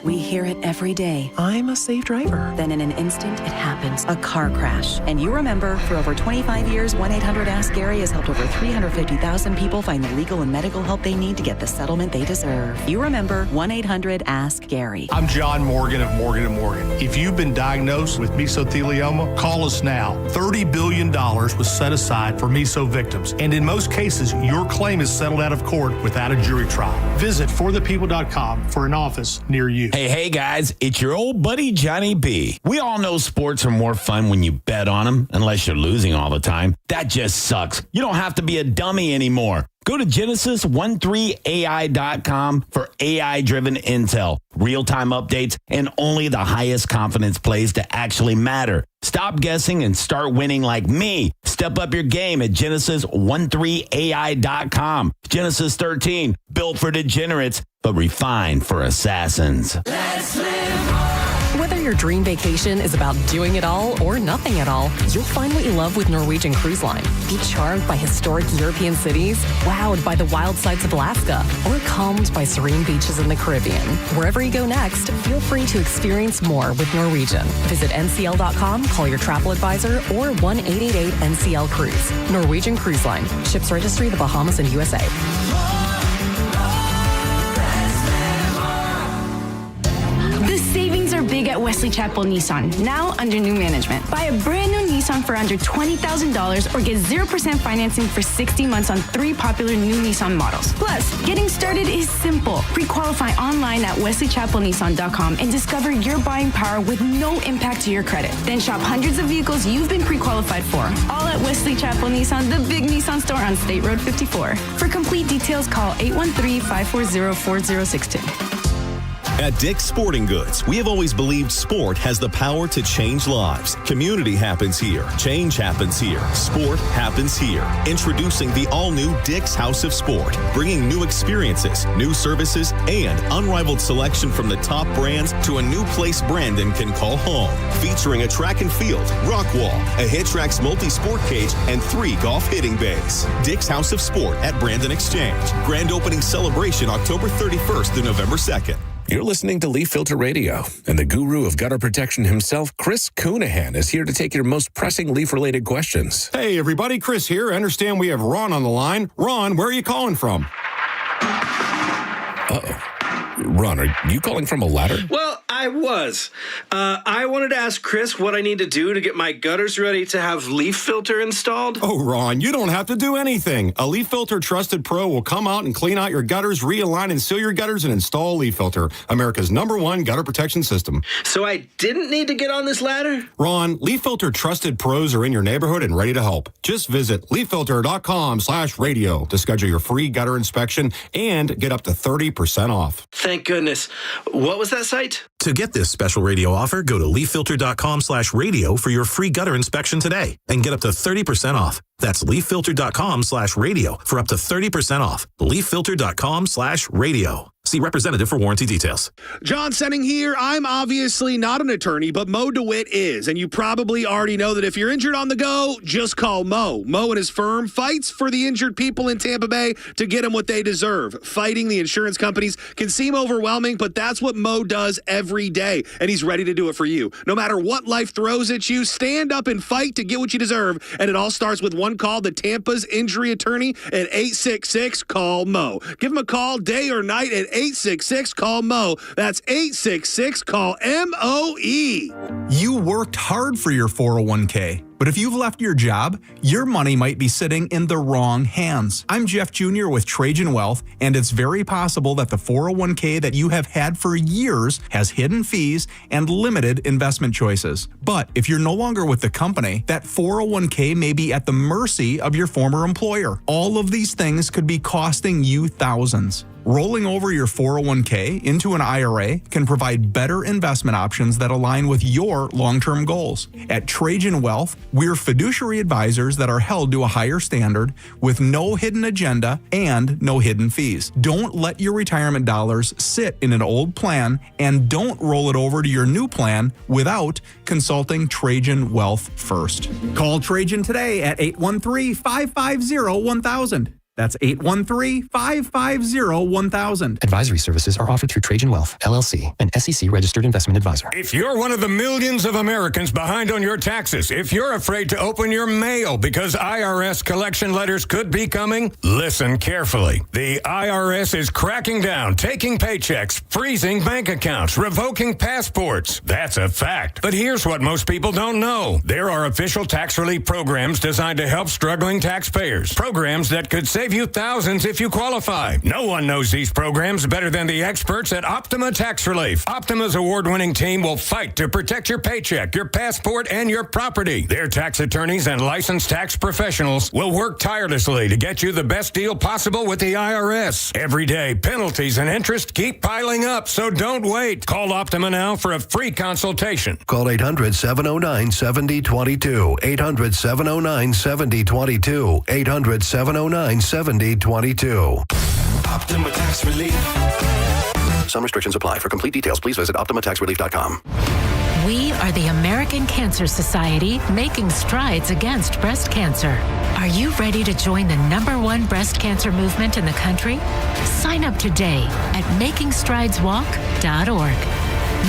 We hear it every day. I'm a safe driver. Then in an instant, it happens. A car crash. And you remember, for over 25 years, 1-800-ASK-GARY has helped over 350,000 people find the legal and medical help they need to get the settlement they deserve. You remember 1-800-ASK-GARY. I'm John Morgan of Morgan & Morgan. If you've been diagnosed with mesothelioma, call us now. $30 billion was set aside for meso victims. And in most cases, your claim is settled out of court without a jury trial. Visit forthepeople.com for an office near you. Hey guys, it's your old buddy Johnny B. We all know sports are more fun when you bet on them, unless you're losing all the time. That just sucks. You don't have to be a dummy anymore. Go to Genesis13AI.com for AI-driven intel, real-time updates, and only the highest confidence plays to actually matter. Stop guessing and start winning like me. Step up your game at Genesis13AI.com. Genesis 13, built for degenerates, but refined for assassins. Let's live more. Whether your dream vacation is about doing it all or nothing at all, you'll find what you love with Norwegian Cruise Line. Be charmed by historic European cities, wowed by the wild sights of Alaska, or calmed by serene beaches in the Caribbean. Wherever you go next, feel free to experience more with Norwegian. Visit ncl.com, call your travel advisor, or 1-888-NCL-CRUISE. Norwegian Cruise Line. Ships registry the Bahamas and USA. Big at Wesley Chapel Nissan, now under new management. Buy a brand new Nissan for under $20,000 or get 0% financing for 60 months on 3 popular new Nissan models. Plus, getting started is simple. Pre-qualify online at wesleychapelnissan.com and discover your buying power with no impact to your credit. Then shop hundreds of vehicles you've been pre-qualified for. All at Wesley Chapel Nissan, the big Nissan store on State Road 54. For complete details, call 813-540-4062. At Dick's Sporting Goods, we have always believed sport has the power to change lives. Community happens here. Change happens here. Sport happens here. Introducing the all-new Dick's House of Sport, bringing new experiences, new services, and unrivaled selection from the top brands to a new place Brandon can call home. Featuring a track and field, rock wall, a Hitrax multi-sport cage, and 3 golf hitting bays. Dick's House of Sport at Brandon Exchange. Grand opening celebration October 31st to November 2nd. You're listening to Leaf Filter Radio, and the guru of gutter protection himself, Chris Coonahan, is here to take your most pressing leaf-related questions. Hey, everybody, Chris here. I understand we have Ron on the line. Ron, where are you calling from? Uh-oh. Ron, are you calling from a ladder? Well, I was. I wanted to ask Chris what I need to do to get my gutters ready to have Leaf Filter installed. Oh, Ron, you don't have to do anything. A Leaf Filter Trusted Pro will come out and clean out your gutters, realign and seal your gutters, and install Leaf Filter, America's #1 gutter protection system. So I didn't need to get on this ladder? Ron, Leaf Filter Trusted Pros are in your neighborhood and ready to help. Just visit leaffilter.com/radio to schedule your free gutter inspection and get up to 30% off. Thank goodness. What was that site? To get this special radio offer, go to leaffilter.com/radio for your free gutter inspection today and get up to 30% off. That's leaffilter.com/radio for up to 30% off. leaffilter.com/radio. See representative for warranty details. John Senning here. I'm obviously not an attorney, but Mo DeWitt is. And you probably already know that if you're injured on the go, just call Mo. Mo and his firm fights for the injured people in Tampa Bay to get them what they deserve. Fighting the insurance companies can seem overwhelming, but that's what Mo does every day. And he's ready to do it for you. No matter what life throws at you, stand up and fight to get what you deserve. And it all starts with one call to Tampa's injury attorney at 866-CALL-MO. Give him a call day or night at 866-CALL-MO. That's 866-CALL-MOE. You worked hard for your 401k, but if you've left your job, your money might be sitting in the wrong hands. I'm Jeff Jr. with Trajan Wealth, and it's very possible that the 401k that you have had for years has hidden fees and limited investment choices. But if you're no longer with the company, that 401k may be at the mercy of your former employer. All of these things could be costing you thousands. Rolling over your 401k into an IRA can provide better investment options that align with your long-term goals. At Trajan Wealth, we're fiduciary advisors that are held to a higher standard with no hidden agenda and no hidden fees. Don't let your retirement dollars sit in an old plan, and don't roll it over to your new plan without consulting Trajan Wealth first. Call Trajan today at 813-550-1000. That's 813-550-1000. Advisory services are offered through Trajan Wealth, LLC, an SEC-registered investment advisor. If you're one of the millions of Americans behind on your taxes, if you're afraid to open your mail because IRS collection letters could be coming, listen carefully. The IRS is cracking down, taking paychecks, freezing bank accounts, revoking passports. That's a fact. But here's what most people don't know. There are official tax relief programs designed to help struggling taxpayers. Programs that could save you thousands if you qualify. No one knows these programs better than the experts at Optima Tax Relief. Optima's award-winning team will fight to protect your paycheck, your passport, and your property. Their tax attorneys and licensed tax professionals will work tirelessly to get you the best deal possible with the IRS. Every day, penalties and interest keep piling up, so don't wait. Call Optima now for a free consultation. Call 800-709-7022. 800-709-7022. 800-709-7022. Optima Tax Relief. Some restrictions apply. For complete details, please visit OptimaTaxRelief.com. We are the American Cancer Society, making strides against breast cancer. Are you ready to join the #1 breast cancer movement in the country? Sign up today at MakingStridesWalk.org.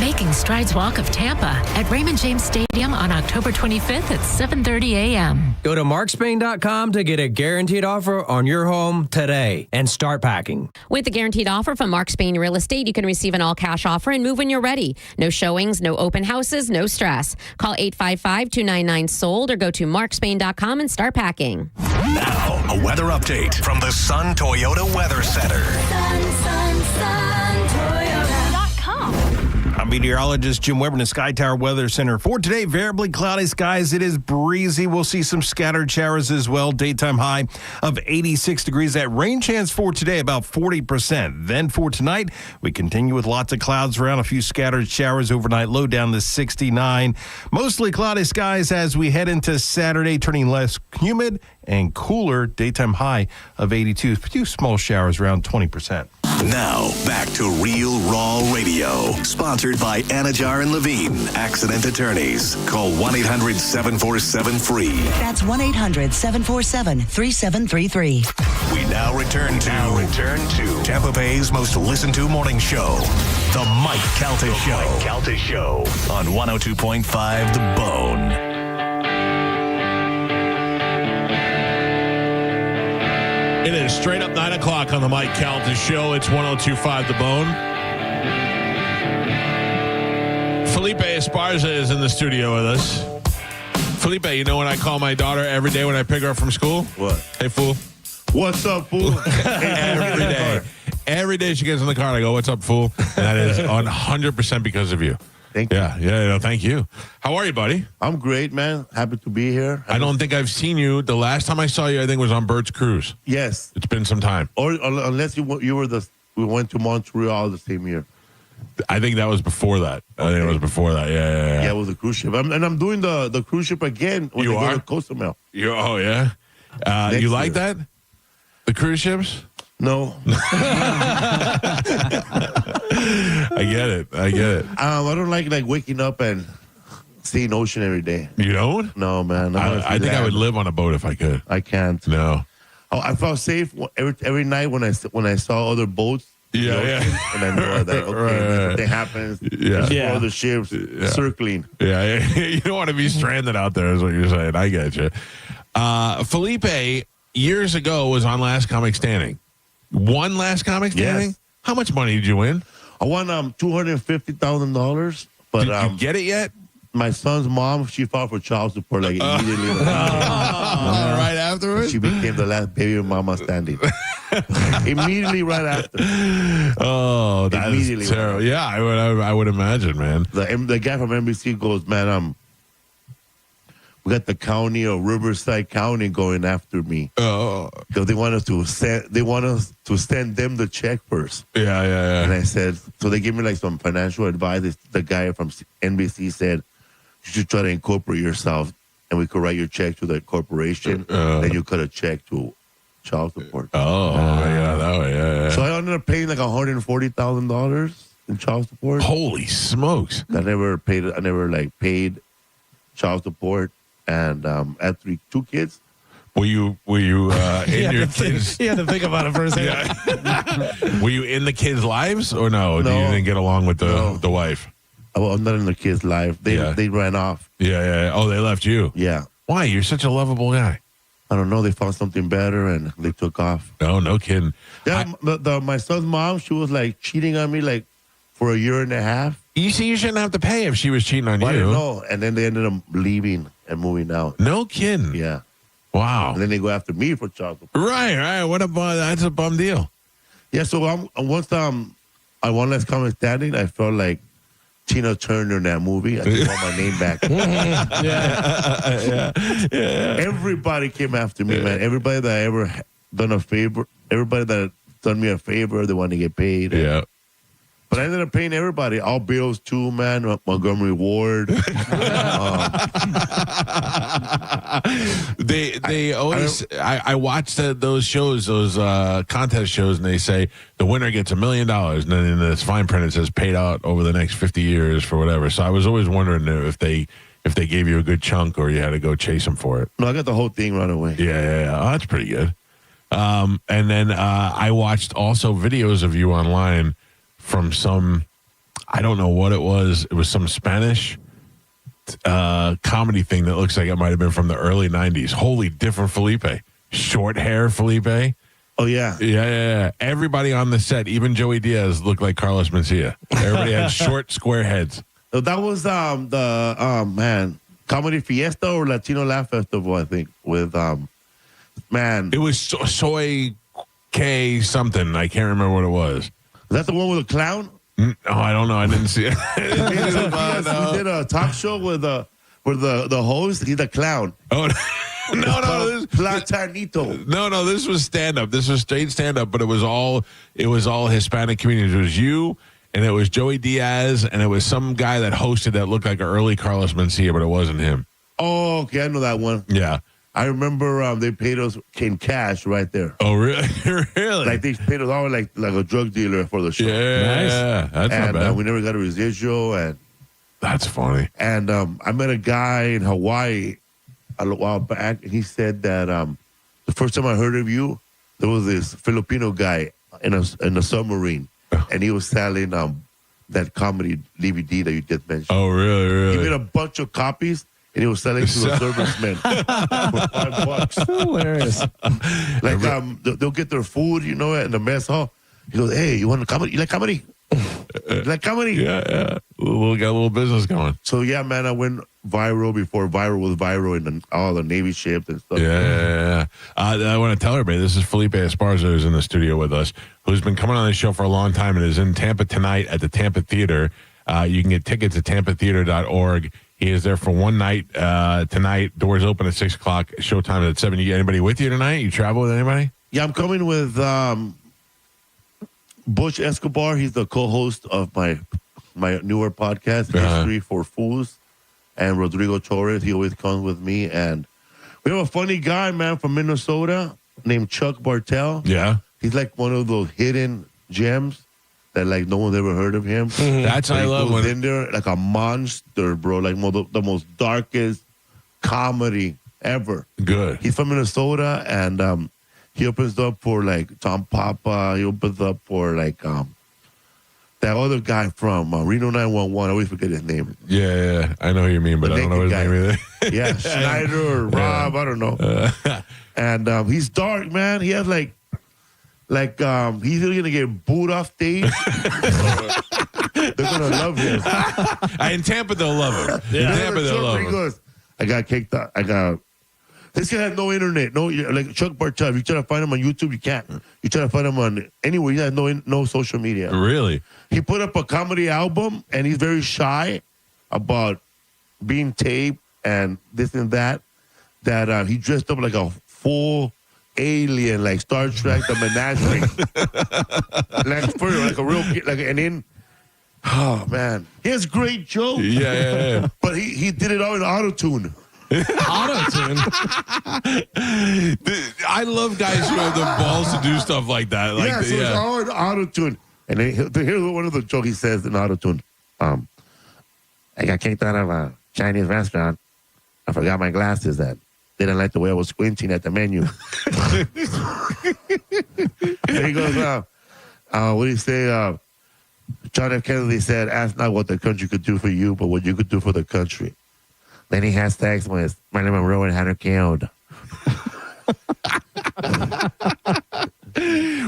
Making Strides Walk of Tampa at Raymond James Stadium on October 25th at 7:30 a.m. Go to markspain.com to get a guaranteed offer on your home today and start packing. With the guaranteed offer from Mark Spain Real Estate, you can receive an all-cash offer and move when you're ready. No showings, no open houses, no stress. Call 855-299-SOLD or go to markspain.com and start packing. Now, a weather update from the Sun Toyota Weather Center. I'm meteorologist Jim Weber in the Sky Tower Weather Center. For today, variably cloudy skies. It is breezy. We'll see some scattered showers as well. Daytime high of 86 degrees. That rain chance for today, about 40%. Then for tonight, we continue with lots of clouds around. A few scattered showers overnight. Low down to 69. Mostly cloudy skies as we head into Saturday, turning less humid and cooler. Daytime high of 82. A few small showers around 20%. Now, back to Real Raw Radio. Sponsored by Anajar and Levine, accident attorneys. Call 1-800-747-FREE. That's 1-800-747-3733. We now return to Tampa Bay's most listened to morning show, The Mike Calta Show. Mike Calta Show on 102.5 The Bone. It is straight up 9 o'clock on the Mike Calta Show. It's 102.5 The Bone. Felipe Esparza is in the studio with us. Felipe, you know what I call my daughter every day when I pick her up from school? What? Hey, fool. What's up, fool? Every day. Every day she gets in the car and I go, what's up, fool? And that is 100% because of you. Thank you. Yeah, thank you. How are you, buddy? I'm great, man. Happy to be here. I don't think I've seen you. The last time I saw you, I think, was on Bert's Cruise. Yes. It's been some time. Or unless you were we went to Montreal the same year. I think that was before that. Okay. I think it was before that. Yeah. Yeah, it was a cruise ship. I'm doing the cruise ship again when you I are? go to Costa Mel. Oh, yeah? You like that? The cruise ships? No. I get it. I don't like waking up and seeing ocean every day. You don't? No, man. I think I would live on a boat if I could. I can't. No. Oh, I felt safe every night when I saw other boats. Yeah. And I know that something happens. There's other ships circling. Yeah. You don't want to be stranded out there, is what you're saying. I get you. Felipe, years ago, was on Last Comic Standing. One Last Comic Standing? Yes. How much money did you win? I won $250,000. But did you get it yet? My son's mom, she filed for child support immediately. Right afterwards? She became the last baby mama standing. Immediately right after. Oh, that is terrible. Right, yeah, I would imagine, man. The guy from NBC goes, man, we got the county of Riverside County going after me. Oh, because they want us to send them the check first. Yeah. And I said, so they gave me like some financial advice. The guy from NBC said, you should try to incorporate yourself, and we could write your check to the corporation. Then you cut a check to child support. Yeah. So I ended up paying like $140,000 in child support. Holy smokes! I never paid child support, and I had two kids. Were you in your kids? You had to think about it for a second. Were you in the kids' lives or no? You didn't get along with the wife? Well, I'm not in the kids' life. They ran off. Yeah. Oh, they left you. Yeah. Why? You're such a lovable guy. I don't know. They found something better and they took off. No kidding. Yeah, my son's mom, she was like cheating on me like for a year and a half. You see, you shouldn't have to pay if she was cheating on you. I didn't know. And then they ended up leaving and moving out. No kidding. Yeah. Wow. And then they go after me for child support. Right. What a bum. That's a bum deal. Yeah. So once I One Last Comic Standing, I felt like Tina Turner in that movie. I just want my name back. Yeah. Everybody came after me, man. Everybody that I ever done a favor, everybody that done me a favor, they want to get paid. Yeah. But I ended up paying everybody. All bills too, man. Montgomery Ward. They always. I watched those shows, those contest shows, and they say the winner gets $1 million, and then in this fine print it says paid out over the next 50 years for whatever. So I was always wondering if they gave you a good chunk or you had to go chase them for it. No, I got the whole thing right away. Yeah. Oh, that's pretty good. And then I watched also videos of you online from some, I don't know what it was. It was some Spanish comedy thing that looks like it might have been from the early 90s. Wholly different Felipe. Short hair Felipe. Oh, yeah. Yeah. Everybody on the set, even Joey Diaz, looked like Carlos Mencia. Everybody had short, square heads. So that was the Comedy Fiesta or Latino Laugh Festival, I think, with It was Soy K something. I can't remember what it was. Is that the one with the clown? Oh, I don't know. I didn't see it. He did a talk show with the host. He's a clown. Oh, no. Platanito. No. This was stand up. This was straight stand up, but it was all Hispanic comedians. It was you, and it was Joey Diaz, and it was some guy that hosted that looked like an early Carlos Mencia, but it wasn't him. Oh, okay. I know that one. Yeah. I remember they paid us in cash right there. Oh, really? Really? Like they paid us all like a drug dealer for the show. Yeah, that's not bad. We never got a residual, and that's funny. And I met a guy in Hawaii a while back, and he said that the first time I heard of you, there was this Filipino guy in a submarine, and he was selling that comedy DVD that you just mentioned. Oh, really? He made a bunch of copies. And he was selling to the servicemen for $5. Hilarious. Like they'll get their food, in the mess hall. He goes, "Hey, you want a comedy? You like comedy? You like comedy?" Yeah. We got a little business going. So yeah, man, I went viral before viral was viral in all the Navy ships and stuff. Yeah. I want to tell everybody this is Felipe Esparza who's in the studio with us, who's been coming on the show for a long time and is in Tampa tonight at the Tampa Theater. You can get tickets at tampatheater.org. He is there for one night tonight. Doors open at 6 o'clock. Showtime at 7. You get anybody with you tonight? You travel with anybody? Yeah, I'm coming with Butch Escobar. He's the co-host of my newer podcast, History for Fools. And Rodrigo Torres, he always comes with me. And we have a funny guy, man, from Minnesota named Chuck Bartel. Yeah. He's like one of those hidden gems that like no one's ever heard of him. That's I love when when in there like a monster, bro. Like the most darkest comedy ever. Good. He's from Minnesota, and he opens up for like Tom Papa. He opens up for like that other guy from Reno 911. I always forget his name. Yeah. I know who you mean, but I don't know his name either. Yeah, Schneider or Rob. I don't know. And he's dark, man. He has like he's either gonna get booed off stage. They're gonna love him. In Tampa, they'll love him. Yeah. In Tampa, they'll love He him. goes, I got kicked out. This guy has no internet. No, like Chuck Bartel. If you try to find him on YouTube, you can't. You try to find him on anywhere. He has no social media. Really? He put up a comedy album, and he's very shy about being taped and this and that he dressed up like a full alien, like Star Trek, the menagerie. like a real kid. And then, oh, man. He has great jokes. Yeah. But he did it all in auto-tune. Auto-tune? I love guys who have the balls to do stuff like that. It's all in auto-tune. And then here's one of the jokes he says in auto-tune. I got kicked out of a Chinese restaurant. I forgot my glasses. That they didn't like the way I was squinting at the menu. And he goes, what do you say? John F. Kennedy said, ask not what the country could do for you, but what you could do for the country. Then he has sex with Marilyn Monroe and had her killed.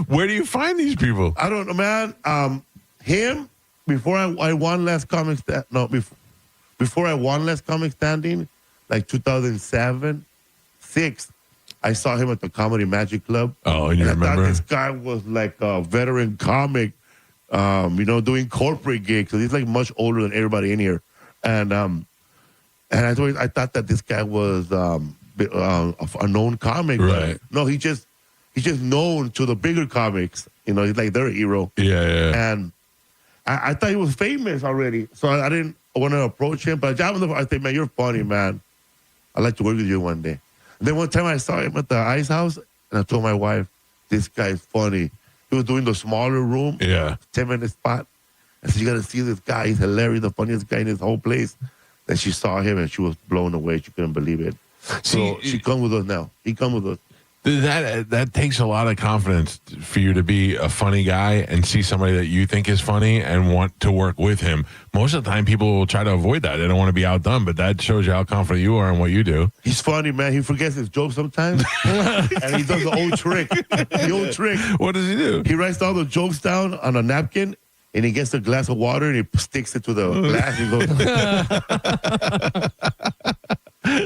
Where do you find these people? I don't know, man. Him, before I won Last Comic before I won Last Comic Standing, like 2007, 6, I saw him at the Comedy Magic Club. Oh, and you remember? I thought this guy was like a veteran comic, doing corporate gigs. So he's like much older than everybody in here. And I thought that this guy was a known comic. Right. No, he's just known to the bigger comics. He's like their hero. Yeah. And I thought he was famous already. So I didn't want to approach him. But I said, man, you're funny, man. I'd like to work with you one day. And then one time I saw him at the Ice House, and I told my wife, this guy's funny. He was doing the smaller room, 10-minute spot. I said, you got to see this guy. He's hilarious, the funniest guy in this whole place. Then she saw him, and she was blown away. She couldn't believe it. So she come with us now. He come with us. That takes a lot of confidence for you to be a funny guy and see somebody that you think is funny and want to work with him. Most of the time, people will try to avoid that. They don't want to be outdone, but that shows you how confident you are in what you do. He's funny, man. He forgets his jokes sometimes, and he does the old trick. What does he do? He writes all the jokes down on a napkin, and he gets a glass of water, and he sticks it to the glass, and goes...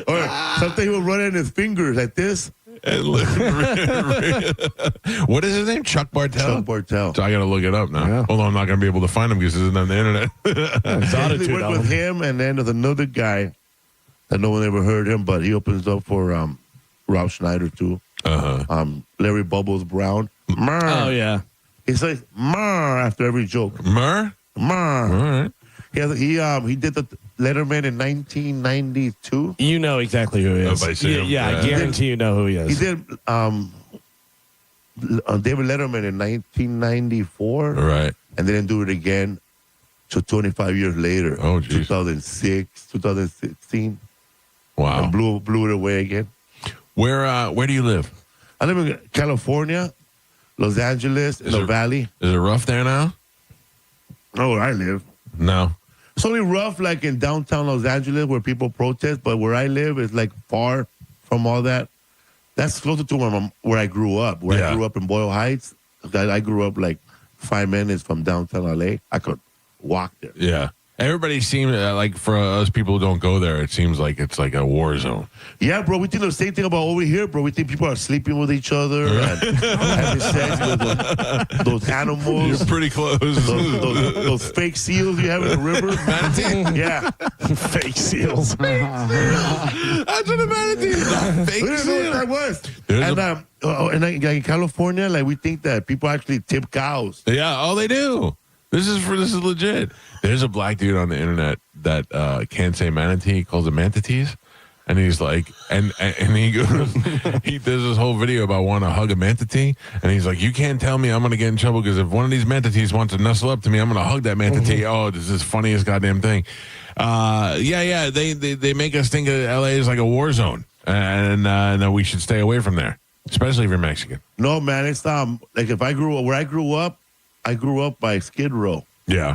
Or sometimes he will run in his fingers like this. What is his name? Chuck Bartel? Chuck Bartel. So I got to look it up now. Yeah. Although I'm not going to be able to find him because it's on the internet. He worked with him, and then there's another guy that no one ever heard him, but he opens up for Rob Schneider too. Larry Bubbles Brown. Murr. Oh yeah. He says "murr" after every joke. Murr. Murr. All right. He did the Letterman in 1992. You know exactly who he is. I guarantee you know who he is. He did David Letterman in 1994. Right. And they didn't do it again until 25 years later. Oh, geez. 2006, 2016. Wow. And blew it away again. Where do you live? I live in California, Los Angeles, in the Valley. Is it rough there now? No, where I live. No. It's only rough like in downtown Los Angeles where people protest, but where I live is like far from all that. That's closer to where I grew up. I grew up in Boyle Heights. I grew up like 5 minutes from downtown LA. I could walk there. Yeah. Everybody seems like for us people who don't go there, it seems like it's like a war zone. Yeah, bro. We think the same thing about over here, bro. We think people are sleeping with each other and having sex with those animals. You're pretty close. Those fake seals you have in the river. Manatee? Yeah. Fake seals. That's what a manatee is. Fake We didn't know what that was. And in California, like we think that people actually tip cows. Yeah. Oh, they do. This is legit. There's a black dude on the internet that can't say manatee. He calls it manatees. And he's like, and he goes, he does this whole video about wanting to hug a manatee. And he's like, you can't tell me I'm going to get in trouble because if one of these manatees wants to nestle up to me, I'm going to hug that manatee. Oh, this is the funniest goddamn thing. They make us think of LA is like a war zone. And that we should stay away from there, especially if you're Mexican. No, man. It's like if where I grew up by Skid Row. Yeah.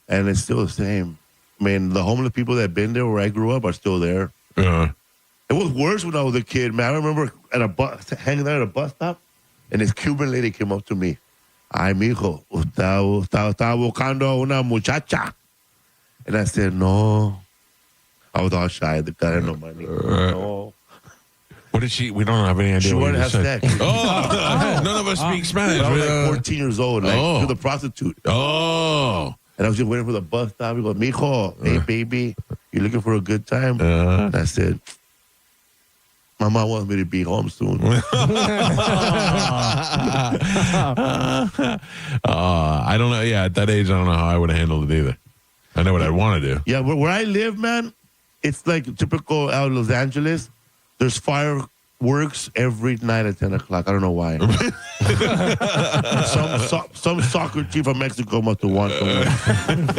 And it's still the same. I mean, the homeless people that have been there where I grew up are still there. It was worse when I was a kid, man. I remember hanging out at a bus stop, and this Cuban lady came up to me. Ay, mijo, está buscando una muchacha. And I said, no. I was all shy. The guy had no money. No. What did she? We don't have any idea. She wanted to have said. sex. None of us speak Spanish. I was like 14 years old, like to the prostitute. Oh. And I was just waiting for the bus stop. He goes, mijo, hey, baby. You looking for a good time? And I said, my mom wants me to be home soon. I don't know. Yeah, at that age, I don't know how I would have handled it either. I know what I'd want to do. Yeah, where I live, man, it's like typical out of Los Angeles. There's fireworks every night at 10 o'clock. I don't know why. some soccer team from Mexico must have won somewhere.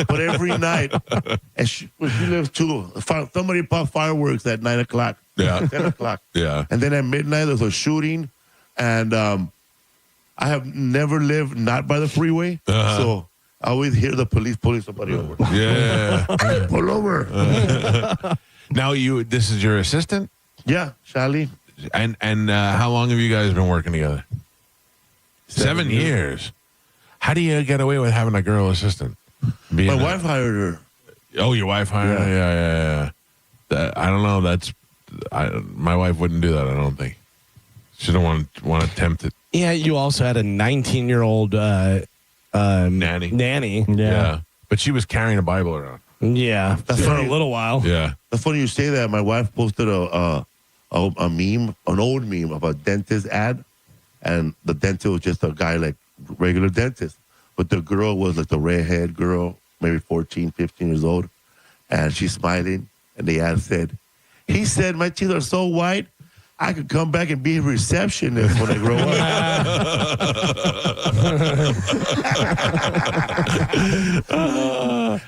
But every night, and she lives too. Somebody popped fireworks at 9 o'clock. Yeah. 10 o'clock. Yeah. And then at midnight, there's a shooting. And I have never lived not by the freeway. So I always hear the police pulling somebody over. Yeah. Hey, pull over. Now this is your assistant? Yeah, Charlie. And how long have you guys been working together? 7 years. How do you get away with having a girl assistant? My wife hired her. Oh, your wife hired her? Yeah. I don't know. My wife wouldn't do that, I don't think. She don't want to tempt it. Yeah, you also had a 19-year-old nanny. Yeah. But she was carrying a Bible around. Yeah, That's for funny. a little while. Yeah. That's funny you say that. My wife posted a meme, an old meme of a dentist ad, and the dentist was just a guy like regular dentist, but the girl was like the redhead girl, maybe 14, 15 years old, and she's smiling, and the ad said, he said, my teeth are so white, I could come back and be a receptionist when I grow up.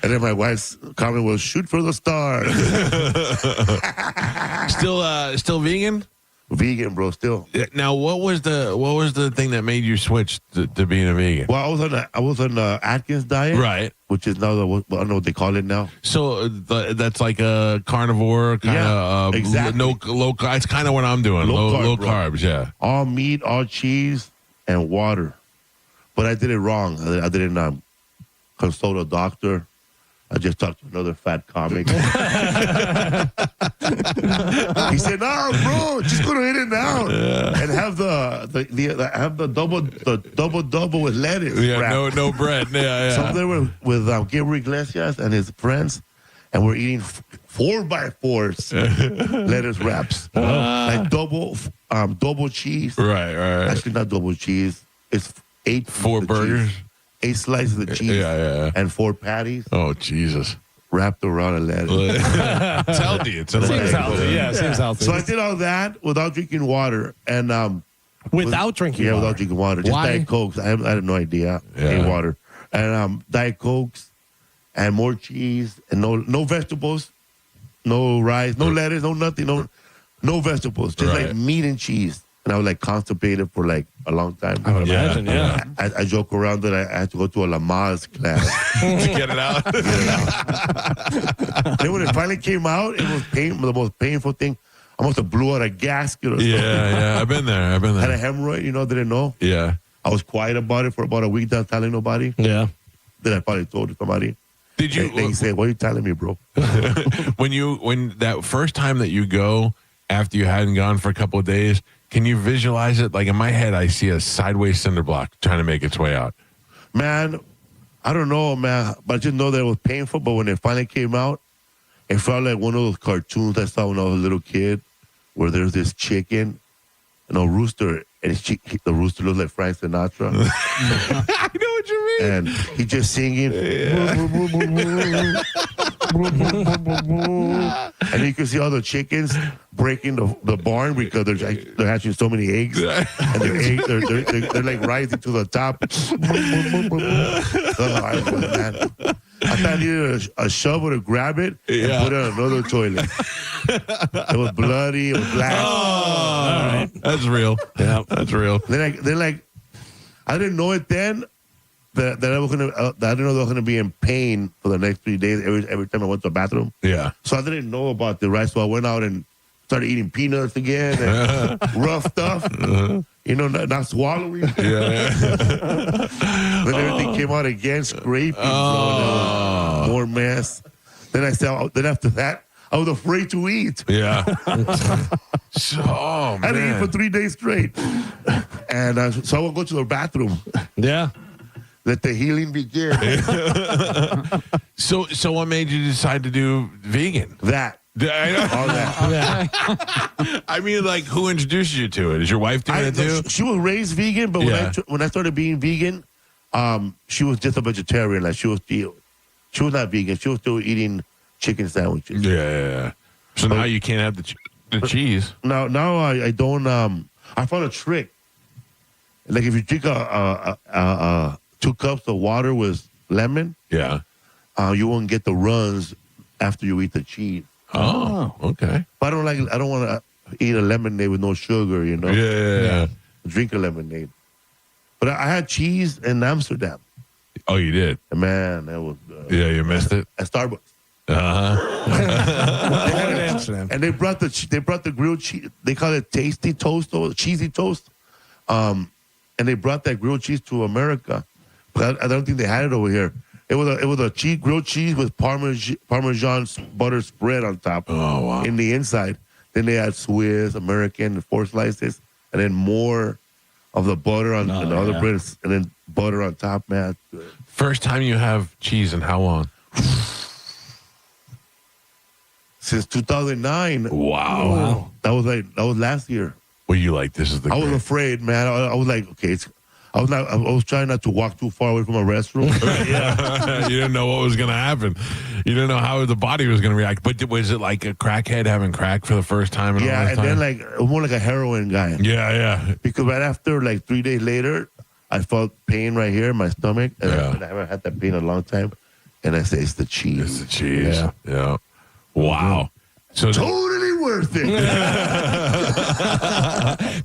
And then my wife's comment was, shoot for the stars. Still vegan? Vegan, bro, still. Now, what was the thing that made you switch to being a vegan? Well, I was on the Atkins diet. Right. Which is now, I don't know what they call it now. So that's like a carnivore kind of exactly. low. It's kind of what I'm doing. Low carbs. Yeah. All meat, all cheese, and water. But I did it wrong. I didn't consult a doctor. I just talked to another fat comic. He said, "No, bro, just go to In-N-Out and have the double with lettuce." Yeah, no bread. Yeah. So there were with Gabriel Iglesias and his friends, and we're eating 4x4s lettuce wraps, like double cheese. Right. Actually, not double cheese. It's 4 burgers. Cheese. 8 slices of cheese and 4 patties. Oh, Jesus. Wrapped around a lettuce. It's healthy. Seems healthy. Yeah, seems healthy. So I did all that without drinking water. And without drinking water? Yeah, without drinking water. Just Why? Diet Cokes. I had no idea. Any water. And Diet Cokes and more cheese and no vegetables, no rice, no lettuce, no nothing, no vegetables. Just like meat and cheese. And I was like constipated for like a long time. I would imagine, yeah. I joke around that I had to go to a Lamaze class to get it out. Then when it finally came out, it was the most painful thing. I must have blew out a gasket or something. Yeah. I've been there. Had a hemorrhoid, didn't know. Yeah. I was quiet about it for about a week, not telling nobody. Yeah. Then I probably told somebody. Did you? They said, "What are you telling me, bro?" when that first time that you go after you hadn't gone for a couple of days, can you visualize it? Like in my head, I see a sideways cinder block trying to make its way out. Man, I don't know, man. But I just know that it was painful. But when it finally came out, it felt like one of those cartoons I saw when I was a little kid, where there's this chicken and a rooster, and the rooster looks like Frank Sinatra. I know what you mean. And he's just singing. And you can see all the chickens breaking the barn because they're hatching so many eggs. And they're like rising to the top. I thought I needed a shovel to grab it and put it on another toilet. It was bloody. It was black. Oh, that's real. Yeah, that's real. Then I didn't know it then. That I didn't know I was gonna be in pain for the next 3 days every time I went to the bathroom. Yeah. So I didn't know about the rice. So I went out and started eating peanuts again and rough stuff. Not swallowing. Yeah. Then everything came out again, scraping. More mess. Then after that, I was afraid to eat. Yeah. I had to eat for 3 days straight. And so I would go to the bathroom. Yeah. Let the healing begin. So what made you decide to do vegan? That. All that. I mean, like, who introduced you to it? Is your wife doing it too? She was raised vegan, but when I started being vegan, she was just a vegetarian. Like she was not vegan. She was still eating chicken sandwiches. Yeah. So now you can't have the cheese. Now I don't. I found a trick. Like if you drink 2 cups of water with lemon, you won't get the runs after you eat the cheese. Oh, okay. But I don't want to eat a lemonade with no sugar, you know? Yeah. Drink a lemonade. But I had cheese in Amsterdam. Oh, you did? Man, that was good. Yeah, you missed it? At Starbucks. Amsterdam. And they brought the grilled cheese. They call it tasty toast or cheesy toast. And they brought that grilled cheese to America. But I don't think they had it over here. It was a grilled cheese with Parmesan butter spread on top. Oh, wow. In the inside. Then they had Swiss, American, 4 slices, and then more of the butter on the other bread, and then butter on top, man. First time you have cheese in how long? Since 2009. Wow. That was last year. Were you like, this is the I was afraid, man. I was like, okay, I was trying not to walk too far away from a restroom. You didn't know what was going to happen. You didn't know how the body was going to react. But was it like a crackhead having crack for the first time? Then like more like a heroin guy. Yeah. Because right after, like 3 days later, I felt pain right here in my stomach. And I haven't had that pain in a long time. And I say, it's the cheese. It's the cheese. Yeah. Wow. So totally worth it.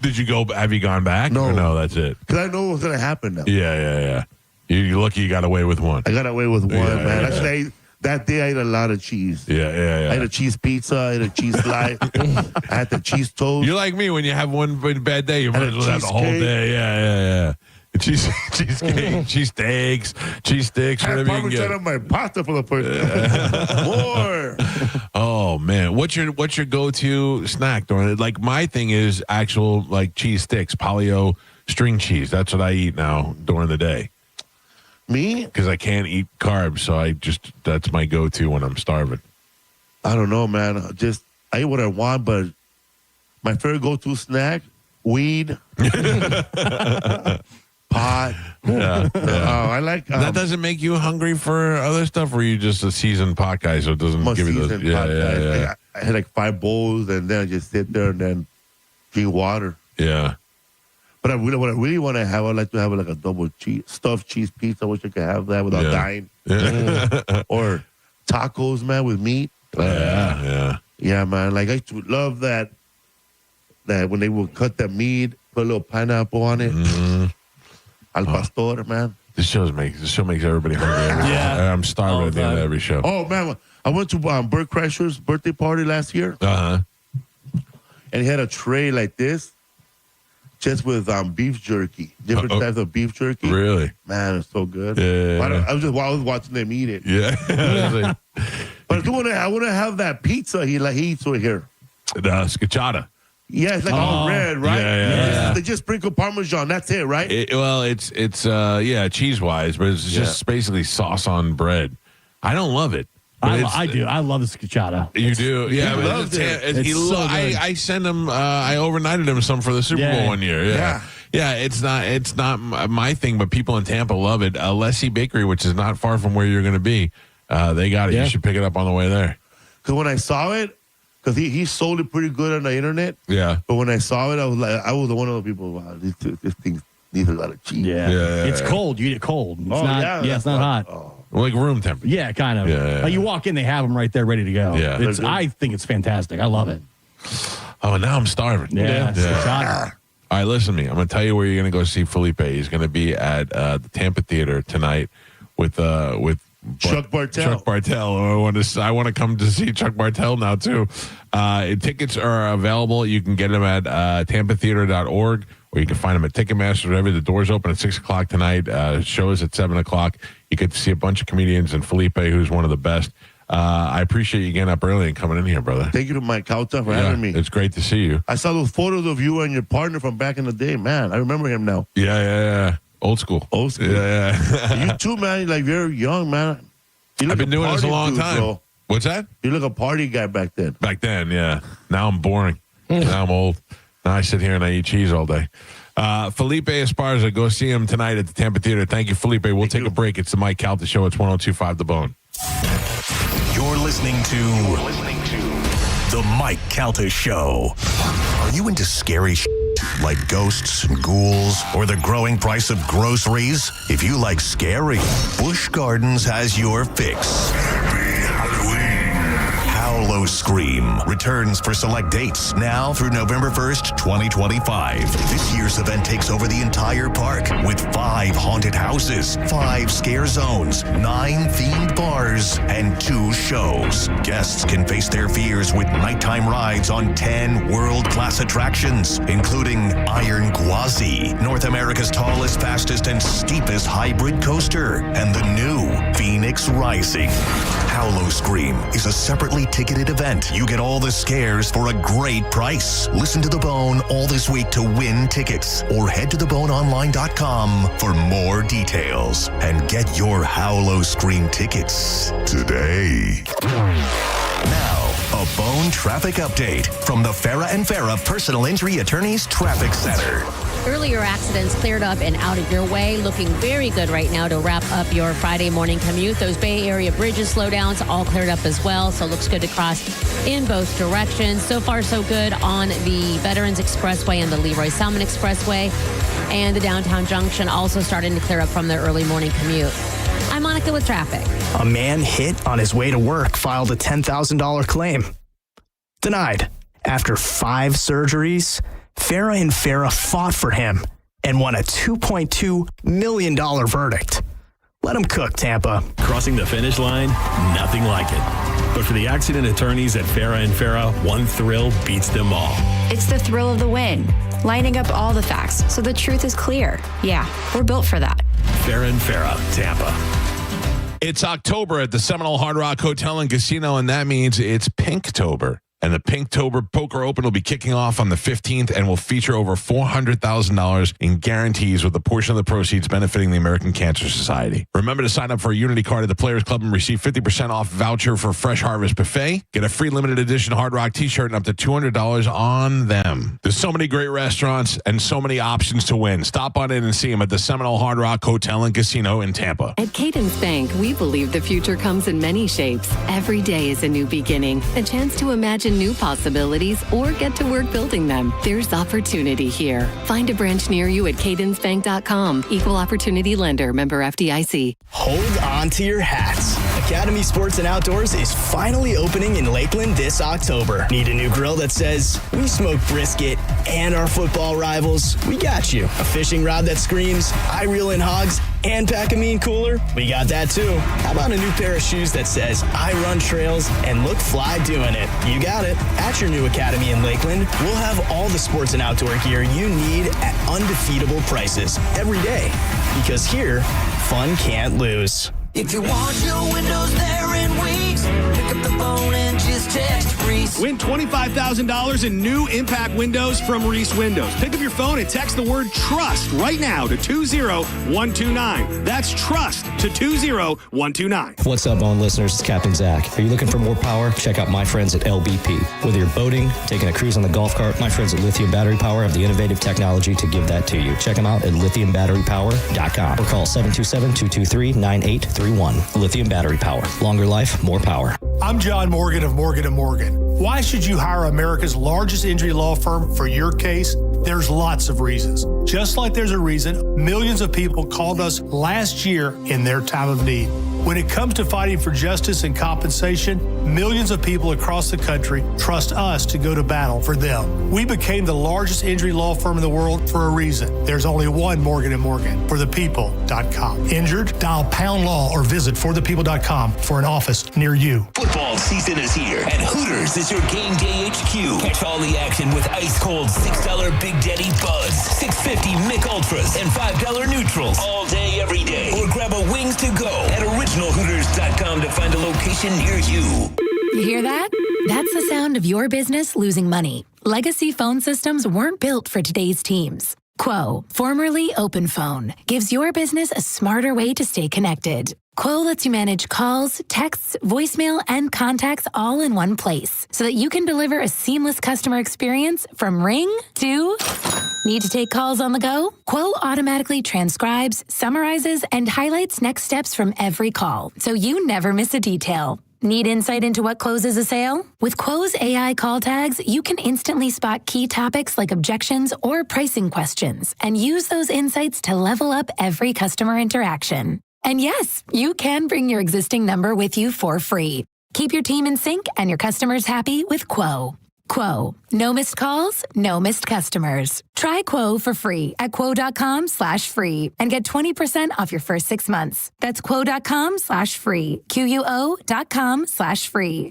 Did you go? Have you gone back? No. Or no, that's it. Because I know what's going to happen now. Yeah. You're lucky you got away with one. I got away with one, man. Actually, that day I ate a lot of cheese. Yeah. I had a cheese pizza. I had a cheese slice. I had the cheese toast. You're like me. When you have one bad day, you might as well have the whole day. Yeah. Cheesecake, cheese steaks, cheese sticks, I had whatever you can Parmesan get. on my pasta for the first time. More. Oh man, what's your go-to snack during it? Like my thing is actual like cheese sticks, paleo string cheese. That's what I eat now during the day. Me? Because I can't eat carbs, so that's my go-to when I'm starving. I don't know, man. I eat what I want, but my favorite go-to snack, weed. Pot. Yeah. I like that doesn't make you hungry for other stuff, or are you just a seasoned pot guy, so it doesn't give you those? Yeah. I had like 5 bowls, and then I just sit there and then drink water. Yeah. But what I really want to have, I'd like to have like a double stuffed cheese pizza. I wish I could have that without dying. Yeah. Or tacos, man, with meat. Yeah, man. Like I used to love that when they would cut the meat, put a little pineapple on it. Al pastor, man. This show makes everybody hungry. I'm starving at the end of every show. Oh man, I went to Bert Kreischer's birthday party last year. And he had a tray like this, just with beef jerky, different types of beef jerky. Really? Man, it's so good. Yeah. I was watching them eat it. Yeah. But I want to have that pizza he eats right here. The scacciata. Yeah, it's like all red, right? Yeah. They just sprinkle Parmesan. That's it, right? It's cheese wise, but it's just basically sauce on bread. I don't love it. I do. I love the scacciata. You do? Yeah. He loved it. It's so good. I sent him, I overnighted him some for the Super Bowl one year. Yeah. It's not my thing, but people in Tampa love it. Lessie Bakery, which is not far from where you're going to be, they got it. You should pick it up on the way there. Because when I saw it, because he sold it pretty good on the internet. Yeah. But when I saw it, I was one of the people, wow, this thing needs a lot of cheese. Yeah. It's cold. You eat it cold. It's not, it's not hot. Like room temperature. Yeah, kind of. Yeah. Like you walk in, they have them right there ready to go. Yeah. I think it's fantastic. I love it. Oh, now I'm starving. Yeah. All right, listen to me. I'm going to tell you where you're going to go see Felipe. He's going to be at the Tampa Theater tonight with Chuck Bartel. Chuck Bartel. I want to come to see Chuck Bartel now too. Tickets are available. You can get them at tampatheater.org, or you can find them at Ticketmaster. Whatever. The doors open at 6:00 tonight. Show is at 7:00. You get to see a bunch of comedians and Felipe, who's one of the best. I appreciate you getting up early and coming in here, brother. Thank you to Mike Calta for having me. It's great to see you. I saw those photos of you and your partner from back in the day. Man, I remember him now. Yeah. Old school. Old school. Yeah. You too, man. Like, you're young, man. I've been doing this a long time. Bro. What's that? You look a party guy back then. Back then, yeah. Now I'm boring. Now I'm old. Now I sit here and I eat cheese all day. Felipe Esparza, go see him tonight at the Tampa Theater. Thank you, Felipe. We'll take a break. It's the Mike Calta Show. It's 102.5 The Bone. You're listening to The Mike Calta Show. Are you into scary like ghosts and ghouls or the growing price of groceries? If you like scary, Busch Gardens has your fix. Howlo Scream returns for select dates now through November 1st, 2025. This year's event takes over the entire park with 5 haunted houses, 5 scare zones, 9 themed bars, and 2 shows. Guests can face their fears with nighttime rides on 10 world-class attractions, including Iron Gwazi, North America's tallest, fastest, and steepest hybrid coaster, and the new Phoenix Rising. Howlo Scream is a separately ticketed event. You get all the scares for a great price. Listen to The Bone all this week to win tickets, or head to theboneonline.com for more details and get your Howlo Scream tickets today. Now, a Bone traffic update from the Farah and Farah Personal Injury Attorneys Traffic Center. Earlier accidents cleared up and out of your way. Looking very good right now to wrap up your Friday morning commute. Those Bay Area bridges slowdowns all cleared up as well, so it looks good to cross in both directions. So far, so good on the Veterans Expressway and the Leroy Salmon Expressway. And the downtown junction also starting to clear up from their early morning commute. I'm Monica with traffic. A man hit on his way to work filed a $10,000 claim. Denied. After 5 surgeries, Farah and Farah fought for him and won a $2.2 million verdict. Let him cook, Tampa. Crossing the finish line, nothing like it. But for the accident attorneys at Farah and Farah, one thrill beats them all. It's the thrill of the win, lining up all the facts so the truth is clear. Yeah, we're built for that. Farah and Farah, Tampa. It's October at the Seminole Hard Rock Hotel and Casino, and that means it's Pinktober. And the Pinktober Poker Open will be kicking off on the 15th and will feature over $400,000 in guarantees, with a portion of the proceeds benefiting the American Cancer Society. Remember to sign up for a Unity card at the Players Club and receive 50% off voucher for Fresh Harvest Buffet. Get a free limited edition Hard Rock t-shirt and up to $200 on them. There's so many great restaurants and so many options to win. Stop on in and see them at the Seminole Hard Rock Hotel and Casino in Tampa. At Cadence Bank, we believe the future comes in many shapes. Every day is a new beginning, a chance to imagine new possibilities or get to work building them. There's opportunity here. Find a branch near you at cadencebank.com. Equal opportunity lender, member FDIC. Hold on to your hats. Academy Sports and Outdoors is finally opening in Lakeland this October. Need a new grill that says, we smoke brisket and our football rivals? We got you. A fishing rod that screams, I reel in hogs and pack a mean cooler? We got that too. How about a new pair of shoes that says, I run trails and look fly doing it? You got it. At your new Academy in Lakeland, we'll have all the sports and outdoor gear you need at undefeatable prices every day. Because here, fun can't lose. If you want your windows there in weeks, pick up the phone and just text Reese. Win $25,000 in new impact windows from Reese Windows. Pick up your phone and text the word TRUST right now to 20129. That's TRUST to 20129. What's up, Bone listeners? It's Captain Zach. Are you looking for more power? Check out my friends at LBP. Whether you're boating, taking a cruise on the golf cart, my friends at Lithium Battery Power have the innovative technology to give that to you. Check them out at lithiumbatterypower.com or call 727-223-9831. Lithium Battery Power. Longer life, more power. I'm John Morgan of Morgan & Morgan. Why should you hire America's largest injury law firm for your case? There's lots of reasons. Just like there's a reason millions of people called us last year in their time of need. When it comes to fighting for justice and compensation, millions of people across the country trust us to go to battle for them. We became the largest injury law firm in the world for a reason. There's only one Morgan & Morgan, forthepeople.com. Injured? Dial pound law or visit forthepeople.com for an office near you. Football season is here, and Hooters is your game day HQ. Catch all the action with ice-cold $6 Big Daddy Buds, $6.50 Mick Ultras, and $5 Neutrals all day, every day. Or grab a wings to go at originalhooters.com to find a location near you. You hear that? That's the sound of your business losing money. Legacy phone systems weren't built for today's teams. Quo, formerly OpenPhone, gives your business a smarter way to stay connected. Quo lets you manage calls, texts, voicemail, and contacts all in one place so that you can deliver a seamless customer experience from ring to... Need to take calls on the go? Quo automatically transcribes, summarizes, and highlights next steps from every call so you never miss a detail. Need insight into what closes a sale? With Quo's AI call tags, you can instantly spot key topics like objections or pricing questions and use those insights to level up every customer interaction. And yes, you can bring your existing number with you for free. Keep your team in sync and your customers happy with Quo. Quo. No missed calls, no missed customers. Try Quo for free at quo.com/free and get 20% off your first 6 months. That's quo.com/free. QUO.com/free.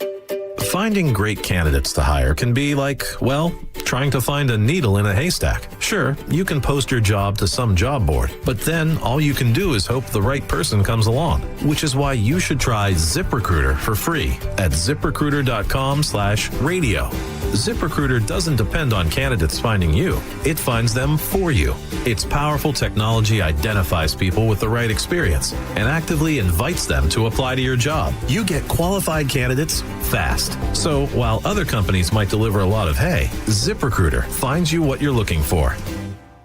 Finding great candidates to hire can be like, well, trying to find a needle in a haystack. Sure, you can post your job to some job board, but then all you can do is hope the right person comes along, which is why you should try ZipRecruiter for free at ZipRecruiter.com/radio. ZipRecruiter doesn't depend on candidates finding you. It finds them for you. Its powerful technology identifies people with the right experience and actively invites them to apply to your job. You get qualified candidates fast. So while other companies might deliver a lot of hay, ZipRecruiter finds you what you're looking for.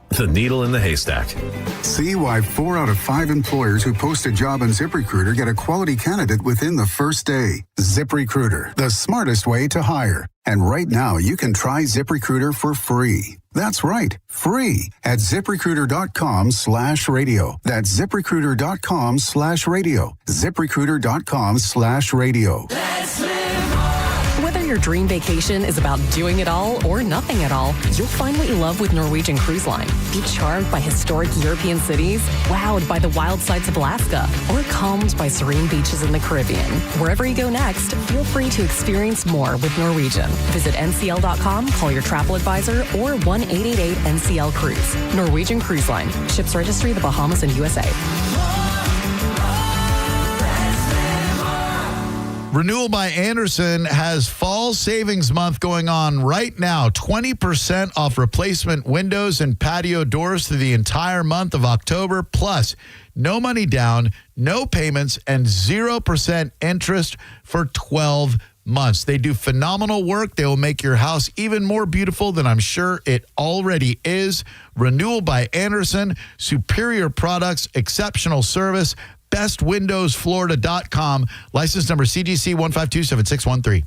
The needle in the haystack. See why 4 out of 5 employers who post a job on ZipRecruiter get a quality candidate within the first day. ZipRecruiter, the smartest way to hire. And right now, you can try ZipRecruiter for free. That's right, free at ZipRecruiter.com/radio. That's ZipRecruiter.com/radio. ZipRecruiter.com/radio. Whether your dream vacation is about doing it all or nothing at all, you'll find what you love with Norwegian Cruise Line. Be charmed by historic European cities, wowed by the wild sights of Alaska, or calmed by serene beaches in the Caribbean. Wherever you go next, feel free to experience more with Norwegian. Visit ncl.com, call your travel advisor, or 1-888-NCL-CRUISE. Norwegian Cruise Line. Ships registry, the Bahamas and USA. Renewal by Andersen has Fall Savings Month going on right now. 20% off replacement windows and patio doors through the entire month of October. Plus, no money down, no payments, and 0% interest for 12 months. They do phenomenal work. They will make your house even more beautiful than I'm sure it already is. Renewal by Andersen, superior products, exceptional service. bestwindowsflorida.com. License number CGC 1527613.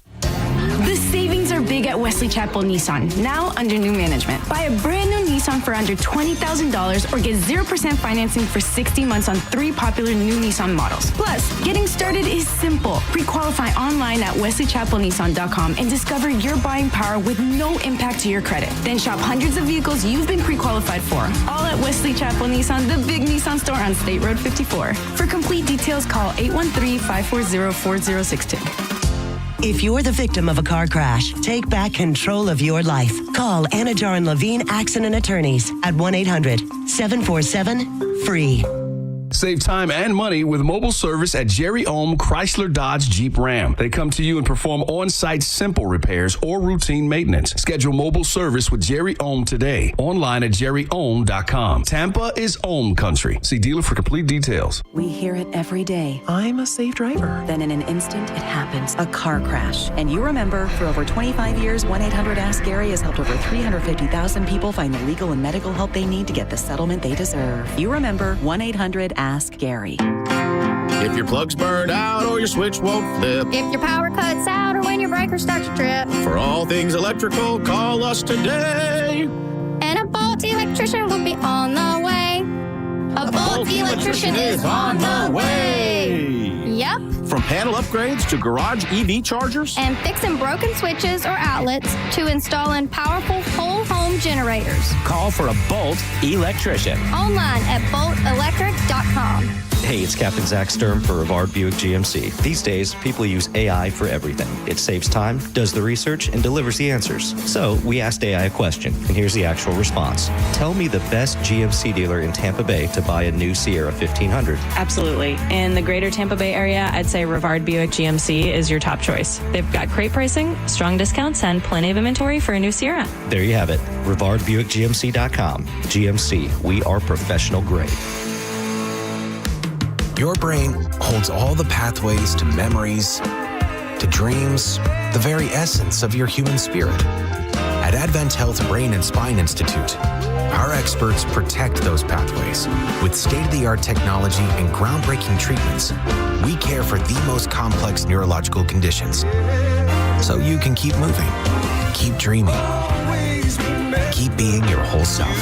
The savings are big at Wesley Chapel Nissan, now under new management. Buy a brand new Nissan for under $20,000 or get 0% financing for 60 months on 3 popular new Nissan models. Plus, getting started is simple. Pre-qualify online at wesleychapelnissan.com and discover your buying power with no impact to your credit. Then shop hundreds of vehicles you've been pre-qualified for. All at Wesley Chapel Nissan, the big Nissan store on State Road 54. For complete details, call 813-540-4062. If you're the victim of a car crash, take back control of your life. Call Anajar and Levine Accident Attorneys at 1-800-747-FREE. Save time and money with mobile service at Jerry Ohm Chrysler Dodge Jeep Ram. They come to you and perform on-site simple repairs or routine maintenance. Schedule mobile service with Jerry Ohm today. Online at jerryohm.com. Tampa is Ohm country. See dealer for complete details. We hear it every day. I'm a safe driver. Then in an instant, it happens. A car crash. And you remember, for over 25 years, 1-800-ASK-GARY has helped over 350,000 people find the legal and medical help they need to get the settlement they deserve. You remember 1-800-ASK-GARY. If your plug's burned out or your switch won't flip. If your power cuts out or when your breaker starts to trip. For all things electrical, call us today. And a Bolt electrician will be on the way. A Bolt electrician is on the way. Yep. From panel upgrades to garage EV chargers. And fixing broken switches or outlets to installing powerful whole home generators. Call for a Bolt electrician. Online at boltelectric.com. Hey, Hey, it's Captain Zach Sturm for Rivard Buick GMC. These days, people use AI for everything. It saves time, does the research, and delivers the answers. So we asked AI a question, and here's the actual response. Tell me the best GMC dealer in Tampa Bay to buy a new Sierra 1500. Absolutely. In the greater Tampa Bay area, I'd say Rivard Buick GMC is your top choice. They've got great pricing, strong discounts, and plenty of inventory for a new Sierra. There you have it. RivardBuickGMC.com. GMC, we are professional grade. Your brain holds all the pathways to memories, to dreams, the very essence of your human spirit. At Advent Health Brain and Spine Institute, our experts protect those pathways. With state-of-the-art technology and groundbreaking treatments, we care for the most complex neurological conditions. So you can keep moving, keep dreaming, keep being your whole self.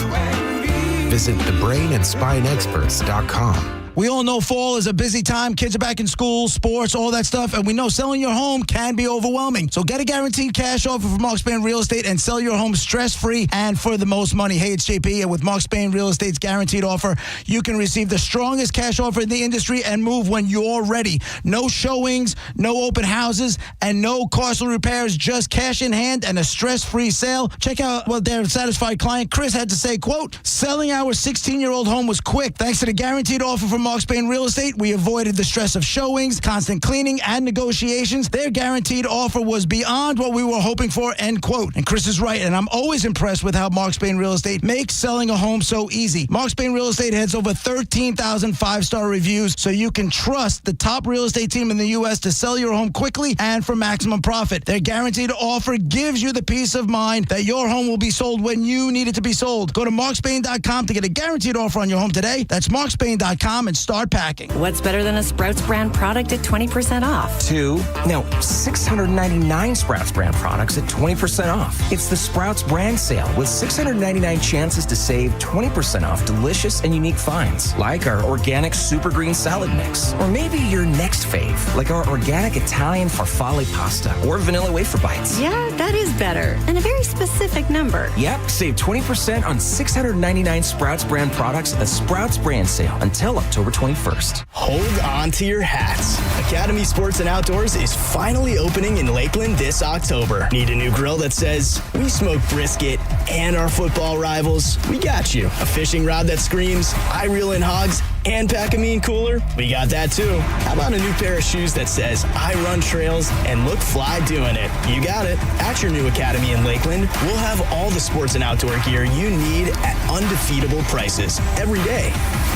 Visit thebrainandspineexperts.com. We all know fall is a busy time. Kids are back in school, sports, all that stuff. And we know selling your home can be overwhelming. So get a guaranteed cash offer from Mark Spain Real Estate and sell your home stress-free and for the most money. Hey, it's JP. And with Mark Spain Real Estate's guaranteed offer, you can receive the strongest cash offer in the industry and move when you're ready. No showings, no open houses, and no costly repairs. Just cash in hand and a stress-free sale. Check out what their satisfied client Chris had to say, quote, selling our 16-year-old home was quick. Thanks to the guaranteed offer from Mark Spain Real Estate, we avoided the stress of showings, constant cleaning, and negotiations. Their guaranteed offer was beyond what we were hoping for, end quote. And Chris is right, and I'm always impressed with how Mark Spain Real Estate makes selling a home so easy. Mark Spain Real Estate has over 13,000 five-star reviews, so you can trust the top real estate team in the U.S. to sell your home quickly and for maximum profit. Their guaranteed offer gives you the peace of mind that your home will be sold when you need it to be sold. Go to markspain.com to get a guaranteed offer on your home today. That's markspain.com and start packing. What's better than a Sprouts brand product at 20% off? 699 Sprouts brand products at 20% off. It's the Sprouts brand sale with 699 chances to save 20% off delicious and unique finds, like our organic super green salad mix. Or maybe your next fave, like our organic Italian farfalle pasta or vanilla wafer bites. Yeah, that is better. And a very specific number. Yep, save 20% on 699 Sprouts brand products at the Sprouts brand sale until October 21st. Hold on to your hats. Academy Sports and Outdoors is finally opening in Lakeland this October. Need a new grill that says, we smoke brisket and our football rivals? We got you. A fishing rod that screams, I reel in hogs and pack a mean cooler? We got that too. How about a new pair of shoes that says, I run trails and look fly doing it? You got it. At your new Academy in Lakeland, we'll have all the sports and outdoor gear you need at undefeatable prices every day.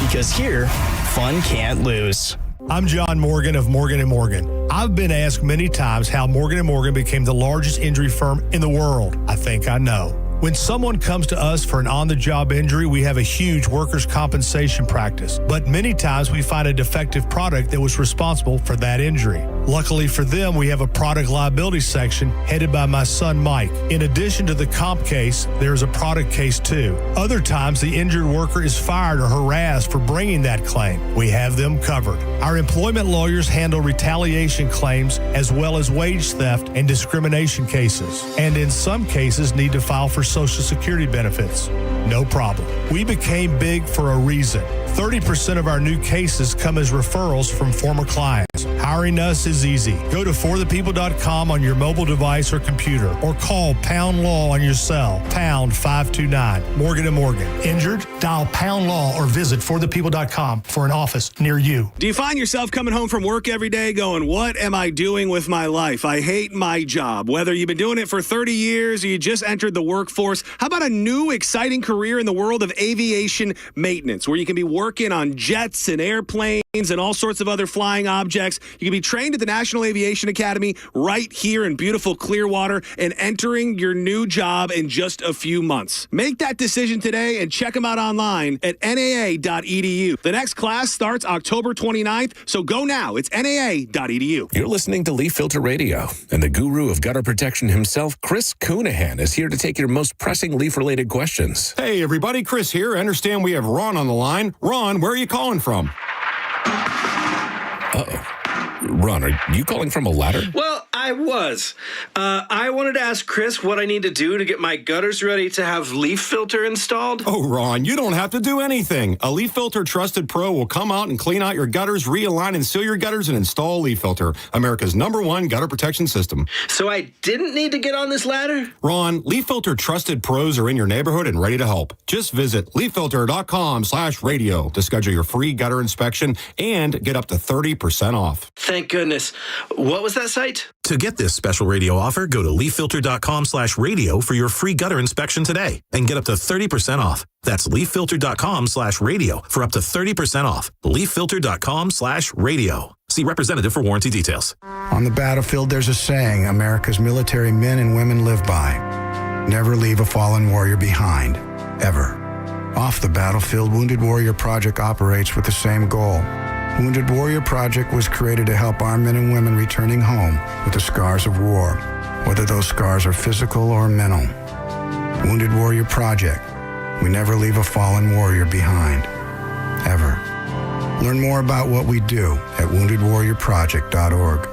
Because here, fun can't lose. I'm John Morgan of Morgan & Morgan. I've been asked many times how Morgan & Morgan became the largest injury firm in the world. I think I know. When someone comes to us for an on-the-job injury, we have a huge workers' compensation practice. But many times we find a defective product that was responsible for that injury. Luckily for them, we have a product liability section headed by my son, Mike. In addition to the comp case, there's a product case too. Other times, the injured worker is fired or harassed for bringing that claim. We have them covered. Our employment lawyers handle retaliation claims as well as wage theft and discrimination cases. And in some cases, need to file for Social Security benefits. No problem. We became big for a reason. 30% of our new cases come as referrals from former clients. Hiring us is easy. Go to forthepeople.com on your mobile device or computer, or call Pound Law on your cell, pound 529. Morgan & Morgan. Injured? Dial Pound Law or visit forthepeople.com for an office near you. Do you find yourself coming home from work every day going, what am I doing with my life? I hate my job. Whether you've been doing it for 30 years or you just entered the workforce, how about a new exciting career in the world of aviation maintenance, where you can be working on jets and airplanes and all sorts of other flying objects. You can be trained at the National Aviation Academy right here in beautiful Clearwater and entering your new job in just a few months. Make that decision today and check them out online at naa.edu. The next class starts October 29th, so go now. It's naa.edu. You're listening to Leaf Filter Radio, and the guru of gutter protection himself, Chris Coonahan, is here to take your most pressing leaf-related questions. Hey, everybody. Chris here. I understand we have Ron on the line. Ron, where are you calling from? Uh-oh. Ron, are you calling from a ladder? Well, I I was. I wanted to ask Chris what I need to do to get my gutters ready to have leaf filter installed. Oh, Ron, you don't have to do anything. A Leaf Filter Trusted Pro will come out and clean out your gutters, realign and seal your gutters, and install Leaf Filter, America's #1 gutter protection system. So I didn't need to get on this ladder? Ron, Leaf Filter Trusted Pros are in your neighborhood and ready to help. Just visit leaffilter.com/radio to schedule your free gutter inspection and get up to 30% off. Thank goodness. What was that site? To get this special radio offer, go to leaffilter.com/radio for your free gutter inspection today and get up to 30% off. That's leaffilter.com/radio for up to 30% off. leaffilter.com/radio. See representative for warranty details. On the battlefield, there's a saying America's military men and women live by. Never leave a fallen warrior behind, ever. Off the battlefield, Wounded Warrior Project operates with the same goal. Wounded Warrior Project was created to help our men and women returning home with the scars of war, whether those scars are physical or mental. Wounded Warrior Project. We never leave a fallen warrior behind, ever. Learn more about what we do at woundedwarriorproject.org.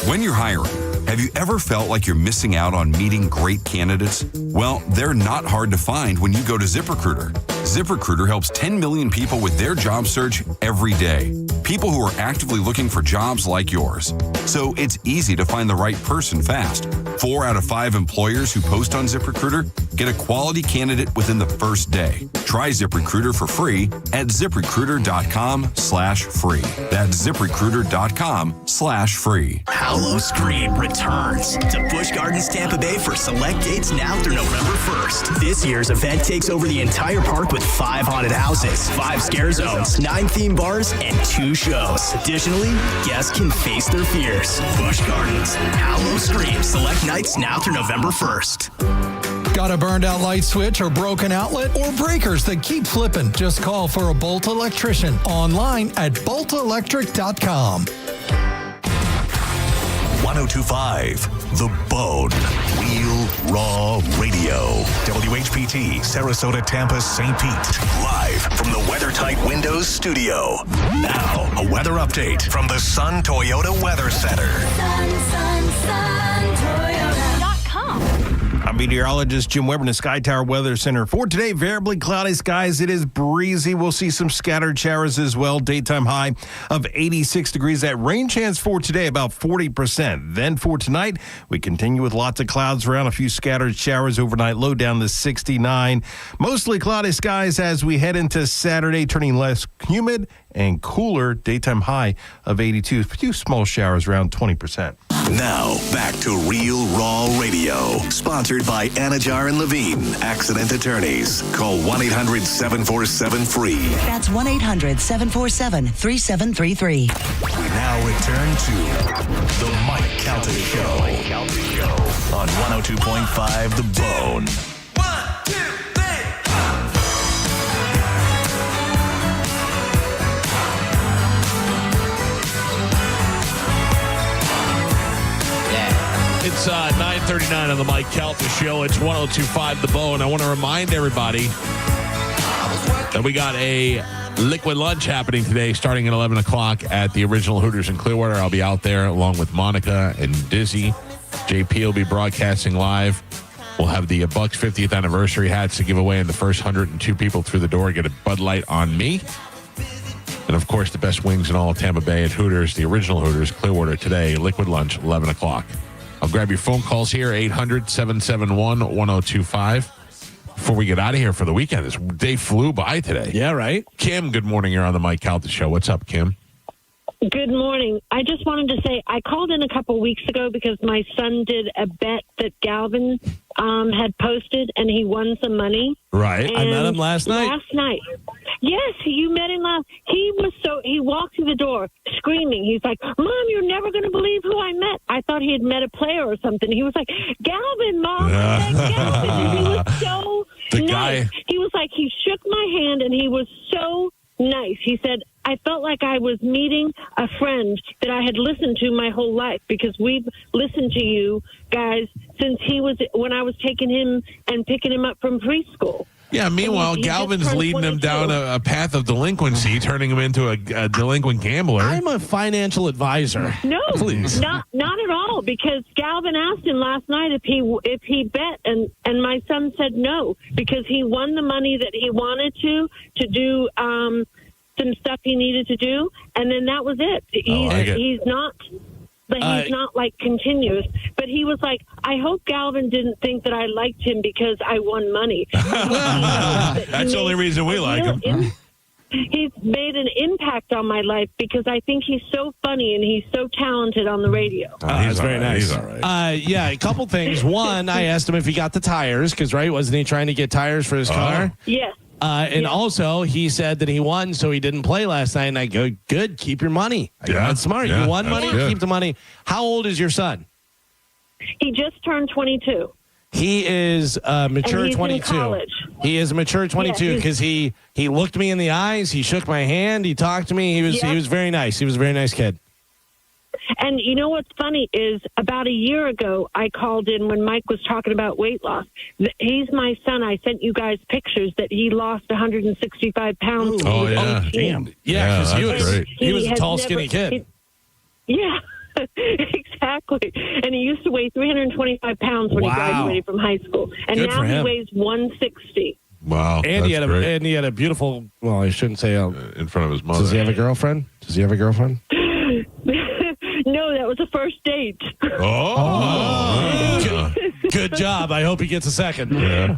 When you're hiring, have you ever felt like you're missing out on meeting great candidates? Well, they're not hard to find when you go to ZipRecruiter. ZipRecruiter helps 10 million people with their job search every day. People who are actively looking for jobs like yours. So it's easy to find the right person fast. 4 out of 5 employers who post on ZipRecruiter get a quality candidate within the first day. Try ZipRecruiter for free at ZipRecruiter.com/free. That's ZipRecruiter.com/free. Hallow Scream returns to Busch Gardens, Tampa Bay for select dates now through November 1st. This year's event takes over the entire park with 5 haunted houses, 5 scare zones, 9 theme bars, and 2 shows. Additionally, guests can face their fears. Busch Gardens, Hallow Scream, select nights now through November 1st. Got a burned out light switch or broken outlet or breakers that keep flipping? Just call for a Bolt electrician online at boltelectric.com. 1025 The Bone. Real Raw Radio. WHPT, Sarasota, Tampa, St. Pete. Live from the WeatherTight Windows studio. Now, a weather update from the Sun Toyota Weather Center. Toyota.com. I'm meteorologist Jim Weber in the Sky Tower Weather Center. For today, variably cloudy skies. It is breezy. We'll see some scattered showers as well. Daytime high of 86 degrees. That rain chance for today, about 40%. Then for tonight, we continue with lots of clouds around, a few scattered showers overnight, low down to 69. Mostly cloudy skies as we head into Saturday, turning less humid and cooler. Daytime high of 82. A few small showers around 20%. Now, back to Real Raw Radio. Sponsored by Anajar and Levine, accident attorneys. Call 1-800-747-FREE. That's 1-800-747-3733. We now return to The Mike Calta Show. On 102.5 The Bone. 1, 2, 3. It's 9:39 on the Mike Calta Show. It's 102.5 The Bone. I want to remind everybody that we got a liquid lunch happening today starting at 11 o'clock at the original Hooters in Clearwater. I'll be out there along with Monica and Dizzy. JP will be broadcasting live. We'll have the Bucks 50th anniversary hats to give away, and the first 102 people through the door get a Bud Light on me. And, of course, the best wings in all of Tampa Bay at Hooters, the original Hooters, Clearwater today, liquid lunch, 11 o'clock. I'll grab your phone calls here, 800-771-1025. Before we get out of here for the weekend, this day flew by today. Yeah, right? Kim, good morning. You're on the Mike Calta Show. What's up, Kim? Good morning. I just wanted to say I called in a couple weeks ago because my son did a bet that Galvin had posted, and he won some money. Right. And I met him last night. Last night. Yes, you met him last. He walked through the door screaming. He's like, "Mom, you're never going to believe who I met." I thought he had met a player or something. He was like, "Galvin, Mom, I met Galvin." And he was so nice. He was like, he shook my hand, and he was so nice. He said, "I felt like I was meeting a friend that I had listened to my whole life, because we've listened to you guys since when I was taking him and picking him up from preschool." Yeah, meanwhile, He just Galvin's turned leading him 22. down a path of delinquency, turning him into a delinquent gambler. I'm a financial advisor. No, Please. not at all. Because Galvin asked him last night if he bet, and my son said no because he won the money that he wanted to do some stuff he needed to do, and then that was it. He's not. But he's not like continuous. But he was like, I hope Galvin didn't think that I liked him because I won money. That's the only reason we like him. He's made an impact on my life because I think he's so funny and he's so talented on the radio. That's very nice. He's all right. Yeah, a couple things. One, I asked him if he got the tires because, right, wasn't he trying to get tires for his car? Yes. And also, he said that he won, so he didn't play last night. And I go, good, keep your money. I go, that's smart. Yeah, you won that's money, good. keep the money. How old is your son? He just turned 22. He is mature And he's in 22. college. He is mature 22 Yeah, because he looked me in the eyes. He shook my hand. He talked to me. He was very nice. He was a very nice kid. And you know what's funny is about a year ago, I called in when Mike was talking about weight loss. He's my son. I sent you guys pictures that he lost 165 pounds. Oh, yeah. Damn. Yeah, because he was a has tall, never- skinny kid. Yeah, exactly. And he used to weigh 325 pounds when he graduated from high school. And Good now for he him. weighs 160. Wow. And he that's great. had a beautiful. Well, I shouldn't say. In front of his mother. Does he have a girlfriend? No, that was a first date. Oh. Good job. I hope he gets a second. Yeah.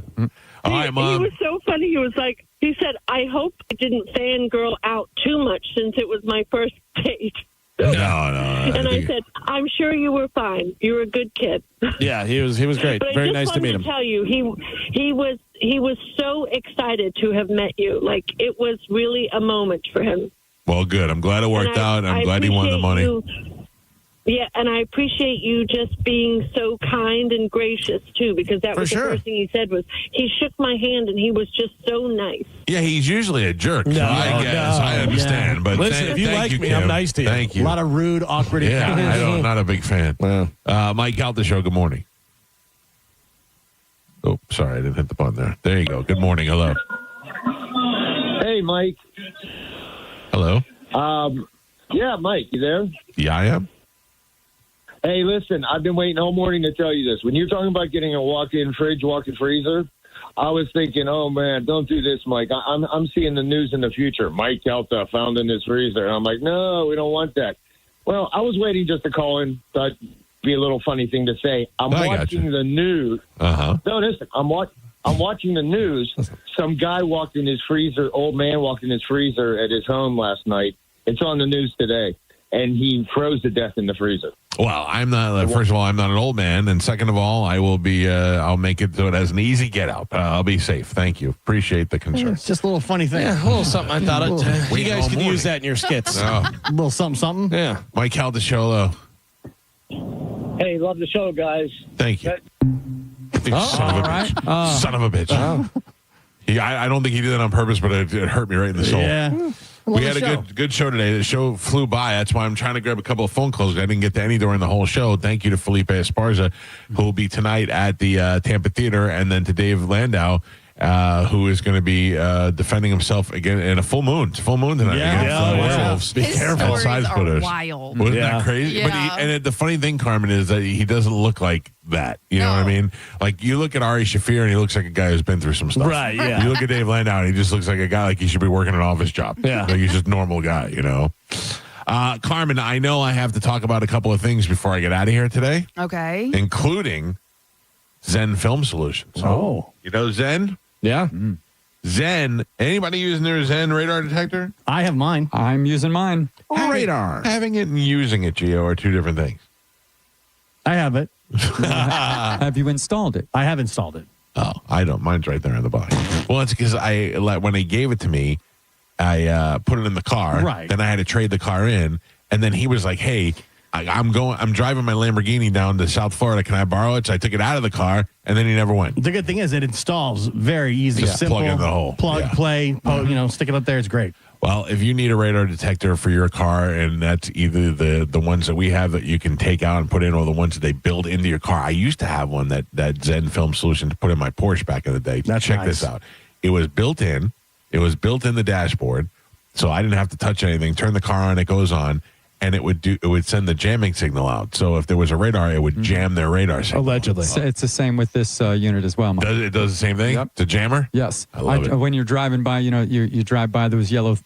All right, He Mom. was so funny. He was like, he said, I hope I didn't fangirl out too much since it was my first date. No. And I said, I'm sure you were fine. You were a good kid. Yeah, he was great. But Very I nice just to meet wanted him. to tell you, he was so excited to have met you. Like, it was really a moment for him. Well, good. I'm glad it worked And out. I'm glad he won the money. Yeah, and I appreciate you just being so kind and gracious, too, because that was the first thing he said was he shook my hand, and he was just so nice. Yeah, he's usually a jerk. No, so I guess I understand. Yeah. But listen, if you thank like you, me, Kim. I'm nice to you. Thank you. A lot of rude, awkward encounters. Yeah, I'm not a big fan. Mike Calta Show, good morning. Oh, sorry, I didn't hit the button there. There you go. Good morning. Hello. Hey, Mike. Hello. Yeah, Mike, you there? Yeah, I am. Hey, listen, I've been waiting all morning to tell you this. When you're talking about getting a walk-in fridge, walk-in freezer, I was thinking, oh, man, don't do this, Mike. I'm seeing the news in the future. Mike Calta found in his freezer. And I'm like, no, we don't want that. Well, I was waiting just to call in. That'd be a little funny thing to say. I'm watching the news. Uh-huh. No, listen, I'm watching the news. Some guy walked in his freezer, old man walked in his freezer at his home last night. It's on the news today. And he froze to death in the freezer. Well, I'm not. First of all, I'm not an old man, and second of all, I will be. I'll make it so it has an easy get out. I'll be safe. Thank you. Appreciate the concern. It's just a little funny thing. Yeah, a little something I thought Little- you guys could use that in your skits. No. A little something. Yeah. Mike Calta Show. Hey, love the show, guys. Thank you. Son of a bitch. Son of a bitch. I don't think he did that on purpose, but it hurt me right in the soul. Yeah. We had a good show today. The show flew by. That's why I'm trying to grab a couple of phone calls. I didn't get to any during the whole show. Thank you to Felipe Esparza, who will be tonight at the Tampa Theater, and then to Dave Landau, who is going to be defending himself again in a full moon. It's a full moon tonight against Werewolves. His and stories Side-Splitters. are wild. Wasn't that crazy? Yeah. But the funny thing, Carmen, is that he doesn't look like that. You know what I mean? Like, you look at Ari Shaffir, and he looks like a guy who's been through some stuff. Right, yeah. You look at Dave Landau, and he just looks like a guy like he should be working an office job. Yeah. Like, he's just a normal guy, you know? Carmen, I know I have to talk about a couple of things before I get out of here today, Okay. including Zen Film Solutions. Oh. You know Zen? Yeah. Zen. Anybody using their Zen radar detector? I have mine. I'm using mine. Radar. Having it and using it, Gio, are two different things. I have it. Have you installed it? I have installed it. Oh, I don't. Mine's right there in the box. Well, it's because when they gave it to me, I put it in the car. Right. Then I had to trade the car in, and then he was like, "Hey, I'm driving my Lamborghini down to South Florida. Can I borrow it?" So I took it out of the car, and then he never went. The good thing is it installs very easy, Just simple. plug in the hole. Plug, Yeah. play, stick it up there. It's great. Well, if you need a radar detector for your car, and that's either the ones that we have that you can take out and put in, or the ones that they build into your car. I used to have one that Zen Film Solution to put in my Porsche back in the day. That's Check nice. this out. It was built in. It was built in the dashboard, so I didn't have to touch anything. Turn the car on, it goes on, and it would send the jamming signal out. So if there was a radar, it would jam their radar signal. Allegedly. It's the same with this unit as well, Mike. It does the same thing? Yep. The jammer? Yes. I love it. When you're driving by, you drive by those yellow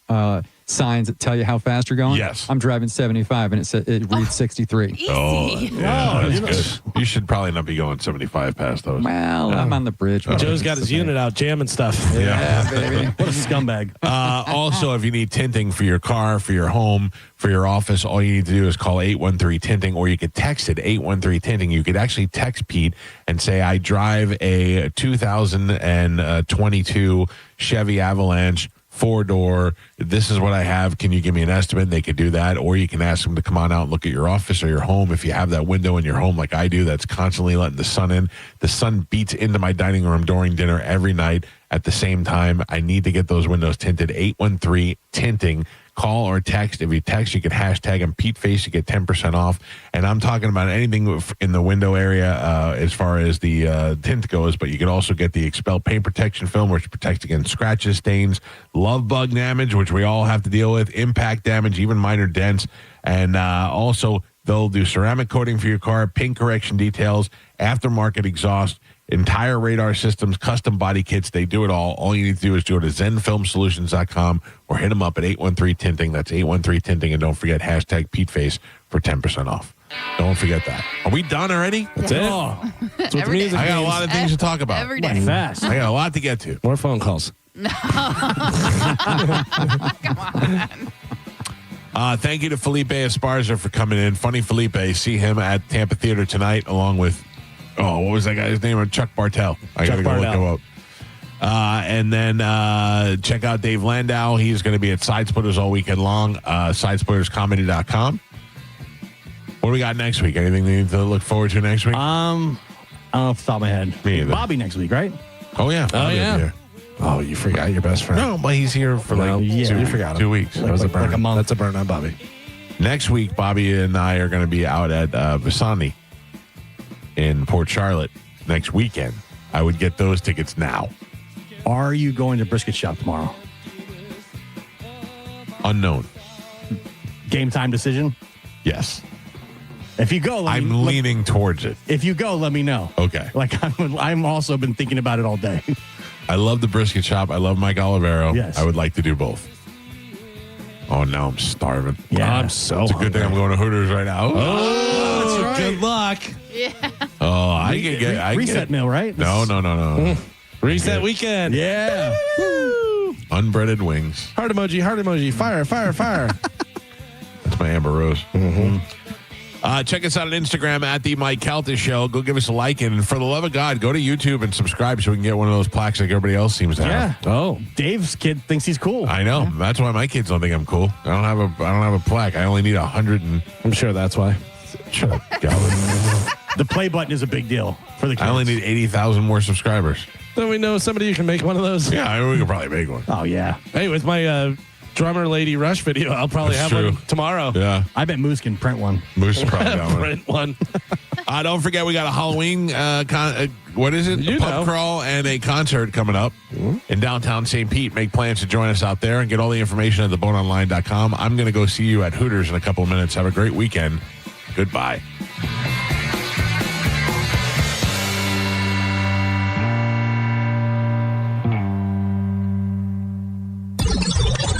signs that tell you how fast you're going. Yes. I'm driving 75 and it reads 63. Oh, yeah, that's good. You should probably not be going 75 past those. Well, I'm on the bridge. Joe's got his unit out jamming stuff. Yeah, baby. What a scumbag. Also, if you need tinting for your car, for your home, for your office, all you need to do is call 813-TINTING, or you could text it, 813-TINTING. You could actually text Pete and say, I drive a 2022 Chevy Avalanche 4-door. This is what I have. Can you give me an estimate? They could do that. Or you can ask them to come on out and look at your office or your home. If you have that window in your home like I do that's constantly letting the sun in, the sun beats into my dining room during dinner every night at the same time. I need to get those windows tinted. 813-TINTING. Call or text. If you text, you can hashtag him PeteFace. You get 10% off. And I'm talking about anything in the window area as far as the tint goes, but you can also get the Expel paint protection film, which protects against scratches, stains, love bug damage, which we all have to deal with, impact damage, even minor dents. And also, they'll do ceramic coating for your car, paint correction details, aftermarket exhaust, entire radar systems, custom body kits. They do it all. All you need to do is go to zenfilmsolutions.com or hit them up at 813-TINTING. That's 813-TINTING. And don't forget hashtag PeteFace for 10% off. Don't forget that. Are we done already? That's it. That's what the music I got a means. lot of things to talk about. Every day. Fast. I got a lot to get to. More phone calls. No. Come on. Thank you to Felipe Esparza for coming in. Funny Felipe. See him at Tampa Theater tonight along with, what was that guy's name? Chuck Bartel. I got to go look him up. And then check out Dave Landau. He's going to be at Side Splitters all weekend long. SidesplittersComedy.com. What do we got next week? Anything we need to look forward to next week? I don't know off the top of my head. Me either. Bobby next week, right? Oh, yeah. Oh, yeah. Here. Oh, you forgot your best friend. No, but he's here for you forgot him. 2 weeks. That was a burn. Like a month. That's a burn on Bobby. Next week, Bobby and I are going to be out at Visani in Port Charlotte next weekend. I would get those tickets now. Are you going to Brisket Shop tomorrow? Unknown. Game time decision? Yes. If you go, I'm leaning towards it. If you go, let me know. Okay. Like I'm also been thinking about it all day. I love the Brisket Shop. I love Mike Olivero. Yes. I would like to do both. Oh, now I'm starving. Yeah, I'm so It's a good thing I'm going to Hooters right now. Oh, that's right. good luck. Yeah. Oh, I can get reset meal, right? No. Reset weekend. Yeah. Unbreaded wings. Heart emoji, heart emoji. Fire, fire, fire. That's my Amber Rose. Mm-hmm. Check us out on Instagram at The Mike Calta Show. Go give us a like. And for the love of God, go to YouTube and subscribe so we can get one of those plaques like everybody else seems to have. Yeah. Oh, Dave's kid thinks he's cool. I know. That's why my kids don't think I'm cool. I don't have a plaque. I only need 100 and... I'm sure that's why. Shut up, Galvin. The play button is a big deal for the kids. I only need 80,000 more subscribers. Then we know somebody who can make one of those. Yeah, we could probably make one. Oh, yeah. Hey, with my drummer Lady Rush video, I'll probably That's have true. one tomorrow. Yeah. I bet Moose can print one. Moose is probably got one. Print one. Don't forget, we got a Halloween, what is it? A pub crawl and a concert coming up in downtown St. Pete. Make plans to join us out there and get all the information at theboneonline.com. I'm going to go see you at Hooters in a couple of minutes. Have a great weekend. Goodbye.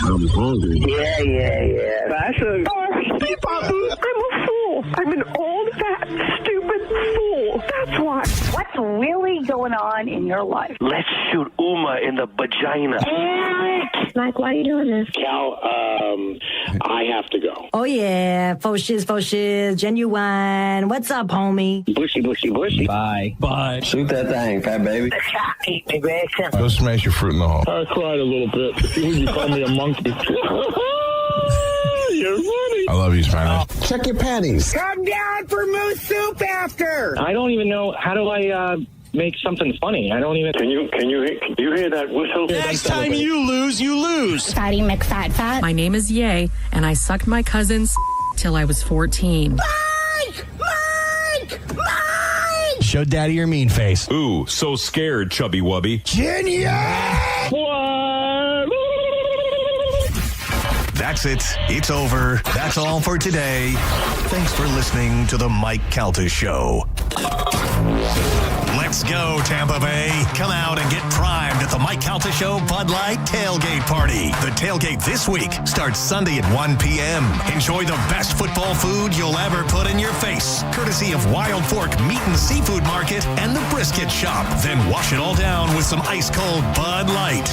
I'm hungry. Yeah. That's I'm a fool. I'm an old, fat, stupid fool. That's why. What's really going on in your life? Let's shoot Uma in the vagina. Mike, why are you doing this? Cal, I have to go. Oh, yeah. Faux shiz, genuine. What's up, homie? Bushy. Bye. Shoot that thing, fat baby. Go smash your fruit in the hole. I cried a little bit. You call me a monkey. You're funny. I love you, Spanish. Check your panties. Come down for moose soup after. I don't even know. How do I make something funny? I don't even. Can you hear that whistle? Next time you lose, you lose. Fatty McFat. My name is Ye, and I sucked my cousin's till I was 14. Mike! Show daddy your mean face. Ooh, so scared, chubby wubby. Genius! That's it. It's over. That's all for today. Thanks for listening to the Mike Calta Show. Let's go, Tampa Bay. Come out and get primed at the Mike Calta Show Bud Light Tailgate Party. The tailgate this week starts Sunday at 1 p.m. Enjoy the best football food you'll ever put in your face, courtesy of Wild Fork Meat and Seafood Market and the Brisket Shop. Then wash it all down with some ice-cold Bud Light.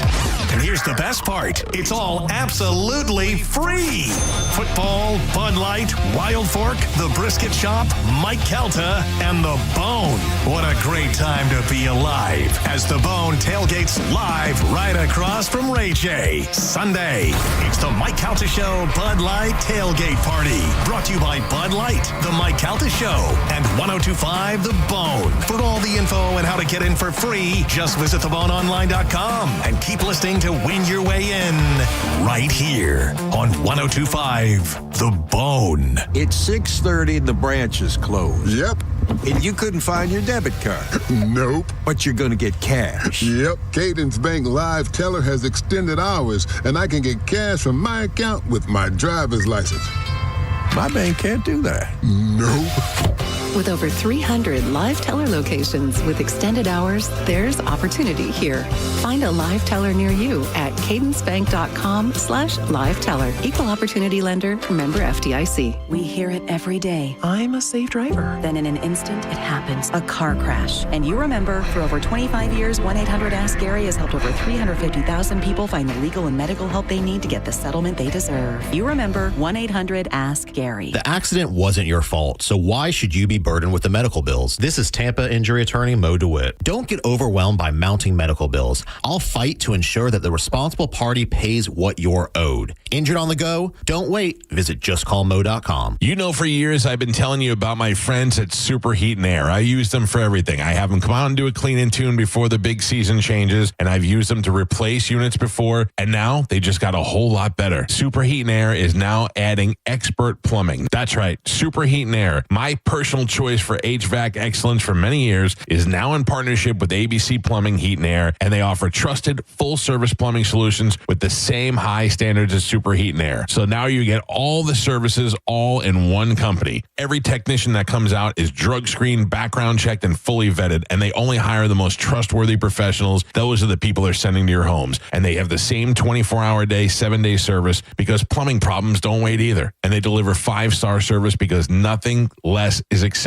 And here's the best part. It's all absolutely free. Football, Bud Light, Wild Fork, the Brisket Shop, Mike Calta, and The Bone. What a great time to be alive as The Bone tailgates live right across from Ray J. Sunday, it's the Mike Calta Show Bud Light Tailgate Party. Brought to you by Bud Light, the Mike Calta Show, and 102.5 The Bone. For all the info and how to get in for free, just visit theboneonline.com and keep listening to win your way in right here on 102.5 The Bone. It's 6:30 and the branch is closed. Yep. And you couldn't find your debit card. Nope. But you're going to get cash. Yep. Cadence Bank Live Teller has extended hours, and I can get cash from my account with my driver's license. My bank can't do that. Nope. With over 300 live teller locations with extended hours, there's opportunity here. Find a live teller near you at cadencebank.com/live teller. Equal opportunity lender, member FDIC. We hear it every day. I'm a safe driver. Then in an instant, it happens. A car crash. And you remember, for over 25 years, 1-800-ASK-GARY has helped over 350,000 people find the legal and medical help they need to get the settlement they deserve. You remember 1-800-ASK-GARY. The accident wasn't your fault, so why should you be burdened with the medical bills? This is Tampa injury attorney Mo DeWitt. Don't get overwhelmed by mounting medical bills. I'll fight to ensure that the responsible party pays what you're owed. Injured on the go? Don't wait. Visit justcallmo.com. You know, for years, I've been telling you about my friends at Super Heat and Air. I use them for everything. I have them come out and do a clean and tune before the big season changes, and I've used them to replace units before, and now they just got a whole lot better. Super Heat and Air is now adding expert plumbing. That's right, Super Heat and Air, my personal choice for HVAC excellence for many years, is now in partnership with ABC Plumbing, Heat and Air, and they offer trusted full-service plumbing solutions with the same high standards as Super Heat and Air. So now you get all the services all in one company. Every technician that comes out is drug screened, background checked, and fully vetted, and they only hire the most trustworthy professionals. Those are the people they're sending to your homes, and they have the same 24-hour day, 7-day service, because plumbing problems don't wait either, and they deliver 5-star service because nothing less is acceptable.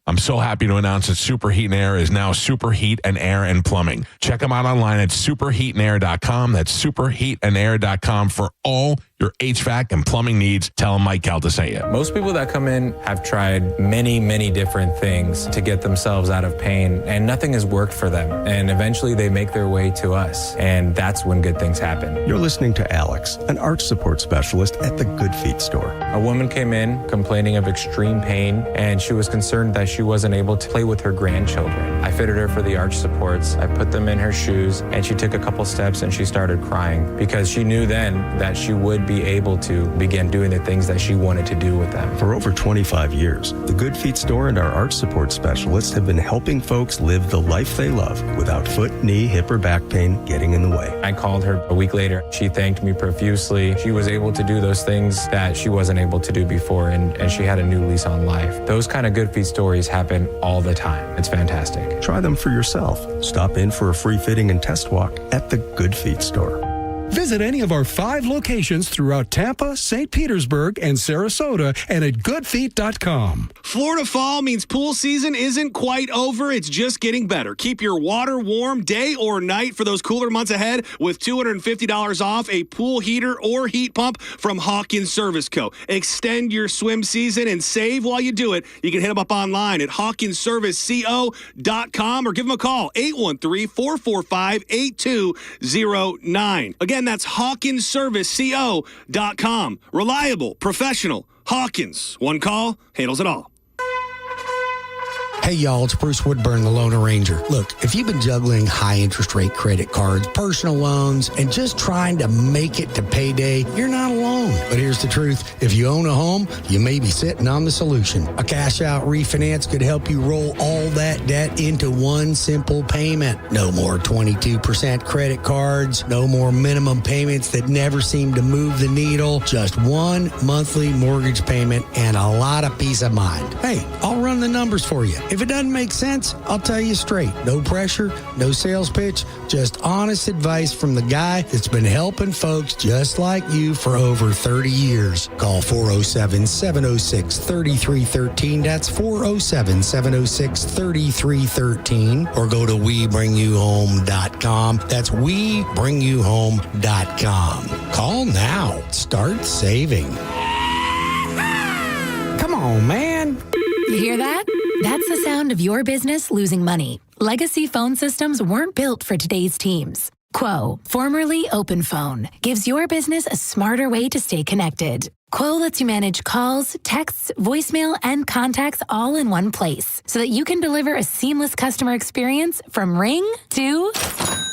I'm so happy to announce that Super Heat and Air is now Super Heat and Air and Plumbing. Check them out online at superheatandair.com. That's superheatandair.com for all your HVAC and plumbing needs. Tell them Mike Calta sent you. Most people that come in have tried many, many different things to get themselves out of pain, and nothing has worked for them. And eventually they make their way to us, and that's when good things happen. You're listening to Alex, an arch support specialist at the Good Feet store. A woman came in complaining of extreme pain, and she was concerned that she wasn't able to play with her grandchildren. I fitted her for the arch supports. I put them in her shoes, and she took a couple steps and she started crying because she knew then that she would be able to begin doing the things that she wanted to do with them. For over 25 years, the Good Feet store and our arch support specialists have been helping folks live the life they love without foot, knee, hip, or back pain getting in the way. I called her a week later. She thanked me profusely. She was able to do those things that she wasn't able to do before, and she had a new lease on life. Those kind of Good Feet stories happen all the time. It's fantastic. Try them for yourself. Stop in for a free fitting and test walk at the Good Feet store. Visit any of our 5 locations throughout Tampa, St. Petersburg, and Sarasota, and at goodfeet.com. Florida fall means pool season isn't quite over. It's just getting better. Keep your water warm day or night for those cooler months ahead with $250 off a pool heater or heat pump from Hawkins Service Co. Extend your swim season and save while you do it. You can hit them up online at hawkinsserviceco.com or give them a call, 813-445-8209. Again, that's hawkinsserviceco.com. Reliable, professional, Hawkins. One call, handles it all. Hey, y'all, it's Bruce Woodburn, the Loan Arranger. Look, if you've been juggling high interest rate credit cards, personal loans, and just trying to make it to payday, you're not alone. loan. But here's the truth. If you own a home, you may be sitting on the solution. A cash-out refinance could help you roll all that debt into one simple payment. No more 22% credit cards. No more minimum payments that never seem to move the needle. Just one monthly mortgage payment and a lot of peace of mind. Hey, I'll run the numbers for you. If it doesn't make sense, I'll tell you straight. No pressure, no sales pitch, just honest advice from the guy that's been helping folks just like you for over 30 years. Call 407-706-3313. That's 407-706-3313. Or go to WeBringYouHome.com. That's WeBringYouHome.com. Call now. Start saving. Come on, man. You hear that? That's the sound of your business losing money. Legacy phone systems weren't built for today's teams. Quo, formerly OpenPhone, gives your business a smarter way to stay connected. Quo lets you manage calls, texts, voicemail, and contacts all in one place so that you can deliver a seamless customer experience from ring to...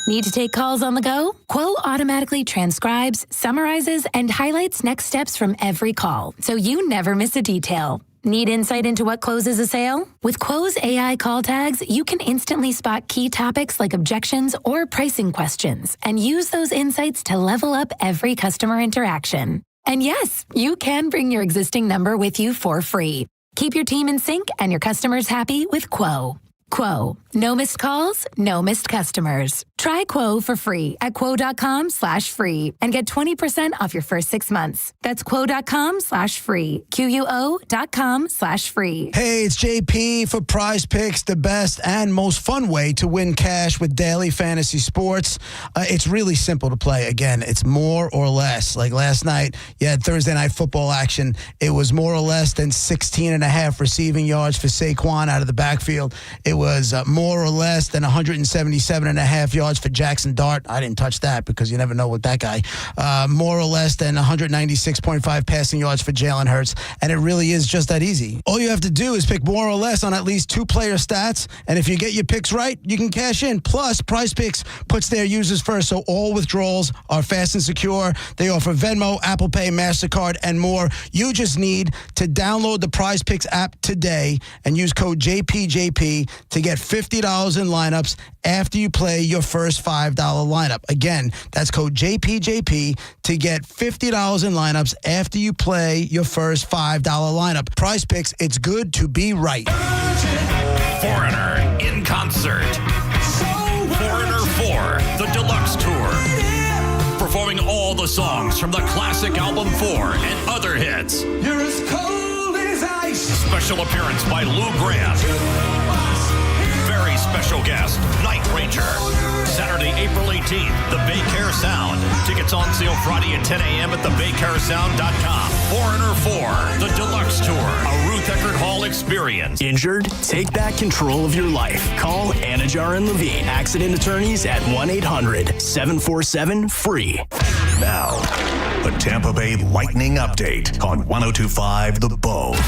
Need to take calls on the go? Quo automatically transcribes, summarizes, and highlights next steps from every call, so you never miss a detail. Need insight into what closes a sale? With Quo's AI call tags, you can instantly spot key topics like objections or pricing questions and use those insights to level up every customer interaction. And yes, you can bring your existing number with you for free. Keep your team in sync and your customers happy with Quo. Quo. No missed calls, no missed customers. Try Quo for free at quo.com/free and get 20% off your first 6 months. That's quo.com/free. QUO.com/free. Hey, it's JP for Prize Picks, the best and most fun way to win cash with daily fantasy sports. It's really simple to play. Again, it's more or less. Like last night, you had Thursday night football action. It was more or less than 16.5 receiving yards for Saquon out of the backfield. It was more or less than 177.5 yards for Jackson Dart. I didn't touch that because you never know with that guy. More or less than 196.5 passing yards for Jalen Hurts. And it really is just that easy. All you have to do is pick more or less on at least 2 player stats. And if you get your picks right, you can cash in. Plus, Prize Picks puts their users first, so all withdrawals are fast and secure. They offer Venmo, Apple Pay, MasterCard, and more. You just need to download the Prize Picks app today and use code JPJP to get $50 in lineups after you play your first $5 lineup. Again, that's code JPJP to get $50 in lineups after you play your first $5 lineup. Prize Picks, it's good to be right. Foreigner in concert. Foreigner 4, the Deluxe Tour. Performing all the songs from the classic album 4 and other hits. You're as cold as ice. Special appearance by Lou Graham. Very special guest, Night Ranger. Saturday, April 18th, the Bay Care Sound. Tickets on sale Friday at 10 a.m. at thebaycaresound.com. Foreigner 4, the Deluxe Tour, a Ruth Eckerd Hall experience. Injured? Take back control of your life. Call Anajar and Levine, accident attorneys at 1-800-747-FREE. Now, the Tampa Bay Lightning update on 102.5 The Bone.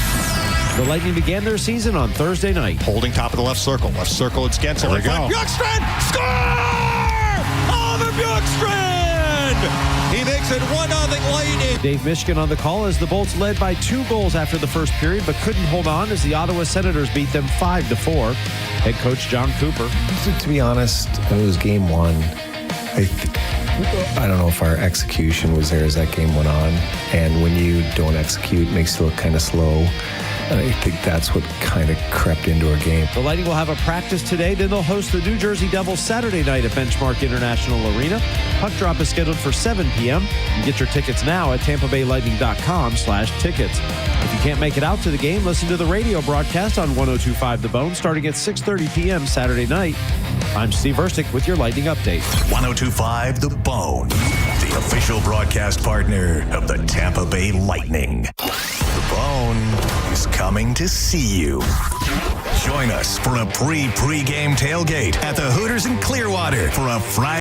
The Lightning began their season on Thursday night. Holding top of the left circle. Left circle, it's Gensel. There we go. Bjorkstrand! Score! Oliver Bjorkstrand! He makes it 1-0 Lightning. Dave Mishkin on the call as the Bolts led by 2 goals after the first period, but couldn't hold on as the Ottawa Senators beat them 5-4. Head coach John Cooper. To be honest, it was game 1. I don't know if our execution was there as that game went on. And when you don't execute, it makes you look kind of slow. I think that's what kind of crept into our game. The Lightning will have a practice today. Then they'll host the New Jersey Devils Saturday night at Benchmark International Arena. Puck drop is scheduled for 7 p.m. You can get your tickets now at tampabaylightning.com/tickets. If you can't make it out to the game, listen to the radio broadcast on 102.5 The Bone starting at 6:30 p.m. Saturday night. I'm Steve Verstick with your Lightning Update. 102.5 The Bone, the official broadcast partner of the Tampa Bay Lightning. The Bone is coming to see you. Join us for a pre-game tailgate at the Hooters in Clearwater for a Friday.